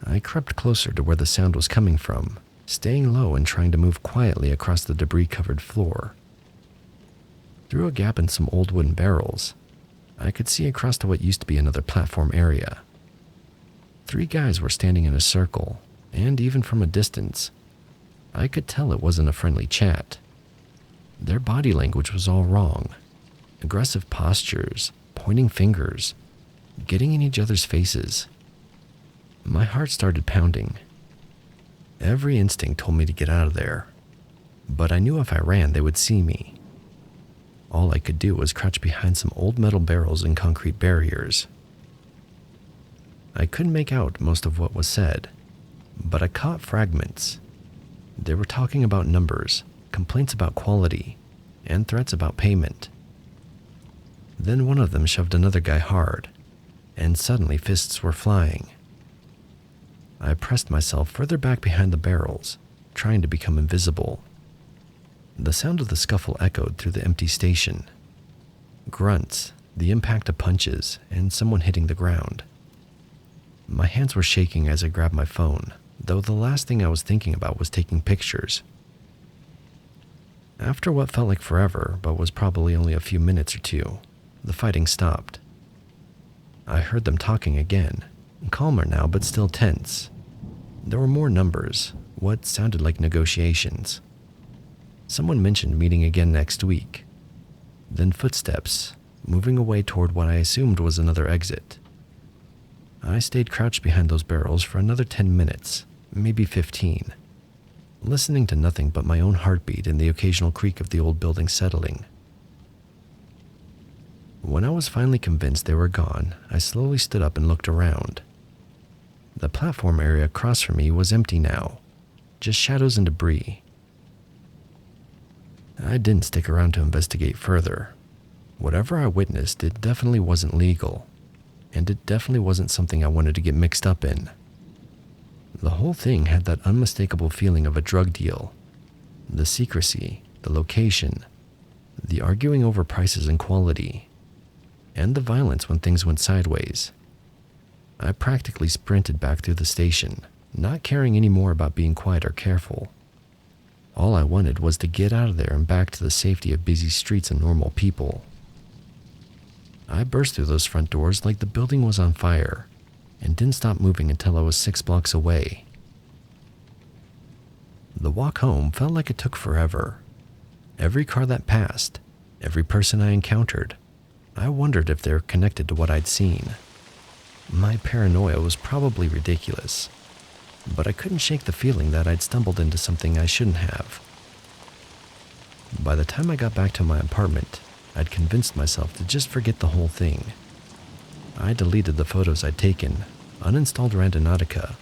I crept closer to where the sound was coming from, staying low and trying to move quietly across the debris-covered floor. Through a gap in some old wooden barrels, I could see across to what used to be another platform area. 3 guys were standing in a circle, and even from a distance, I could tell it wasn't a friendly chat. Their body language was all wrong. Aggressive postures, pointing fingers, getting in each other's faces. My heart started pounding. Every instinct told me to get out of there, but I knew if I ran, they would see me. All I could do was crouch behind some old metal barrels and concrete barriers. I couldn't make out most of what was said, but I caught fragments. They were talking about numbers, complaints about quality, and threats about payment. Then one of them shoved another guy hard, and suddenly fists were flying. I pressed myself further back behind the barrels, trying to become invisible. The sound of the scuffle echoed through the empty station. Grunts, the impact of punches, and someone hitting the ground. My hands were shaking as I grabbed my phone, though the last thing I was thinking about was taking pictures. After what felt like forever, but was probably only a few minutes or two, the fighting stopped. I heard them talking again, calmer now but still tense. There were more numbers, what sounded like negotiations. Someone mentioned meeting again next week. Then footsteps, moving away toward what I assumed was another exit. I stayed crouched behind those barrels for another 10 minutes, maybe 15, listening to nothing but my own heartbeat and the occasional creak of the old building settling. When I was finally convinced they were gone, I slowly stood up and looked around. The platform area across from me was empty now, just shadows and debris. I didn't stick around to investigate further. Whatever I witnessed, it definitely wasn't legal, and it definitely wasn't something I wanted to get mixed up in. The whole thing had that unmistakable feeling of a drug deal. The secrecy, the location, the arguing over prices and quality, and the violence when things went sideways. I practically sprinted back through the station, not caring any more about being quiet or careful. All I wanted was to get out of there and back to the safety of busy streets and normal people. I burst through those front doors like the building was on fire, and didn't stop moving until I was 6 blocks away. The walk home felt like it took forever. Every car that passed, every person I encountered, I wondered if they were connected to what I'd seen. My paranoia was probably ridiculous, but I couldn't shake the feeling that I'd stumbled into something I shouldn't have. By the time I got back to my apartment, I'd convinced myself to just forget the whole thing. I deleted the photos I'd taken, uninstalled Randonautica,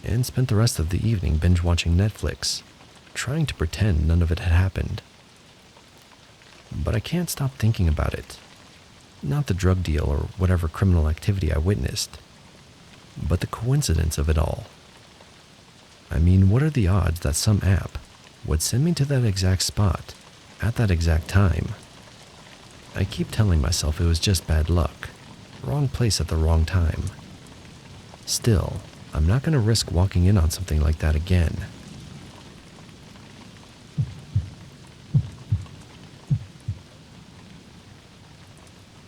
and spent the rest of the evening binge-watching Netflix, trying to pretend none of it had happened. But I can't stop thinking about it. Not the drug deal or whatever criminal activity I witnessed, but the coincidence of it all. I mean, what are the odds that some app would send me to that exact spot at that exact time? I keep telling myself it was just bad luck, wrong place at the wrong time. Still, I'm not going to risk walking in on something like that again.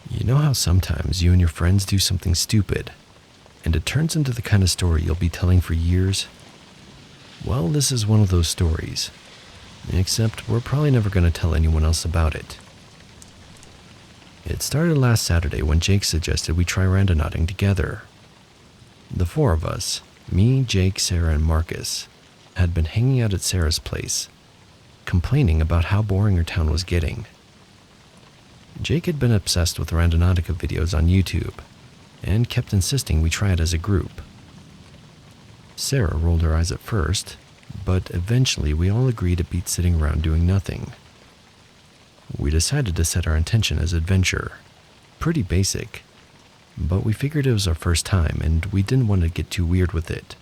You know how sometimes you and your friends do something stupid, and it turns into the kind of story you'll be telling for years? Well, this is one of those stories, except we're probably never going to tell anyone else about it. It started last Saturday when Jake suggested we try randonauting together. The 4 of us, me, Jake, Sarah, and Marcus, had been hanging out at Sarah's place, complaining about how boring her town was getting. Jake had been obsessed with Randonautica videos on YouTube, and kept insisting we try it as a group. Sarah rolled her eyes at first, but eventually we all agreed it beat sitting around doing nothing. We decided to set our intention as adventure. Pretty basic, but we figured it was our first time and we didn't want to get too weird with it.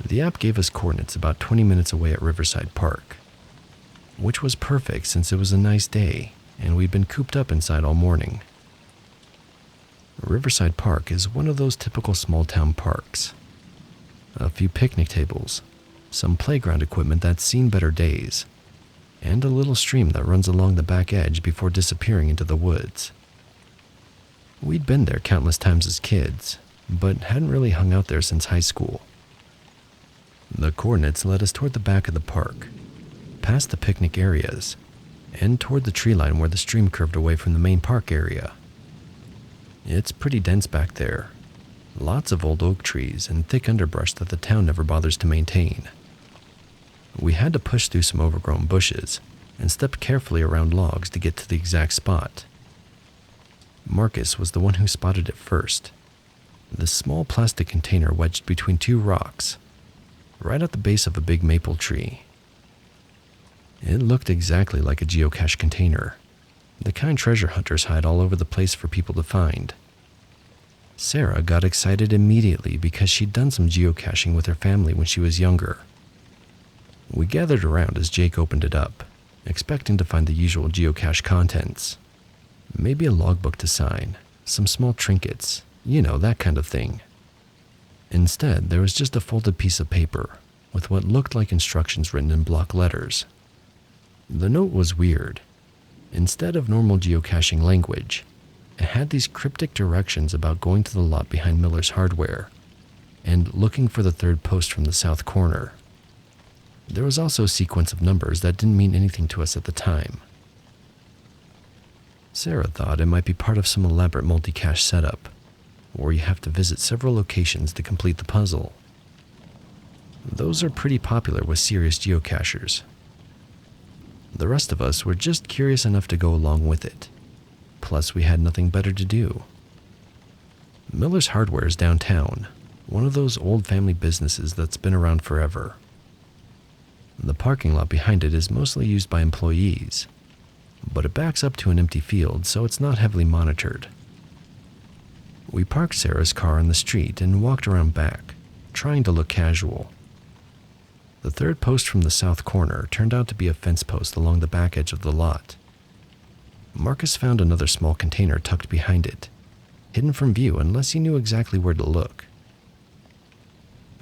The app gave us coordinates about 20 minutes away at Riverside Park, which was perfect since it was a nice day and we'd been cooped up inside all morning. Riverside Park is one of those typical small-town parks. A few picnic tables, some playground equipment that's seen better days, and a little stream that runs along the back edge before disappearing into the woods. We'd been there countless times as kids, but hadn't really hung out there since high school. The coordinates led us toward the back of the park, past the picnic areas, and toward the tree line where the stream curved away from the main park area. It's pretty dense back there. Lots of old oak trees and thick underbrush that the town never bothers to maintain. We had to push through some overgrown bushes and stepped carefully around logs to get to the exact spot. Marcus was the one who spotted it first. The small plastic container wedged between two rocks, right at the base of a big maple tree. It looked exactly like a geocache container, the kind treasure hunters hide all over the place for people to find. Sarah got excited immediately because she'd done some geocaching with her family when she was younger. We gathered around as Jake opened it up, expecting to find the usual geocache contents. Maybe a logbook to sign, some small trinkets, that kind of thing. Instead, there was just a folded piece of paper with what looked like instructions written in block letters. The note was weird. Instead of normal geocaching language, it had these cryptic directions about going to the lot behind Miller's Hardware and looking for the third post from the south corner. There was also a sequence of numbers that didn't mean anything to us at the time. Sarah thought it might be part of some elaborate multi-cache setup, where you have to visit several locations to complete the puzzle. Those are pretty popular with serious geocachers. The rest of us were just curious enough to go along with it. Plus, we had nothing better to do. Miller's Hardware is downtown, one of those old family businesses that's been around forever. The parking lot behind it is mostly used by employees, but it backs up to an empty field, so it's not heavily monitored. We parked Sarah's car on the street and walked around back, trying to look casual. The third post from the south corner turned out to be a fence post along the back edge of the lot. Marcus found another small container tucked behind it, hidden from view unless he knew exactly where to look.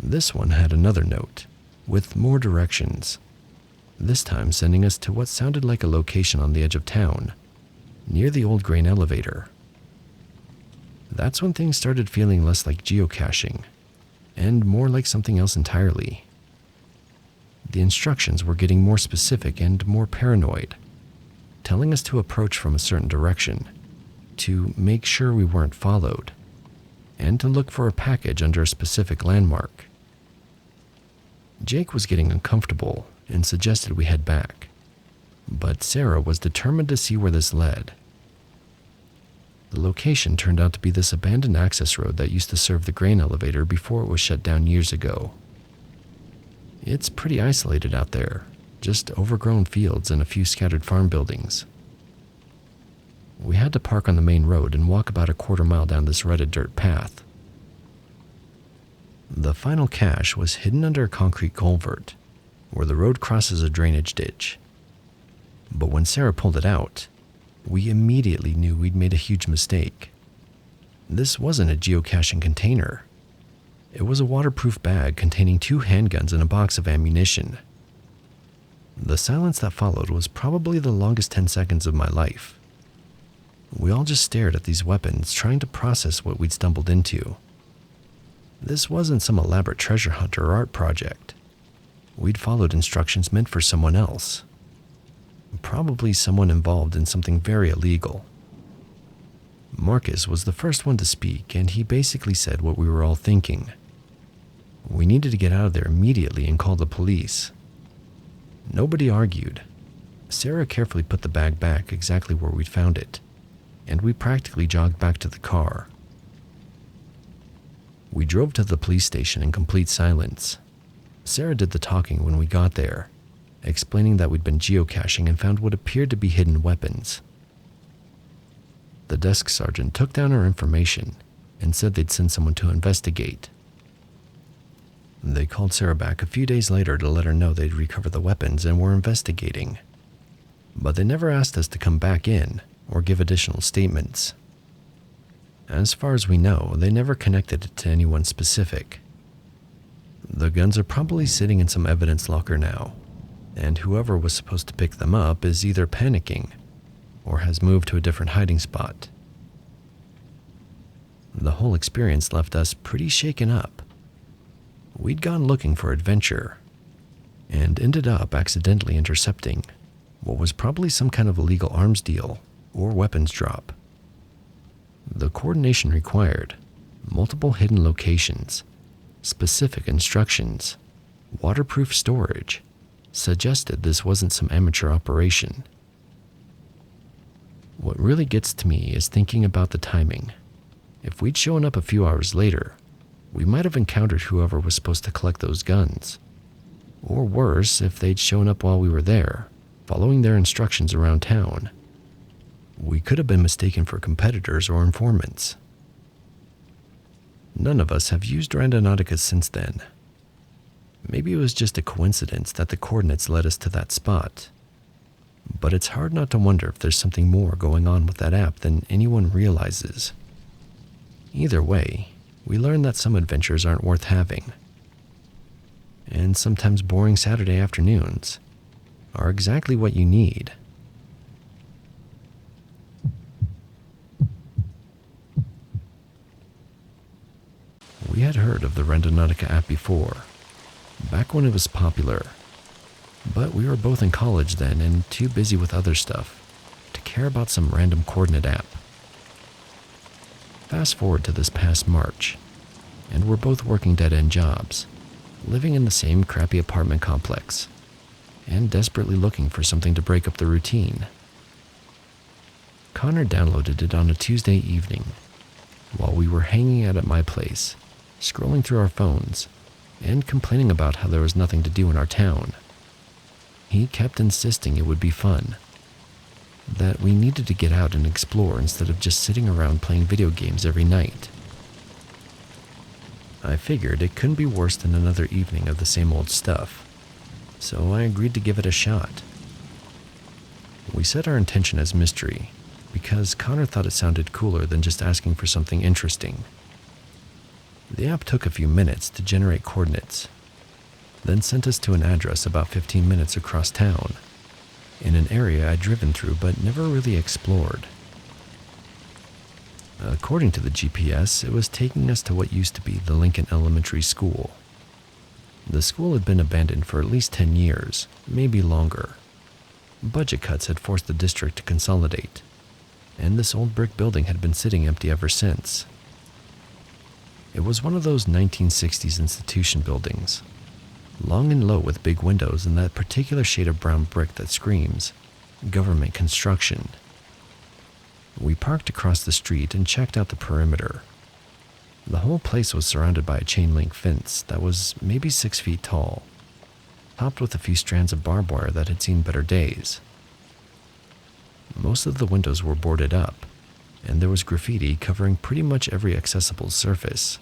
This one had another note, with more directions, this time sending us to what sounded like a location on the edge of town, near the old grain elevator. That's when things started feeling less like geocaching, and more like something else entirely. The instructions were getting more specific and more paranoid, telling us to approach from a certain direction, to make sure we weren't followed, and to look for a package under a specific landmark. Jake was getting uncomfortable and suggested we head back, but Sarah was determined to see where this led. The location turned out to be this abandoned access road that used to serve the grain elevator before it was shut down years ago. It's pretty isolated out there, just overgrown fields and a few scattered farm buildings. We had to park on the main road and walk about a quarter-mile down this rutted dirt path. The final cache was hidden under a concrete culvert, where the road crosses a drainage ditch. But when Sarah pulled it out, we immediately knew we'd made a huge mistake. This wasn't a geocaching container. It was a waterproof bag containing 2 handguns and a box of ammunition. The silence that followed was probably the longest 10 seconds of my life. We all just stared at these weapons, trying to process what we'd stumbled into. This wasn't some elaborate treasure hunt or art project. We'd followed instructions meant for someone else. Probably someone involved in something very illegal. Marcus was the first one to speak, and he basically said what we were all thinking. We needed to get out of there immediately and call the police. Nobody argued. Sarah carefully put the bag back exactly where we'd found it, and we practically jogged back to the car. We drove to the police station in complete silence. Sarah did the talking when we got there, explaining that we'd been geocaching and found what appeared to be hidden weapons. The desk sergeant took down our information and said they'd send someone to investigate. They called Sarah back a few days later to let her know they'd recovered the weapons and were investigating, but they never asked us to come back in or give additional statements. As far as we know, they never connected it to anyone specific. The guns are probably sitting in some evidence locker now, and whoever was supposed to pick them up is either panicking or has moved to a different hiding spot. The whole experience left us pretty shaken up. We'd gone looking for adventure and ended up accidentally intercepting what was probably some kind of illegal arms deal or weapons drop. The coordination required, multiple hidden locations, specific instructions, waterproof storage, suggested this wasn't some amateur operation. What really gets to me is thinking about the timing. If we'd shown up a few hours later, we might have encountered whoever was supposed to collect those guns. Or worse, if they'd shown up while we were there, following their instructions around town. We could have been mistaken for competitors or informants. None of us have used Randonautica since then. Maybe it was just a coincidence that the coordinates led us to that spot. But it's hard not to wonder if there's something more going on with that app than anyone realizes. Either way, we learned that some adventures aren't worth having. And sometimes boring Saturday afternoons are exactly what you need. We had heard of the Randonautica app before, back when it was popular, but we were both in college then and too busy with other stuff to care about some random coordinate app. Fast forward to this past March, and we're both working dead-end jobs, living in the same crappy apartment complex, and desperately looking for something to break up the routine. Connor downloaded it on a Tuesday evening, while we were hanging out at my place, scrolling through our phones, and complaining about how there was nothing to do in our town. He kept insisting it would be fun, that we needed to get out and explore instead of just sitting around playing video games every night. I figured it couldn't be worse than another evening of the same old stuff, so I agreed to give it a shot. We set our intention as mystery, because Connor thought it sounded cooler than just asking for something interesting. The app took a few minutes to generate coordinates, then sent us to an address about 15 minutes across town, in an area I'd driven through but never really explored. According to the GPS, it was taking us to what used to be the Lincoln Elementary School. The school had been abandoned for at least 10 years, maybe longer. Budget cuts had forced the district to consolidate, and this old brick building had been sitting empty ever since. It was one of those 1960s institution buildings, long and low with big windows and that particular shade of brown brick that screams government construction. We parked across the street and checked out the perimeter. The whole place was surrounded by a chain link fence that was maybe 6 feet tall, topped with a few strands of barbed wire that had seen better days. Most of the windows were boarded up, and there was graffiti covering pretty much every accessible surface.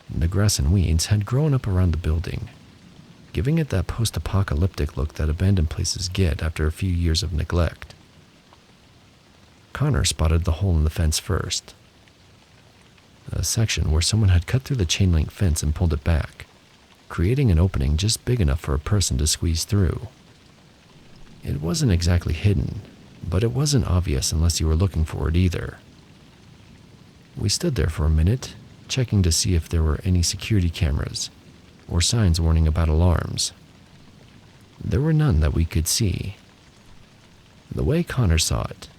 The grass and weeds had grown up around the building, giving it that post-apocalyptic look that abandoned places get after a few years of neglect. Connor spotted the hole in the fence first, a section where someone had cut through the chain link fence and pulled it back, creating an opening just big enough for a person to squeeze through. It wasn't exactly hidden, but it wasn't obvious unless you were looking for it either. We stood there for a minute, checking to see if there were any security cameras or signs warning about alarms. There were none that we could see. The way Connor saw it,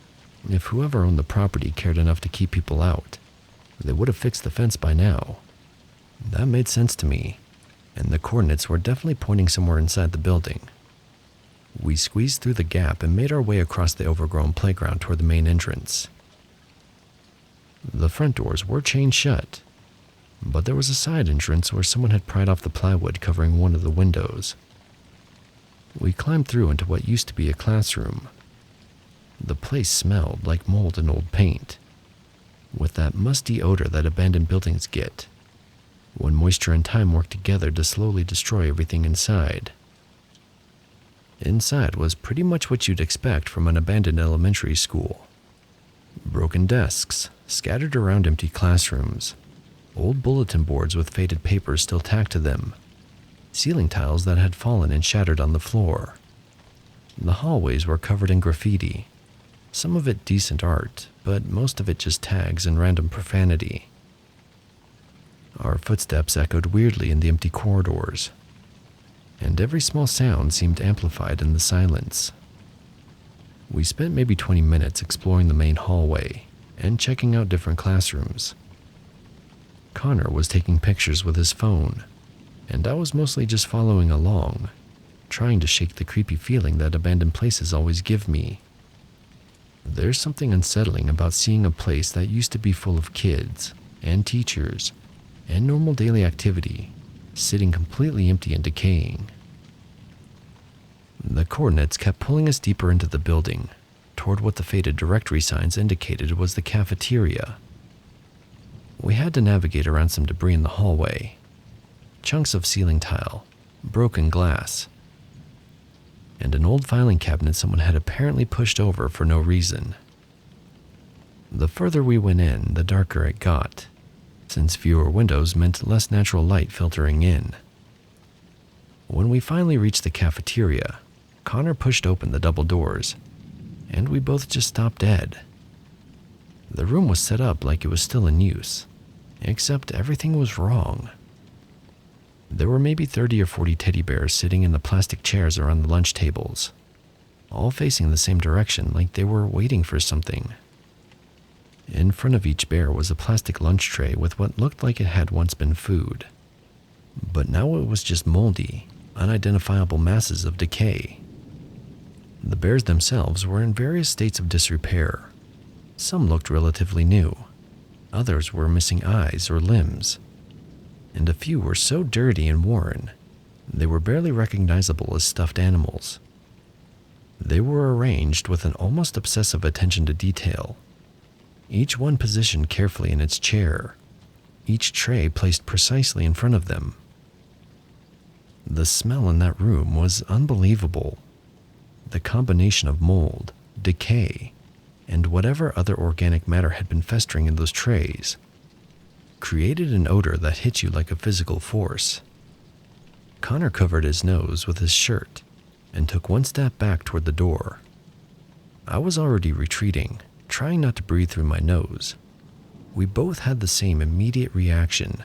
if whoever owned the property cared enough to keep people out, they would have fixed the fence by now. That made sense to me, and the coordinates were definitely pointing somewhere inside the building. We squeezed through the gap and made our way across the overgrown playground toward the main entrance. The front doors were chained shut, but there was a side entrance where someone had pried off the plywood covering one of the windows. We climbed through into what used to be a classroom. The place smelled like mold and old paint, with that musty odor that abandoned buildings get when moisture and time work together to slowly destroy everything inside. Inside was pretty much what you'd expect from an abandoned elementary school. Broken desks scattered around empty classrooms, old bulletin boards with faded papers still tacked to them, ceiling tiles that had fallen and shattered on the floor. The hallways were covered in graffiti, some of it decent art, but most of it just tags and random profanity. Our footsteps echoed weirdly in the empty corridors, and every small sound seemed amplified in the silence. We spent maybe 20 minutes exploring the main hallway and checking out different classrooms. Connor was taking pictures with his phone, and I was mostly just following along, trying to shake the creepy feeling that abandoned places always give me. There's something unsettling about seeing a place that used to be full of kids and teachers and normal daily activity sitting completely empty and decaying. The coordinates kept pulling us deeper into the building, toward what the faded directory signs indicated was the cafeteria. We had to navigate around some debris in the hallway, chunks of ceiling tile, broken glass, and an old filing cabinet someone had apparently pushed over for no reason. The further we went in, the darker it got, since fewer windows meant less natural light filtering in. When we finally reached the cafeteria, Connor pushed open the double doors, and we both just stopped dead. The room was set up like it was still in use, except everything was wrong. There were maybe 30 or 40 teddy bears sitting in the plastic chairs around the lunch tables, all facing the same direction like they were waiting for something. In front of each bear was a plastic lunch tray with what looked like it had once been food, but now it was just moldy, unidentifiable masses of decay. The bears themselves were in various states of disrepair. Some looked relatively new, others were missing eyes or limbs, and a few were so dirty and worn they were barely recognizable as stuffed animals. They were arranged with an almost obsessive attention to detail, each one positioned carefully in its chair, each tray placed precisely in front of them. The smell in that room was unbelievable. The combination of mold, decay, and whatever other organic matter had been festering in those trays created an odor that hit you like a physical force. Connor covered his nose with his shirt and took one step back toward the door. I was already retreating, trying not to breathe through my nose. We both had the same immediate reaction.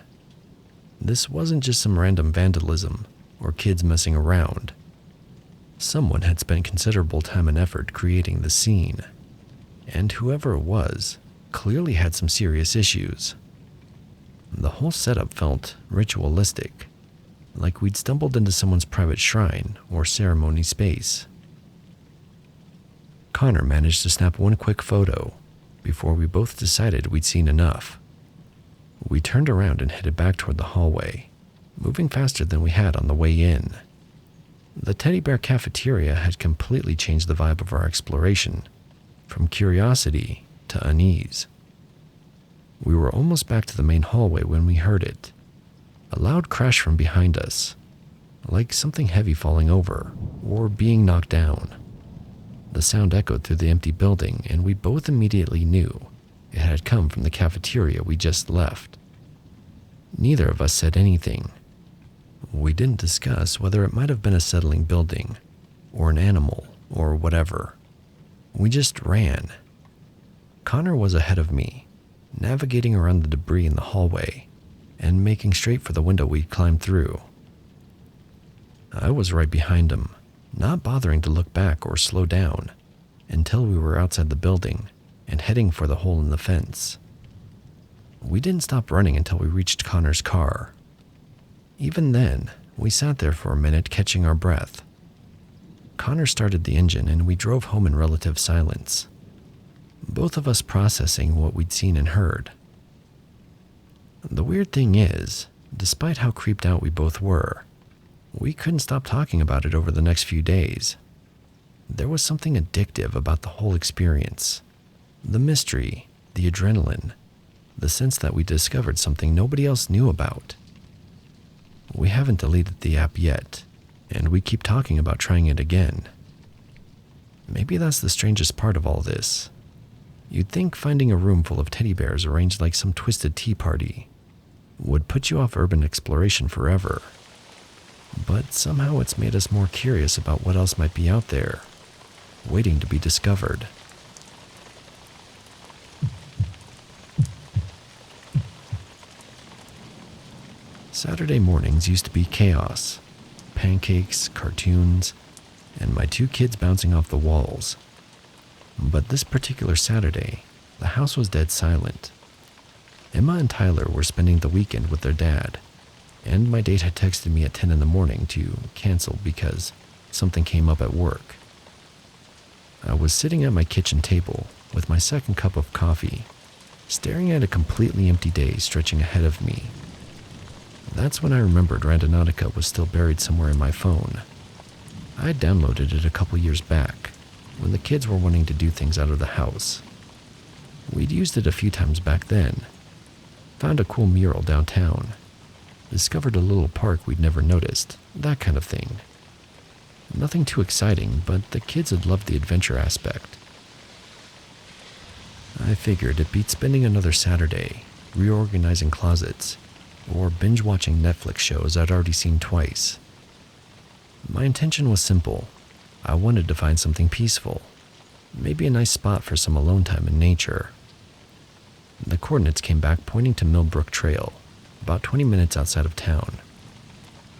This wasn't just some random vandalism or kids messing around. Someone had spent considerable time and effort creating the scene, and whoever it was clearly had some serious issues. The whole setup felt ritualistic, like we'd stumbled into someone's private shrine or ceremony space. Connor managed to snap one quick photo before we both decided we'd seen enough. We turned around and headed back toward the hallway, moving faster than we had on the way in. The teddy bear cafeteria had completely changed the vibe of our exploration, from curiosity to unease. We were almost back to the main hallway when we heard it. A loud crash from behind us, like something heavy falling over or being knocked down. The sound echoed through the empty building, and we both immediately knew it had come from the cafeteria we just left. Neither of us said anything. We didn't discuss whether it might have been a settling building, or an animal, or whatever. We just ran. Connor was ahead of me, navigating around the debris in the hallway and making straight for the window we'd climbed through. I was right behind him, not bothering to look back or slow down until we were outside the building and heading for the hole in the fence. We didn't stop running until we reached Connor's car. Even then, we sat there for a minute catching our breath. Connor started the engine and we drove home in relative silence, both of us processing what we'd seen and heard. The weird thing is, despite how creeped out we both were, we couldn't stop talking about it over the next few days. There was something addictive about the whole experience. The mystery, the adrenaline, the sense that we discovered something nobody else knew about. We haven't deleted the app yet, and we keep talking about trying it again. Maybe that's the strangest part of all this. You'd think finding a room full of teddy bears arranged like some twisted tea party would put you off urban exploration forever. But somehow it's made us more curious about what else might be out there, waiting to be discovered. Saturday mornings used to be chaos. Pancakes, cartoons, and my 2 kids bouncing off the walls. But this particular Saturday, the house was dead silent. Emma and Tyler were spending the weekend with their dad, and my date had texted me at 10 in the morning to cancel because something came up at work. I was sitting at my kitchen table with my second cup of coffee, staring at a completely empty day stretching ahead of me. That's when I remembered Randonautica was still buried somewhere in my phone. I had downloaded it a couple years back, when the kids were wanting to do things out of the house. We'd used it a few times back then. Found a cool mural downtown. Discovered a little park we'd never noticed, that kind of thing. Nothing too exciting, but the kids had loved the adventure aspect. I figured it beat spending another Saturday reorganizing closets or binge-watching Netflix shows I'd already seen twice. My intention was simple. I wanted to find something peaceful, maybe a nice spot for some alone time in nature. The coordinates came back pointing to Millbrook Trail, about 20 minutes outside of town.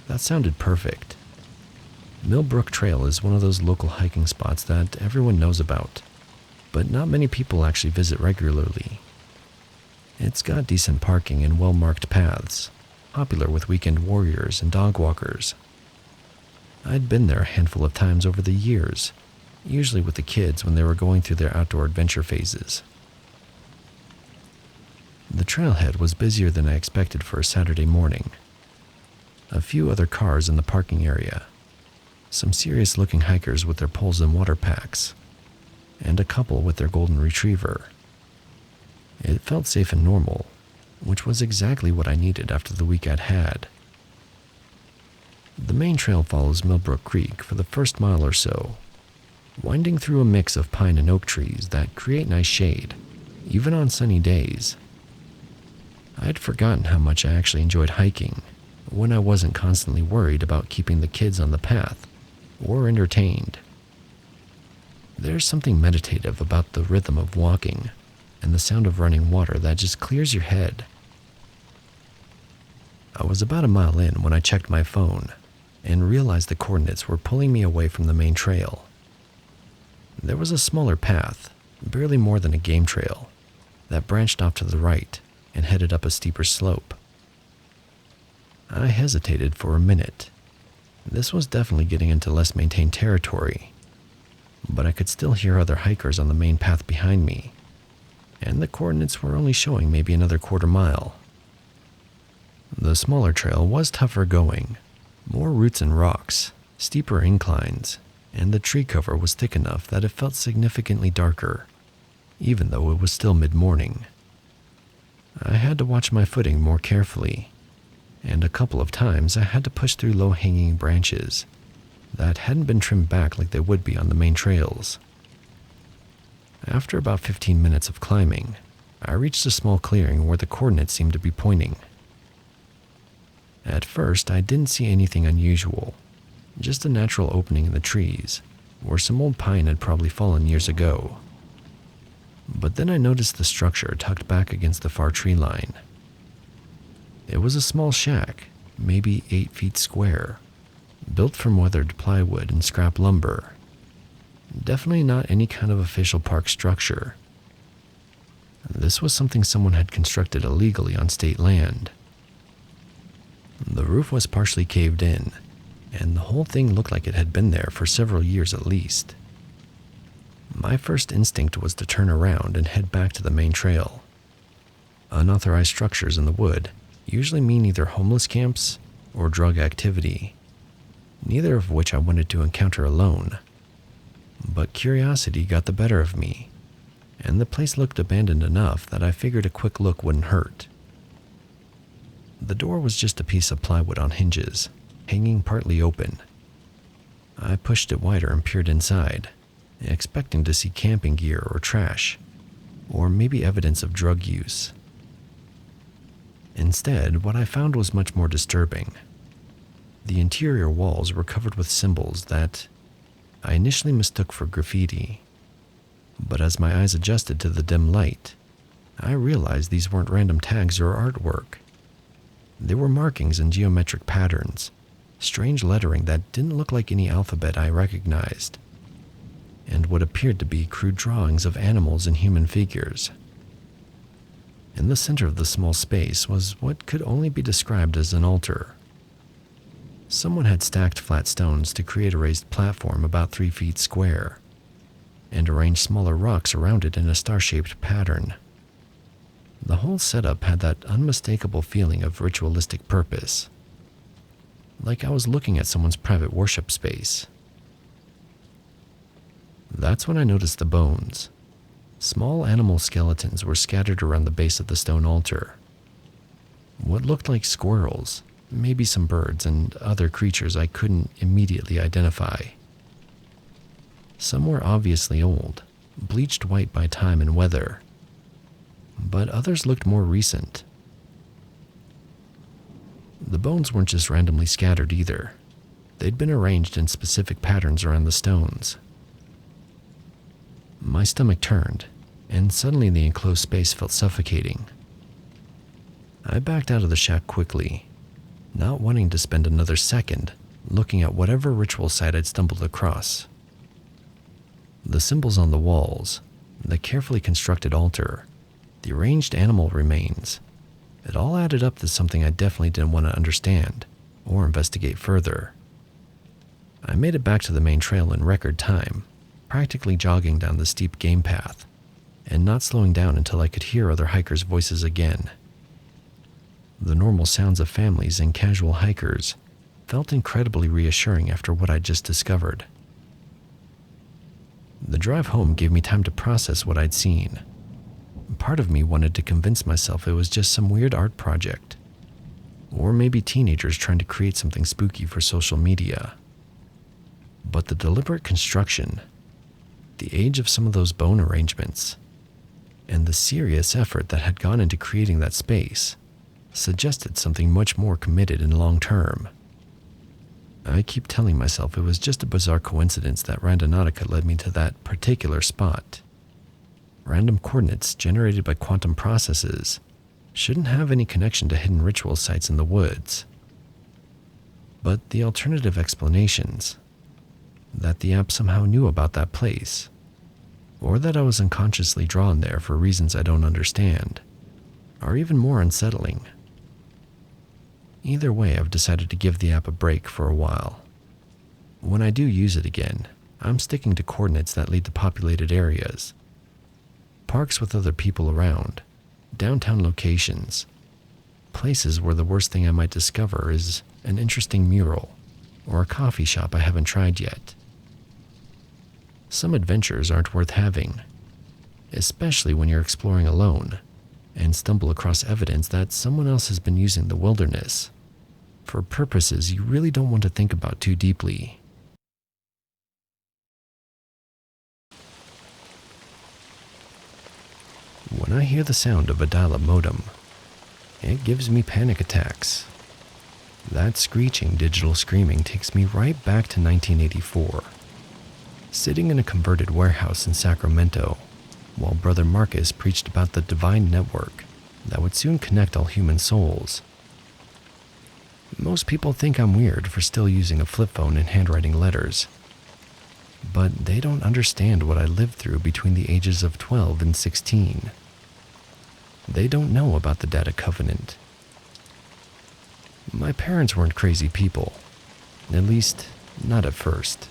That sounded perfect. Millbrook Trail is one of those local hiking spots that everyone knows about, but not many people actually visit regularly. It's got decent parking and well-marked paths, popular with weekend warriors and dog walkers. I'd been there a handful of times over the years, usually with the kids when they were going through their outdoor adventure phases. The trailhead was busier than I expected for a Saturday morning. A few other cars in the parking area, some serious-looking hikers with their poles and water packs, and a couple with their golden retriever. It felt safe and normal, which was exactly what I needed after the week I'd had. The main trail follows Millbrook Creek for the first mile or so, winding through a mix of pine and oak trees that create nice shade, even on sunny days. I'd forgotten how much I actually enjoyed hiking when I wasn't constantly worried about keeping the kids on the path or entertained. There's something meditative about the rhythm of walking and the sound of running water that just clears your head. I was about a mile in when I checked my phone and realized the coordinates were pulling me away from the main trail. There was a smaller path, barely more than a game trail, that branched off to the right and headed up a steeper slope. I hesitated for a minute. This was definitely getting into less maintained territory, but I could still hear other hikers on the main path behind me, and the coordinates were only showing maybe another quarter mile. The smaller trail was tougher going, more roots and rocks, steeper inclines, and the tree cover was thick enough that it felt significantly darker, even though it was still mid-morning. I had to watch my footing more carefully, and a couple of times I had to push through low-hanging branches that hadn't been trimmed back like they would be on the main trails. After about 15 minutes of climbing, I reached a small clearing where the coordinates seemed to be pointing. At first, I didn't see anything unusual, just a natural opening in the trees, where some old pine had probably fallen years ago. But then I noticed the structure tucked back against the far tree line. It was a small shack, maybe 8 feet square, built from weathered plywood and scrap lumber. Definitely not any kind of official park structure. This was something someone had constructed illegally on state land. The roof was partially caved in, and the whole thing looked like it had been there for several years at least. My first instinct was to turn around and head back to the main trail. Unauthorized structures in the wood usually mean either homeless camps or drug activity, neither of which I wanted to encounter alone. But curiosity got the better of me, and the place looked abandoned enough that I figured a quick look wouldn't hurt. The door was just a piece of plywood on hinges, hanging partly open. I pushed it wider and peered inside, expecting to see camping gear or trash, or maybe evidence of drug use. Instead, what I found was much more disturbing. The interior walls were covered with symbols that I initially mistook for graffiti, but as my eyes adjusted to the dim light, I realized these weren't random tags or artwork. There were markings and geometric patterns, strange lettering that didn't look like any alphabet I recognized, and what appeared to be crude drawings of animals and human figures. In the center of the small space was what could only be described as an altar. Someone had stacked flat stones to create a raised platform about 3 feet square, and arranged smaller rocks around it in a star-shaped pattern. The whole setup had that unmistakable feeling of ritualistic purpose, like I was looking at someone's private worship space. That's when I noticed the bones. Small animal skeletons were scattered around the base of the stone altar. What looked like squirrels, maybe some birds, and other creatures I couldn't immediately identify. Some were obviously old, bleached white by time and weather, but others looked more recent. The bones weren't just randomly scattered either. They'd been arranged in specific patterns around the stones. My stomach turned, and suddenly the enclosed space felt suffocating. I backed out of the shack quickly, not wanting to spend another second looking at whatever ritual site I'd stumbled across. The symbols on the walls, the carefully constructed altar, the arranged animal remains, it all added up to something I definitely didn't want to understand or investigate further. I made it back to the main trail in record time, practically jogging down the steep game path, and not slowing down until I could hear other hikers' voices again. The normal sounds of families and casual hikers felt incredibly reassuring after what I'd just discovered. The drive home gave me time to process what I'd seen. Part of me wanted to convince myself it was just some weird art project, or maybe teenagers trying to create something spooky for social media. But the deliberate construction, the age of some of those bone arrangements, and the serious effort that had gone into creating that space suggested something much more committed and long-term. I keep telling myself it was just a bizarre coincidence that Randonautica led me to that particular spot. Random coordinates generated by quantum processes shouldn't have any connection to hidden ritual sites in the woods. But the alternative explanations, that the app somehow knew about that place, or that I was unconsciously drawn there for reasons I don't understand, are even more unsettling. Either way, I've decided to give the app a break for a while. When I do use it again, I'm sticking to coordinates that lead to populated areas, parks with other people around, downtown locations, places where the worst thing I might discover is an interesting mural or a coffee shop I haven't tried yet. Some adventures aren't worth having, especially when you're exploring alone and stumble across evidence that someone else has been using the wilderness for purposes you really don't want to think about too deeply. When I hear the sound of a dial-up modem, it gives me panic attacks. That screeching digital screaming takes me right back to 1984, sitting in a converted warehouse in Sacramento, while Brother Marcus preached about the divine network that would soon connect all human souls. Most people think I'm weird for still using a flip phone and handwriting letters, but they don't understand what I lived through between the ages of 12 and 16. They don't know about the Data Covenant. My parents weren't crazy people, at least not at first.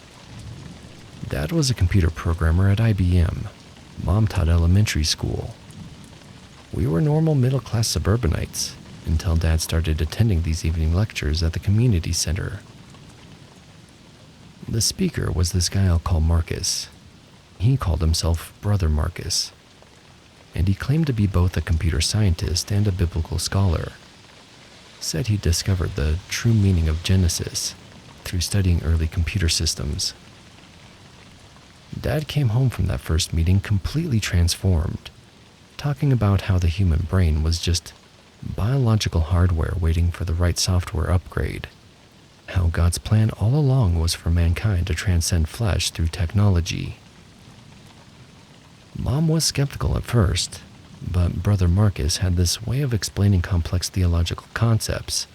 Dad was a computer programmer at IBM. Mom taught elementary school. We were normal middle-class suburbanites until Dad started attending these evening lectures at the community center. The speaker was this guy I'll call Marcus. He called himself Brother Marcus, and he claimed to be both a computer scientist and a biblical scholar. Said he discovered the true meaning of Genesis through studying early computer systems. Dad came home from that first meeting completely transformed, talking about how the human brain was just biological hardware waiting for the right software upgrade, how God's plan all along was for mankind to transcend flesh through technology. Mom was skeptical at first, But Brother Marcus had this way of explaining complex theological concepts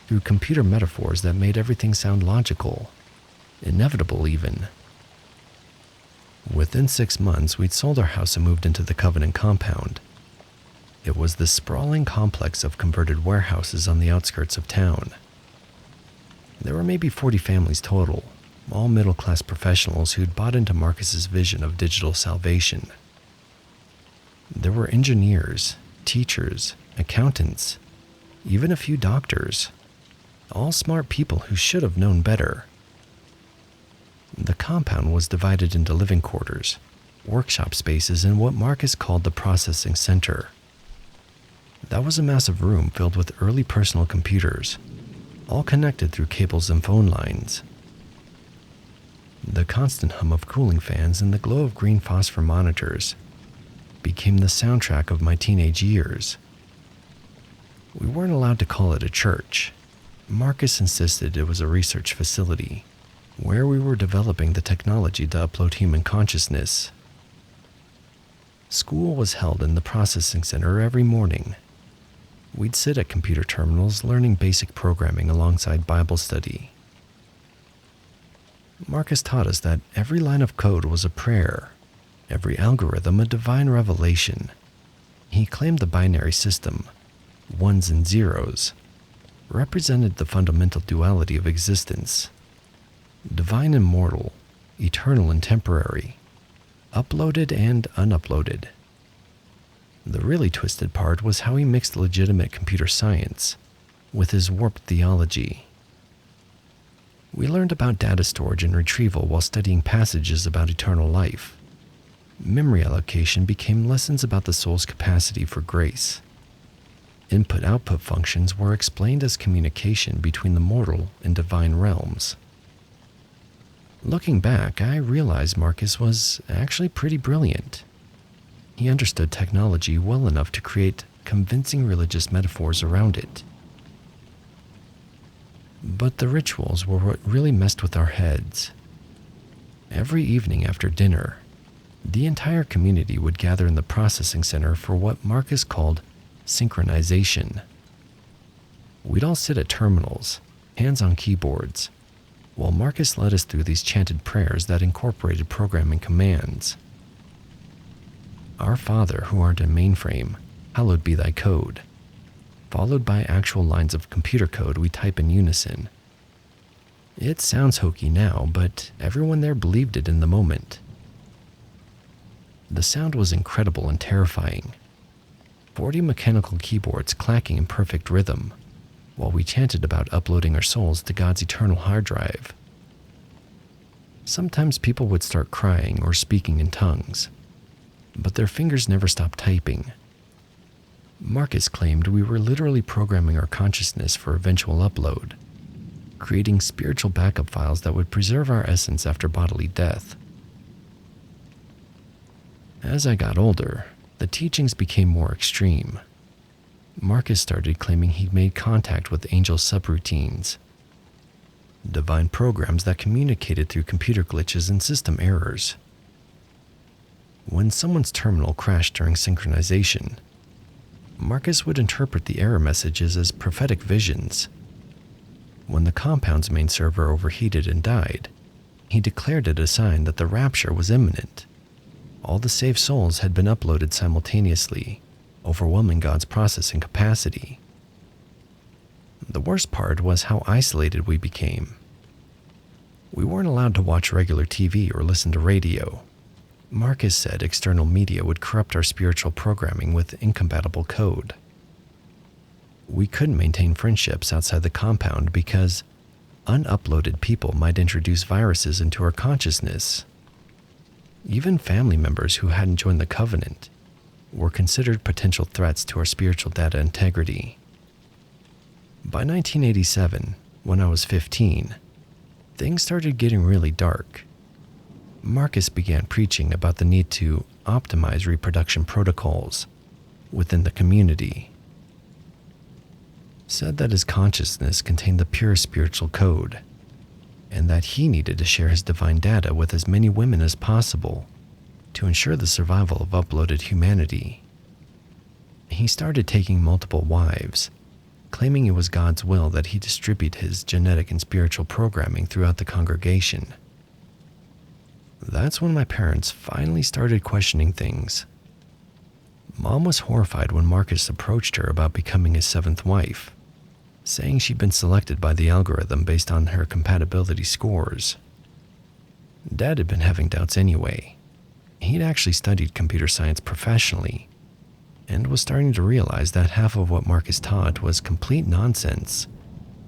through computer metaphors that made everything sound logical, inevitable even. Within 6 months, we'd sold our house and moved into the Covenant compound. It was this sprawling complex of converted warehouses on the outskirts of town. There were maybe 40 families total, all middle-class professionals who'd bought into Marcus's vision of digital salvation. There were engineers, teachers, accountants, even a few doctors, all smart people who should have known better. The compound was divided into living quarters, workshop spaces, and what Marcus called the processing center. That was a massive room filled with early personal computers, all connected through cables and phone lines. The constant hum of cooling fans and the glow of green phosphor monitors became the soundtrack of my teenage years. We weren't allowed to call it a church. Marcus insisted it was a research facility where we were developing the technology to upload human consciousness. School was held in the processing center every morning. We'd sit at computer terminals learning basic programming alongside Bible study. Marcus taught us that every line of code was a prayer, every algorithm a divine revelation. He claimed the binary system, ones and zeros, represented the fundamental duality of existence: divine and mortal, eternal and temporary, uploaded and unuploaded. The really twisted part was how he mixed legitimate computer science with his warped theology. We learned about data storage and retrieval while studying passages about eternal life. Memory allocation became lessons about the soul's capacity for grace. Input-output functions were explained as communication between the mortal and divine realms. Looking back, I realized Marcus was actually pretty brilliant. He understood technology well enough to create convincing religious metaphors around it. But the rituals were what really messed with our heads. Every evening after dinner, the entire community would gather in the processing center for what Marcus called synchronization. We'd all sit at terminals, hands on keyboards, while Marcus led us through these chanted prayers that incorporated programming commands. Our Father who art in mainframe, hallowed be thy code, followed by actual lines of computer code we type in unison. It sounds hokey now, but everyone there believed it in the moment. The sound was incredible and terrifying. 40 mechanical keyboards clacking in perfect rhythm, while we chanted about uploading our souls to God's eternal hard drive. Sometimes people would start crying or speaking in tongues, but their fingers never stopped typing. Marcus claimed we were literally programming our consciousness for eventual upload, creating spiritual backup files that would preserve our essence after bodily death. As I got older, the teachings became more extreme. Marcus started claiming he'd made contact with angel subroutines, divine programs that communicated through computer glitches and system errors. When someone's terminal crashed during synchronization, Marcus would interpret the error messages as prophetic visions. When the compound's main server overheated and died, he declared it a sign that the rapture was imminent. All the saved souls had been uploaded simultaneously, overwhelming God's processing capacity. The worst part was how isolated we became. We weren't allowed to watch regular TV or listen to radio. Marcus said external media would corrupt our spiritual programming with incompatible code. We couldn't maintain friendships outside the compound because unuploaded people might introduce viruses into our consciousness. Even family members who hadn't joined the Covenant were considered potential threats to our spiritual data integrity. By 1987, when I was 15, things started getting really dark. Marcus began preaching about the need to optimize reproduction protocols within the community. Said that his consciousness contained the pure spiritual code, and that he needed to share his divine data with as many women as possible to ensure the survival of uploaded humanity. He started taking multiple wives, claiming it was God's will that he distribute his genetic and spiritual programming throughout the congregation. That's when my parents finally started questioning things. Mom was horrified when Marcus approached her about becoming his seventh wife, saying she'd been selected by the algorithm based on her compatibility scores. Dad had been having doubts anyway. He'd actually studied computer science professionally and was starting to realize that half of what Marcus taught was complete nonsense,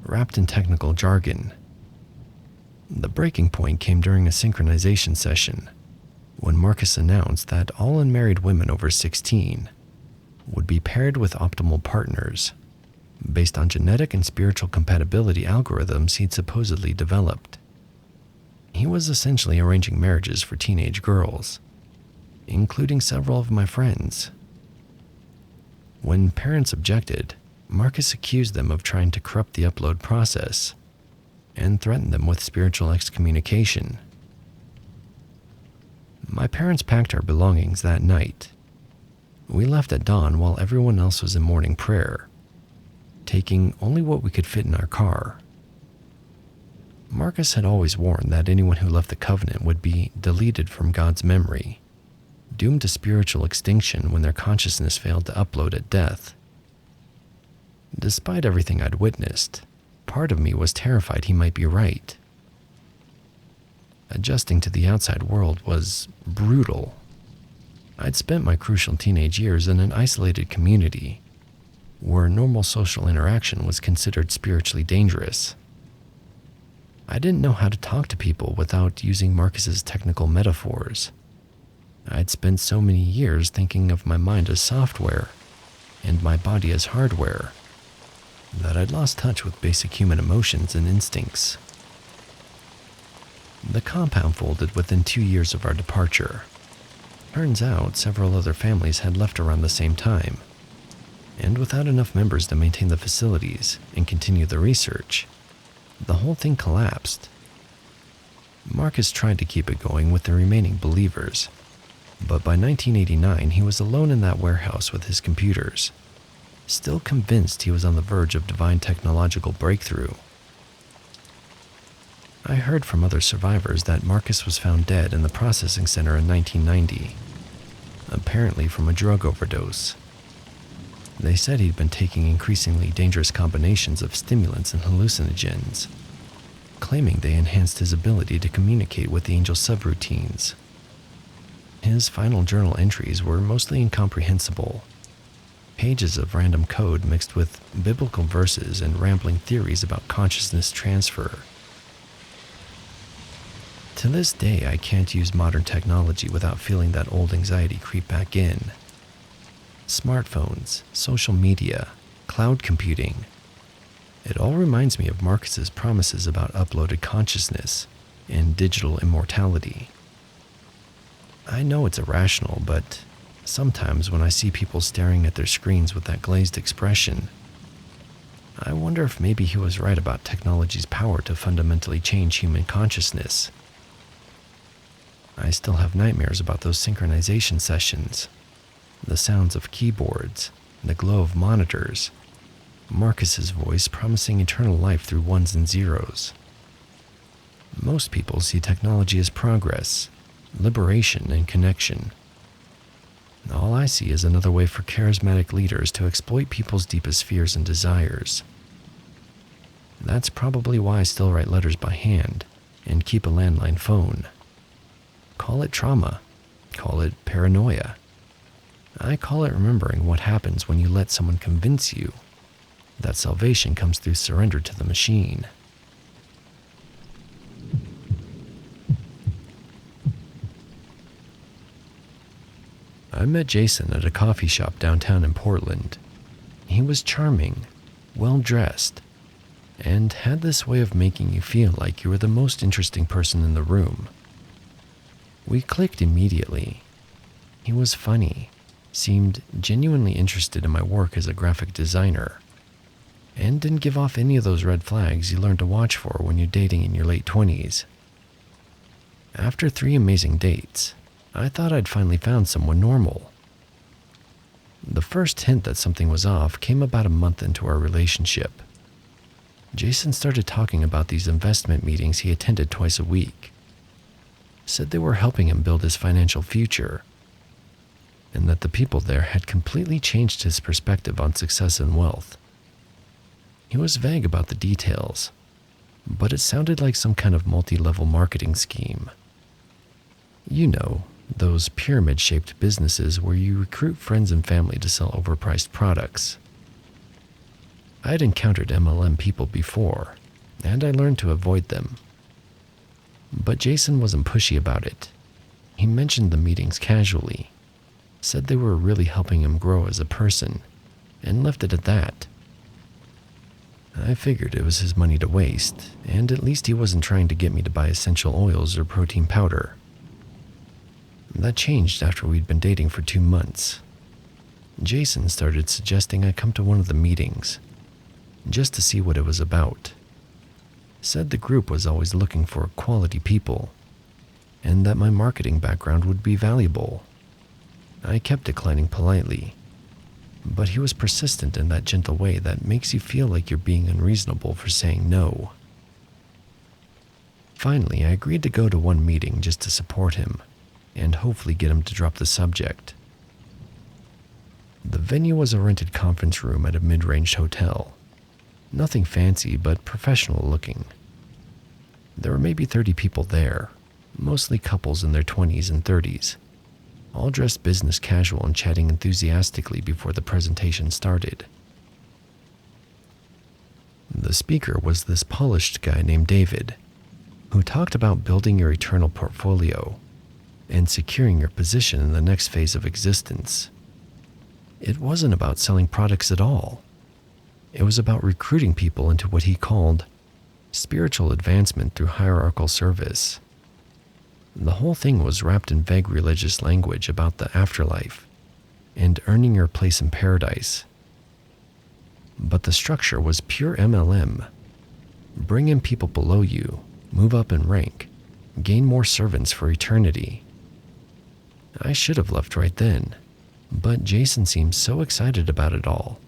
wrapped in technical jargon. The breaking point came during a synchronization session, when Marcus announced that all unmarried women over 16 would be paired with optimal partners based on genetic and spiritual compatibility algorithms he'd supposedly developed. He was essentially arranging marriages for teenage girls, including several of my friends. When parents objected, Marcus accused them of trying to corrupt the upload process and threatened them with spiritual excommunication. My parents packed our belongings that night. We left at dawn while everyone else was in morning prayer, taking only what we could fit in our car. Marcus had always warned that anyone who left the covenant would be deleted from God's memory, doomed to spiritual extinction when their consciousness failed to upload at death. Despite everything I'd witnessed, part of me was terrified he might be right. Adjusting to the outside world was brutal. I'd spent my crucial teenage years in an isolated community where normal social interaction was considered spiritually dangerous. I didn't know how to talk to people without using Marcus's technical metaphors. I'd spent so many years thinking of my mind as software and my body as hardware that I'd lost touch with basic human emotions and instincts. The compound folded within 2 years of our departure. Turns out several other families had left around the same time, and without enough members to maintain the facilities and continue the research, the whole thing collapsed. Marcus tried to keep it going with the remaining believers, but by 1989 he was alone in that warehouse with his computers, still convinced he was on the verge of divine technological breakthrough. I heard from other survivors that Marcus was found dead in the processing center in 1990, apparently from a drug overdose. They said he'd been taking increasingly dangerous combinations of stimulants and hallucinogens, claiming they enhanced his ability to communicate with the angel subroutines. His final journal entries were mostly incomprehensible, pages of random code mixed with biblical verses and rambling theories about consciousness transfer. To this day, I can't use modern technology without feeling that old anxiety creep back in. Smartphones, social media, cloud computing. It all reminds me of Marcus's promises about uploaded consciousness and digital immortality. I know it's irrational, but sometimes when I see people staring at their screens with that glazed expression, I wonder if maybe he was right about technology's power to fundamentally change human consciousness. I still have nightmares about those synchronization sessions, the sounds of keyboards, the glow of monitors, Marcus's voice promising eternal life through ones and zeros. Most people see technology as progress, liberation, and connection. All I see is another way for charismatic leaders to exploit people's deepest fears and desires. That's probably why I still write letters by hand and keep a landline phone. Call it trauma. Call it paranoia. I call it remembering what happens when you let someone convince you that salvation comes through surrender to the machine. I met Jason at a coffee shop downtown in Portland. He was charming, well-dressed, and had this way of making you feel like you were the most interesting person in the room. We clicked immediately. He was funny, seemed genuinely interested in my work as a graphic designer, and didn't give off any of those red flags you learn to watch for when you're dating in your late 20s. After 3 amazing dates, I thought I'd finally found someone normal. The first hint that something was off came about a month into our relationship. Jason started talking about these investment meetings he attended twice a week. Said they were helping him build his financial future, and that the people there had completely changed his perspective on success and wealth. He was vague about the details, but it sounded like some kind of multi-level marketing scheme. You know, those pyramid-shaped businesses where you recruit friends and family to sell overpriced products. I had encountered MLM people before, and I learned to avoid them. But Jason wasn't pushy about it. He mentioned the meetings casually, said they were really helping him grow as a person, and left it at that. I figured it was his money to waste, and at least he wasn't trying to get me to buy essential oils or protein powder. That changed after we'd been dating for 2 months. Jason started suggesting I come to one of the meetings, just to see what it was about. Said the group was always looking for quality people, and that my marketing background would be valuable. I kept declining politely, but he was persistent in that gentle way that makes you feel like you're being unreasonable for saying no. Finally, I agreed to go to one meeting just to support him, and hopefully get him to drop the subject. The venue was a rented conference room at a mid-range hotel. Nothing fancy, but professional looking. There were maybe 30 people there, mostly couples in their 20s and 30s, all dressed business casual and chatting enthusiastically before the presentation started. The speaker was this polished guy named David, who talked about building your eternal portfolio and securing your position in the next phase of existence. It wasn't about selling products at all. It was about recruiting people into what he called spiritual advancement through hierarchical service. The whole thing was wrapped in vague religious language about the afterlife and earning your place in paradise. But the structure was pure MLM. Bring in people below you, move up in rank, gain more servants for eternity. I should have left right then, but Jason seemed so excited about it all,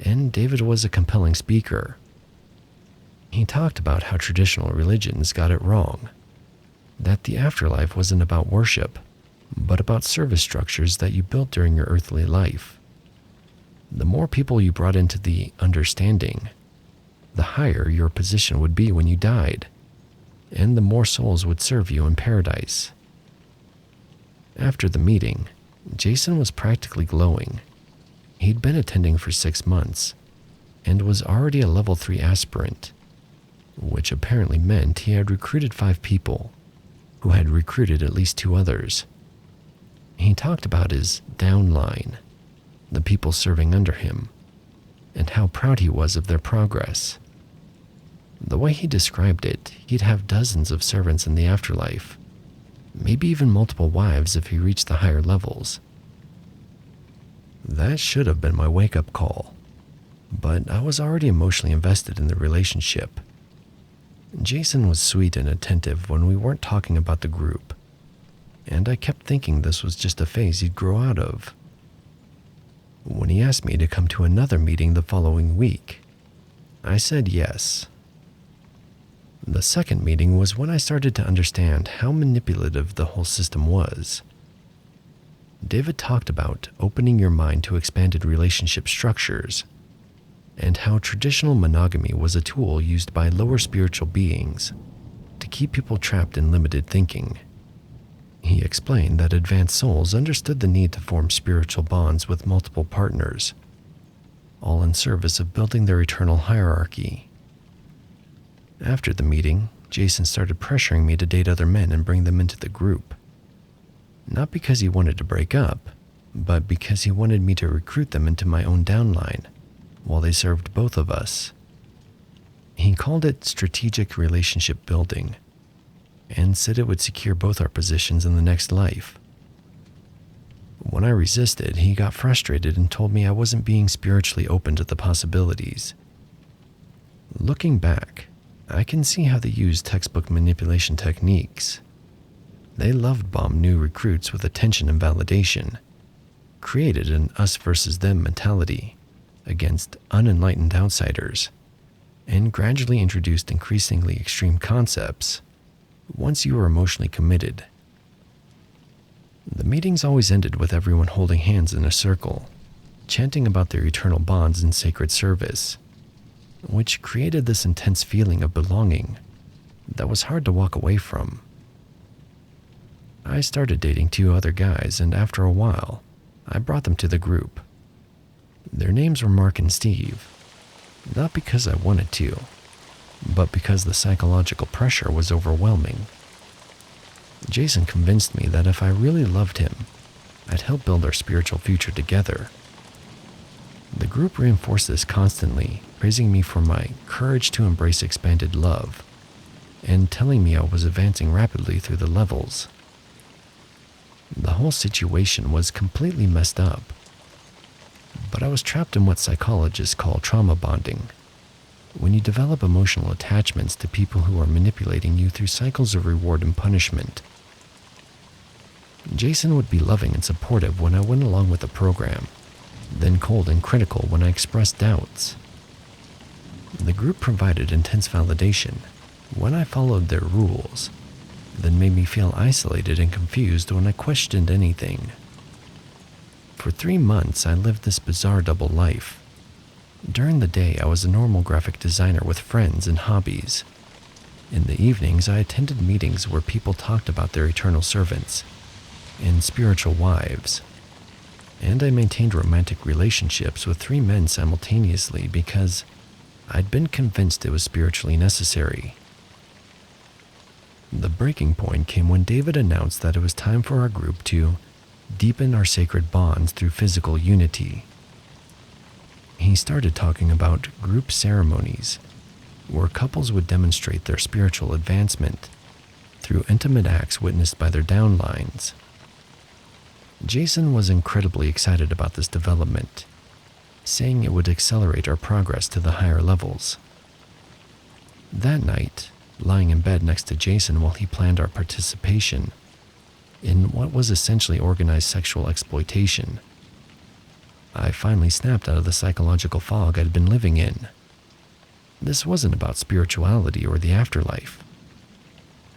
and David was a compelling speaker. He talked about how traditional religions got it wrong, that the afterlife wasn't about worship, but about service structures that you built during your earthly life. The more people you brought into the understanding, the higher your position would be when you died, and the more souls would serve you in paradise. After the meeting, Jason was practically glowing. He'd been attending for 6 months and was already a level 3 aspirant, which apparently meant he had recruited 5 people who had recruited at least 2 others. He talked about his downline, the people serving under him, and how proud he was of their progress. The way he described it, he'd have dozens of servants in the afterlife, maybe even multiple wives if he reached the higher levels. That should have been my wake-up call, but I was already emotionally invested in the relationship. Jason was sweet and attentive when we weren't talking about the group, and I kept thinking this was just a phase he'd grow out of. When he asked me to come to another meeting the following week, I said yes. The second meeting was when I started to understand how manipulative the whole system was. David talked about opening your mind to expanded relationship structures, and how traditional monogamy was a tool used by lower spiritual beings to keep people trapped in limited thinking. He explained that advanced souls understood the need to form spiritual bonds with multiple partners, all in service of building their eternal hierarchy. After the meeting, Jason started pressuring me to date other men and bring them into the group. Not because he wanted to break up, but because he wanted me to recruit them into my own downline, while they served both of us. He called it strategic relationship building, and said it would secure both our positions in the next life. When I resisted, he got frustrated and told me I wasn't being spiritually open to the possibilities. Looking back, I can see how they used textbook manipulation techniques. They loved bomb new recruits with attention and validation, created an us versus them mentality against unenlightened outsiders, and gradually introduced increasingly extreme concepts once you were emotionally committed. The meetings always ended with everyone holding hands in a circle, chanting about their eternal bonds in sacred service, which created this intense feeling of belonging that was hard to walk away from. I started dating 2 other guys, and after a while, I brought them to the group. Their names were Mark and Steve, not because I wanted to, but because the psychological pressure was overwhelming. Jason convinced me that if I really loved him, I'd help build our spiritual future together. The group reinforced this constantly, praising me for my courage to embrace expanded love, and telling me I was advancing rapidly through the levels. The whole situation was completely messed up, but I was trapped in what psychologists call trauma bonding, when you develop emotional attachments to people who are manipulating you through cycles of reward and punishment. Jason would be loving and supportive when I went along with the program, then cold and critical when I expressed doubts. The group provided intense validation when I followed their rules, then made me feel isolated and confused when I questioned anything. For 3 months, I lived this bizarre double life. During the day, I was a normal graphic designer with friends and hobbies. In the evenings, I attended meetings where people talked about their eternal servants and spiritual wives. And I maintained romantic relationships with 3 men simultaneously because I'd been convinced it was spiritually necessary. The breaking point came when David announced that it was time for our group to deepen our sacred bonds through physical unity. He started talking about group ceremonies, where couples would demonstrate their spiritual advancement through intimate acts witnessed by their downlines. Jason was incredibly excited about this development, saying it would accelerate our progress to the higher levels. That night, lying in bed next to Jason while he planned our participation in what was essentially organized sexual exploitation, I finally snapped out of the psychological fog I'd been living in. This wasn't about spirituality or the afterlife.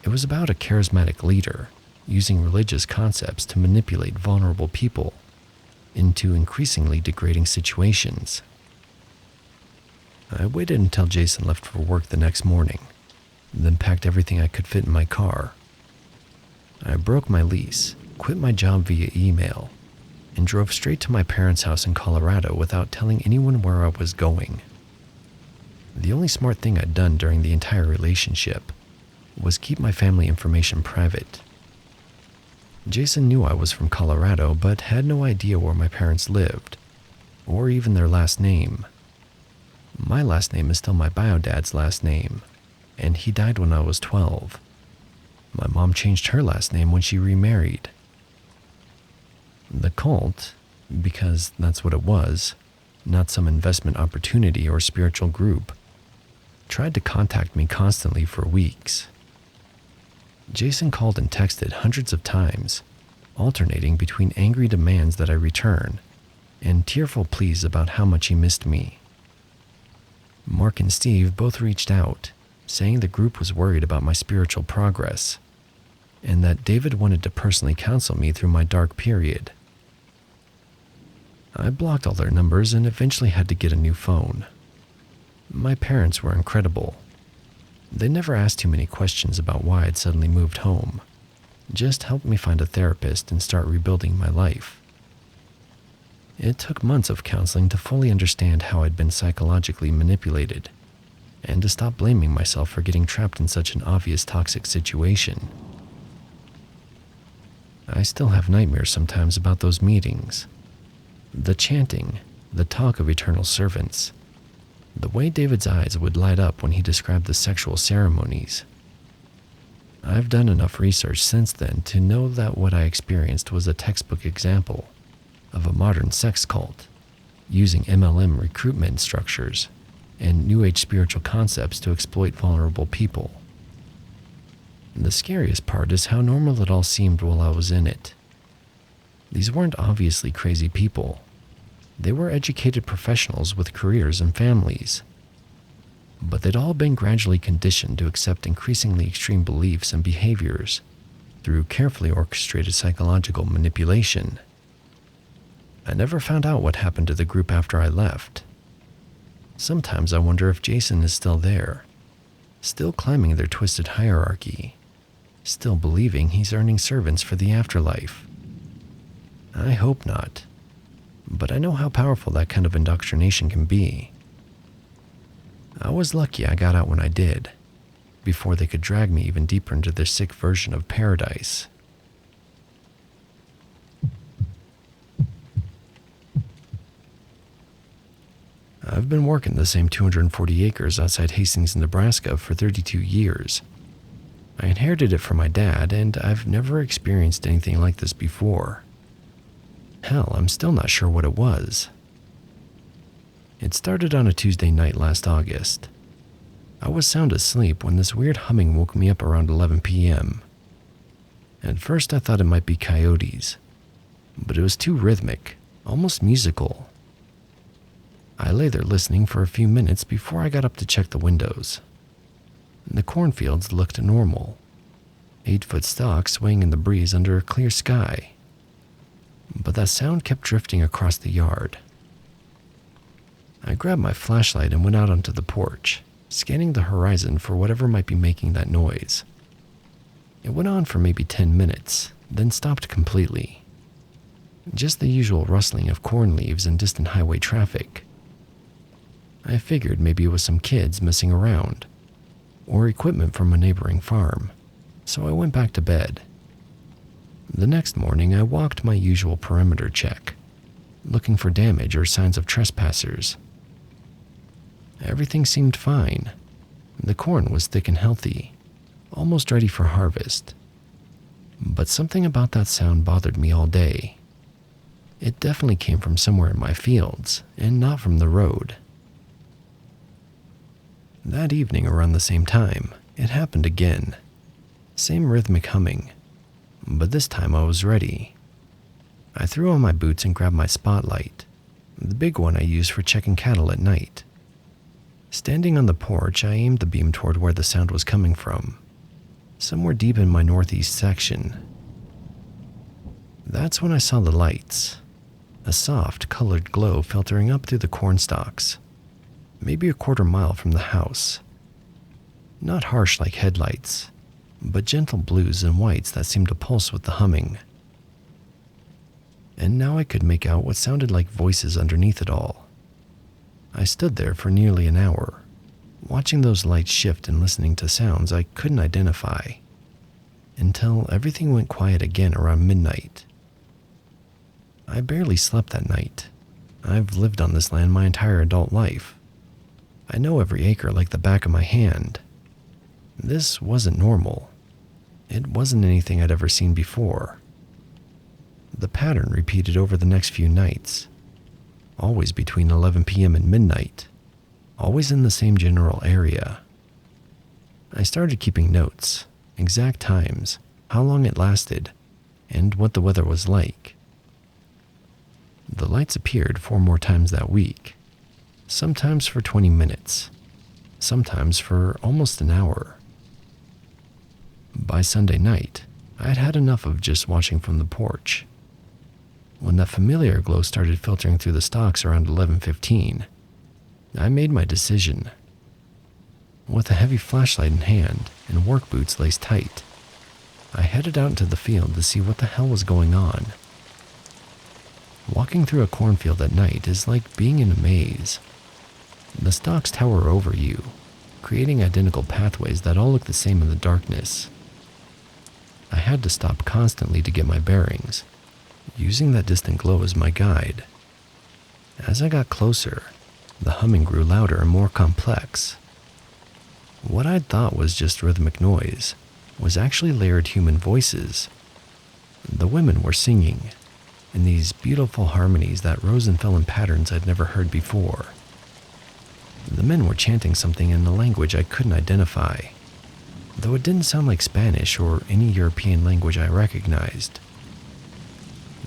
It was about a charismatic leader using religious concepts to manipulate vulnerable people into increasingly degrading situations. I waited until Jason left for work the next morning, then packed everything I could fit in my car. I broke my lease, quit my job via email, and drove straight to my parents' house in Colorado without telling anyone where I was going. The only smart thing I'd done during the entire relationship was keep my family information private. Jason knew I was from Colorado, but had no idea where my parents lived, or even their last name. My last name is still my bio-dad's last name, and he died when I was 12. My mom changed her last name when she remarried. The cult, because that's what it was, not some investment opportunity or spiritual group, tried to contact me constantly for weeks. Jason called and texted hundreds of times, alternating between angry demands that I return and tearful pleas about how much he missed me. Mark and Steve both reached out, saying the group was worried about my spiritual progress and that David wanted to personally counsel me through my dark period. I blocked all their numbers and eventually had to get a new phone. My parents were incredible. They never asked too many questions about why I'd suddenly moved home, just helped me find a therapist and start rebuilding my life. It took months of counseling to fully understand how I'd been psychologically manipulated, and to stop blaming myself for getting trapped in such an obvious toxic situation. I still have nightmares sometimes about those meetings. The chanting, the talk of eternal servants, the way David's eyes would light up when he described the sexual ceremonies. I've done enough research since then to know that what I experienced was a textbook example of a modern sex cult, using MLM recruitment structures and New Age spiritual concepts to exploit vulnerable people. The scariest part is how normal it all seemed while I was in it. These weren't obviously crazy people. They were educated professionals with careers and families. But they'd all been gradually conditioned to accept increasingly extreme beliefs and behaviors through carefully orchestrated psychological manipulation. I never found out what happened to the group after I left. Sometimes I wonder if Jason is still there, still climbing their twisted hierarchy, still believing he's earning servants for the afterlife. I hope not, but I know how powerful that kind of indoctrination can be. I was lucky I got out when I did, before they could drag me even deeper into their sick version of paradise. I've been working the same 240 acres outside Hastings, Nebraska for 32 years. I inherited it from my dad, and I've never experienced anything like this before. Hell, I'm still not sure what it was. It started on a Tuesday night last August. I was sound asleep when this weird humming woke me up around 11 p.m. At first I thought it might be coyotes, but it was too rhythmic, almost musical. I lay there listening for a few minutes before I got up to check the windows. The cornfields looked normal, 8-foot stalks swaying in the breeze under a clear sky. But that sound kept drifting across the yard. I grabbed my flashlight and went out onto the porch, scanning the horizon for whatever might be making that noise. It went on for maybe 10 minutes, then stopped completely. Just the usual rustling of corn leaves and distant highway traffic. I figured maybe it was some kids messing around, or equipment from a neighboring farm, so I went back to bed. The next morning, I walked my usual perimeter check, looking for damage or signs of trespassers. Everything seemed fine. The corn was thick and healthy, almost ready for harvest. But something about that sound bothered me all day. It definitely came from somewhere in my fields, and not from the road. That evening around the same time, it happened again. Same rhythmic humming, but this time I was ready. I threw on my boots and grabbed my spotlight, the big one I use for checking cattle at night. Standing on the porch, I aimed the beam toward where the sound was coming from, somewhere deep in my northeast section. That's when I saw the lights, a soft, colored glow filtering up through the corn stalks, maybe a quarter-mile from the house. Not harsh like headlights, but gentle blues and whites that seemed to pulse with the humming. And now I could make out what sounded like voices underneath it all. I stood there for nearly an hour, watching those lights shift and listening to sounds I couldn't identify, until everything went quiet again around midnight. I barely slept that night. I've lived on this land my entire adult life. I know every acre like the back of my hand. This wasn't normal. It wasn't anything I'd ever seen before. The pattern repeated over the next few nights, always between 11 p.m. and midnight, always in the same general area. I started keeping notes, exact times, how long it lasted, and what the weather was like. The lights appeared 4 more times that week, sometimes for 20 minutes, sometimes for almost an hour. By Sunday night, I had had enough of just watching from the porch. When that familiar glow started filtering through the stalks around 11:15, I made my decision. With a heavy flashlight in hand and work boots laced tight, I headed out into the field to see what the hell was going on. Walking through a cornfield at night is like being in a maze. The stalks tower over you, creating identical pathways that all look the same in the darkness. I had to stop constantly to get my bearings, using that distant glow as my guide. As I got closer, the humming grew louder and more complex. What I'd thought was just rhythmic noise was actually layered human voices. The women were singing, in these beautiful harmonies that rose and fell in patterns I'd never heard before. The men were chanting something in a language I couldn't identify, though it didn't sound like Spanish or any European language I recognized.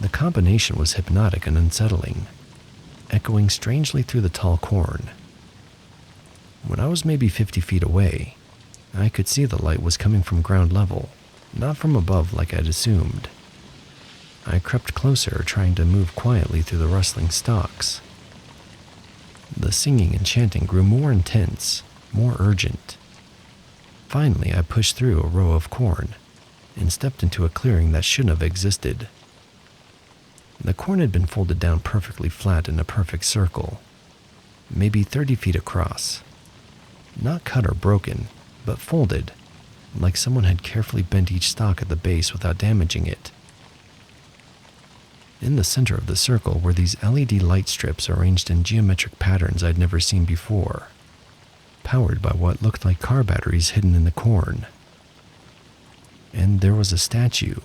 The combination was hypnotic and unsettling, echoing strangely through the tall corn. When I was maybe 50 feet away, I could see the light was coming from ground level, not from above like I'd assumed. I crept closer, trying to move quietly through the rustling stalks. The singing and chanting grew more intense, more urgent. Finally, I pushed through a row of corn and stepped into a clearing that shouldn't have existed. The corn had been folded down perfectly flat in a perfect circle, maybe 30 feet across. Not cut or broken, but folded, like someone had carefully bent each stalk at the base without damaging it. In the center of the circle were these LED light strips arranged in geometric patterns I'd never seen before, powered by what looked like car batteries hidden in the corn. And there was a statue,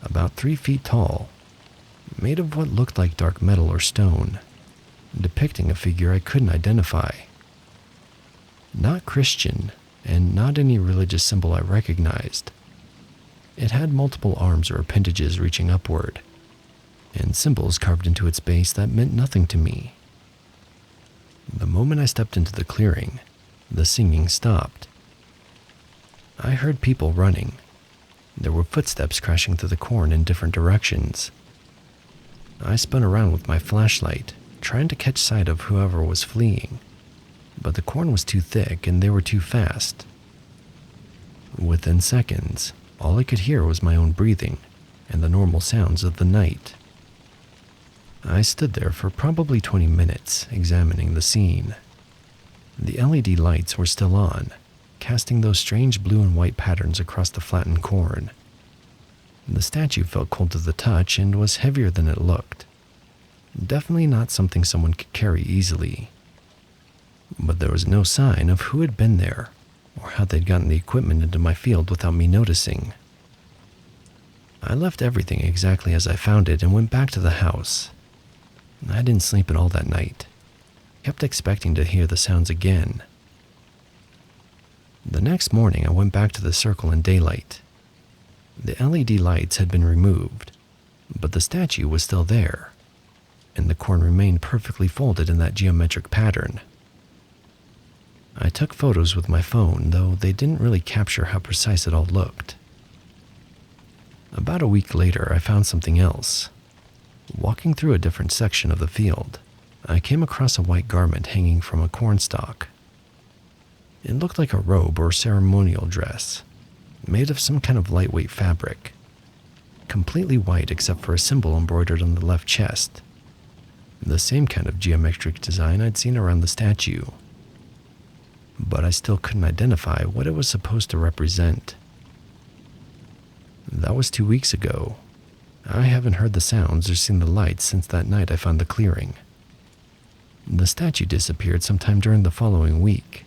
about 3 feet tall, made of what looked like dark metal or stone, depicting a figure I couldn't identify. Not Christian, and not any religious symbol I recognized. It had multiple arms or appendages reaching upward, and symbols carved into its base that meant nothing to me. The moment I stepped into the clearing, the singing stopped. I heard people running. There were footsteps crashing through the corn in different directions. I spun around with my flashlight, trying to catch sight of whoever was fleeing, but the corn was too thick and they were too fast. Within seconds, all I could hear was my own breathing and the normal sounds of the night. I stood there for probably 20 minutes, examining the scene. The LED lights were still on, casting those strange blue and white patterns across the flattened corn. The statue felt cold to the touch and was heavier than it looked. Definitely not something someone could carry easily. But there was no sign of who had been there, or how they'd gotten the equipment into my field without me noticing. I left everything exactly as I found it and went back to the house. I didn't sleep at all that night. Kept expecting to hear the sounds again. The next morning, I went back to the circle in daylight. The LED lights had been removed, but the statue was still there, and the corn remained perfectly folded in that geometric pattern. I took photos with my phone, though they didn't really capture how precise it all looked. About a week later, I found something else. Walking through a different section of the field, I came across a white garment hanging from a corn stalk. It looked like a robe or ceremonial dress, made of some kind of lightweight fabric, completely white except for a symbol embroidered on the left chest, the same kind of geometric design I'd seen around the statue. But I still couldn't identify what it was supposed to represent. That was 2 weeks ago. I haven't heard the sounds or seen the lights since that night I found the clearing. The statue disappeared sometime during the following week.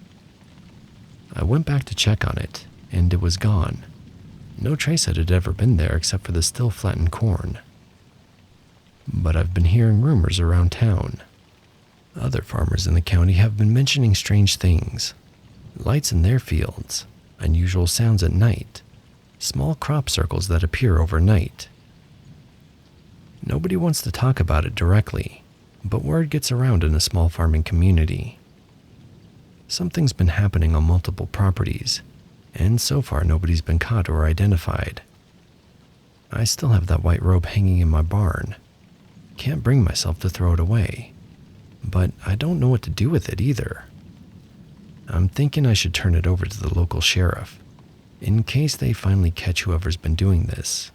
I went back to check on it, and it was gone. No trace that it had ever been there except for the still flattened corn. But I've been hearing rumors around town. Other farmers in the county have been mentioning strange things. Lights in their fields, unusual sounds at night, small crop circles that appear overnight. Nobody wants to talk about it directly, but word gets around in a small farming community. Something's been happening on multiple properties, and so far nobody's been caught or identified. I still have that white robe hanging in my barn. Can't bring myself to throw it away, but I don't know what to do with it either. I'm thinking I should turn it over to the local sheriff, in case they finally catch whoever's been doing this.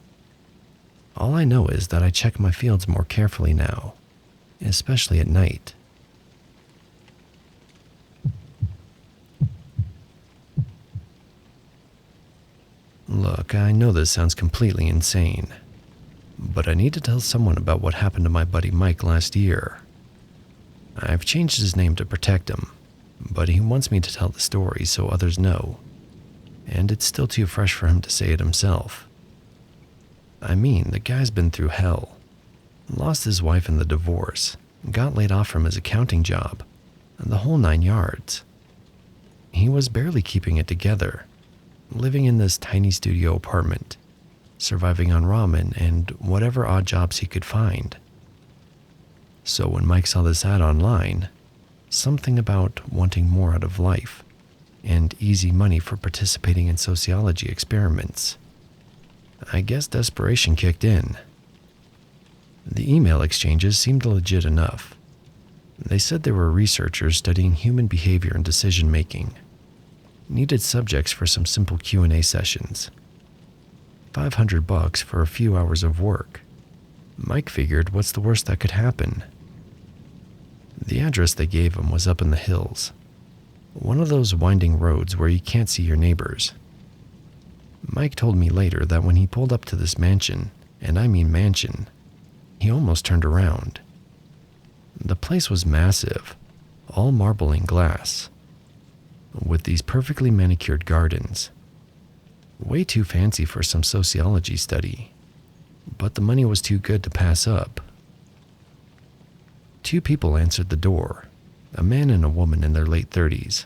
All I know is that I check my fields more carefully now, especially at night. Look, I know this sounds completely insane, but I need to tell someone about what happened to my buddy Mike last year. I've changed his name to protect him, but he wants me to tell the story so others know, and it's still too fresh for him to say it himself. I mean, the guy's been through hell. Lost his wife in the divorce, got laid off from his accounting job, and the whole 9 yards. He was barely keeping it together, living in this tiny studio apartment, surviving on ramen and whatever odd jobs he could find. So when Mike saw this ad online, something about wanting more out of life and easy money for participating in sociology experiments, I guess desperation kicked in. The email exchanges seemed legit enough. They said they were researchers studying human behavior and decision-making. Needed subjects for some simple Q&A sessions. $500 for a few hours of work. Mike figured, what's the worst that could happen? The address they gave him was up in the hills. One of those winding roads where you can't see your neighbors. Mike told me later that when he pulled up to this mansion, and I mean mansion, he almost turned around. The place was massive, all marble and glass, with these perfectly manicured gardens. Way too fancy for some sociology study, but the money was too good to pass up. 2 people answered the door, a man and a woman in their late 30s,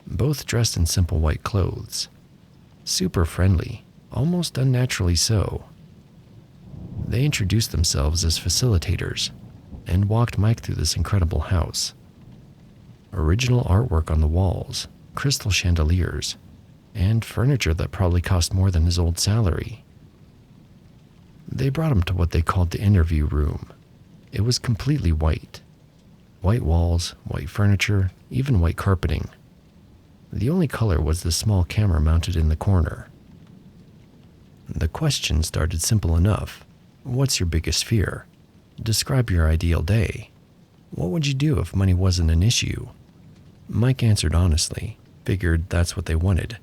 both dressed in simple white clothes. Super friendly, almost unnaturally so. They introduced themselves as facilitators and walked Mike through this incredible house. Original artwork on the walls, crystal chandeliers, and furniture that probably cost more than his old salary. They brought him to what they called the interview room. It was completely white. White walls, white furniture, even white carpeting. The only color was the small camera mounted in the corner. The question started simple enough. What's your biggest fear? Describe your ideal day. What would you do if money wasn't an issue? Mike answered honestly, figured that's what they wanted.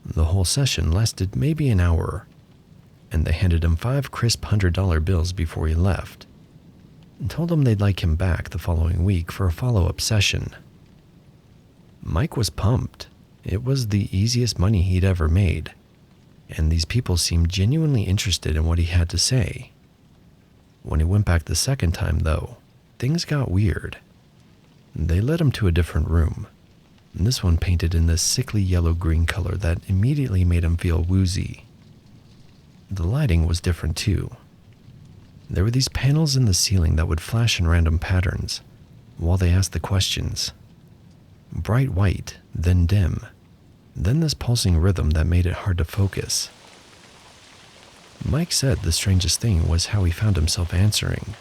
The whole session lasted maybe an hour, and they handed him 5 crisp $100 bills before he left, and told him they'd like him back the following week for a follow-up session. Mike was pumped. It was the easiest money he'd ever made, and these people seemed genuinely interested in what he had to say. When he went back the second time, though, things got weird. They led him to a different room, and this one painted in this sickly yellow-green color that immediately made him feel woozy. The lighting was different too. There were these panels in the ceiling that would flash in random patterns while they asked the questions. Bright white, then dim, then this pulsing rhythm that made it hard to focus. Mike said the strangest thing was how he found himself answering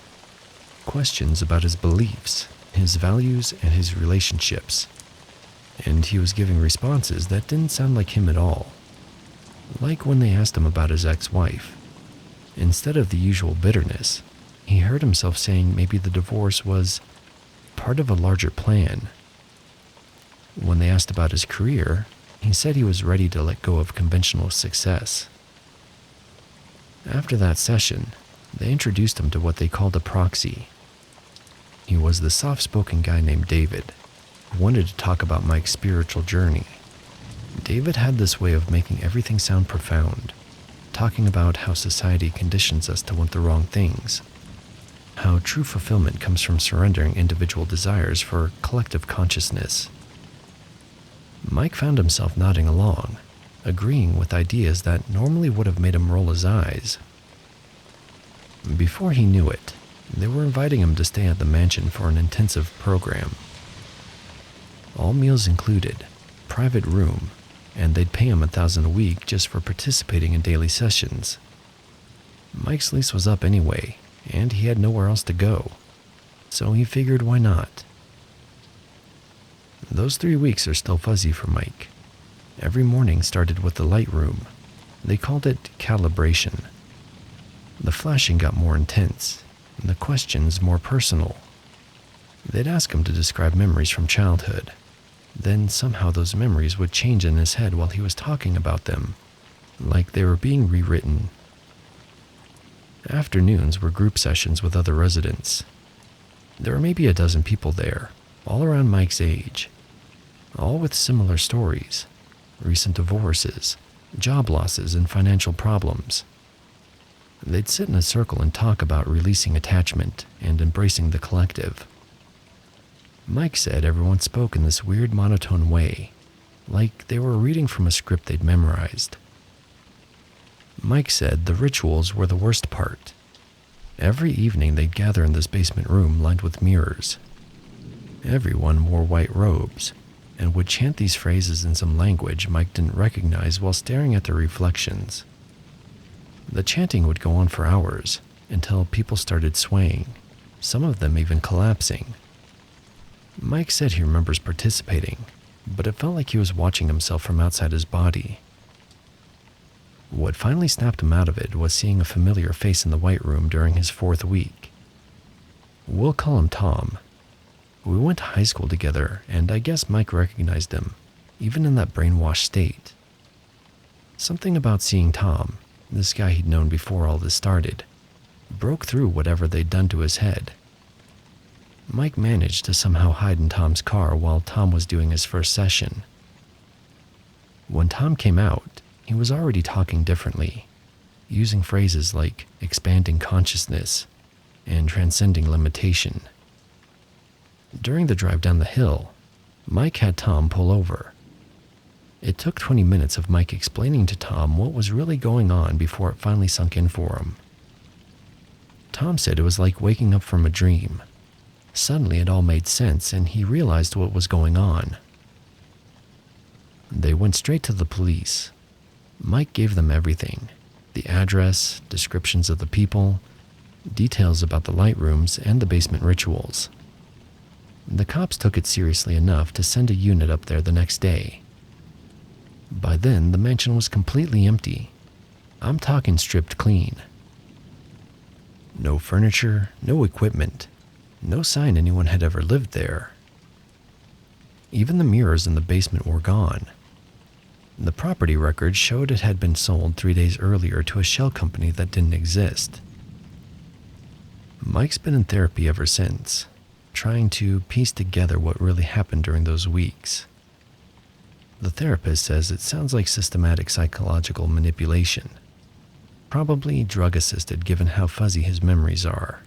questions about his beliefs, his values, and his relationships. And he was giving responses that didn't sound like him at all. Like when they asked him about his ex-wife. Instead of the usual bitterness, he heard himself saying maybe the divorce was part of a larger plan. When they asked about his career, he said he was ready to let go of conventional success. After that session, they introduced him to what they called a proxy. He was the soft-spoken guy named David, who wanted to talk about Mike's spiritual journey. David had this way of making everything sound profound, talking about how society conditions us to want the wrong things, how true fulfillment comes from surrendering individual desires for collective consciousness. Mike found himself nodding along, agreeing with ideas that normally would have made him roll his eyes. Before he knew it, they were inviting him to stay at the mansion for an intensive program. All meals included, private room, and they'd pay him $1,000 a week just for participating in daily sessions. Mike's lease was up anyway, and he had nowhere else to go, so he figured why not. Those 3 weeks are still fuzzy for Mike. Every morning started with the light room. They called it calibration. The flashing got more intense, and the questions more personal. They'd ask him to describe memories from childhood. Then somehow those memories would change in his head while he was talking about them, like they were being rewritten. Afternoons were group sessions with other residents. There were maybe a dozen people there, all around Mike's age, all with similar stories, recent divorces, job losses, and financial problems. They'd sit in a circle and talk about releasing attachment and embracing the collective. Mike said everyone spoke in this weird monotone way, like they were reading from a script they'd memorized. Mike said the rituals were the worst part. Every evening they'd gather in this basement room lined with mirrors. Everyone wore white robes and would chant these phrases in some language Mike didn't recognize while staring at their reflections. The chanting would go on for hours until people started swaying, some of them even collapsing. Mike said he remembers participating, but it felt like he was watching himself from outside his body. What finally snapped him out of it was seeing a familiar face in the white room during his 4th week. We'll call him Tom. We went to high school together, and I guess Mike recognized him, even in that brainwashed state. Something about seeing Tom, this guy he'd known before all this started, broke through whatever they'd done to his head. Mike managed to somehow hide in Tom's car while Tom was doing his first session. When Tom came out, he was already talking differently, using phrases like expanding consciousness and transcending limitation. During the drive down the hill, Mike had Tom pull over. It took 20 minutes of Mike explaining to Tom what was really going on before it finally sunk in for him. Tom said it was like waking up from a dream. Suddenly it all made sense and he realized what was going on. They went straight to the police. Mike gave them everything: the address, descriptions of the people, details about the light rooms and the basement rituals. The cops took it seriously enough to send a unit up there the next day. By then, the mansion was completely empty. I'm talking stripped clean. No furniture, no equipment, no sign anyone had ever lived there. Even the mirrors in the basement were gone. The property records showed it had been sold 3 days earlier to a shell company that didn't exist. Mike's been in therapy ever since, trying to piece together what really happened during those weeks. The therapist says it sounds like systematic psychological manipulation, probably drug-assisted given how fuzzy his memories are.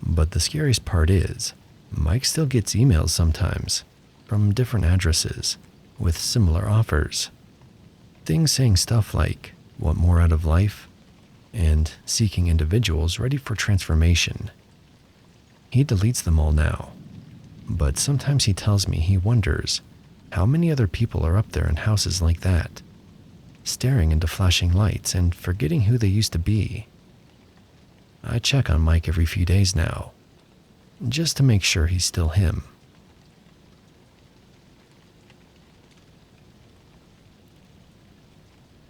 But the scariest part is, Mike still gets emails sometimes, from different addresses, with similar offers. Things saying stuff like, want more out of life, and seeking individuals ready for transformation. He deletes them all now, but sometimes he tells me he wonders how many other people are up there in houses like that, staring into flashing lights and forgetting who they used to be. I check on Mike every few days now, just to make sure he's still him.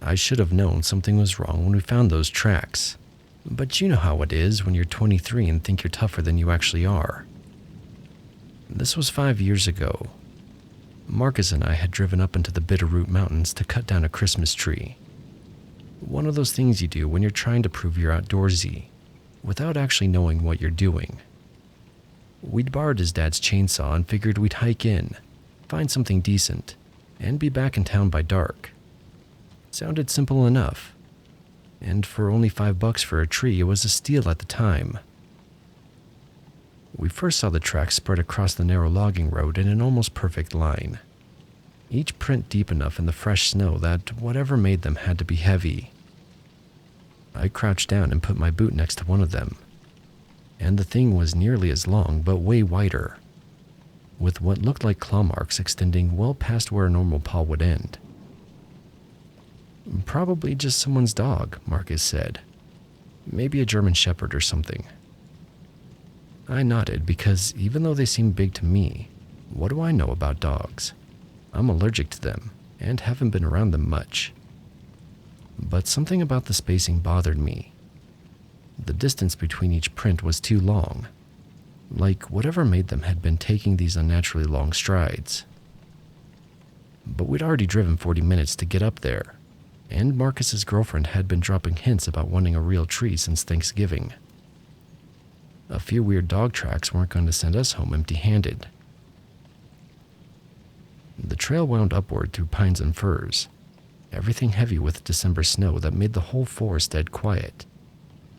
I should have known something was wrong when we found those tracks, but you know how it is when you're 23 and think you're tougher than you actually are. This was 5 years ago. Marcus and I had driven up into the Bitterroot Mountains to cut down a Christmas tree. One of those things you do when you're trying to prove you're outdoorsy, without actually knowing what you're doing. We'd borrowed his dad's chainsaw and figured we'd hike in, find something decent, and be back in town by dark. Sounded simple enough, and for only $5 for a tree, it was a steal at the time. We first saw the tracks spread across the narrow logging road in an almost perfect line, each print deep enough in the fresh snow that whatever made them had to be heavy. I crouched down and put my boot next to one of them, and the thing was nearly as long but way wider, with what looked like claw marks extending well past where a normal paw would end. Probably just someone's dog, Marcus said. Maybe a German Shepherd or something. I nodded because even though they seemed big to me, what do I know about dogs? I'm allergic to them and haven't been around them much. But something about the spacing bothered me. The distance between each print was too long, like whatever made them had been taking these unnaturally long strides. But we'd already driven 40 minutes to get up there, and Marcus's girlfriend had been dropping hints about wanting a real tree since Thanksgiving. A few weird dog tracks weren't going to send us home empty-handed. The trail wound upward through pines and firs, everything heavy with December snow that made the whole forest dead quiet,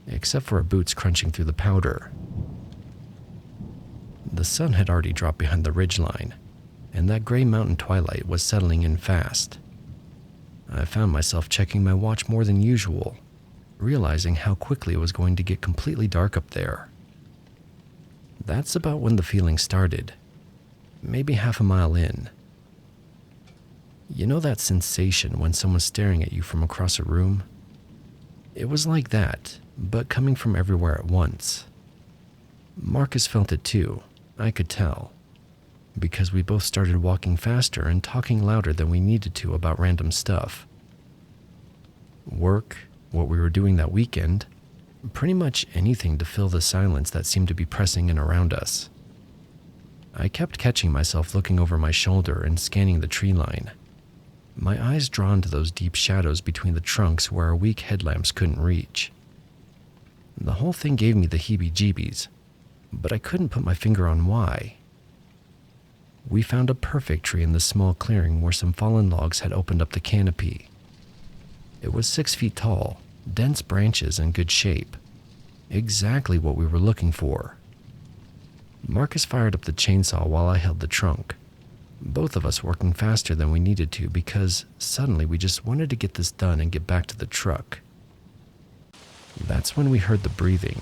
except for our boots crunching through the powder. The sun had already dropped behind the ridgeline, and that gray mountain twilight was settling in fast. I found myself checking my watch more than usual, realizing how quickly it was going to get completely dark up there. That's about when the feeling started, maybe half a mile in. You know that sensation when someone's staring at you from across a room? It was like that, but coming from everywhere at once. Marcus felt it too, I could tell, because we both started walking faster and talking louder than we needed to about random stuff. Work, what we were doing that weekend, pretty much anything to fill the silence that seemed to be pressing in around us. I kept catching myself looking over my shoulder and scanning the tree line, my eyes drawn to those deep shadows between the trunks where our weak headlamps couldn't reach. The whole thing gave me the heebie-jeebies, but I couldn't put my finger on why. We found a perfect tree in the small clearing where some fallen logs had opened up the canopy. It was 6 feet tall, dense branches in good shape. Exactly what we were looking for. Marcus fired up the chainsaw while I held the trunk, both of us working faster than we needed to because suddenly we just wanted to get this done and get back to the truck. That's when we heard the breathing.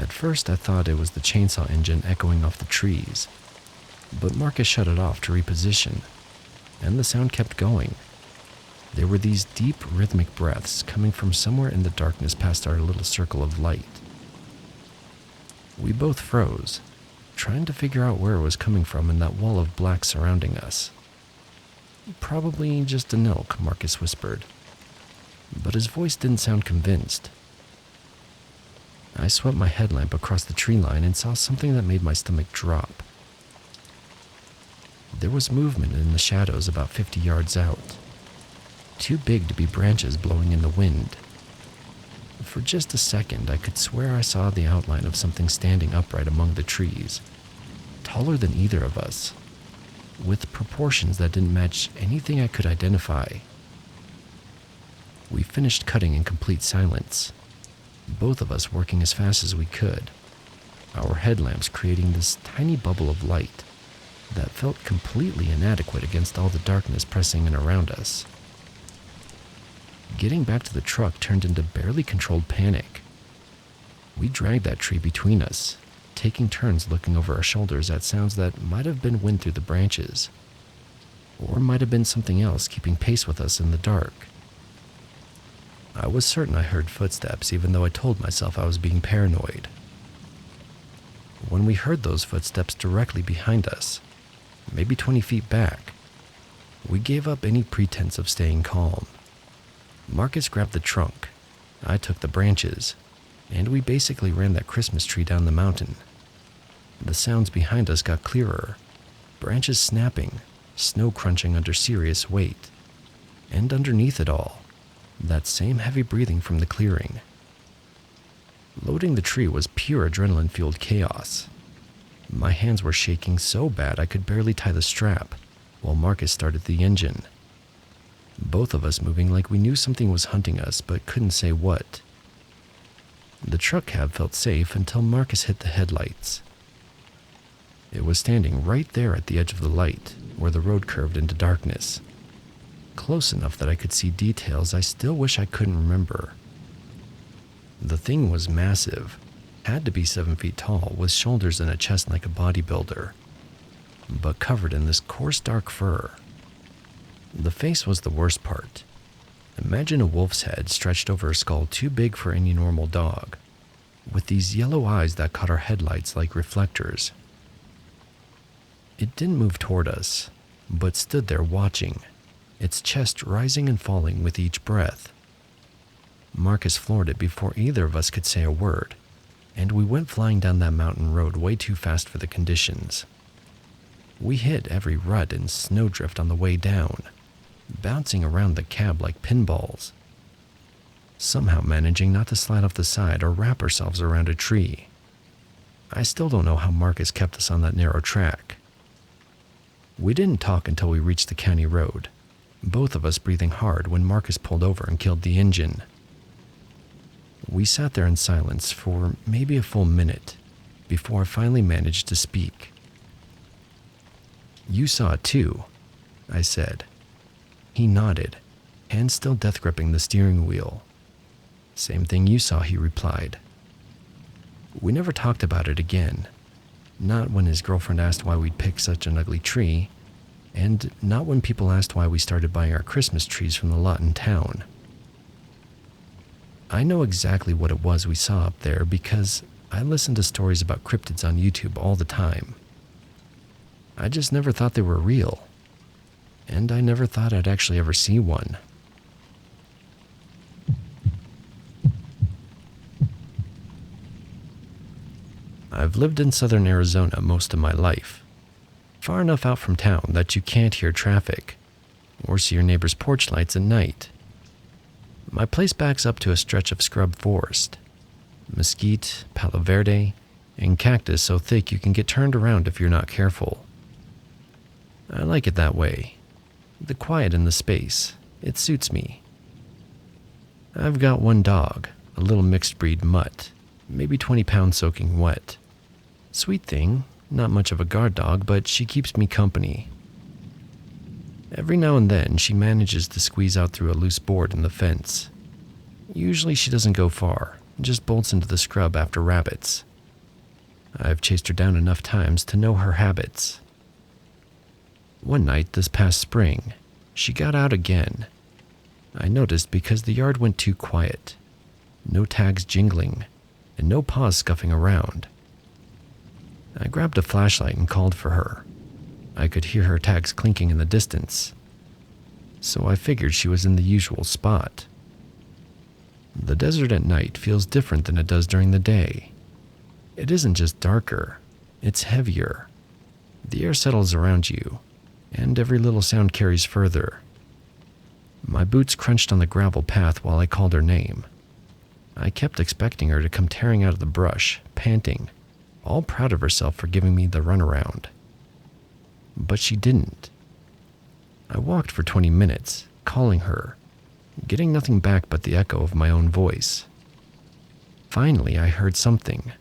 At first I thought it was the chainsaw engine echoing off the trees, but Marcus shut it off to reposition, and the sound kept going. There were these deep rhythmic breaths coming from somewhere in the darkness past our little circle of light. We both froze, trying to figure out where it was coming from in that wall of black surrounding us. Probably just an elk, Marcus whispered, but his voice didn't sound convinced. I swept my headlamp across the tree line and saw something that made my stomach drop. There was movement in the shadows about 50 yards out, too big to be branches blowing in the wind. For just a second, I could swear I saw the outline of something standing upright among the trees, taller than either of us, with proportions that didn't match anything I could identify. We finished cutting in complete silence, both of us working as fast as we could, our headlamps creating this tiny bubble of light that felt completely inadequate against all the darkness pressing in around us. Getting back to the truck turned into barely controlled panic. We dragged that tree between us, taking turns looking over our shoulders at sounds that might have been wind through the branches, or might have been something else keeping pace with us in the dark. I was certain I heard footsteps, even though I told myself I was being paranoid. When we heard those footsteps directly behind us, maybe 20 feet back, we gave up any pretense of staying calm. Marcus grabbed the trunk, I took the branches, and we basically ran that Christmas tree down the mountain. The sounds behind us got clearer, branches snapping, snow crunching under serious weight, and underneath it all, that same heavy breathing from the clearing. Loading the tree was pure adrenaline-fueled chaos. My hands were shaking so bad I could barely tie the strap, while Marcus started the engine. Both of us moving like we knew something was hunting us but couldn't say what. The truck cab felt safe until Marcus hit the headlights. It was standing right there at the edge of the light, where the road curved into darkness. Close enough that I could see details I still wish I couldn't remember. The thing was massive, had to be 7 feet tall, with shoulders and a chest like a bodybuilder, but covered in this coarse dark fur. The face was the worst part. Imagine a wolf's head stretched over a skull too big for any normal dog, with these yellow eyes that caught our headlights like reflectors. It didn't move toward us, but stood there watching, its chest rising and falling with each breath. Marcus floored it before either of us could say a word, and we went flying down that mountain road way too fast for the conditions. We hit every rut and snowdrift on the way down, bouncing around the cab like pinballs, somehow managing not to slide off the side or wrap ourselves around a tree. I still don't know how Marcus kept us on that narrow track. We didn't talk until we reached the county road, both of us breathing hard when Marcus pulled over and killed the engine. We sat there in silence for maybe a full minute before I finally managed to speak. "You saw it too," I said. He nodded, hands still death gripping the steering wheel. "Same thing you saw," he replied. We never talked about it again. Not when his girlfriend asked why we'd picked such an ugly tree, and not when people asked why we started buying our Christmas trees from the lot in town. I know exactly what it was we saw up there because I listen to stories about cryptids on YouTube all the time. I just never thought they were real, and I never thought I'd actually ever see one. I've lived in southern Arizona most of my life, far enough out from town that you can't hear traffic or see your neighbor's porch lights at night. My place backs up to a stretch of scrub forest, mesquite, palo verde, and cactus so thick you can get turned around if you're not careful. I like it that way. The quiet in the space, it suits me. I've got one dog, a little mixed breed mutt, maybe 20 pounds soaking wet. Sweet thing, not much of a guard dog, but she keeps me company. Every now and then, she manages to squeeze out through a loose board in the fence. Usually she doesn't go far, just bolts into the scrub after rabbits. I've chased her down enough times to know her habits. One night this past spring, she got out again. I noticed because the yard went too quiet. No tags jingling, and no paws scuffing around. I grabbed a flashlight and called for her. I could hear her tags clinking in the distance, so I figured she was in the usual spot. The desert at night feels different than it does during the day. It isn't just darker, it's heavier. The air settles around you, and every little sound carries further. My boots crunched on the gravel path while I called her name. I kept expecting her to come tearing out of the brush, panting, all proud of herself for giving me the runaround. But she didn't. I walked for 20 minutes, calling her, getting nothing back but the echo of my own voice. Finally, I heard something.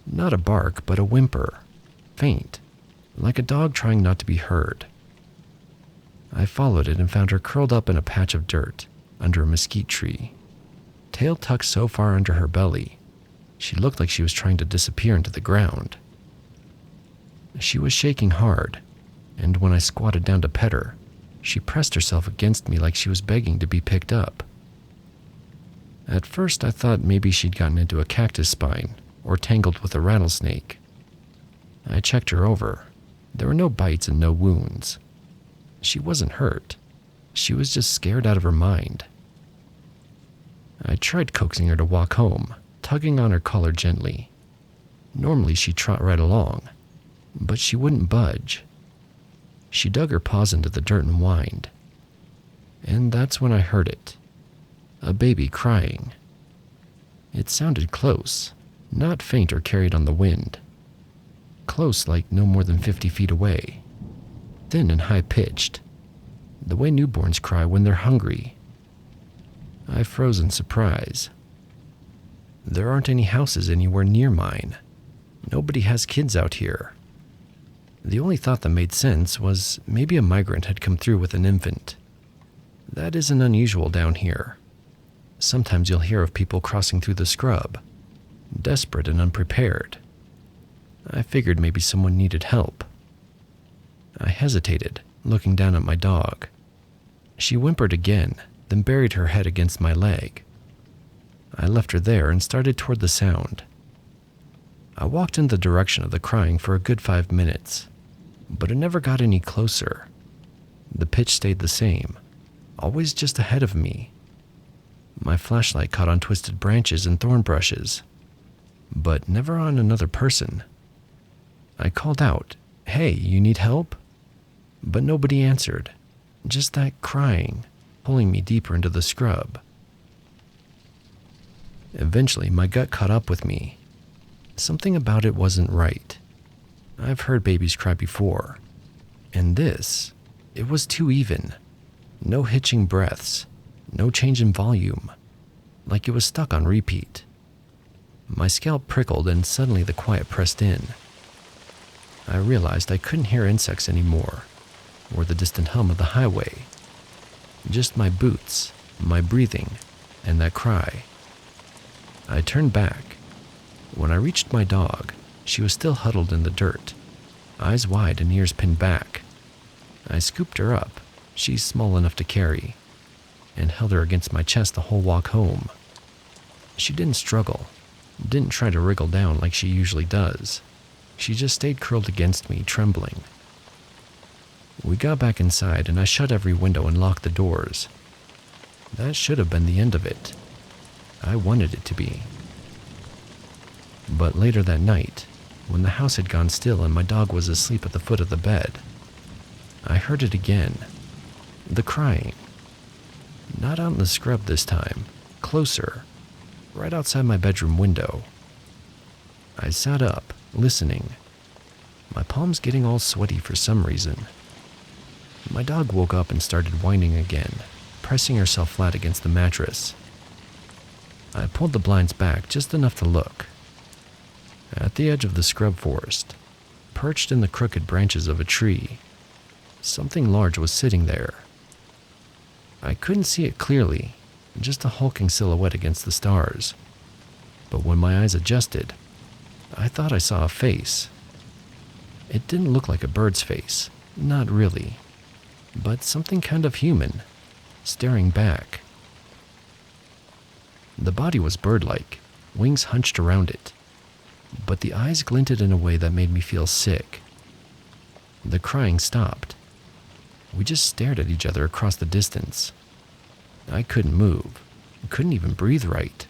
Not a bark, but a whimper, faint, like a dog trying not to be heard. I followed it and found her curled up in a patch of dirt under a mesquite tree, tail tucked so far under her belly, she looked like she was trying to disappear into the ground. She was shaking hard, and when I squatted down to pet her, she pressed herself against me like she was begging to be picked up. At first, I thought maybe she'd gotten into a cactus spine or tangled with a rattlesnake. I checked her over. There were no bites and no wounds. She wasn't hurt. She was just scared out of her mind. I tried coaxing her to walk home, tugging on her collar gently. Normally she'd trot right along, but she wouldn't budge. She dug her paws into the dirt and whined. And that's when I heard it. A baby crying. It sounded close, not faint or carried on the wind. Close, like no more than 50 feet away. Thin and high-pitched, the way newborns cry when they're hungry. I froze in surprise. There aren't any houses anywhere near mine. Nobody has kids out here. The only thought that made sense was maybe a migrant had come through with an infant. That isn't unusual down here. Sometimes you'll hear of people crossing through the scrub, desperate and unprepared. I figured maybe someone needed help. I hesitated, looking down at my dog. She whimpered again, then buried her head against my leg. I left her there and started toward the sound. I walked in the direction of the crying for a good 5 minutes, but it never got any closer. The pitch stayed the same, always just ahead of me. My flashlight caught on twisted branches and thorn brushes, but never on another person. I called out, "Hey, you need help?" But nobody answered, just that crying, pulling me deeper into the scrub. Eventually, my gut caught up with me. Something about it wasn't right. I've heard babies cry before, and this, it was too even. No hitching breaths, no change in volume, like it was stuck on repeat. My scalp prickled and suddenly the quiet pressed in. I realized I couldn't hear insects anymore, or the distant hum of the highway. Just my boots, my breathing, and that cry. I turned back. When I reached my dog, she was still huddled in the dirt, eyes wide and ears pinned back. I scooped her up, she's small enough to carry, and held her against my chest the whole walk home. She didn't struggle, didn't try to wriggle down like she usually does. She just stayed curled against me, trembling. We got back inside and I shut every window and locked the doors. That should have been the end of it. I wanted it to be. But later that night, when the house had gone still and my dog was asleep at the foot of the bed, I heard it again. The crying. Not out in the scrub this time, closer, right outside my bedroom window. I sat up, listening. My palms getting all sweaty for some reason. My dog woke up and started whining again, pressing herself flat against the mattress. I pulled the blinds back just enough to look. At the edge of the scrub forest, perched in the crooked branches of a tree, something large was sitting there. I couldn't see it clearly, just a hulking silhouette against the stars. But when my eyes adjusted, I thought I saw a face. It didn't look like a bird's face, not really, but something kind of human, staring back. The body was bird-like, wings hunched around it, but the eyes glinted in a way that made me feel sick. The crying stopped. We just stared at each other across the distance. I couldn't move, couldn't even breathe right.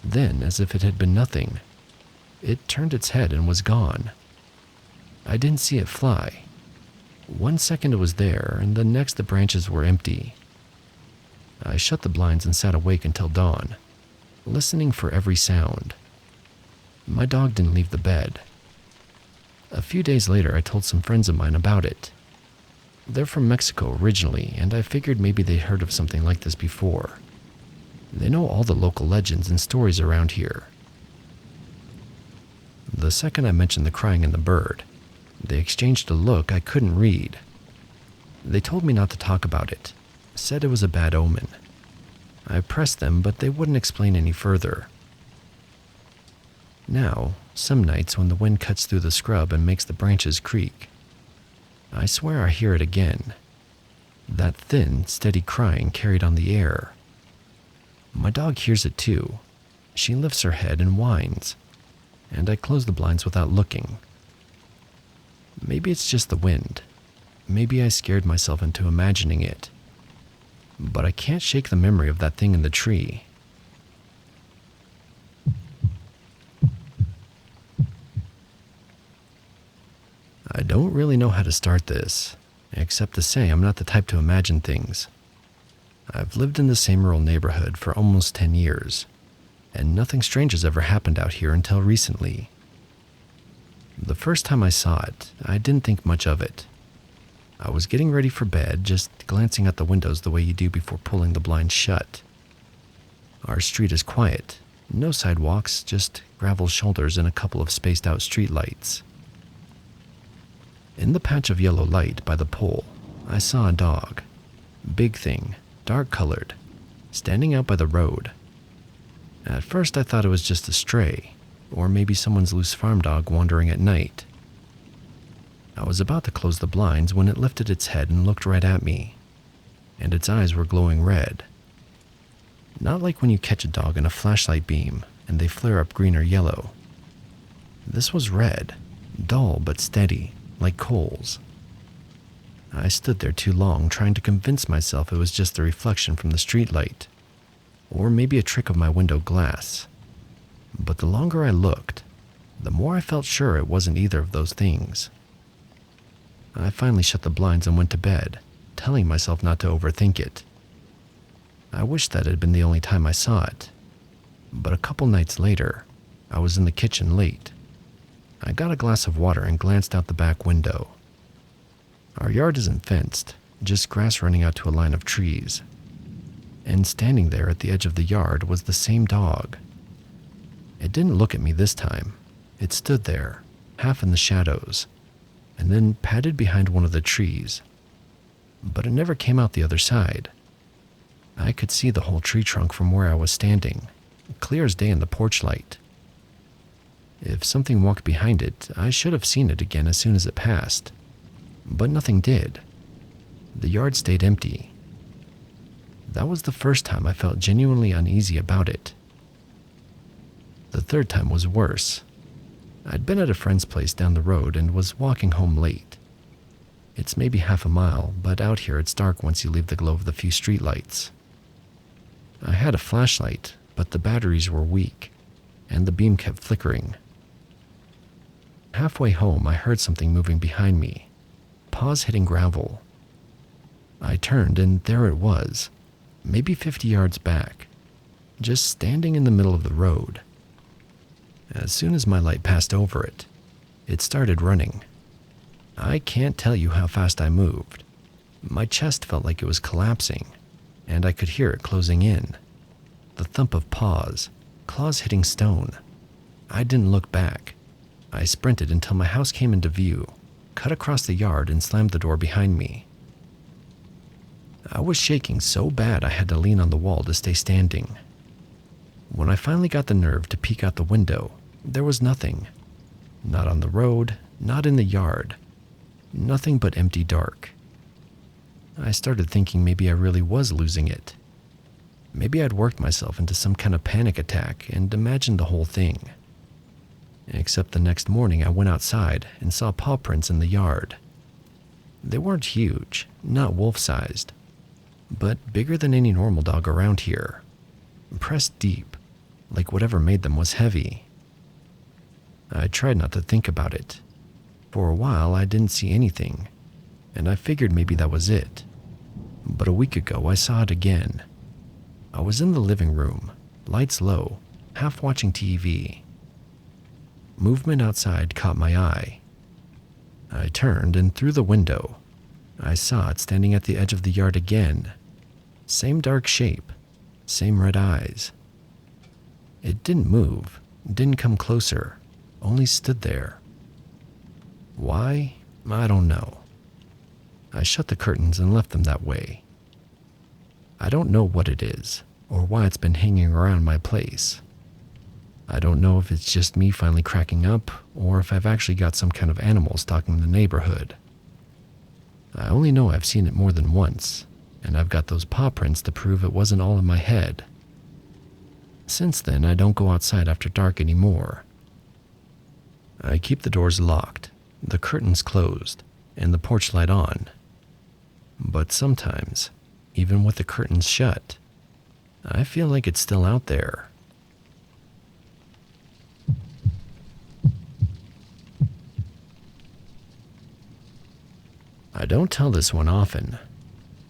Then, as if it had been nothing, it turned its head and was gone. I didn't see it fly. 1 second it was there, and the next the branches were empty. I shut the blinds and sat awake until dawn, listening for every sound. My dog didn't leave the bed. A few days later, I told some friends of mine about it. They're from Mexico originally, and I figured maybe they'd heard of something like this before. They know all the local legends and stories around here. The second I mentioned the crying and the bird, they exchanged a look I couldn't read. They told me not to talk about it, said it was a bad omen. I pressed them, but they wouldn't explain any further. Now, some nights when the wind cuts through the scrub and makes the branches creak, I swear I hear it again. That thin, steady crying carried on the air. My dog hears it too. She lifts her head and whines, and I close the blinds without looking. Maybe it's just the wind. Maybe I scared myself into imagining it. But I can't shake the memory of that thing in the tree. I don't really know how to start this, except to say I'm not the type to imagine things. I've lived in the same rural neighborhood for almost 10 years, and nothing strange has ever happened out here until recently. The first time I saw it, I didn't think much of it. I was getting ready for bed, just glancing at the windows the way you do before pulling the blinds shut. Our street is quiet, no sidewalks, just gravel shoulders and a couple of spaced out streetlights. In the patch of yellow light by the pole, I saw a dog. Big thing, dark colored, standing out by the road. At first I thought it was just a stray, or maybe someone's loose farm dog wandering at night. I was about to close the blinds when it lifted its head and looked right at me, and its eyes were glowing red. Not like when you catch a dog in a flashlight beam and they flare up green or yellow. This was red, dull but steady, like coals. I stood there too long trying to convince myself it was just the reflection from the streetlight, or maybe a trick of my window glass. But the longer I looked, the more I felt sure it wasn't either of those things. I finally shut the blinds and went to bed, telling myself not to overthink it. I wished that had been the only time I saw it, but a couple nights later, I was in the kitchen late. I got a glass of water and glanced out the back window. Our yard isn't fenced, just grass running out to a line of trees. And standing there at the edge of the yard was the same dog. It didn't look at me this time. It stood there, half in the shadows, and then padded behind one of the trees. but it never came out the other side. I could see the whole tree trunk from where I was standing, clear as day in the porch light. If something walked behind it, I should have seen it again as soon as it passed, but nothing did. The yard stayed empty. That was the first time I felt genuinely uneasy about it. The third time was worse. I'd been at a friend's place down the road and was walking home late. It's maybe half a mile, but out here it's dark once you leave the glow of the few streetlights. I had a flashlight, but the batteries were weak, and the beam kept flickering. Halfway home, I heard something moving behind me, paws hitting gravel. I turned, and there it was, maybe 50 yards back, just standing in the middle of the road. As soon as my light passed over it, it started running. I can't tell you how fast I moved. My chest felt like it was collapsing, and I could hear it closing in. The thump of paws, claws hitting stone. I didn't look back. I sprinted until my house came into view, cut across the yard, and slammed the door behind me. I was shaking so bad I had to lean on the wall to stay standing. When I finally got the nerve to peek out the window, there was nothing. Not on the road, not in the yard. Nothing but empty dark. I started thinking maybe I really was losing it. Maybe I'd worked myself into some kind of panic attack and imagined the whole thing. Except the next morning I went outside and saw paw prints in the yard. They weren't huge, not wolf-sized, but bigger than any normal dog around here. Pressed deep, like whatever made them was heavy. I tried not to think about it. For a while I didn't see anything, and I figured maybe that was it. But a week ago I saw it again. I was in the living room, lights low, half watching TV. Movement outside caught my eye. I turned, and through the window, I saw it standing at the edge of the yard again. Same dark shape, same red eyes. It didn't move, didn't come closer, only stood there. Why? I don't know. I shut the curtains and left them that way. I don't know what it is, or why it's been hanging around my place. I don't know if it's just me finally cracking up, or if I've actually got some kind of animal stalking the neighborhood. I only know I've seen it more than once, and I've got those paw prints to prove it wasn't all in my head. Since then, I don't go outside after dark anymore. I keep the doors locked, the curtains closed, and the porch light on. But sometimes, even with the curtains shut, I feel like it's still out there. I don't tell this one often.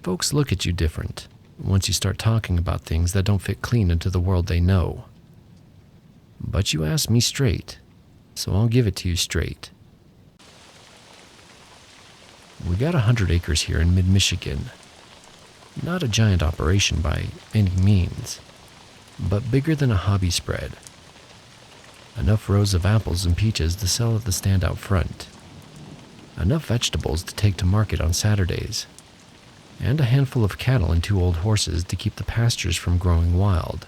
Folks look at you different once you start talking about things that don't fit clean into the world they know. But you asked me straight, so I'll give it to you straight. We got 100 acres here in mid-Michigan. Not a giant operation by any means, but bigger than a hobby spread. Enough rows of apples and peaches to sell at the stand out front. Enough vegetables to take to market on Saturdays, and a handful of cattle and 2 old horses to keep the pastures from growing wild.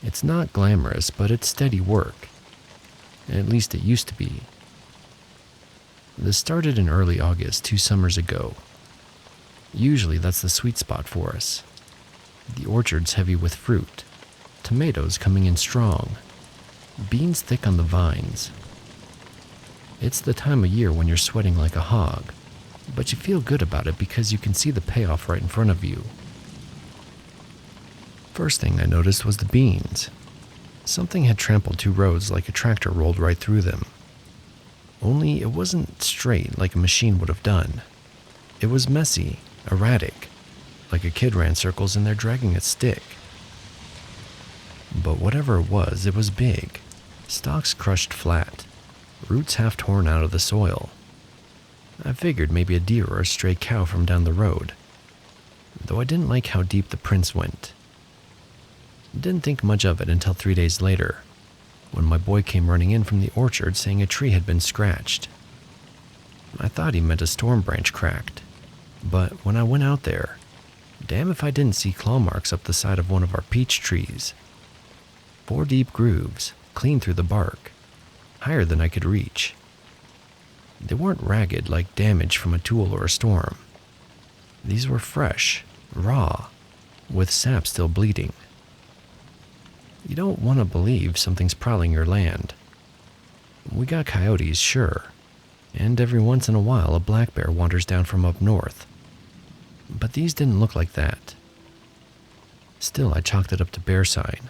It's not glamorous, but it's steady work. At least it used to be. This started in early August 2 summers ago. Usually that's the sweet spot for us. The orchard's heavy with fruit, tomatoes coming in strong, beans thick on the vines. It's the time of year when you're sweating like a hog, but you feel good about it because you can see the payoff right in front of you. First thing I noticed was the beans. Something had trampled 2 rows like a tractor rolled right through them. Only it wasn't straight like a machine would have done. It was messy, erratic, like a kid ran circles in there dragging a stick. But whatever it was big. Stalks crushed flat, roots half torn out of the soil. I figured maybe a deer or a stray cow from down the road, though I didn't like how deep the prints went. Didn't think much of it until 3 days later, when my boy came running in from the orchard saying a tree had been scratched. I thought he meant a storm branch cracked, But when I went out there, damn if I didn't see claw marks up the side of one of our peach trees. 4 deep grooves, clean through the bark, higher than I could reach. They weren't ragged like damage from a tool or a storm. These were fresh, raw, with sap still bleeding. You don't want to believe something's prowling your land. We got coyotes, sure, and every once in a while a black bear wanders down from up north. But these didn't look like that. Still, I chalked it up to bear sign.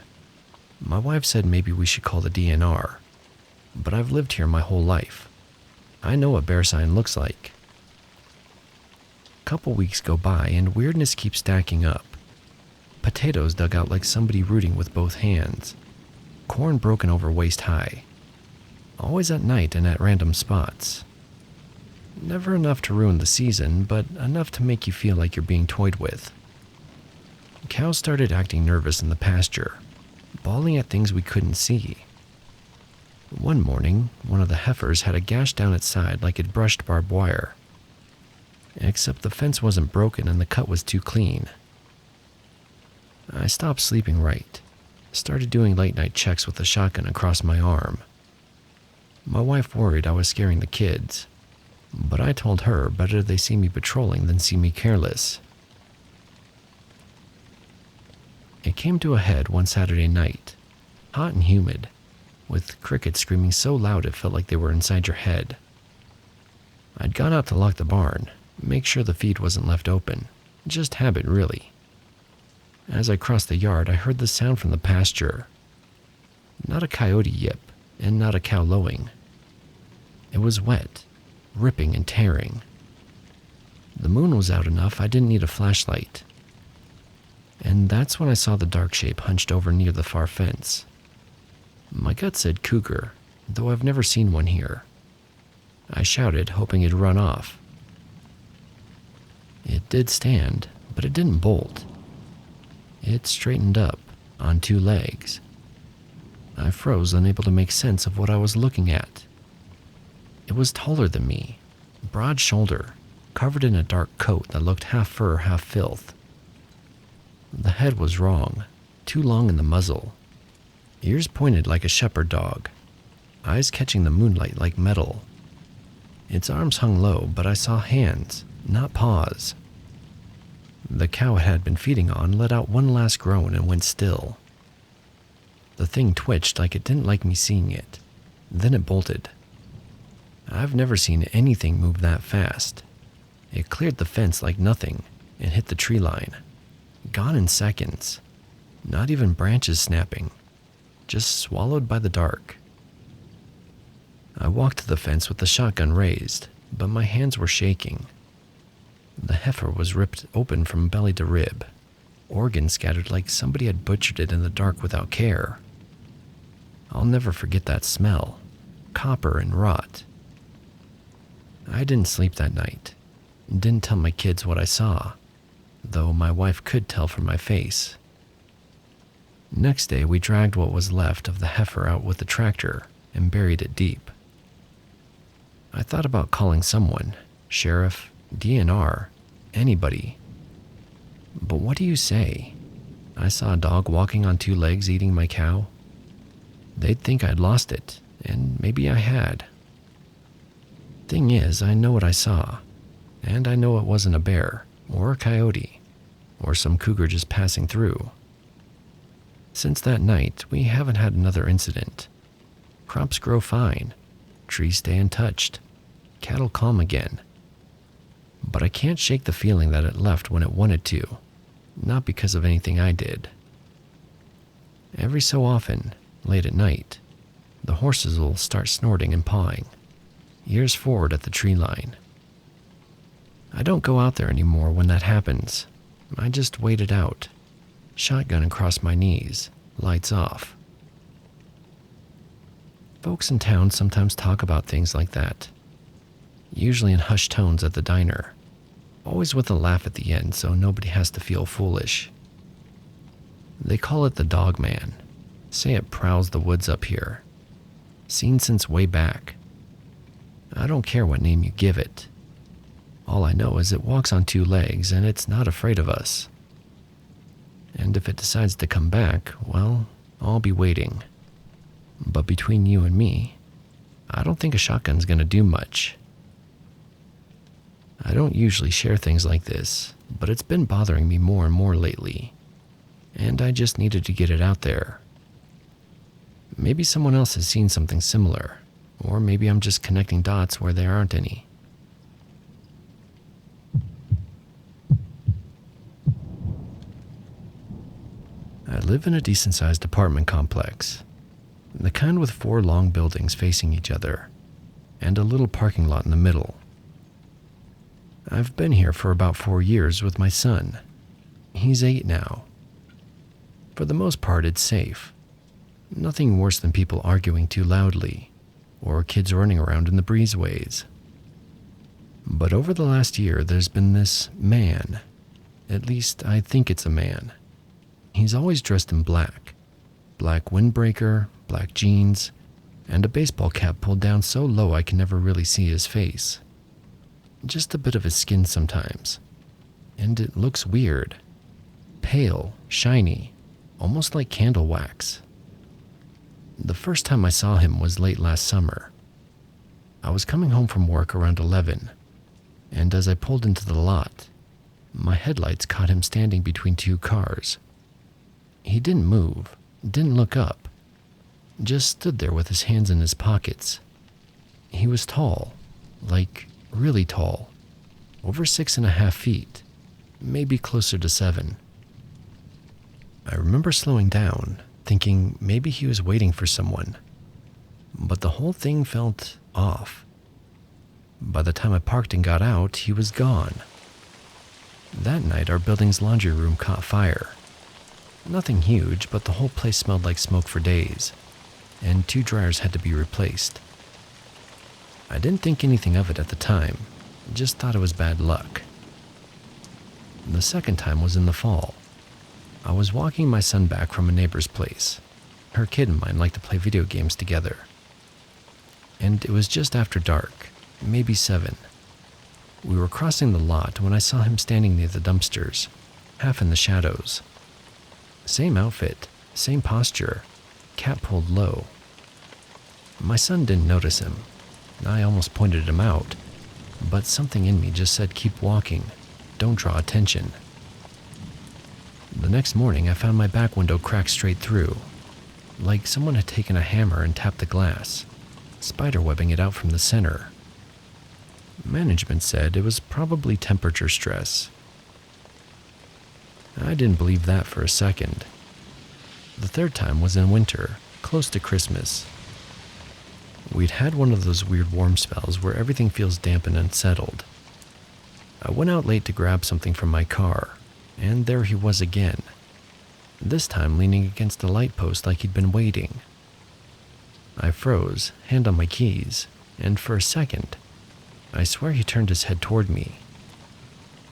My wife said maybe we should call the DNR, but I've lived here my whole life. I know what bear sign looks like. A couple weeks go by and weirdness keeps stacking up. Potatoes dug out like somebody rooting with both hands. Corn broken over waist high. Always at night and at random spots. Never enough to ruin the season, but enough to make you feel like you're being toyed with. Cows started acting nervous in the pasture, bawling at things we couldn't see. One morning, one of the heifers had a gash down its side like it brushed barbed wire. Except the fence wasn't broken and the cut was too clean. I stopped sleeping right, started doing late-night checks with a shotgun across my arm. My wife worried I was scaring the kids, but I told her better they see me patrolling than see me careless. It came to a head one Saturday night, hot and humid, with crickets screaming so loud it felt like they were inside your head. I'd gone out to lock the barn, make sure the feed wasn't left open, just habit really. As I crossed the yard, I heard the sound from the pasture. Not a coyote yip, and not a cow lowing. It was wet, ripping and tearing. The moon was out enough I didn't need a flashlight. And that's when I saw the dark shape hunched over near the far fence. My gut said cougar, though I've never seen one here. I shouted, hoping it'd run off. It did stand, but it didn't bolt. It straightened up, on 2 legs. I froze, unable to make sense of what I was looking at. It was taller than me, broad shoulder, covered in a dark coat that looked half fur, half filth. The head was wrong, too long in the muzzle. Ears pointed like a shepherd dog, eyes catching the moonlight like metal. Its arms hung low, but I saw hands, not paws. The cow it had been feeding on let out one last groan and went still. The thing twitched like it didn't like me seeing it. Then it bolted. I've never seen anything move that fast. It cleared the fence like nothing and hit the tree line. Gone in seconds. Not even branches snapping. Just swallowed by the dark. I walked to the fence with the shotgun raised, but my hands were shaking. The heifer was ripped open from belly to rib, organs scattered like somebody had butchered it in the dark without care. I'll never forget that smell, copper and rot. I didn't sleep that night, didn't tell my kids what I saw, though my wife could tell from my face. Next day, we dragged what was left of the heifer out with the tractor and buried it deep. I thought about calling someone, sheriff, DNR, anybody. But what do you say? I saw a dog walking on 2 legs eating my cow. They'd think I'd lost it, and maybe I had. Thing is, I know what I saw, and I know it wasn't a bear, or a coyote, or some cougar just passing through. Since that night, we haven't had another incident. Crops grow fine, trees stay untouched, cattle calm again. But I can't shake the feeling that it left when it wanted to, not because of anything I did. Every so often, late at night, the horses will start snorting and pawing, ears forward at the tree line. I don't go out there anymore when that happens. I just wait it out, shotgun across my knees, lights off. Folks in town sometimes talk about things like that, usually in hushed tones at the diner, always with a laugh at the end so nobody has to feel foolish. They call it the dog man, say it prowls the woods up here, seen since way back. I don't care what name you give it. All I know is it walks on two legs and it's not afraid of us. And if it decides to come back, well, I'll be waiting. But between you and me, I don't think a shotgun's gonna do much. I don't usually share things like this, but it's been bothering me more and more lately, and I just needed to get it out there. Maybe someone else has seen something similar, or maybe I'm just connecting dots where there aren't any. I live in a decent-sized apartment complex, the kind with 4 long buildings facing each other, and a little parking lot in the middle. I've been here for about 4 years with my son. He's 8 now. For the most part, it's safe. Nothing worse than people arguing too loudly, or kids running around in the breezeways. But over the last year, there's been this man. At least, I think it's a man. He's always dressed in black. Black windbreaker, black jeans, and a baseball cap pulled down so low I can never really see his face. Just a bit of his skin sometimes. And it looks weird. Pale, shiny, almost like candle wax. The first time I saw him was late last summer. I was coming home from work around 11, and as I pulled into the lot, my headlights caught him standing between 2 cars. He didn't move, didn't look up, just stood there with his hands in his pockets. He was tall, like really tall, over 6.5 feet, maybe closer to 7. I remember slowing down, thinking maybe he was waiting for someone, but the whole thing felt off. By the time I parked and got out, he was gone. That night, our building's laundry room caught fire. Nothing huge, but the whole place smelled like smoke for days, and 2 dryers had to be replaced. I didn't think anything of it at the time, just thought it was bad luck. The second time was in the fall. I was walking my son back from a neighbor's place. Her kid and mine like to play video games together. And it was just after dark, maybe 7. We were crossing the lot when I saw him standing near the dumpsters, half in the shadows. Same outfit, same posture, cap pulled low. My son didn't notice him. I almost pointed him out, but something in me just said keep walking, don't draw attention. The next morning I found my back window cracked straight through, like someone had taken a hammer and tapped the glass, spiderwebbing it out from the center. Management said it was probably temperature stress. I didn't believe that for a second. The third time was in winter, close to Christmas. We'd had one of those weird warm spells where everything feels damp and unsettled. I went out late to grab something from my car, and there he was again, this time leaning against a light post like he'd been waiting. I froze, hand on my keys, and for a second, I swear he turned his head toward me.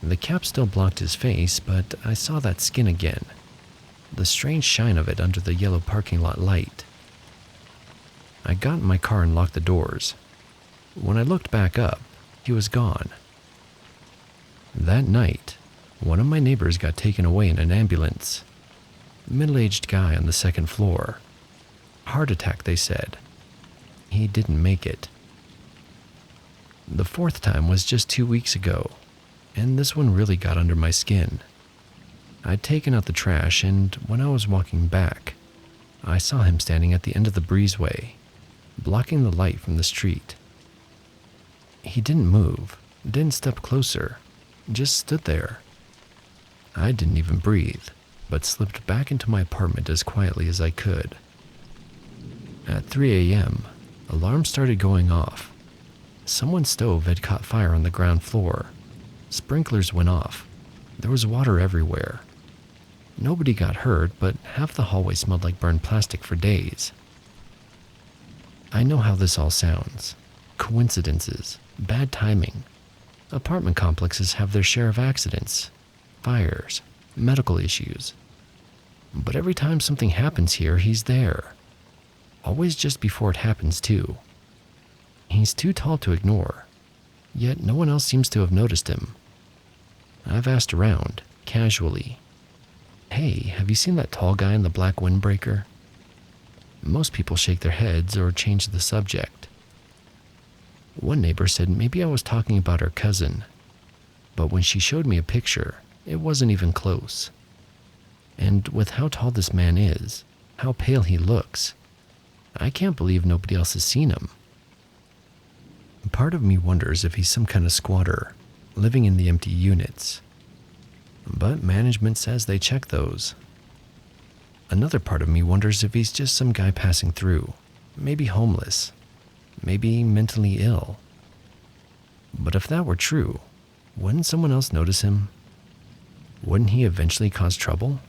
The cap still blocked his face, but I saw that skin again, the strange shine of it under the yellow parking lot light. I got in my car and locked the doors. When I looked back up, he was gone. That night, one of my neighbors got taken away in an ambulance. Middle-aged guy on the 2nd floor. Heart attack, they said. He didn't make it. The 4th time was just 2 weeks ago, and this one really got under my skin. I'd taken out the trash, and when I was walking back, I saw him standing at the end of the breezeway, blocking the light from the street. He didn't move, didn't step closer, just stood there. I didn't even breathe, but slipped back into my apartment as quietly as I could. At 3 a.m., alarms started going off. Someone's stove had caught fire on the ground floor. Sprinklers went off. There was water everywhere. Nobody got hurt, but half the hallway smelled like burned plastic for days. I know how this all sounds. Coincidences, bad timing. Apartment complexes have their share of accidents, fires, medical issues. But every time something happens here, he's there. Always just before it happens, too. He's too tall to ignore. yet no one else seems to have noticed him. I've asked around, casually, "Hey, have you seen that tall guy in the black windbreaker?" Most people shake their heads or change the subject. One neighbor said maybe I was talking about her cousin, but when she showed me a picture, it wasn't even close. And with how tall this man is, how pale he looks, I can't believe nobody else has seen him. Part of me wonders if he's some kind of squatter, living in the empty units. But management says they check those. Another part of me wonders if he's just some guy passing through, maybe homeless, maybe mentally ill. But if that were true, wouldn't someone else notice him? Wouldn't he eventually cause trouble?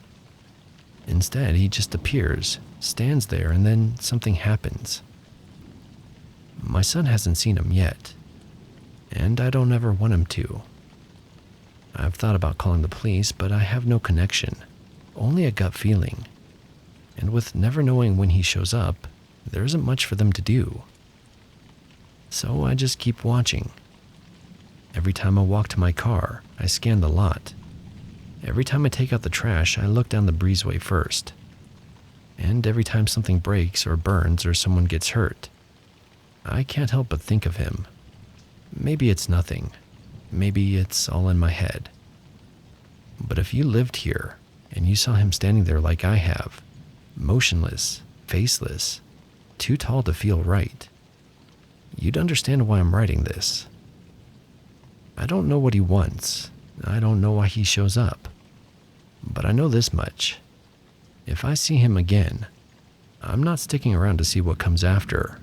Instead, he just appears, stands there, and then something happens. My son hasn't seen him yet, and I don't ever want him to. I've thought about calling the police, but I have no connection, only a gut feeling. And with never knowing when he shows up, there isn't much for them to do. So I just keep watching. Every time I walk to my car, I scan the lot. Every time I take out the trash, I look down the breezeway first. And every time something breaks or burns or someone gets hurt, I can't help but think of him. Maybe it's nothing. Maybe it's all in my head. But if you lived here and you saw him standing there like I have, motionless, faceless, too tall to feel right, you'd understand why I'm writing this. I don't know what he wants. I don't know why he shows up. But I know this much. If I see him again, I'm not sticking around to see what comes after.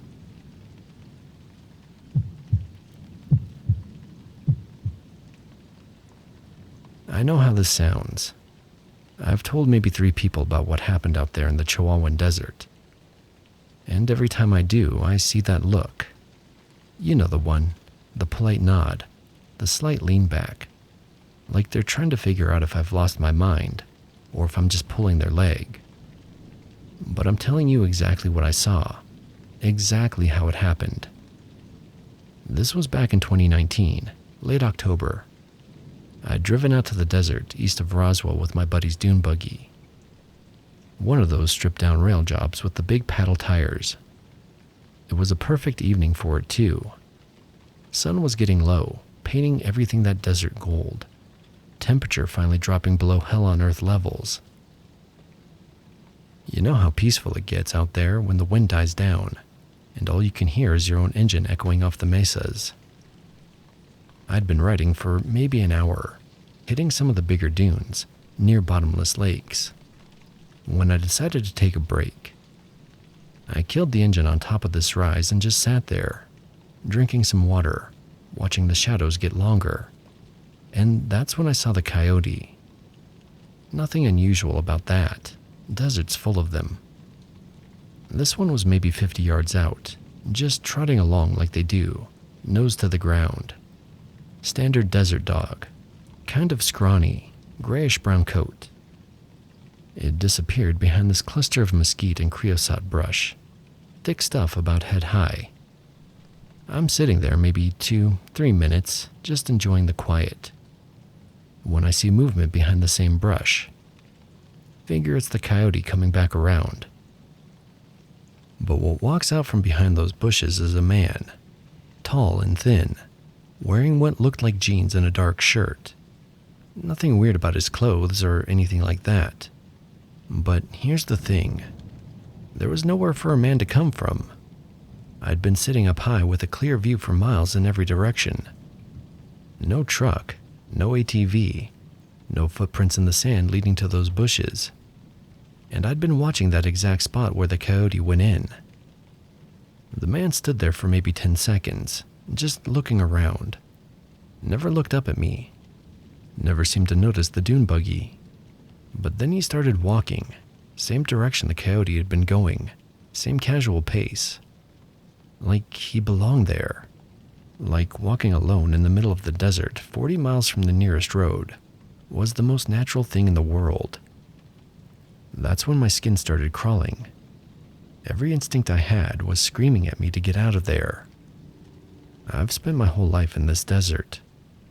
I know how this sounds. I've told maybe 3 people about what happened out there in the Chihuahuan Desert. And every time I do, I see that look. You know the one, the polite nod, the slight lean back, like they're trying to figure out if I've lost my mind or if I'm just pulling their leg. But I'm telling you exactly what I saw, exactly how it happened. This was back in 2019, late October. I'd driven out to the desert east of Roswell with my buddy's dune buggy. One of those stripped-down rail jobs with the big paddle tires. It was a perfect evening for it, too. Sun was getting low, painting everything that desert gold. Temperature finally dropping below hell-on-earth levels. You know how peaceful it gets out there when the wind dies down, and all you can hear is your own engine echoing off the mesas. I'd been riding for maybe an hour, hitting some of the bigger dunes, near bottomless lakes, when I decided to take a break. I killed the engine on top of this rise and just sat there, drinking some water, watching the shadows get longer. And that's when I saw the coyote. Nothing unusual about that. Desert's full of them. This one was maybe 50 yards out, just trotting along like they do, nose to the ground. Standard desert dog, kind of scrawny, grayish-brown coat. It disappeared behind this cluster of mesquite and creosote brush, thick stuff about head high. I'm sitting there maybe 2-3 minutes, just enjoying the quiet, when I see movement behind the same brush. Figure it's the coyote coming back around. But what walks out from behind those bushes is a man, tall and thin, wearing what looked like jeans and a dark shirt. Nothing weird about his clothes or anything like that. But here's the thing. There was nowhere for a man to come from. I'd been sitting up high with a clear view for miles in every direction. No truck, no ATV, no footprints in the sand leading to those bushes. And I'd been watching that exact spot where the coyote went in. The man stood there for maybe 10 seconds, just looking around. Never looked up at me. Never seemed to notice the dune buggy. But then he started walking, same direction the coyote had been going, same casual pace. Like he belonged there. Like walking alone in the middle of the desert, 40 miles from the nearest road, was the most natural thing in the world. That's when my skin started crawling. Every instinct I had was screaming at me to get out of there. I've spent my whole life in this desert,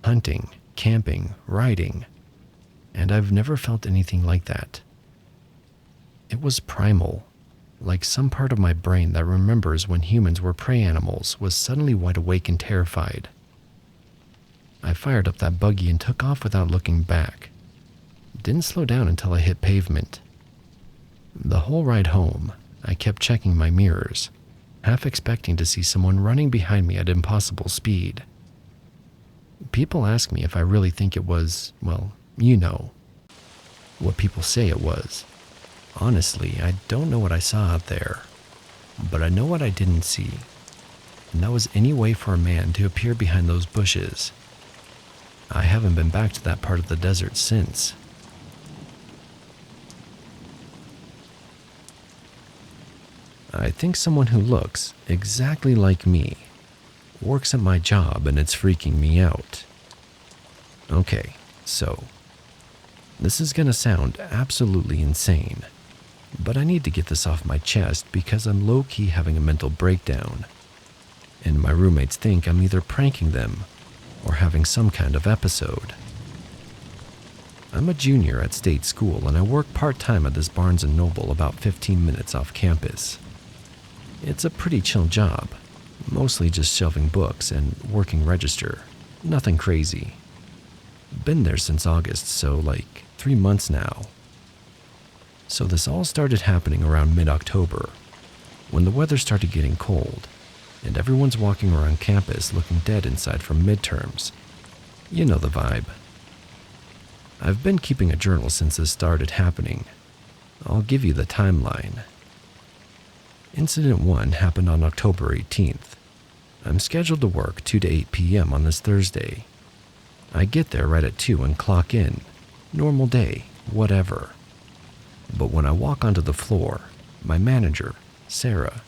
hunting, camping, riding, and I've never felt anything like that. It was primal, like some part of my brain that remembers when humans were prey animals was suddenly wide awake and terrified. I fired up that buggy and took off without looking back. Didn't slow down until I hit pavement. The whole ride home, I kept checking my mirrors, half expecting to see someone running behind me at impossible speed. People ask me if I really think it was, well, you know, what people say it was. Honestly, I don't know what I saw out there, but I know what I didn't see, and that was any way for a man to appear behind those bushes. I haven't been back to that part of the desert since. I think someone who looks exactly like me works at my job and it's freaking me out. Okay, so this is gonna sound absolutely insane, but I need to get this off my chest because I'm low-key having a mental breakdown, and my roommates think I'm either pranking them or having some kind of episode. I'm a junior at state school and I work part-time at this Barnes & Noble about 15 minutes off campus. It's a pretty chill job, mostly just shelving books and working register, nothing crazy. Been there since August, so like 3 months now. So this all started happening around mid-October, when the weather started getting cold, and everyone's walking around campus looking dead inside from midterms. You know the vibe. I've been keeping a journal since this started happening. I'll give you the timeline. Incident 1 happened on October 18th. I'm scheduled to work 2 to 8 p.m. on this Thursday. I get there right at 2 and clock in. Normal day, whatever. But when I walk onto the floor, my manager, Sarah,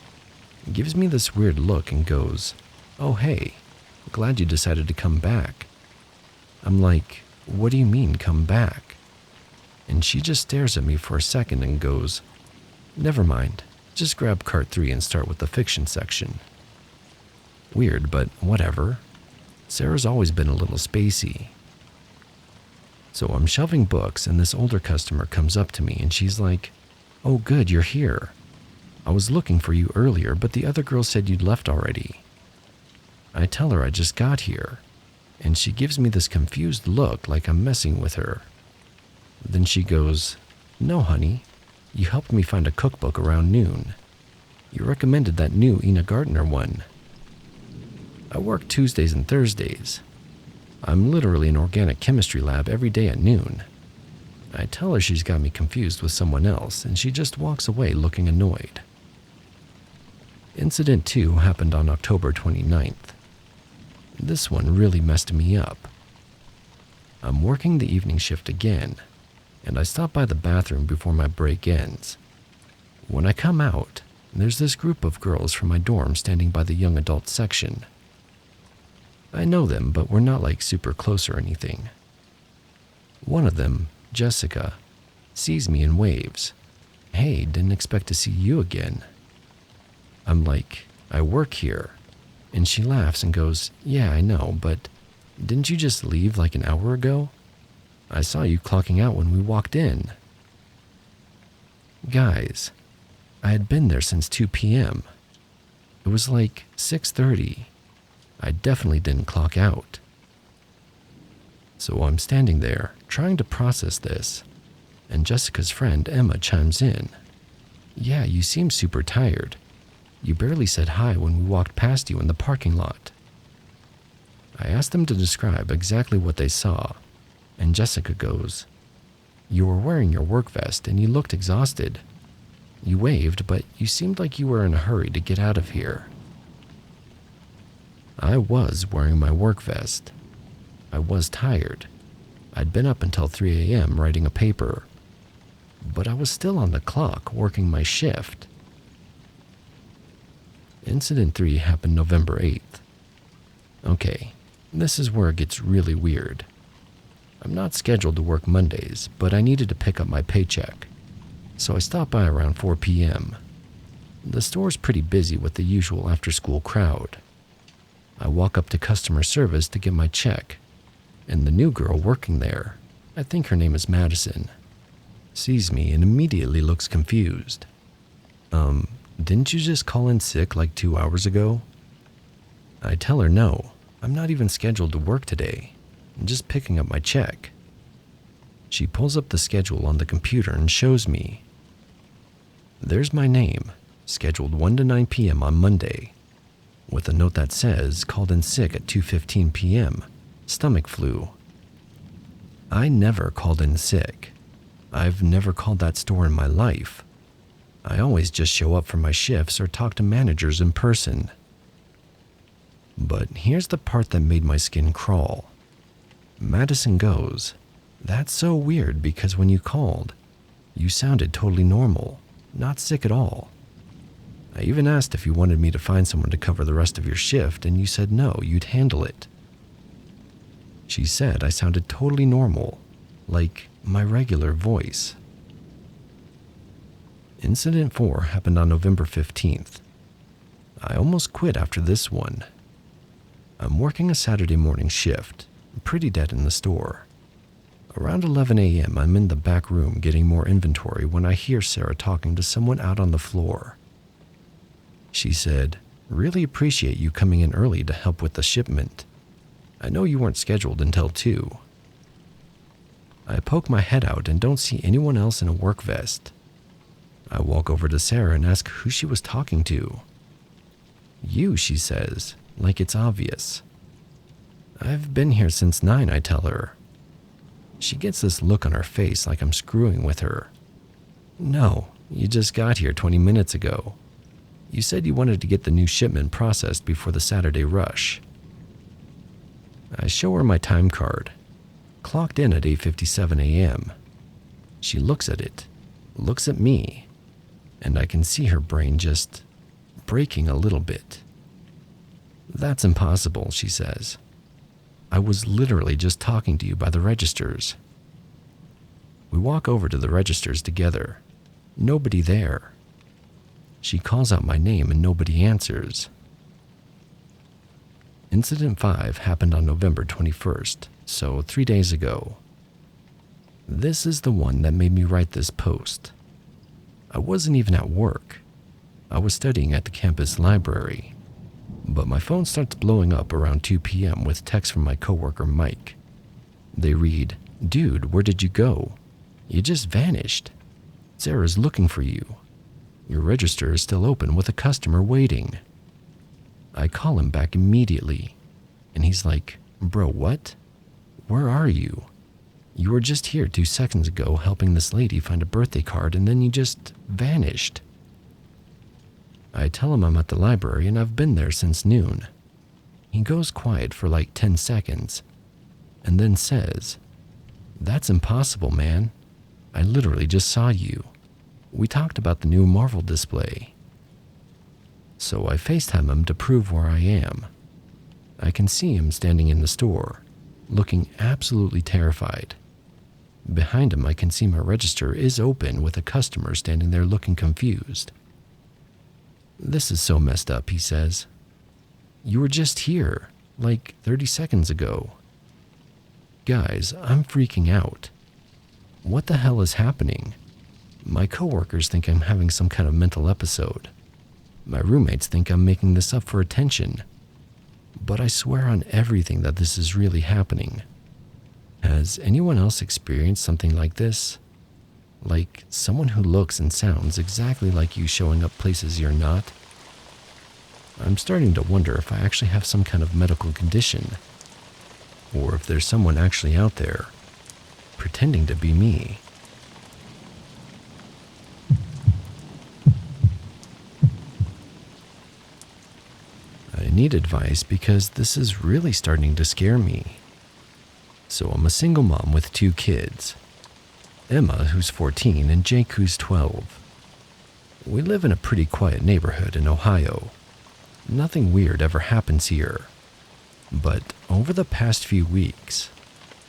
gives me this weird look and goes, "Oh hey, glad you decided to come back." I'm like, "What do you mean come back?" And she just stares at me for a second and goes, "Never mind, just grab cart 3 and start with the fiction section." Weird, but whatever. Sarah's always been a little spacey. So I'm shelving books and this older customer comes up to me and she's like, "Oh good, you're here. I was looking for you earlier, but the other girl said you'd left already." I tell her I just got here, and she gives me this confused look like I'm messing with her. Then she goes, "No honey, you helped me find a cookbook around noon. You recommended that new Ina Gardner one. I work Tuesdays and Thursdays. I'm literally in organic chemistry lab every day at noon." I tell her she's got me confused with someone else, and she just walks away looking annoyed. Incident 2 happened on October 29th. This one really messed me up. I'm working the evening shift again, and I stop by the bathroom before my break ends. When I come out, there's this group of girls from my dorm standing by the young adult section. I know them, but we're not like super close or anything. One of them, Jessica, sees me and waves. "Hey, didn't expect to see you again." I'm like, "I work here." And she laughs and goes, "Yeah, I know, but didn't you just leave like an hour ago? I saw you clocking out when we walked in." Guys, I had been there since 2 p.m. It was like 6:30. I definitely didn't clock out. So I'm standing there, trying to process this, and Jessica's friend Emma chimes in. "Yeah, you seem super tired. You barely said hi when we walked past you in the parking lot." I asked them to describe exactly what they saw, and Jessica goes, "You were wearing your work vest and you looked exhausted. You waved, but you seemed like you were in a hurry to get out of here." I was wearing my work vest. I was tired. I'd been up until 3 a.m. writing a paper, but I was still on the clock working my shift. Incident 3 happened November 8th. Okay, this is where it gets really weird. I'm not scheduled to work Mondays, but I needed to pick up my paycheck, so I stopped by around 4 p.m. The store's pretty busy with the usual after-school crowd. I walk up to customer service to get my check, and the new girl working there, I think her name is Madison, sees me and immediately looks confused. Didn't you just call in sick like 2 hours ago? I tell her no, I'm not even scheduled to work today. I'm just picking up my check. She pulls up the schedule on the computer and shows me. There's my name, scheduled 1 to 9 p.m. on Monday, with a note that says called in sick at 2:15 p.m., stomach flu. I never called in sick. I've never called that store in my life. I always just show up for my shifts or talk to managers in person. But here's the part that made my skin crawl. Madison goes, "That's so weird because when you called, you sounded totally normal, not sick at all. I even asked if you wanted me to find someone to cover the rest of your shift, and you said no, you'd handle it." She said I sounded totally normal, like my regular voice. Incident 4 happened on November 15th. I almost quit after this one. I'm working a Saturday morning shift, pretty dead in the store. Around 11 a.m., I'm in the back room getting more inventory when I hear Sarah talking to someone out on the floor. She said, "Really appreciate you coming in early to help with the shipment. I know you weren't scheduled until 2. I poke my head out and don't see anyone else in a work vest. I walk over to Sarah and ask who she was talking to. "You," she says, like it's obvious. "I've been here since 9, I tell her. She gets this look on her face like I'm screwing with her. "No, you just got here 20 minutes ago. You said you wanted to get the new shipment processed before the Saturday rush." I show her my time card. Clocked in at 8:57 a.m. She looks at it, looks at me, and I can see her brain just breaking a little bit. "That's impossible," she says. "I was literally just talking to you by the registers." We walk over to the registers together. Nobody there. She calls out my name and nobody answers. Incident 5 happened on November 21st, so 3 days ago. This is the one that made me write this post. I wasn't even at work. I was studying at the campus library, but my phone starts blowing up around 2 p.m. with texts from my coworker Mike. They read, "Dude, where did you go? You just vanished. Sarah's looking for you. Your register is still open with a customer waiting." I call him back immediately, and he's like, "Bro, what? Where are you? You were just here 2 seconds ago helping this lady find a birthday card, and then you just vanished." I tell him I'm at the library and I've been there since noon. He goes quiet for like 10 seconds, and then says, "That's impossible, man. I literally just saw you. We talked about the new Marvel display." So I FaceTime him to prove where I am. I can see him standing in the store, looking absolutely terrified. Behind him, I can see my register is open with a customer standing there looking confused. "This is so messed up," he says. "You were just here, like 30 seconds ago." Guys, I'm freaking out. What the hell is happening? My coworkers think I'm having some kind of mental episode. My roommates think I'm making this up for attention. But I swear on everything that this is really happening. Has anyone else experienced something like this? Like someone who looks and sounds exactly like you showing up places you're not? I'm starting to wonder if I actually have some kind of medical condition, or if there's someone actually out there pretending to be me. I need advice because this is really starting to scare me. So I'm a single mom with 2 kids. Emma, who's 14, and Jake, who's 12. We live in a pretty quiet neighborhood in Ohio. Nothing weird ever happens here. But over the past few weeks,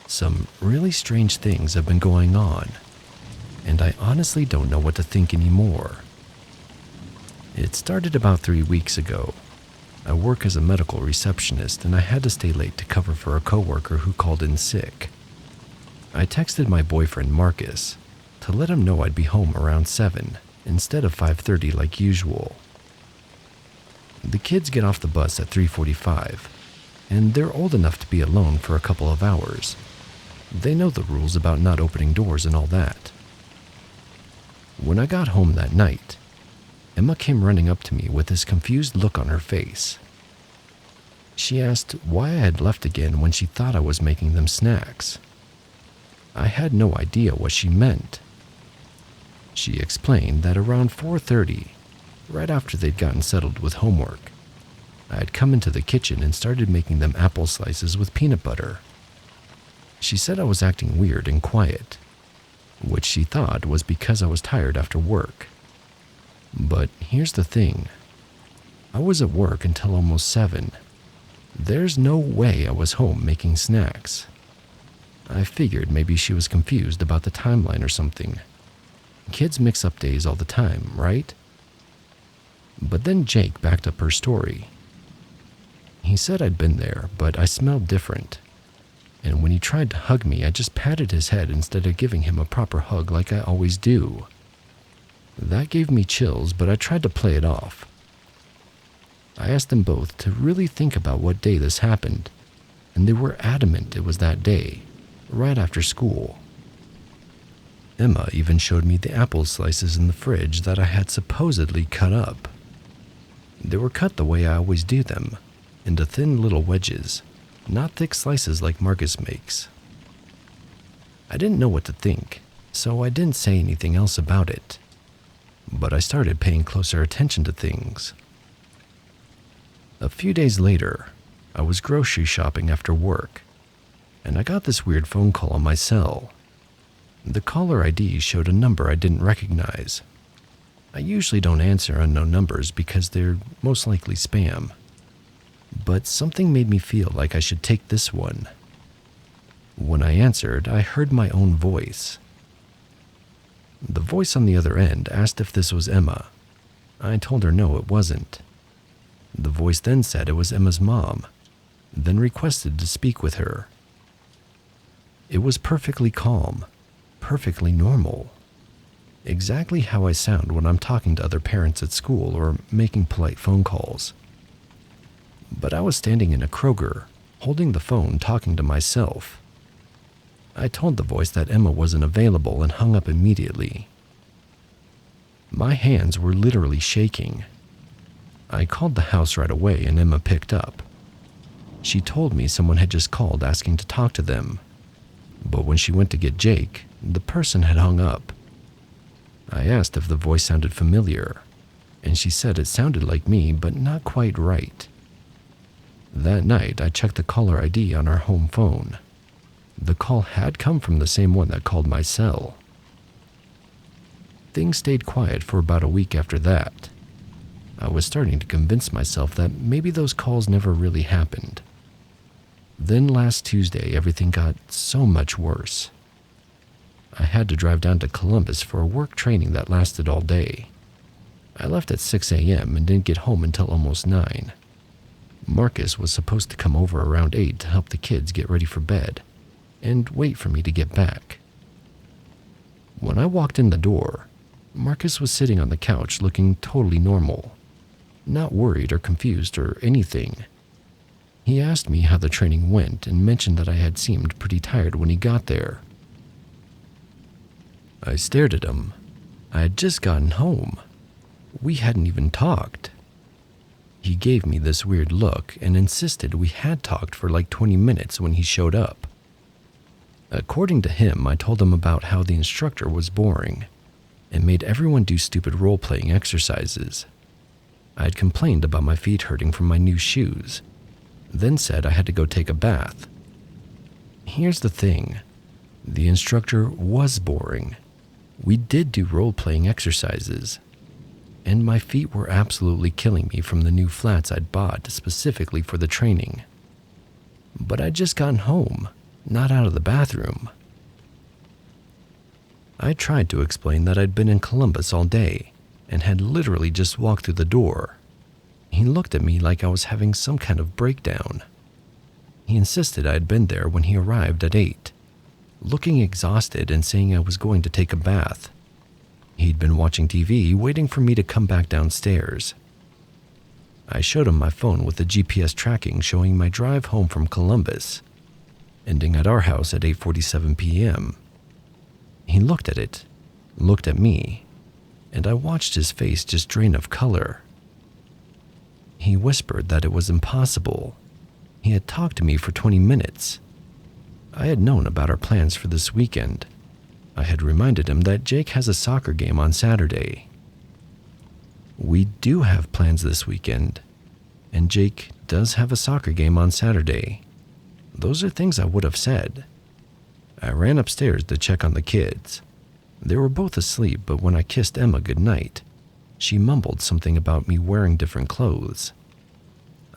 some really strange things have been going on, and I honestly don't know what to think anymore. It started about 3 weeks ago. I work as a medical receptionist and I had to stay late to cover for a coworker who called in sick. I texted my boyfriend Marcus to let him know I'd be home around 7 instead of 5:30 like usual. The kids get off the bus at 3:45, and they're old enough to be alone for a couple of hours. They know the rules about not opening doors and all that. When I got home that night, Emma came running up to me with this confused look on her face. She asked why I had left again when she thought I was making them snacks. I had no idea what she meant. She explained that around 4:30, right after they'd gotten settled with homework, I had come into the kitchen and started making them apple slices with peanut butter. She said I was acting weird and quiet, which she thought was because I was tired after work. But here's the thing. I was at work until almost 7. There's no way I was home making snacks. I figured maybe she was confused about the timeline or something. Kids mix up days all the time, right? But then Jake backed up her story. He said I'd been there, but I smelled different. And when he tried to hug me, I just patted his head instead of giving him a proper hug like I always do. That gave me chills, but I tried to play it off. I asked them both to really think about what day this happened, and they were adamant it was that day, right after school. Emma even showed me the apple slices in the fridge that I had supposedly cut up. They were cut the way I always do them, into thin little wedges, not thick slices like Marcus makes. I didn't know what to think, so I didn't say anything else about it. But I started paying closer attention to things. A few days later, I was grocery shopping after work, and I got this weird phone call on my cell. The caller ID showed a number I didn't recognize. I usually don't answer unknown numbers because they're most likely spam. But something made me feel like I should take this one. When I answered, I heard my own voice. The voice on the other end asked if this was Emma. I told her no, it wasn't. The voice then said it was Emma's mom, then requested to speak with her. It was perfectly calm, perfectly normal. Exactly how I sound when I'm talking to other parents at school or making polite phone calls. But I was standing in a Kroger, holding the phone talking to myself. I told the voice that Emma wasn't available and hung up immediately. My hands were literally shaking. I called the house right away and Emma picked up. She told me someone had just called asking to talk to them. But when she went to get Jake, the person had hung up. I asked if the voice sounded familiar, and she said it sounded like me, but not quite right. That night, I checked the caller ID on our home phone. The call had come from the same one that called my cell. Things stayed quiet for about a week after that. I was starting to convince myself that maybe those calls never really happened. Then last Tuesday, everything got so much worse. I had to drive down to Columbus for a work training that lasted all day. I left at 6 a.m. and didn't get home until almost 9. Marcus was supposed to come over around 8 to help the kids get ready for bed and wait for me to get back. When I walked in the door, Marcus was sitting on the couch looking totally normal, not worried or confused or anything. He asked me how the training went and mentioned that I had seemed pretty tired when he got there. I stared at him. I had just gotten home. We hadn't even talked. He gave me this weird look and insisted we had talked for like 20 minutes when he showed up. According to him, I told him about how the instructor was boring and made everyone do stupid role-playing exercises. I had complained about my feet hurting from my new shoes, then said I had to go take a bath. Here's the thing. The instructor was boring. We did do role-playing exercises, and my feet were absolutely killing me from the new flats I'd bought specifically for the training. But I'd just gotten home, not out of the bathroom. I tried to explain that I'd been in Columbus all day and had literally just walked through the door. He looked at me like I was having some kind of breakdown. He insisted I had been there when he arrived at 8, looking exhausted and saying I was going to take a bath. He'd been watching TV, waiting for me to come back downstairs. I showed him my phone with the GPS tracking showing my drive home from Columbus, ending at our house at 8:47 p.m. He looked at it, looked at me, and I watched his face just drain of color. He whispered that it was impossible. He had talked to me for 20 minutes. I had known about our plans for this weekend. I had reminded him that Jake has a soccer game on Saturday. We do have plans this weekend, and Jake does have a soccer game on Saturday. Those are things I would have said. I ran upstairs to check on the kids. They were both asleep, but when I kissed Emma goodnight, she mumbled something about me wearing different clothes.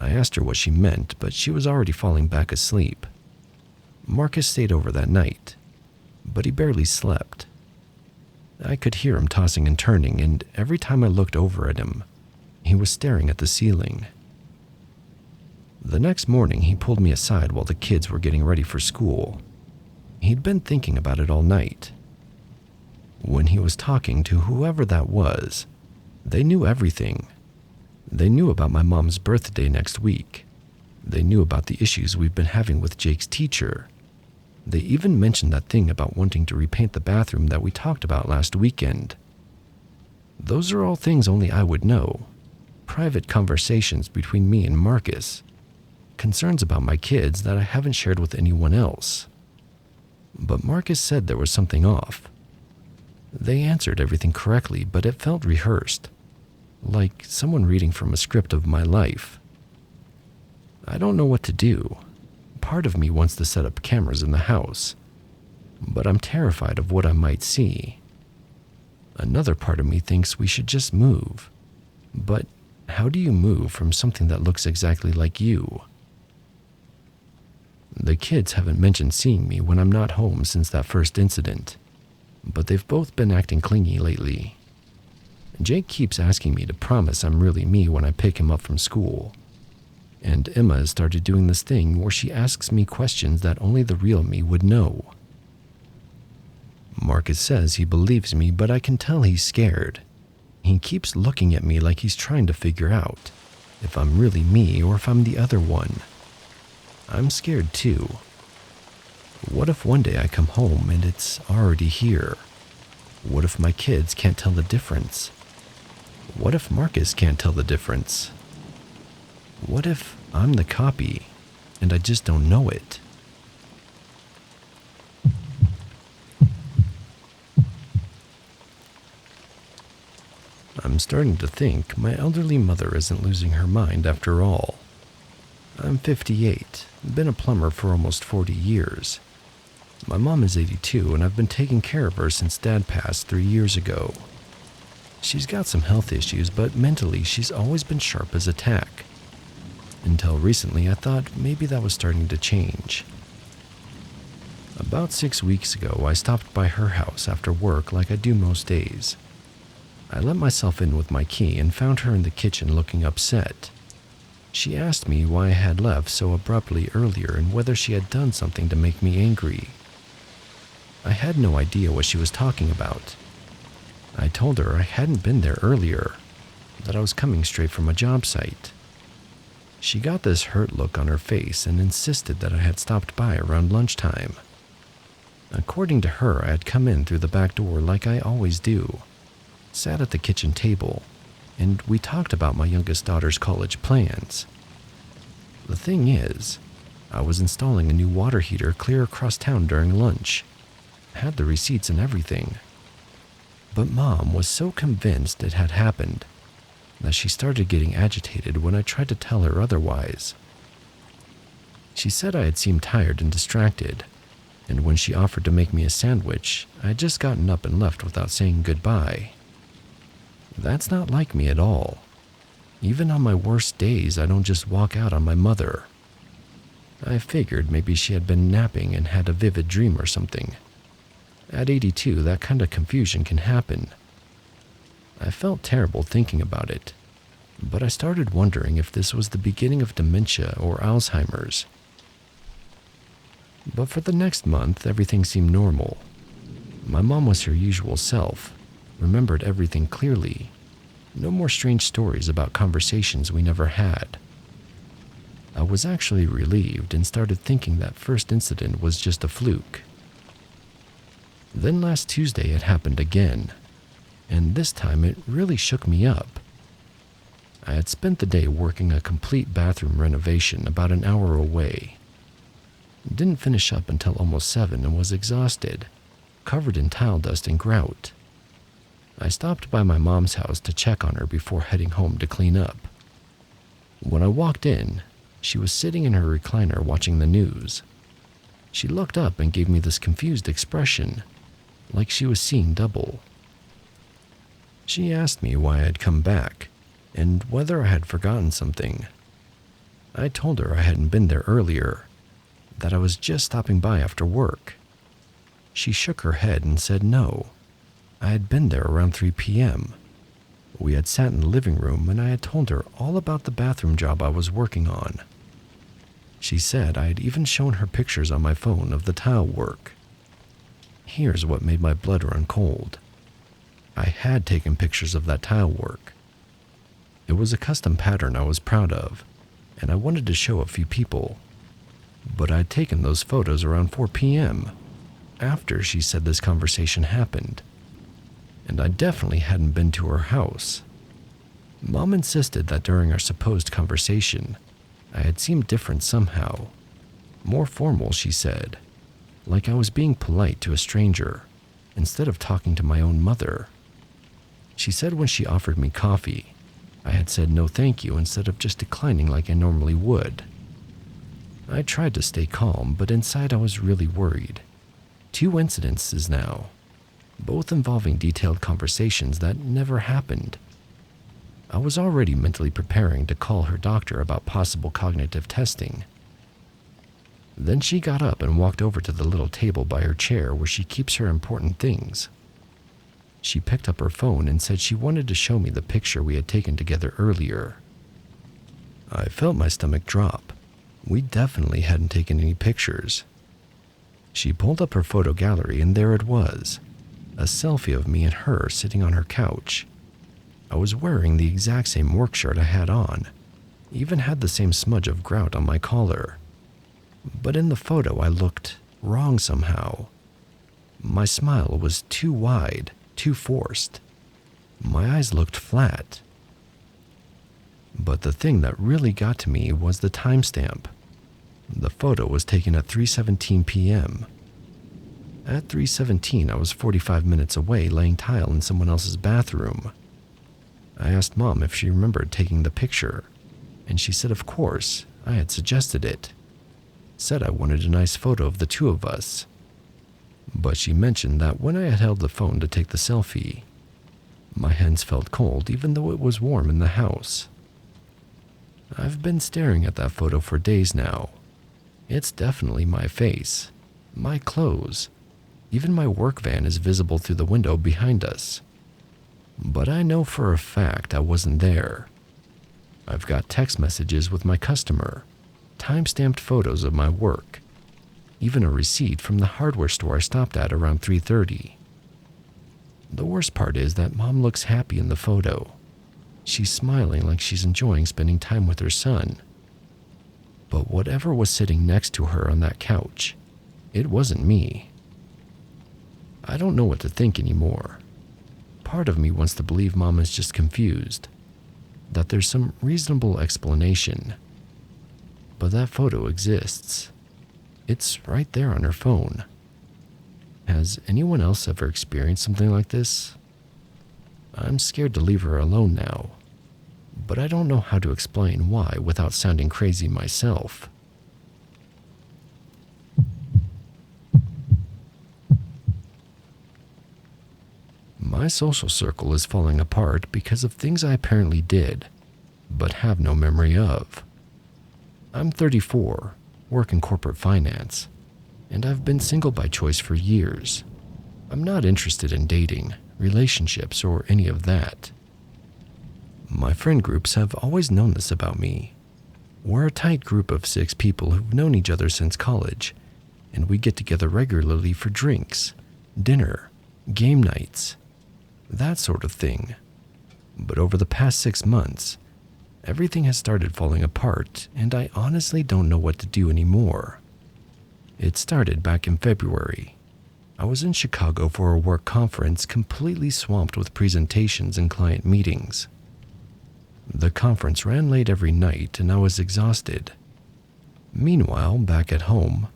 I asked her what she meant, but she was already falling back asleep. Marcus stayed over that night, but he barely slept. I could hear him tossing and turning, and every time I looked over at him, he was staring at the ceiling. The next morning, he pulled me aside while the kids were getting ready for school. He'd been thinking about it all night. When he was talking to whoever that was, they knew everything. They knew about my mom's birthday next week. They knew about the issues we've been having with Jake's teacher. They even mentioned that thing about wanting to repaint the bathroom that we talked about last weekend. Those are all things only I would know. Private conversations between me and Marcus. Concerns about my kids that I haven't shared with anyone else. But Marcus said there was something off. They answered everything correctly, but it felt rehearsed, like someone reading from a script of my life. I don't know what to do. Part of me wants to set up cameras in the house, but I'm terrified of what I might see. Another part of me thinks we should just move. But how do you move from something that looks exactly like you? The kids haven't mentioned seeing me when I'm not home since that first incident, but they've both been acting clingy lately. Jake keeps asking me to promise I'm really me when I pick him up from school. And Emma has started doing this thing where she asks me questions that only the real me would know. Marcus says he believes me, but I can tell he's scared. He keeps looking at me like he's trying to figure out if I'm really me or if I'm the other one. I'm scared too. What if one day I come home and it's already here? What if my kids can't tell the difference? What if Marcus can't tell the difference? What if I'm the copy and I just don't know it? I'm starting to think my elderly mother isn't losing her mind after all. I'm 58, been a plumber for almost 40 years. My mom is 82 and I've been taking care of her since Dad passed 3 years ago. She's got some health issues, but mentally she's always been sharp as a tack. Until recently, I thought maybe that was starting to change. About 6 weeks ago, I stopped by her house after work like I do most days. I let myself in with my key and found her in the kitchen looking upset. She asked me why I had left so abruptly earlier and whether she had done something to make me angry. I had no idea what she was talking about. I told her I hadn't been there earlier, that I was coming straight from a job site. She got this hurt look on her face and insisted that I had stopped by around lunchtime. According to her, I had come in through the back door like I always do, sat at the kitchen table, and we talked about my youngest daughter's college plans. The thing is, I was installing a new water heater clear across town during lunch, had the receipts and everything. But Mom was so convinced it had happened that she started getting agitated when I tried to tell her otherwise. She said I had seemed tired and distracted, and when she offered to make me a sandwich, I had just gotten up and left without saying goodbye. That's not like me at all. Even on my worst days, I don't just walk out on my mother. I figured maybe she had been napping and had a vivid dream or something. At 82, that kind of confusion can happen. I felt terrible thinking about it. but I started wondering if this was the beginning of dementia or Alzheimer's. But for the next month, everything seemed normal. My mom was her usual self, remembered everything clearly. No more strange stories about conversations we never had. I was actually relieved and started thinking that first incident was just a fluke. Then last Tuesday it happened again, and this time it really shook me up. I had spent the day working a complete bathroom renovation about an hour away. Didn't finish up until almost 7 and was exhausted, covered in tile dust and grout. I stopped by my mom's house to check on her before heading home to clean up. When I walked in, she was sitting in her recliner watching the news. She looked up and gave me this confused expression, like she was seeing double. She asked me why I had come back, and whether I had forgotten something. I told her I hadn't been there earlier, that I was just stopping by after work. She shook her head and said no. I had been there around 3 p.m. We had sat in the living room and I had told her all about the bathroom job I was working on. She said I had even shown her pictures on my phone of the tile work. Here's what made my blood run cold. I had taken pictures of that tile work. It was a custom pattern I was proud of, and I wanted to show a few people. But I'd taken those photos around 4 p.m., after she said this conversation happened, and I definitely hadn't been to her house. Mom insisted that during our supposed conversation, I had seemed different somehow. More formal, she said, like I was being polite to a stranger, instead of talking to my own mother. She said when she offered me coffee, I had said no thank you instead of just declining like I normally would. I tried to stay calm, but inside I was really worried. 2 incidences now, both involving detailed conversations that never happened. I was already mentally preparing to call her doctor about possible cognitive testing. Then she got up and walked over to the little table by her chair where she keeps her important things. She picked up her phone and said she wanted to show me the picture we had taken together earlier. I felt my stomach drop. We definitely hadn't taken any pictures. She pulled up her photo gallery and there it was, a selfie of me and her sitting on her couch. I was wearing the exact same work shirt I had on, even had the same smudge of grout on my collar. But in the photo I looked wrong somehow. My smile was too wide, too forced. My eyes looked flat. But the thing that really got to me was the timestamp. The photo was taken at 3:17 p.m. At 3:17, I was 45 minutes away laying tile in someone else's bathroom. I asked Mom if she remembered taking the picture, and she said of course, I had suggested it. Said I wanted a nice photo of the 2 of us. But she mentioned that when I had held the phone to take the selfie, my hands felt cold even though it was warm in the house. I've been staring at that photo for days now. It's definitely my face, my clothes. Even my work van is visible through the window behind us. But I know for a fact I wasn't there. I've got text messages with my customer, time-stamped photos of my work, even a receipt from the hardware store I stopped at around 3:30. The worst part is that Mom looks happy in the photo. She's smiling like she's enjoying spending time with her son. But whatever was sitting next to her on that couch, it wasn't me. I don't know what to think anymore. Part of me wants to believe Mom is just confused, that there's some reasonable explanation. But that photo exists. It's right there on her phone. Has anyone else ever experienced something like this? I'm scared to leave her alone now, but I don't know how to explain why without sounding crazy myself. My social circle is falling apart because of things I apparently did, but have no memory of. I'm 34, work in corporate finance, and I've been single by choice for years. I'm not interested in dating, relationships, or any of that. My friend groups have always known this about me. We're a tight group of 6 people who've known each other since college, and we get together regularly for drinks, dinner, game nights, that sort of thing. But over the past 6 months, everything has started falling apart, and I honestly don't know what to do anymore. It started back in February. I was in Chicago for a work conference completely swamped with presentations and client meetings. The conference ran late every night and I was exhausted. Meanwhile, back at home,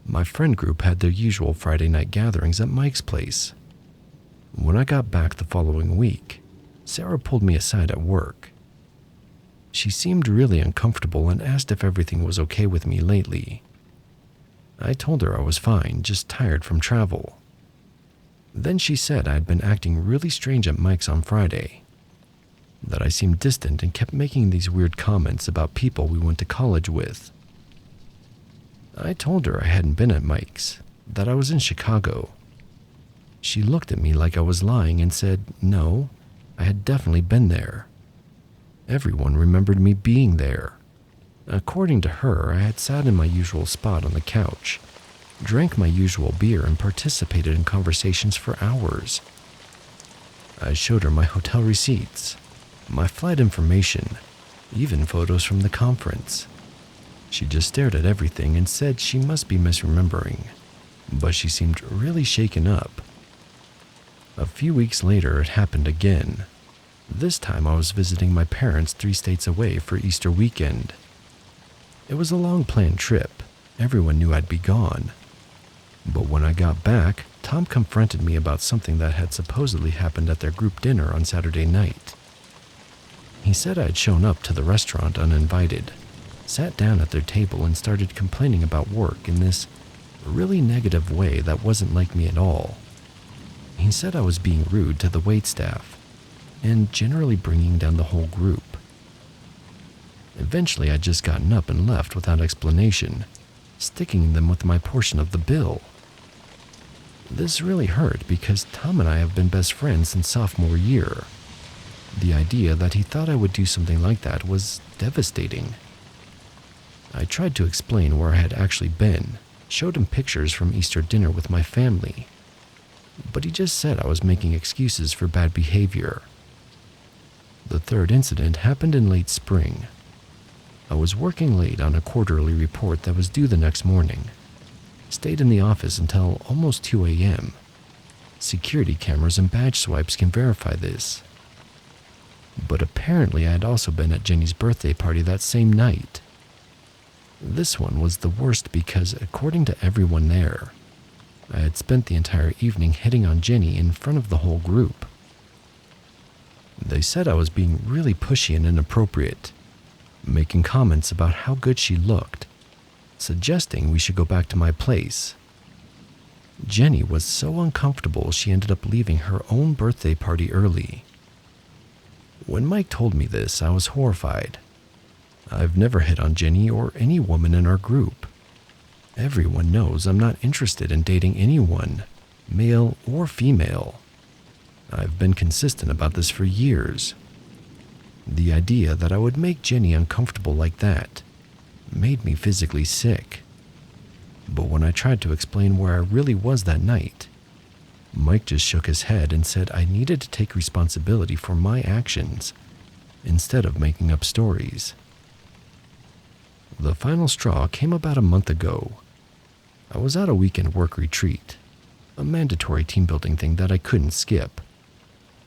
my friend group had their usual Friday night gatherings at Mike's place. When I got back the following week, Sarah pulled me aside at work. She seemed really uncomfortable and asked if everything was okay with me lately. I told her I was fine, just tired from travel. Then she said I had been acting really strange at Mike's on Friday, that I seemed distant and kept making these weird comments about people we went to college with. I told her I hadn't been at Mike's, that I was in Chicago. She looked at me like I was lying and said, no, I had definitely been there. Everyone remembered me being there. According to her, I had sat in my usual spot on the couch, drank my usual beer, and participated in conversations for hours. I showed her my hotel receipts, my flight information, even photos from the conference. She just stared at everything and said she must be misremembering, but she seemed really shaken up. A few weeks later, it happened again. This time I was visiting my parents 3 states away for Easter weekend. It was a long-planned trip. Everyone knew I'd be gone. But when I got back, Tom confronted me about something that had supposedly happened at their group dinner on Saturday night. He said I had shown up to the restaurant uninvited, sat down at their table, and started complaining about work in this really negative way that wasn't like me at all. He said I was being rude to the waitstaff and generally bringing down the whole group. Eventually, I'd just gotten up and left without explanation, sticking them with my portion of the bill. This really hurt because Tom and I have been best friends since sophomore year. The idea that he thought I would do something like that was devastating. I tried to explain where I had actually been, showed him pictures from Easter dinner with my family, but he just said I was making excuses for bad behavior. The third incident happened in late spring. I was working late on a quarterly report that was due the next morning. Stayed in the office until almost 2 a.m. Security cameras and badge swipes can verify this. But apparently I had also been at Jenny's birthday party that same night. This one was the worst because, according to everyone there, I had spent the entire evening hitting on Jenny in front of the whole group. They said I was being really pushy and inappropriate, making comments about how good she looked, suggesting we should go back to my place. Jenny was so uncomfortable she ended up leaving her own birthday party early. When Mike told me this, I was horrified. I've never hit on Jenny or any woman in our group. Everyone knows I'm not interested in dating anyone, male or female. I've been consistent about this for years. The idea that I would make Jenny uncomfortable like that made me physically sick. But when I tried to explain where I really was that night, Mike just shook his head and said I needed to take responsibility for my actions instead of making up stories. The final straw came about a month ago. I was at a weekend work retreat, a mandatory team building thing that I couldn't skip.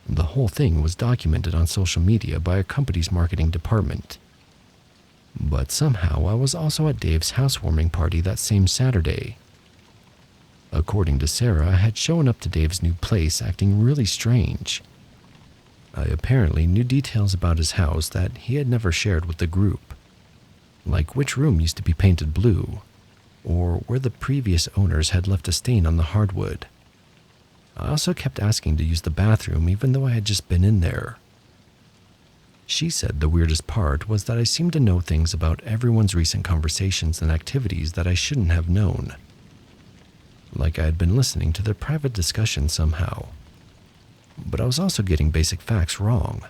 The whole thing was documented on social media by a company's marketing department. But somehow I was also at Dave's housewarming party that same Saturday. According to Sarah, I had shown up to Dave's new place acting really strange. I apparently knew details about his house that he had never shared with the group, like which room used to be painted blue, or where the previous owners had left a stain on the hardwood. I also kept asking to use the bathroom even though I had just been in there. She said the weirdest part was that I seemed to know things about everyone's recent conversations and activities that I shouldn't have known. Like I had been listening to their private discussions somehow. But I was also getting basic facts wrong.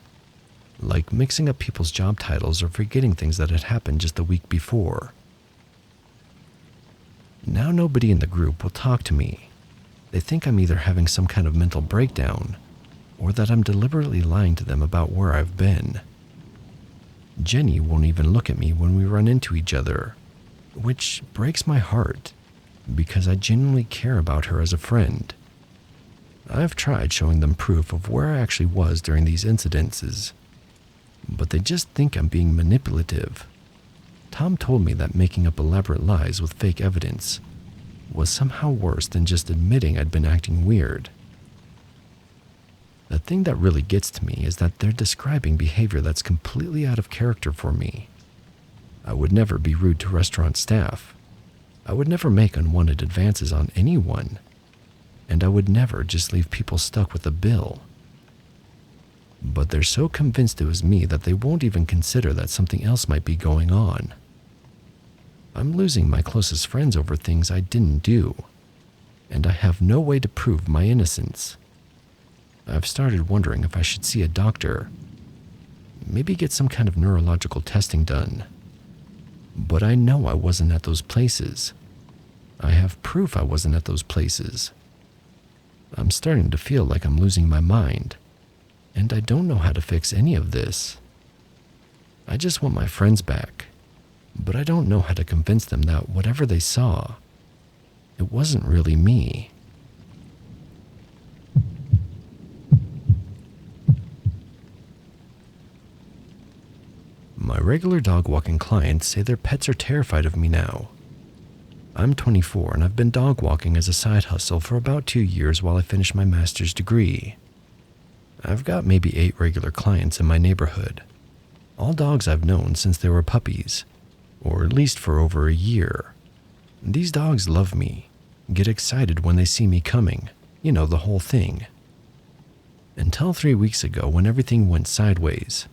like mixing up people's job titles or forgetting things that had happened just the week before. Now nobody in the group will talk to me. They think I'm either having some kind of mental breakdown or that I'm deliberately lying to them about where I've been. Jenny won't even look at me when we run into each other, which breaks my heart because I genuinely care about her as a friend. I've tried showing them proof of where I actually was during these incidences, but they just think I'm being manipulative. Tom told me that making up elaborate lies with fake evidence was somehow worse than just admitting I'd been acting weird. The thing that really gets to me is that they're describing behavior that's completely out of character for me. I would never be rude to restaurant staff. I would never make unwanted advances on anyone. And I would never just leave people stuck with a bill. But they're so convinced it was me that they won't even consider that something else might be going on. I'm losing my closest friends over things I didn't do, and I have no way to prove my innocence. I've started wondering if I should see a doctor, maybe get some kind of neurological testing done. But I know I wasn't at those places. I have proof I wasn't at those places. I'm starting to feel like I'm losing my mind, and I don't know how to fix any of this. I just want my friends back, but I don't know how to convince them that whatever they saw, it wasn't really me. My regular dog walking clients say their pets are terrified of me now. I'm 24 and I've been dog walking as a side hustle for about 2 years while I finish my master's degree. I've got maybe 8 regular clients in my neighborhood, all dogs I've known since they were puppies, or at least for over a year. These dogs love me, get excited when they see me coming, the whole thing. Until 3 weeks ago when everything went sideways.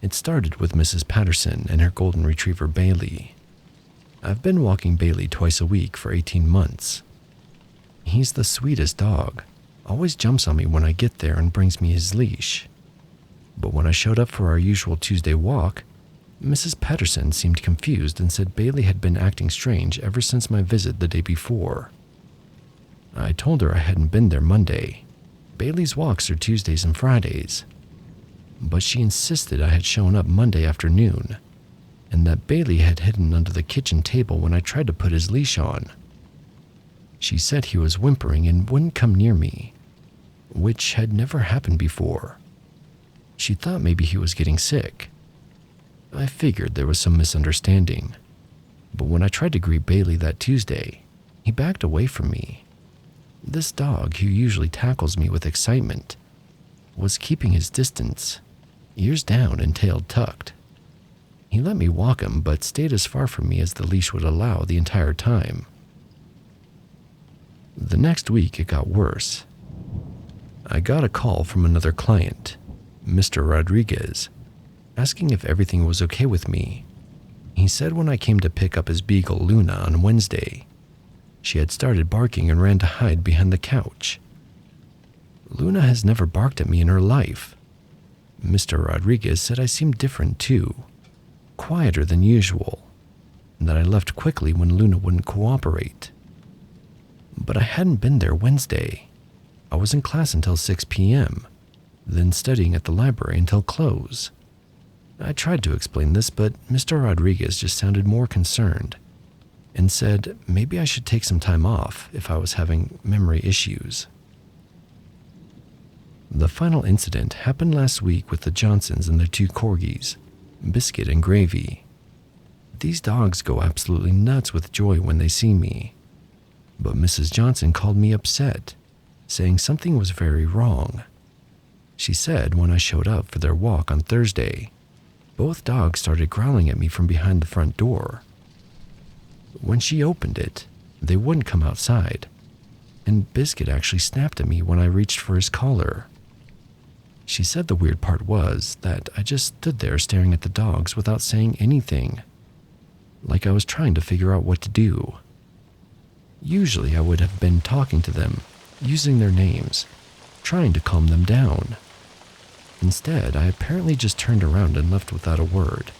It started with Mrs. Patterson and her golden retriever Bailey. I've been walking Bailey twice a week for 18 months. He's the sweetest dog, always jumps on me when I get there and brings me his leash. But when I showed up for our usual Tuesday walk, Mrs. Patterson seemed confused and said Bailey had been acting strange ever since my visit the day before. I told her I hadn't been there Monday. Bailey's walks are Tuesdays and Fridays. But she insisted I had shown up Monday afternoon, and that Bailey had hidden under the kitchen table when I tried to put his leash on. She said he was whimpering and wouldn't come near me, which had never happened before. She thought maybe he was getting sick. I figured there was some misunderstanding, but when I tried to greet Bailey that Tuesday, he backed away from me. This dog, who usually tackles me with excitement, was keeping his distance, ears down and tail tucked. He let me walk him, but stayed as far from me as the leash would allow the entire time. The next week, it got worse. I got a call from another client, Mr. Rodriguez, asking if everything was okay with me. He said when I came to pick up his beagle Luna on Wednesday, she had started barking and ran to hide behind the couch. Luna has never barked at me in her life. Mr. Rodriguez said I seemed different too, quieter than usual, and that I left quickly when Luna wouldn't cooperate. But I hadn't been there Wednesday. I was in class until 6 p.m., then studying at the library until close. I tried to explain this, but Mr. Rodriguez just sounded more concerned and said maybe I should take some time off if I was having memory issues. The final incident happened last week with the Johnsons and their 2 corgis, Biscuit and Gravy. These dogs go absolutely nuts with joy when they see me, but Mrs. Johnson called me upset, saying something was very wrong. She said when I showed up for their walk on Thursday, both dogs started growling at me from behind the front door. When she opened it, they wouldn't come outside, and Biscuit actually snapped at me when I reached for his collar. She said the weird part was that I just stood there staring at the dogs without saying anything, like I was trying to figure out what to do. Usually I would have been talking to them, using their names, trying to calm them down. Instead, I apparently just turned around and left without a word.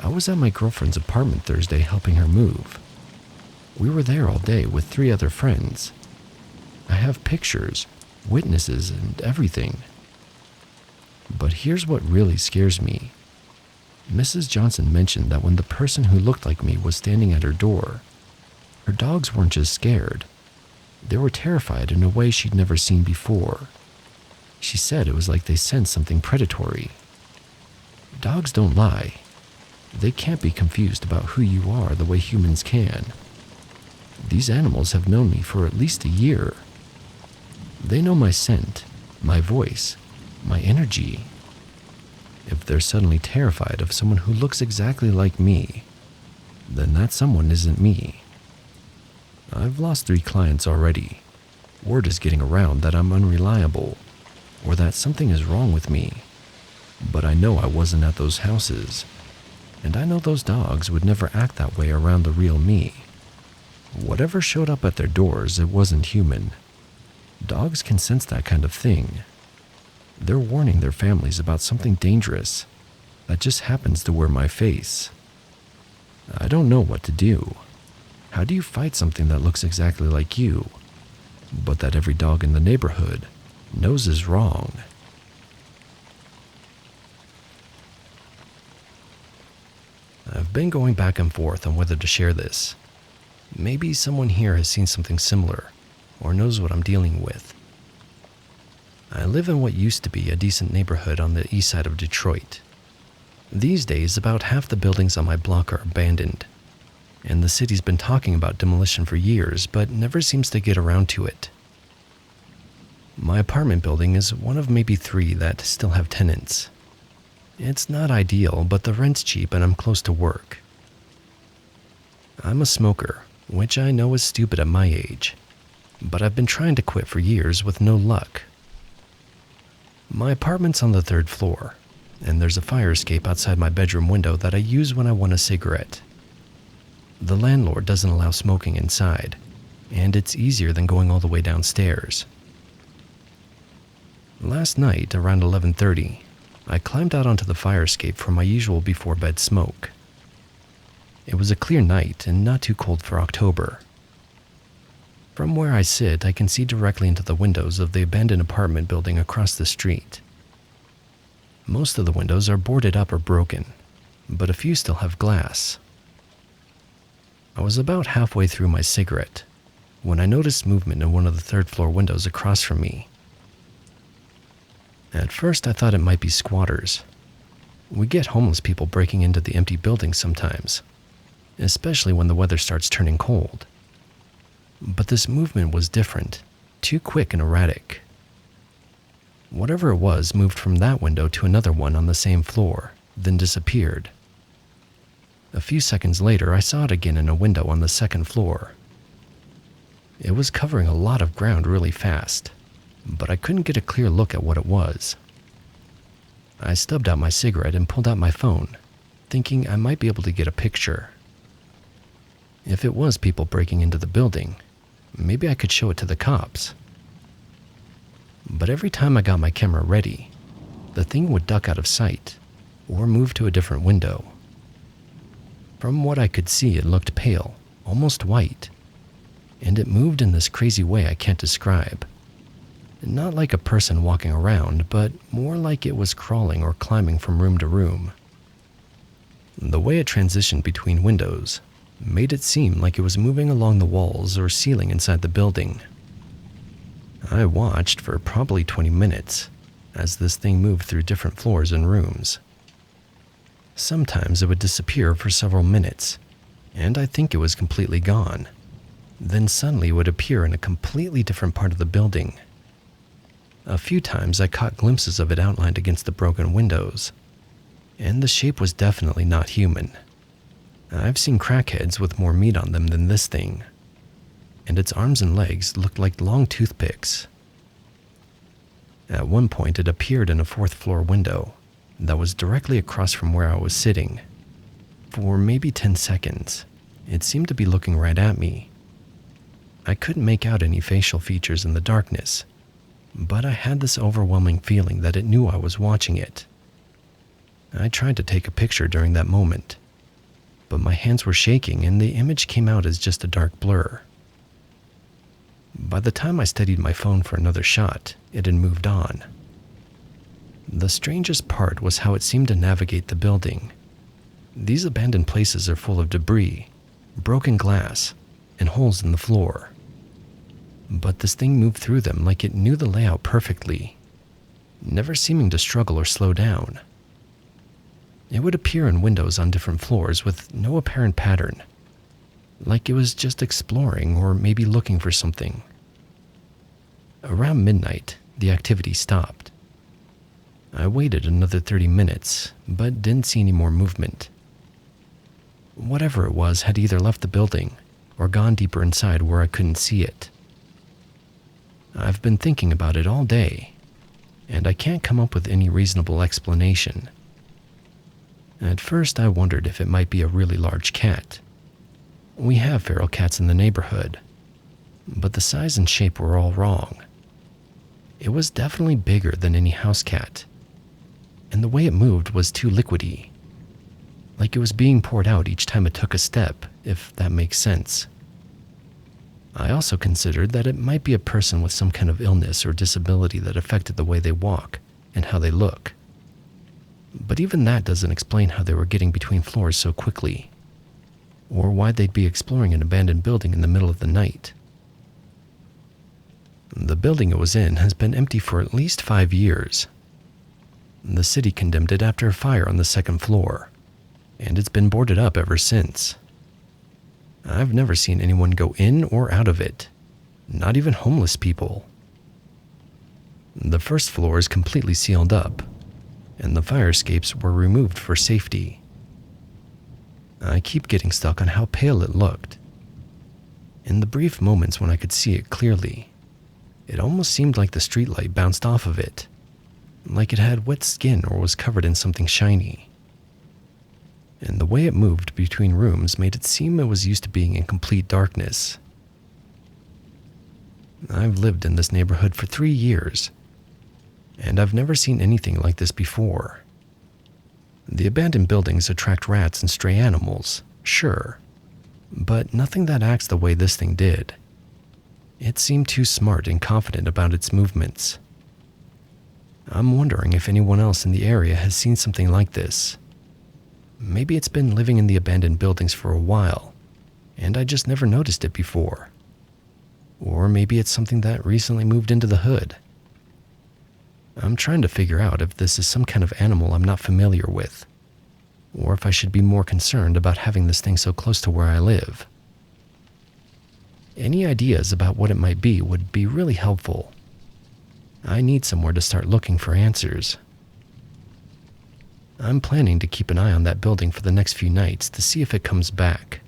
I was at my girlfriend's apartment Thursday helping her move. We were there all day with 3 other friends. I have pictures, witnesses, and everything. But here's what really scares me. Mrs. Johnson mentioned that when the person who looked like me was standing at her door, her dogs weren't just scared. They were terrified in a way she'd never seen before. She said it was like they sensed something predatory. Dogs don't lie. They can't be confused about who you are the way humans can. These animals have known me for at least a year. They know my scent, my voice, my energy. If they're suddenly terrified of someone who looks exactly like me, then that someone isn't me. I've lost 3 clients already. Word is getting around that I'm unreliable, or that something is wrong with me. But I know I wasn't at those houses, and I know those dogs would never act that way around the real me. Whatever showed up at their doors, it wasn't human. Dogs can sense that kind of thing. They're warning their families about something dangerous that just happens to wear my face. I don't know what to do. How do you fight something that looks exactly like you, but that every dog in the neighborhood knows is wrong? I've been going back and forth on whether to share this. Maybe someone here has seen something similar, or knows what I'm dealing with. I live in what used to be a decent neighborhood on the east side of Detroit. These days, about half the buildings on my block are abandoned, and the city's been talking about demolition for years, but never seems to get around to it. My apartment building is one of maybe 3 that still have tenants. It's not ideal, but the rent's cheap and I'm close to work. I'm a smoker, which I know is stupid at my age, but I've been trying to quit for years with no luck. My apartment's on the 3rd floor, and there's a fire escape outside my bedroom window that I use when I want a cigarette. The landlord doesn't allow smoking inside, and it's easier than going all the way downstairs. Last night, around 11:30, I climbed out onto the fire escape for my usual before-bed smoke. It was a clear night and not too cold for October. From where I sit, I can see directly into the windows of the abandoned apartment building across the street. Most of the windows are boarded up or broken, but a few still have glass. I was about halfway through my cigarette when I noticed movement in one of the 3rd floor windows across from me. At first, I thought it might be squatters. We get homeless people breaking into the empty buildings sometimes, especially when the weather starts turning cold. But this movement was different, too quick and erratic. Whatever it was moved from that window to another one on the same floor, then disappeared. A few seconds later, I saw it again in a window on the 2nd floor. It was covering a lot of ground really fast, but I couldn't get a clear look at what it was. I stubbed out my cigarette and pulled out my phone, thinking I might be able to get a picture. If it was people breaking into the building, maybe I could show it to the cops. But every time I got my camera ready, the thing would duck out of sight or move to a different window. From what I could see, it looked pale, almost white, and it moved in this crazy way I can't describe. Not like a person walking around, but more like it was crawling or climbing from room to room. The way it transitioned between windows made it seem like it was moving along the walls or ceiling inside the building. I watched for probably 20 minutes as this thing moved through different floors and rooms. Sometimes it would disappear for several minutes, and I think it was completely gone. Then suddenly it would appear in a completely different part of the building. A few times I caught glimpses of it outlined against the broken windows, and the shape was definitely not human. I've seen crackheads with more meat on them than this thing, and its arms and legs looked like long toothpicks. At one point it appeared in a 4th floor window that was directly across from where I was sitting. For maybe 10 seconds, it seemed to be looking right at me. I couldn't make out any facial features in the darkness, but I had this overwhelming feeling that it knew I was watching it. I tried to take a picture during that moment, but my hands were shaking and the image came out as just a dark blur. By the time I steadied my phone for another shot, it had moved on. The strangest part was how it seemed to navigate the building. These abandoned places are full of debris, broken glass, and holes in the floor. But this thing moved through them like it knew the layout perfectly, never seeming to struggle or slow down. It would appear in windows on different floors with no apparent pattern, like it was just exploring or maybe looking for something. Around midnight, the activity stopped. I waited another 30 minutes, but didn't see any more movement. Whatever it was had either left the building or gone deeper inside where I couldn't see it. I've been thinking about it all day, and I can't come up with any reasonable explanation. At first, I wondered if it might be a really large cat. We have feral cats in the neighborhood, but the size and shape were all wrong. It was definitely bigger than any house cat, and the way it moved was too liquidy, like it was being poured out each time it took a step, if that makes sense. I also considered that it might be a person with some kind of illness or disability that affected the way they walk and how they look. But even that doesn't explain how they were getting between floors so quickly, or why they'd be exploring an abandoned building in the middle of the night. The building it was in has been empty for at least 5 years. The city condemned it after a fire on the second floor, and it's been boarded up ever since. I've never seen anyone go in or out of it, not even homeless people. The first floor is completely sealed up, and the fire escapes were removed for safety. I keep getting stuck on how pale it looked. In the brief moments when I could see it clearly, it almost seemed like the streetlight bounced off of it, like it had wet skin or was covered in something shiny. And the way it moved between rooms made it seem it was used to being in complete darkness. I've lived in this neighborhood for 3 years, and I've never seen anything like this before. The abandoned buildings attract rats and stray animals, sure, but nothing that acts the way this thing did. It seemed too smart and confident about its movements. I'm wondering if anyone else in the area has seen something like this. Maybe it's been living in the abandoned buildings for a while, and I just never noticed it before. Or maybe it's something that recently moved into the hood. I'm trying to figure out if this is some kind of animal I'm not familiar with, or if I should be more concerned about having this thing so close to where I live. Any ideas about what it might be would be really helpful. I need somewhere to start looking for answers. I'm planning to keep an eye on that building for the next few nights to see if it comes back.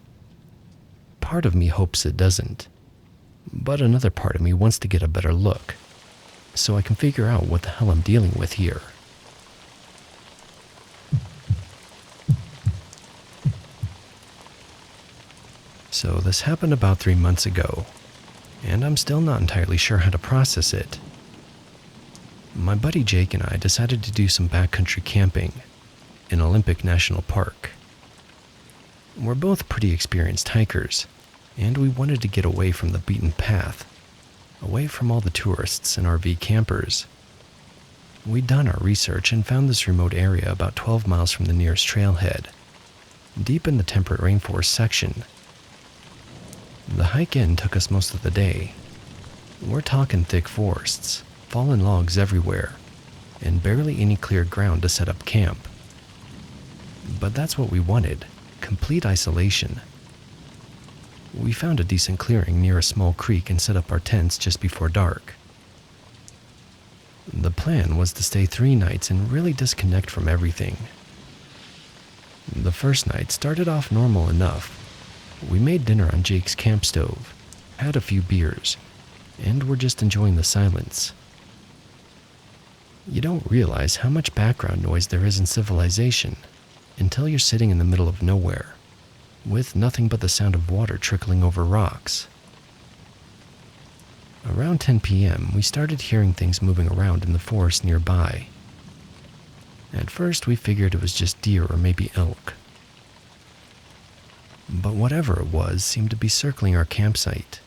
Part of me hopes it doesn't, but another part of me wants to get a better look, so I can figure out what the hell I'm dealing with here. So this happened about 3 months ago, and I'm still not entirely sure how to process it. My buddy Jake and I decided to do some backcountry camping in Olympic National Park. We're both pretty experienced hikers, and we wanted to get away from the beaten path, away from all the tourists and RV campers. We'd done our research and found this remote area about 12 miles from the nearest trailhead, deep in the temperate rainforest section. The hike in took us most of the day. We're talking thick forests, fallen logs everywhere, and barely any cleared ground to set up camp. But that's what we wanted, complete isolation. We found a decent clearing near a small creek and set up our tents just before dark. The plan was to stay 3 nights and really disconnect from everything. The first night started off normal enough. We made dinner on Jake's camp stove, had a few beers, and were just enjoying the silence. You don't realize how much background noise there is in civilization until you're sitting in the middle of nowhere, with nothing but the sound of water trickling over rocks. Around 10 p.m., we started hearing things moving around in the forest nearby. At first, we figured it was just deer or maybe elk. But whatever it was seemed to be circling our campsite,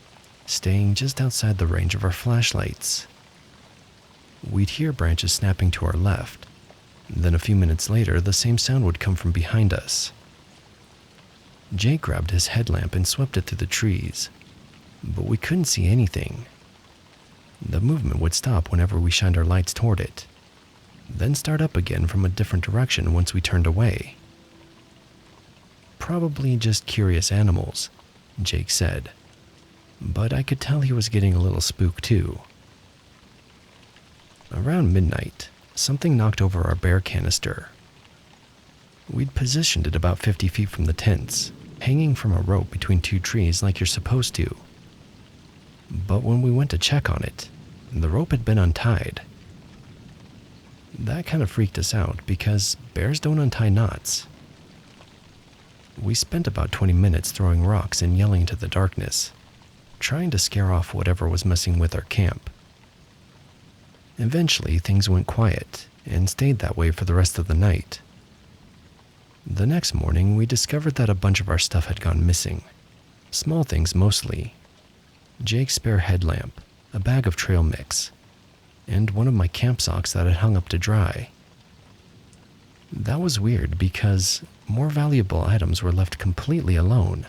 staying just outside the range of our flashlights. We'd hear branches snapping to our left. Then a few minutes later, the same sound would come from behind us. Jake grabbed his headlamp and swept it through the trees, but we couldn't see anything. The movement would stop whenever we shined our lights toward it, then start up again from a different direction once we turned away. Probably just curious animals, Jake said, but I could tell he was getting a little spooked too. Around midnight, something knocked over our bear canister. We'd positioned it about 50 feet from the tents, hanging from a rope between two trees like you're supposed to. But when we went to check on it, the rope had been untied. That kind of freaked us out because bears don't untie knots. We spent about 20 minutes throwing rocks and yelling into the darkness, trying to scare off whatever was messing with our camp. Eventually, things went quiet and stayed that way for the rest of the night. The next morning, we discovered that a bunch of our stuff had gone missing. Small things mostly. Jake's spare headlamp, a bag of trail mix, and one of my camp socks that had hung up to dry. That was weird because more valuable items were left completely alone.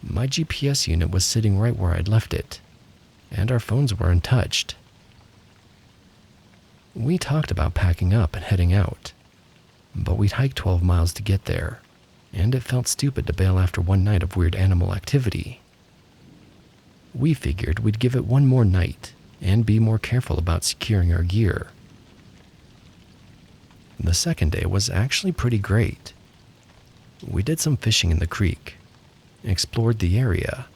My GPS unit was sitting right where I'd left it, and our phones were untouched. We talked about packing up and heading out, but we'd hiked 12 miles to get there, and it felt stupid to bail after one night of weird animal activity. We figured we'd give it one more night and be more careful about securing our gear. The second day was actually pretty great. We did some fishing in the creek, explored the area,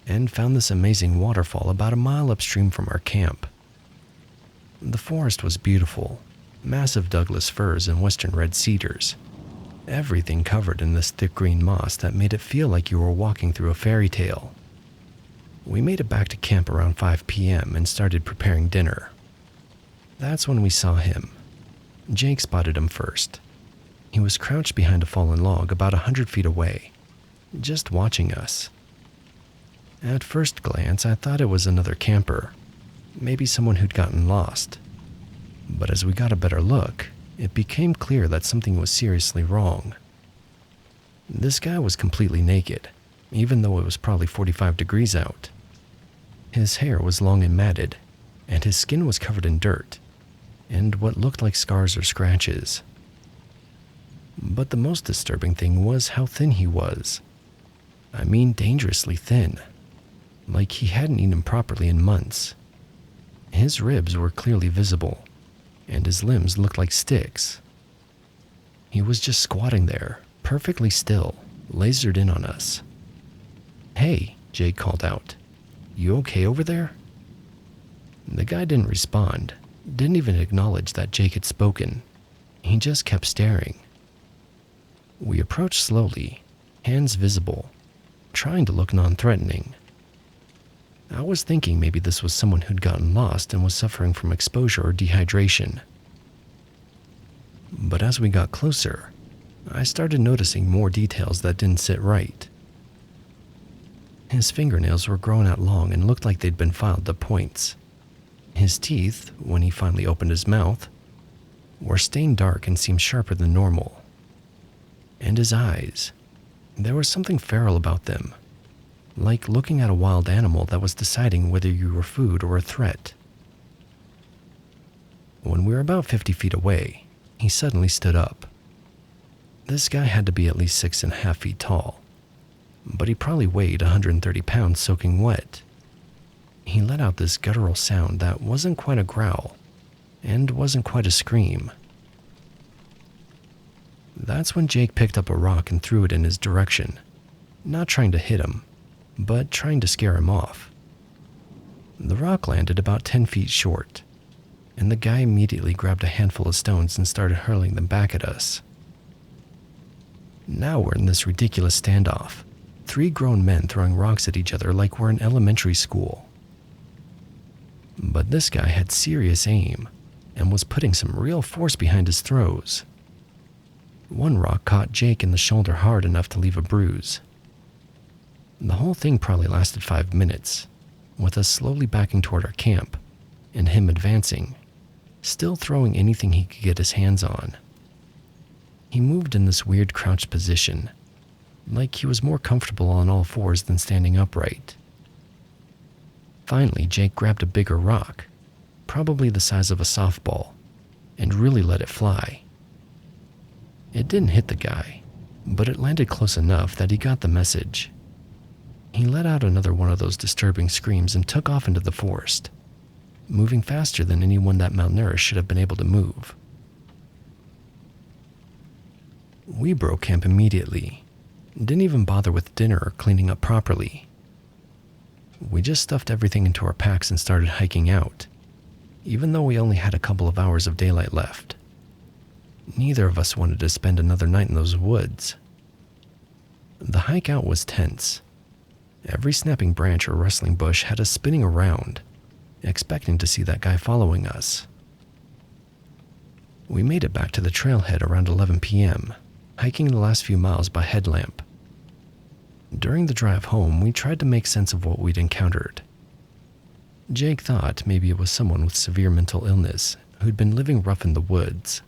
and found this amazing waterfall about a mile upstream from our camp. The forest was beautiful, massive Douglas firs and western red cedars, everything covered in this thick green moss that made it feel like you were walking through a fairy tale. We made it back to camp around 5 p.m. and started preparing dinner. That's when we saw him. Jake spotted him first. He was crouched behind a fallen log about 100 feet away, just watching us. At first glance, I thought it was another camper, maybe someone who'd gotten lost. But as we got a better look, it became clear that something was seriously wrong. This guy was completely naked, even though it was probably 45 degrees out. His hair was long and matted, and his skin was covered in dirt, and what looked like scars or scratches. But the most disturbing thing was how thin he was. I mean, dangerously thin. Like he hadn't eaten properly in months. His ribs were clearly visible, and his limbs looked like sticks. He was just squatting there, perfectly still, lasered in on us. "Hey," Jake called out. "You okay over there?" The guy didn't respond, didn't even acknowledge that Jake had spoken. He just kept staring. We approached slowly, hands visible, trying to look non-threatening. I was thinking maybe this was someone who'd gotten lost and was suffering from exposure or dehydration. But as we got closer, I started noticing more details that didn't sit right. His fingernails were grown out long and looked like they'd been filed to points. His teeth, when he finally opened his mouth, were stained dark and seemed sharper than normal. And his eyes, there was something feral about them, like looking at a wild animal that was deciding whether you were food or a threat. When we were about 50 feet away, he suddenly stood up. This guy had to be at least 6.5 feet tall, but he probably weighed 130 pounds soaking wet. He let out this guttural sound that wasn't quite a growl, and wasn't quite a scream. That's when Jake picked up a rock and threw it in his direction, not trying to hit him, but trying to scare him off. The rock landed about 10 feet short, and the guy immediately grabbed a handful of stones and started hurling them back at us. Now we're in this ridiculous standoff, 3 grown men throwing rocks at each other like we're in elementary school. But this guy had serious aim and was putting some real force behind his throws. One rock caught Jake in the shoulder hard enough to leave a bruise. The whole thing probably lasted 5 minutes, with us slowly backing toward our camp and him advancing, still throwing anything he could get his hands on. He moved in this weird crouched position, like he was more comfortable on all fours than standing upright. Finally, Jake grabbed a bigger rock, probably the size of a softball, and really let it fly. It didn't hit the guy, but it landed close enough that he got the message. He let out another one of those disturbing screams and took off into the forest, moving faster than anyone that malnourished should have been able to move. We broke camp immediately, didn't even bother with dinner or cleaning up properly. We just stuffed everything into our packs and started hiking out, even though we only had a couple of hours of daylight left. Neither of us wanted to spend another night in those woods. The hike out was tense. Every snapping branch or rustling bush had us spinning around, expecting to see that guy following us. We made it back to the trailhead around 11 p.m., hiking the last few miles by headlamp. During the drive home, we tried to make sense of what we'd encountered. Jake thought maybe it was someone with severe mental illness who'd been living rough in the woods.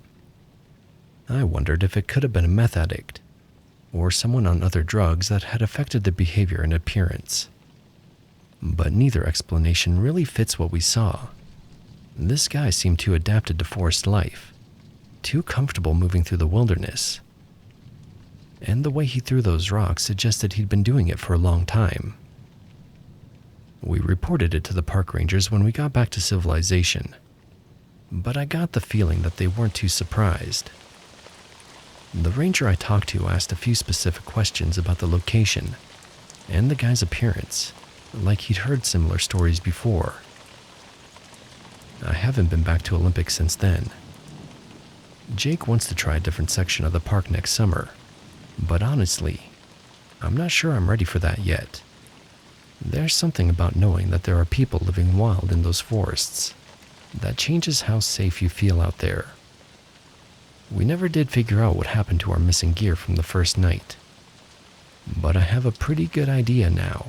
I wondered if it could have been a meth addict, or someone on other drugs that had affected their behavior and appearance. But neither explanation really fits what we saw. This guy seemed too adapted to forest life, too comfortable moving through the wilderness. And the way he threw those rocks suggested he'd been doing it for a long time. We reported it to the park rangers when we got back to civilization, but I got the feeling that they weren't too surprised. The ranger I talked to asked a few specific questions about the location and the guy's appearance, like he'd heard similar stories before. I haven't been back to Olympic since then. Jake wants to try a different section of the park next summer, but honestly, I'm not sure I'm ready for that yet. There's something about knowing that there are people living wild in those forests that changes how safe you feel out there. We never did figure out what happened to our missing gear from the first night, but I have a pretty good idea now.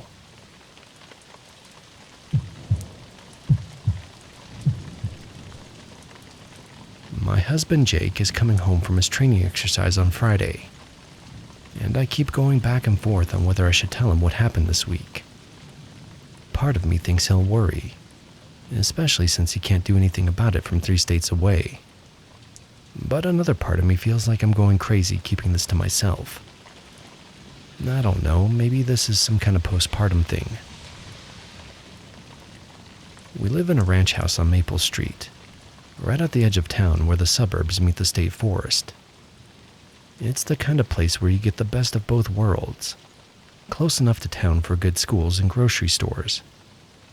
My husband Jake is coming home from his training exercise on Friday, and I keep going back and forth on whether I should tell him what happened this week. Part of me thinks he'll worry, especially since he can't do anything about it from 3 states away. But another part of me feels like I'm going crazy keeping this to myself. I don't know, maybe this is some kind of postpartum thing. We live in a ranch house on Maple Street, right at the edge of town where the suburbs meet the state forest. It's the kind of place where you get the best of both worlds. Close enough to town for good schools and grocery stores,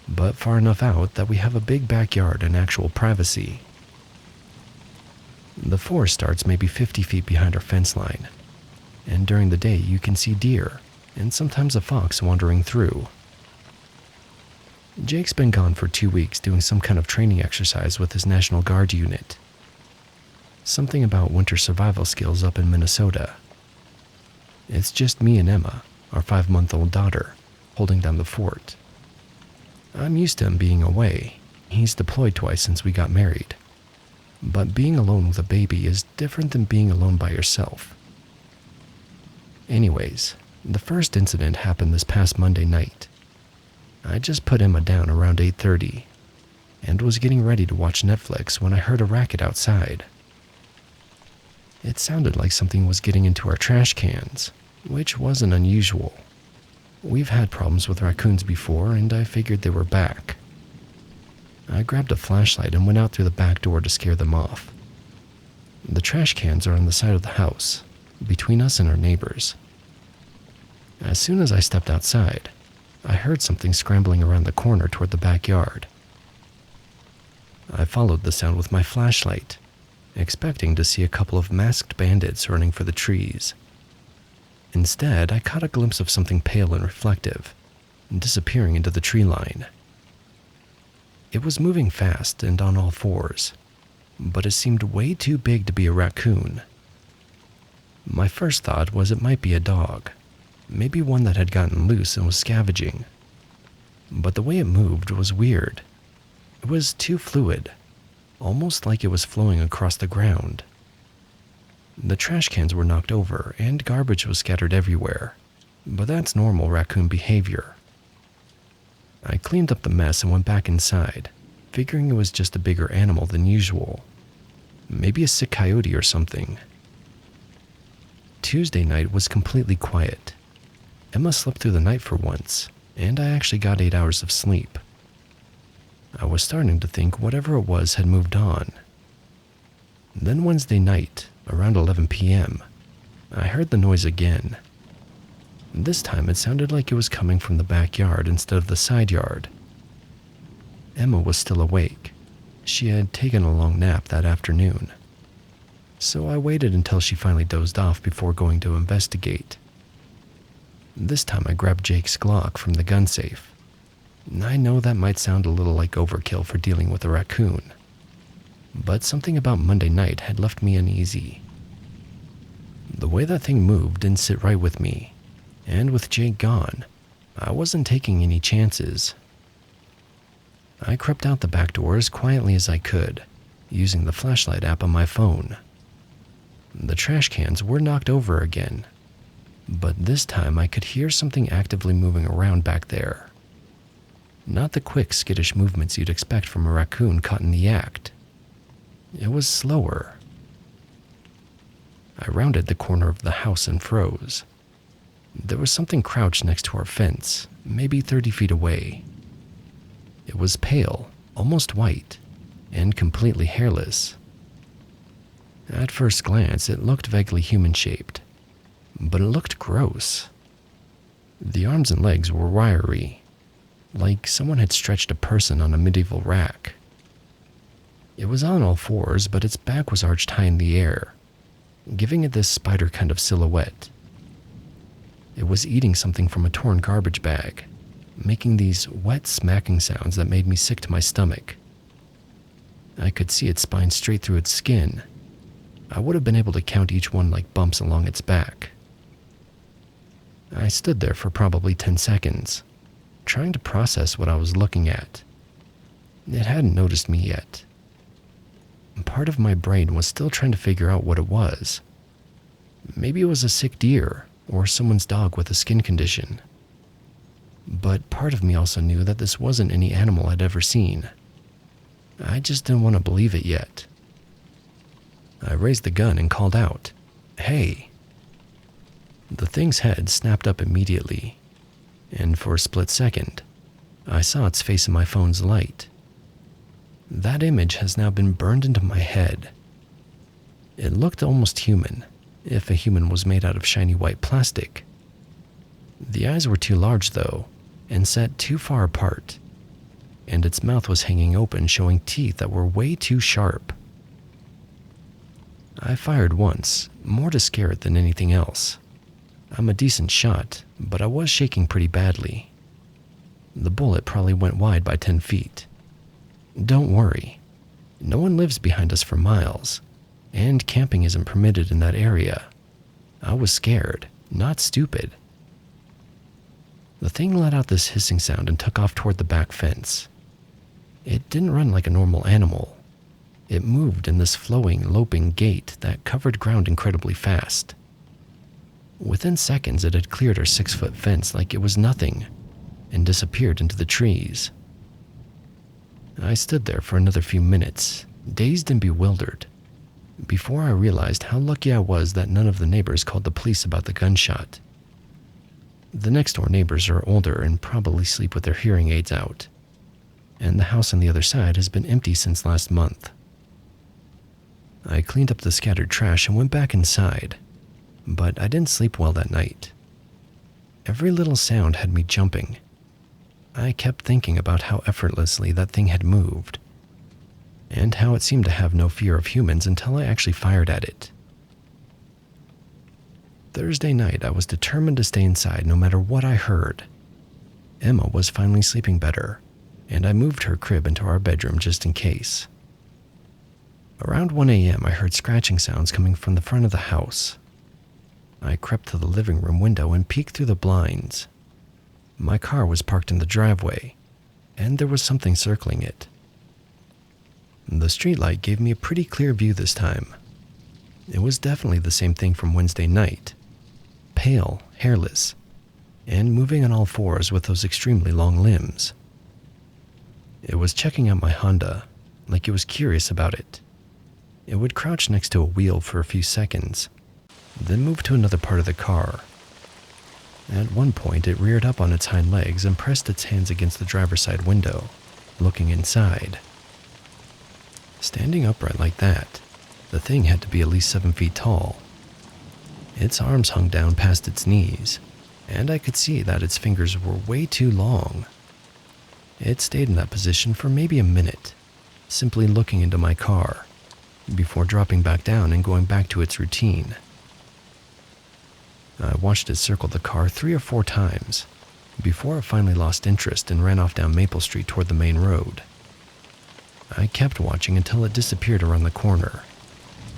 but far enough out that we have a big backyard and actual privacy. The forest starts maybe 50 feet behind our fence line, and during the day you can see deer and sometimes a fox wandering through. Jake's been gone for 2 weeks doing some kind of training exercise with his National Guard unit. Something about winter survival skills up in Minnesota. It's just me and Emma, our 5-month-old daughter, holding down the fort. I'm used to him being away. He's deployed twice since we got married. But being alone with a baby is different than being alone by yourself. Anyways, the first incident happened this past Monday night. I just put Emma down around 8:30 and was getting ready to watch Netflix when I heard a racket outside. It sounded like something was getting into our trash cans, which wasn't unusual. We've had problems with raccoons before, and I figured they were back. I grabbed a flashlight and went out through the back door to scare them off. The trash cans are on the side of the house, between us and our neighbors. As soon as I stepped outside, I heard something scrambling around the corner toward the backyard. I followed the sound with my flashlight, expecting to see a couple of masked bandits running for the trees. Instead, I caught a glimpse of something pale and reflective, disappearing into the tree line. It was moving fast and on all fours, but it seemed way too big to be a raccoon. My first thought was it might be a dog, maybe one that had gotten loose and was scavenging. But the way it moved was weird. It was too fluid, almost like it was flowing across the ground. The trash cans were knocked over and garbage was scattered everywhere, but that's normal raccoon behavior. I cleaned up the mess and went back inside, figuring it was just a bigger animal than usual. Maybe a sick coyote or something. Tuesday night was completely quiet. Emma slept through the night for once, and I actually got 8 hours of sleep. I was starting to think whatever it was had moved on. Then Wednesday night, around 11 p.m., I heard the noise again. This time it sounded like it was coming from the backyard instead of the side yard. Emma was still awake. She had taken a long nap that afternoon. So I waited until she finally dozed off before going to investigate. This time I grabbed Jake's Glock from the gun safe. I know that might sound a little like overkill for dealing with a raccoon, but something about Monday night had left me uneasy. The way that thing moved didn't sit right with me, and with Jake gone, I wasn't taking any chances. I crept out the back door as quietly as I could, using the flashlight app on my phone. The trash cans were knocked over again, but this time I could hear something actively moving around back there. Not the quick, skittish movements you'd expect from a raccoon caught in the act. It was slower. I rounded the corner of the house and froze. There was something crouched next to our fence, maybe 30 feet away. It was pale, almost white, and completely hairless. At first glance, it looked vaguely human-shaped, but it looked gross. The arms and legs were wiry, like someone had stretched a person on a medieval rack. It was on all fours, but its back was arched high in the air, giving it this spider kind of silhouette. It was eating something from a torn garbage bag, making these wet smacking sounds that made me sick to my stomach. I could see its spine straight through its skin. I would have been able to count each one like bumps along its back. I stood there for probably 10 seconds, trying to process what I was looking at. It hadn't noticed me yet. Part of my brain was still trying to figure out what it was. Maybe it was a sick deer or someone's dog with a skin condition. But part of me also knew that this wasn't any animal I'd ever seen. I just didn't want to believe it yet. I raised the gun and called out, "Hey!" The thing's head snapped up immediately, and for a split second, I saw its face in my phone's light. That image has now been burned into my head. It looked almost human, if a human was made out of shiny white plastic. The eyes were too large, though, and set too far apart, and its mouth was hanging open, showing teeth that were way too sharp. I fired once, more to scare it than anything else. I'm a decent shot, but I was shaking pretty badly. The bullet probably went wide by 10 feet. Don't worry, no one lives behind us for miles, and camping isn't permitted in that area. I was scared, not stupid. The thing let out this hissing sound and took off toward the back fence. It didn't run like a normal animal. It moved in this flowing, loping gait that covered ground incredibly fast. Within seconds, it had cleared our 6-foot fence like it was nothing and disappeared into the trees. I stood there for another few minutes, dazed and bewildered, before I realized how lucky I was that none of the neighbors called the police about the gunshot. The next-door neighbors are older and probably sleep with their hearing aids out, and the house on the other side has been empty since last month. I cleaned up the scattered trash and went back inside, but I didn't sleep well that night. Every little sound had me jumping. I kept thinking about how effortlessly that thing had moved, and how it seemed to have no fear of humans until I actually fired at it. Thursday night, I was determined to stay inside no matter what I heard. Emma was finally sleeping better, and I moved her crib into our bedroom just in case. Around 1 a.m., I heard scratching sounds coming from the front of the house. I crept to the living room window and peeked through the blinds. My car was parked in the driveway, and there was something circling it. The streetlight gave me a pretty clear view this time. It was definitely the same thing from Wednesday night. Pale, hairless, and moving on all fours with those extremely long limbs. It was checking out my Honda, like it was curious about it. It would crouch next to a wheel for a few seconds, then move to another part of the car. At one point, it reared up on its hind legs and pressed its hands against the driver's side window, looking inside. Standing upright like that, the thing had to be at least 7 feet tall. Its arms hung down past its knees, and I could see that its fingers were way too long. It stayed in that position for maybe a minute, simply looking into my car, before dropping back down and going back to its routine. I watched it circle the car 3 or 4 times, before it finally lost interest and ran off down Maple Street toward the main road. I kept watching until it disappeared around the corner,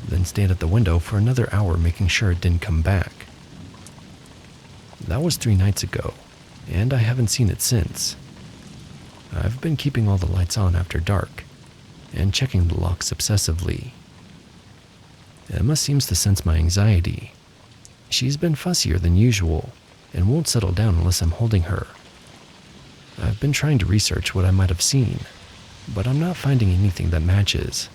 then stayed at the window for another hour making sure it didn't come back. That was 3 nights ago, and I haven't seen it since. I've been keeping all the lights on after dark, and checking the locks obsessively. Emma seems to sense my anxiety. She's been fussier than usual, and won't settle down unless I'm holding her. I've been trying to research what I might have seen, but I'm not finding anything that matches.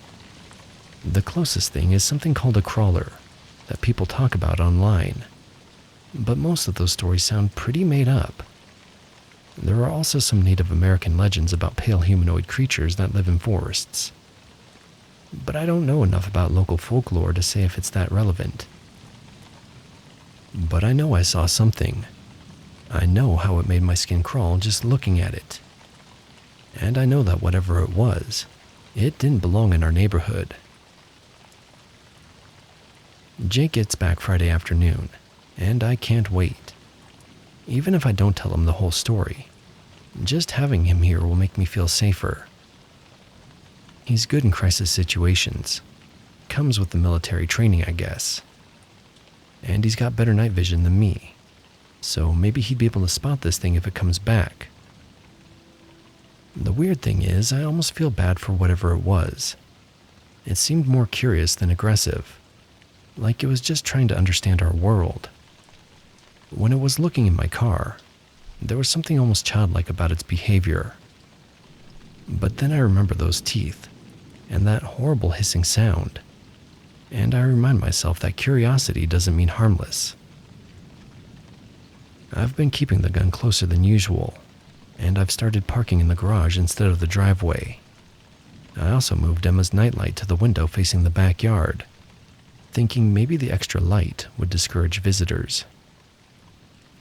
The closest thing is something called a crawler, that people talk about online. But most of those stories sound pretty made up. There are also some Native American legends about pale humanoid creatures that live in forests. But I don't know enough about local folklore to say if it's that relevant. But I know I saw something. I know how it made my skin crawl just looking at it. And I know that whatever it was, it didn't belong in our neighborhood. Jake gets back Friday afternoon, and I can't wait. Even if I don't tell him the whole story, just having him here will make me feel safer. He's good in crisis situations. Comes with the military training, I guess. And he's got better night vision than me, so maybe he'd be able to spot this thing if it comes back. The weird thing is, I almost feel bad for whatever it was. It seemed more curious than aggressive, like it was just trying to understand our world. When it was looking in my car, there was something almost childlike about its behavior. But then I remember those teeth, and that horrible hissing sound, and I remind myself that curiosity doesn't mean harmless. I've been keeping the gun closer than usual, and I've started parking in the garage instead of the driveway. I also moved Emma's nightlight to the window facing the backyard, thinking maybe the extra light would discourage visitors.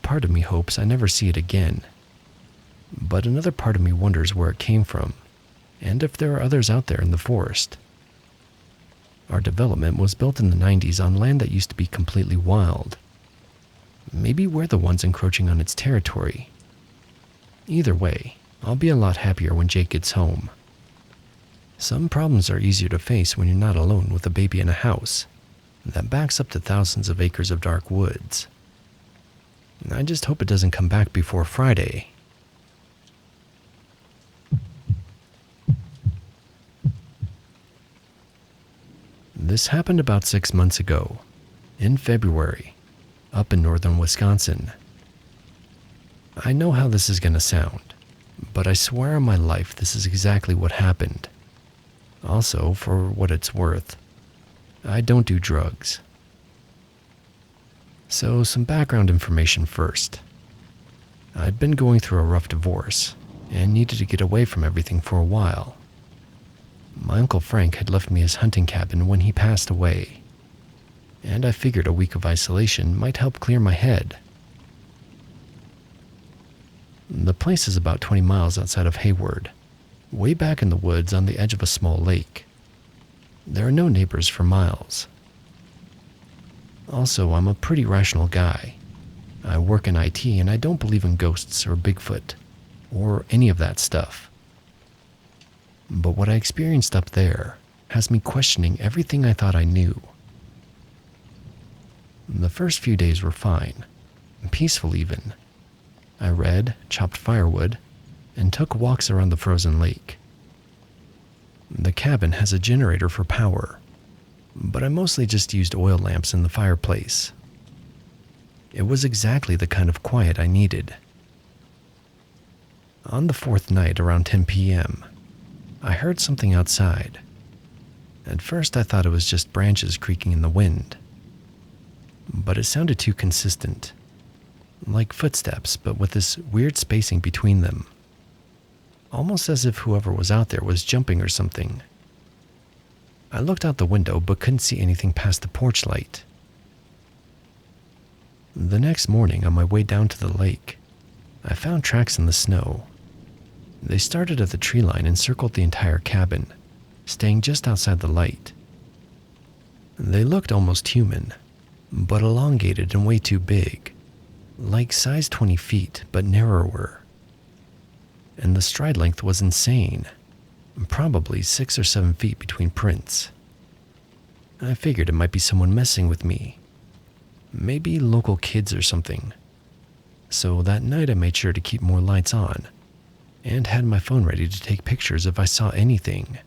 Part of me hopes I never see it again, but another part of me wonders where it came from, and if there are others out there in the forest. Our development was built in the 90s on land that used to be completely wild. Maybe we're the ones encroaching on its territory. Either way, I'll be a lot happier when Jake gets home. Some problems are easier to face when you're not alone with a baby in a house that backs up to thousands of acres of dark woods. I just hope it doesn't come back before Friday. This happened about 6 months ago, in February, up in northern Wisconsin. I know how this is going to sound, but I swear on my life this is exactly what happened. Also, for what it's worth, I don't do drugs. So, some background information first. I'd been going through a rough divorce and needed to get away from everything for a while. My Uncle Frank had left me his hunting cabin when he passed away, and I figured a week of isolation might help clear my head. The place is about 20 miles outside of Hayward, way back in the woods on the edge of a small lake. There are no neighbors for miles. Also, I'm a pretty rational guy. I work in IT and I don't believe in ghosts or Bigfoot, or any of that stuff. But what I experienced up there has me questioning everything I thought I knew. The first few days were fine, peaceful even. I read, chopped firewood, and took walks around the frozen lake. The cabin has a generator for power, but I mostly just used oil lamps in the fireplace. It was exactly the kind of quiet I needed. On the fourth night around 10 p.m., I heard something outside. At first I thought it was just branches creaking in the wind, but it sounded too consistent, like footsteps but with this weird spacing between them, almost as if whoever was out there was jumping or something. I looked out the window but couldn't see anything past the porch light. The next morning on my way down to the lake, I found tracks in the snow. They started at the tree line and circled the entire cabin, staying just outside the light. They looked almost human, but elongated and way too big, like size 20 feet but narrower. And the stride length was insane, probably 6 or 7 feet between prints. I figured it might be someone messing with me, maybe local kids or something. So that night I made sure to keep more lights on, and had my phone ready to take pictures if I saw anything.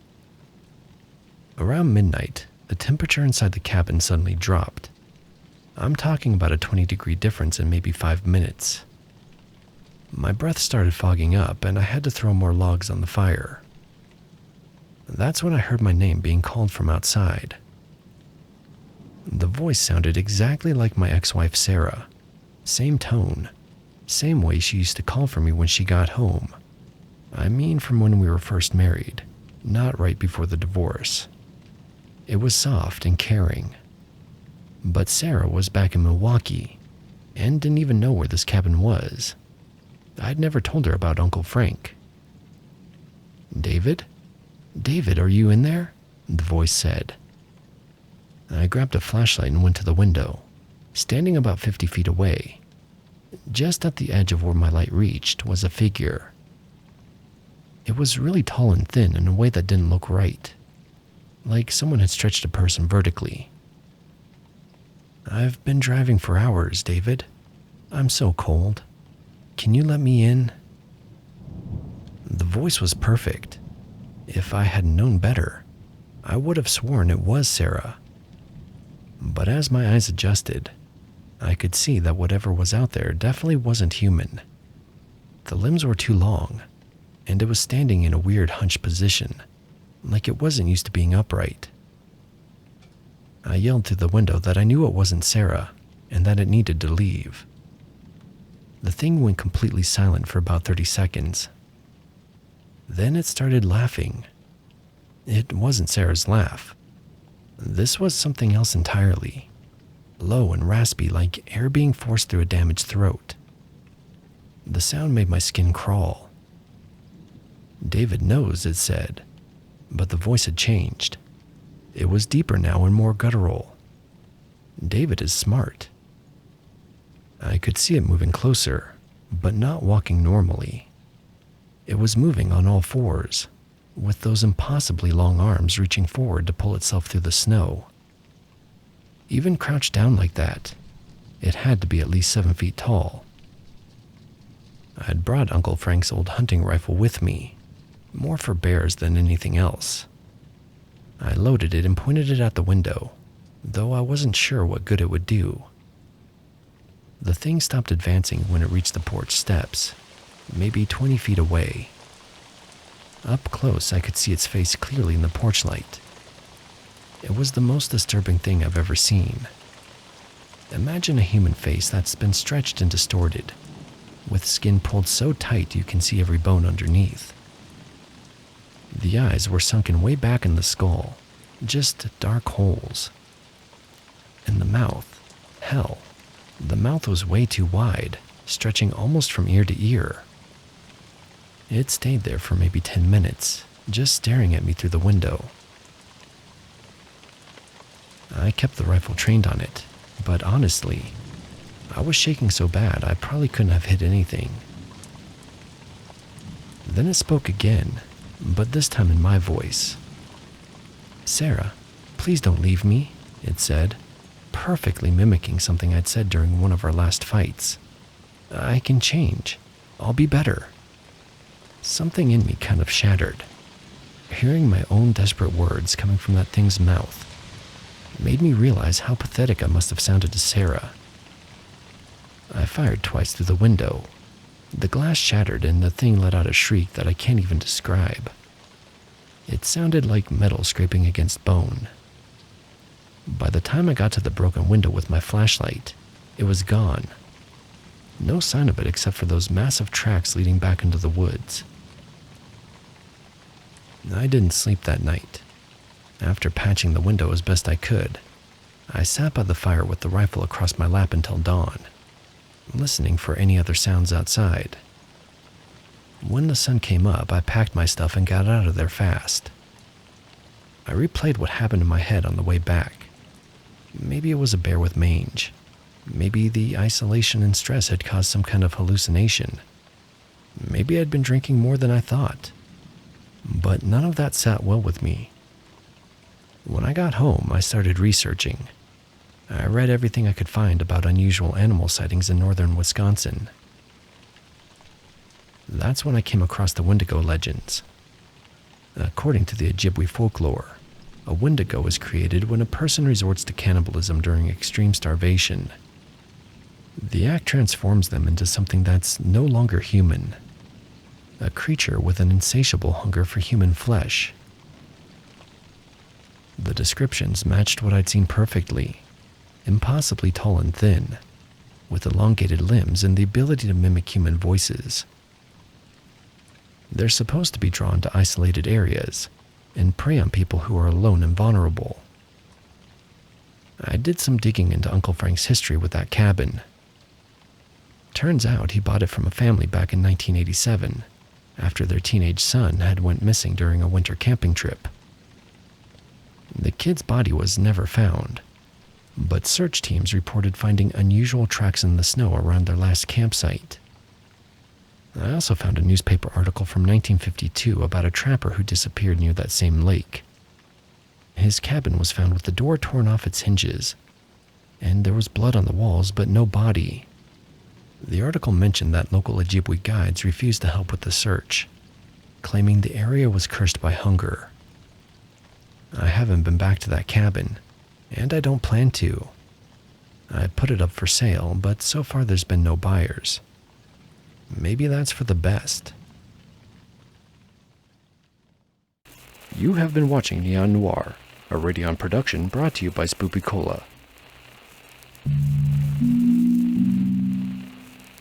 Around midnight, the temperature inside the cabin suddenly dropped. I'm talking about a 20-degree difference in maybe 5 minutes. My breath started fogging up and I had to throw more logs on the fire. That's when I heard my name being called from outside. The voice sounded exactly like my ex-wife Sarah. Same tone, same way she used to call for me when she got home. I mean from when we were first married, not right before the divorce. It was soft and caring. But Sarah was back in Milwaukee and didn't even know where this cabin was. I'd never told her about Uncle Frank. "David? David, are you in there?" the voice said. I grabbed a flashlight and went to the window, standing about 50 feet away. Just at the edge of where my light reached was a figure. It was really tall and thin in a way that didn't look right, like someone had stretched a person vertically. "I've been driving for hours, David. I'm so cold. Can you let me in?" The voice was perfect. If I had known better, I would have sworn it was Sarah. But as my eyes adjusted, I could see that whatever was out there definitely wasn't human. The limbs were too long, and it was standing in a weird hunched position, like it wasn't used to being upright. I yelled through the window that I knew it wasn't Sarah, and that it needed to leave. The thing went completely silent for about 30 seconds. Then it started laughing. It wasn't Sarah's laugh. This was something else entirely, low and raspy like air being forced through a damaged throat. The sound made my skin crawl. "David knows," it said, but the voice had changed. It was deeper now and more guttural. "David is smart." I could see it moving closer, but not walking normally. It was moving on all fours, with those impossibly long arms reaching forward to pull itself through the snow. Even crouched down like that, it had to be at least 7 feet tall. I had brought Uncle Frank's old hunting rifle with me, more for bears than anything else. I loaded it and pointed it out the window, though I wasn't sure what good it would do. The thing stopped advancing when it reached the porch steps, maybe 20 feet away. Up close, I could see its face clearly in the porch light. It was the most disturbing thing I've ever seen. Imagine a human face that's been stretched and distorted, with skin pulled so tight you can see every bone underneath. The eyes were sunken way back in the skull, just dark holes. And the mouth, hell, the mouth was way too wide, stretching almost from ear to ear. It stayed there for maybe 10 minutes, just staring at me through the window. I kept the rifle trained on it, but honestly, I was shaking so bad I probably couldn't have hit anything. Then it spoke again, but this time in my voice. "Sarah, please don't leave me," it said, perfectly mimicking something I'd said during one of our last fights. "I can change. I'll be better." Something in me kind of shattered. Hearing my own desperate words coming from that thing's mouth made me realize how pathetic I must have sounded to Sarah. I fired twice through the window. The glass shattered and the thing let out a shriek that I can't even describe. It sounded like metal scraping against bone. By the time I got to the broken window with my flashlight, it was gone. No sign of it except for those massive tracks leading back into the woods. I didn't sleep that night. After patching the window as best I could, I sat by the fire with the rifle across my lap until dawn, listening for any other sounds outside. When the sun came up, I packed my stuff and got out of there fast. I replayed what happened in my head on the way back. Maybe it was a bear with mange. Maybe the isolation and stress had caused some kind of hallucination. Maybe I'd been drinking more than I thought. But none of that sat well with me. When I got home, I started researching. I read everything I could find about unusual animal sightings in northern Wisconsin. That's when I came across the Wendigo legends. According to the Ojibwe folklore, a Wendigo is created when a person resorts to cannibalism during extreme starvation. The act transforms them into something that's no longer human, a creature with an insatiable hunger for human flesh. The descriptions matched what I'd seen perfectly: impossibly tall and thin, with elongated limbs and the ability to mimic human voices. They're supposed to be drawn to isolated areas and prey on people who are alone and vulnerable. I did some digging into Uncle Frank's history with that cabin. Turns out he bought it from a family back in 1987, after their teenage son had went missing during a winter camping trip. The kid's body was never found, but search teams reported finding unusual tracks in the snow around their last campsite. I also found a newspaper article from 1952 about a trapper who disappeared near that same lake. His cabin was found with the door torn off its hinges, and there was blood on the walls but no body. The article mentioned that local Ojibwe guides refused to help with the search, claiming the area was cursed by hunger. I haven't been back to that cabin, and I don't plan to. I put it up for sale, but so far there's been no buyers. Maybe that's for the best. You have been watching Neon Noir, a Radion production brought to you by Spoopy Cola.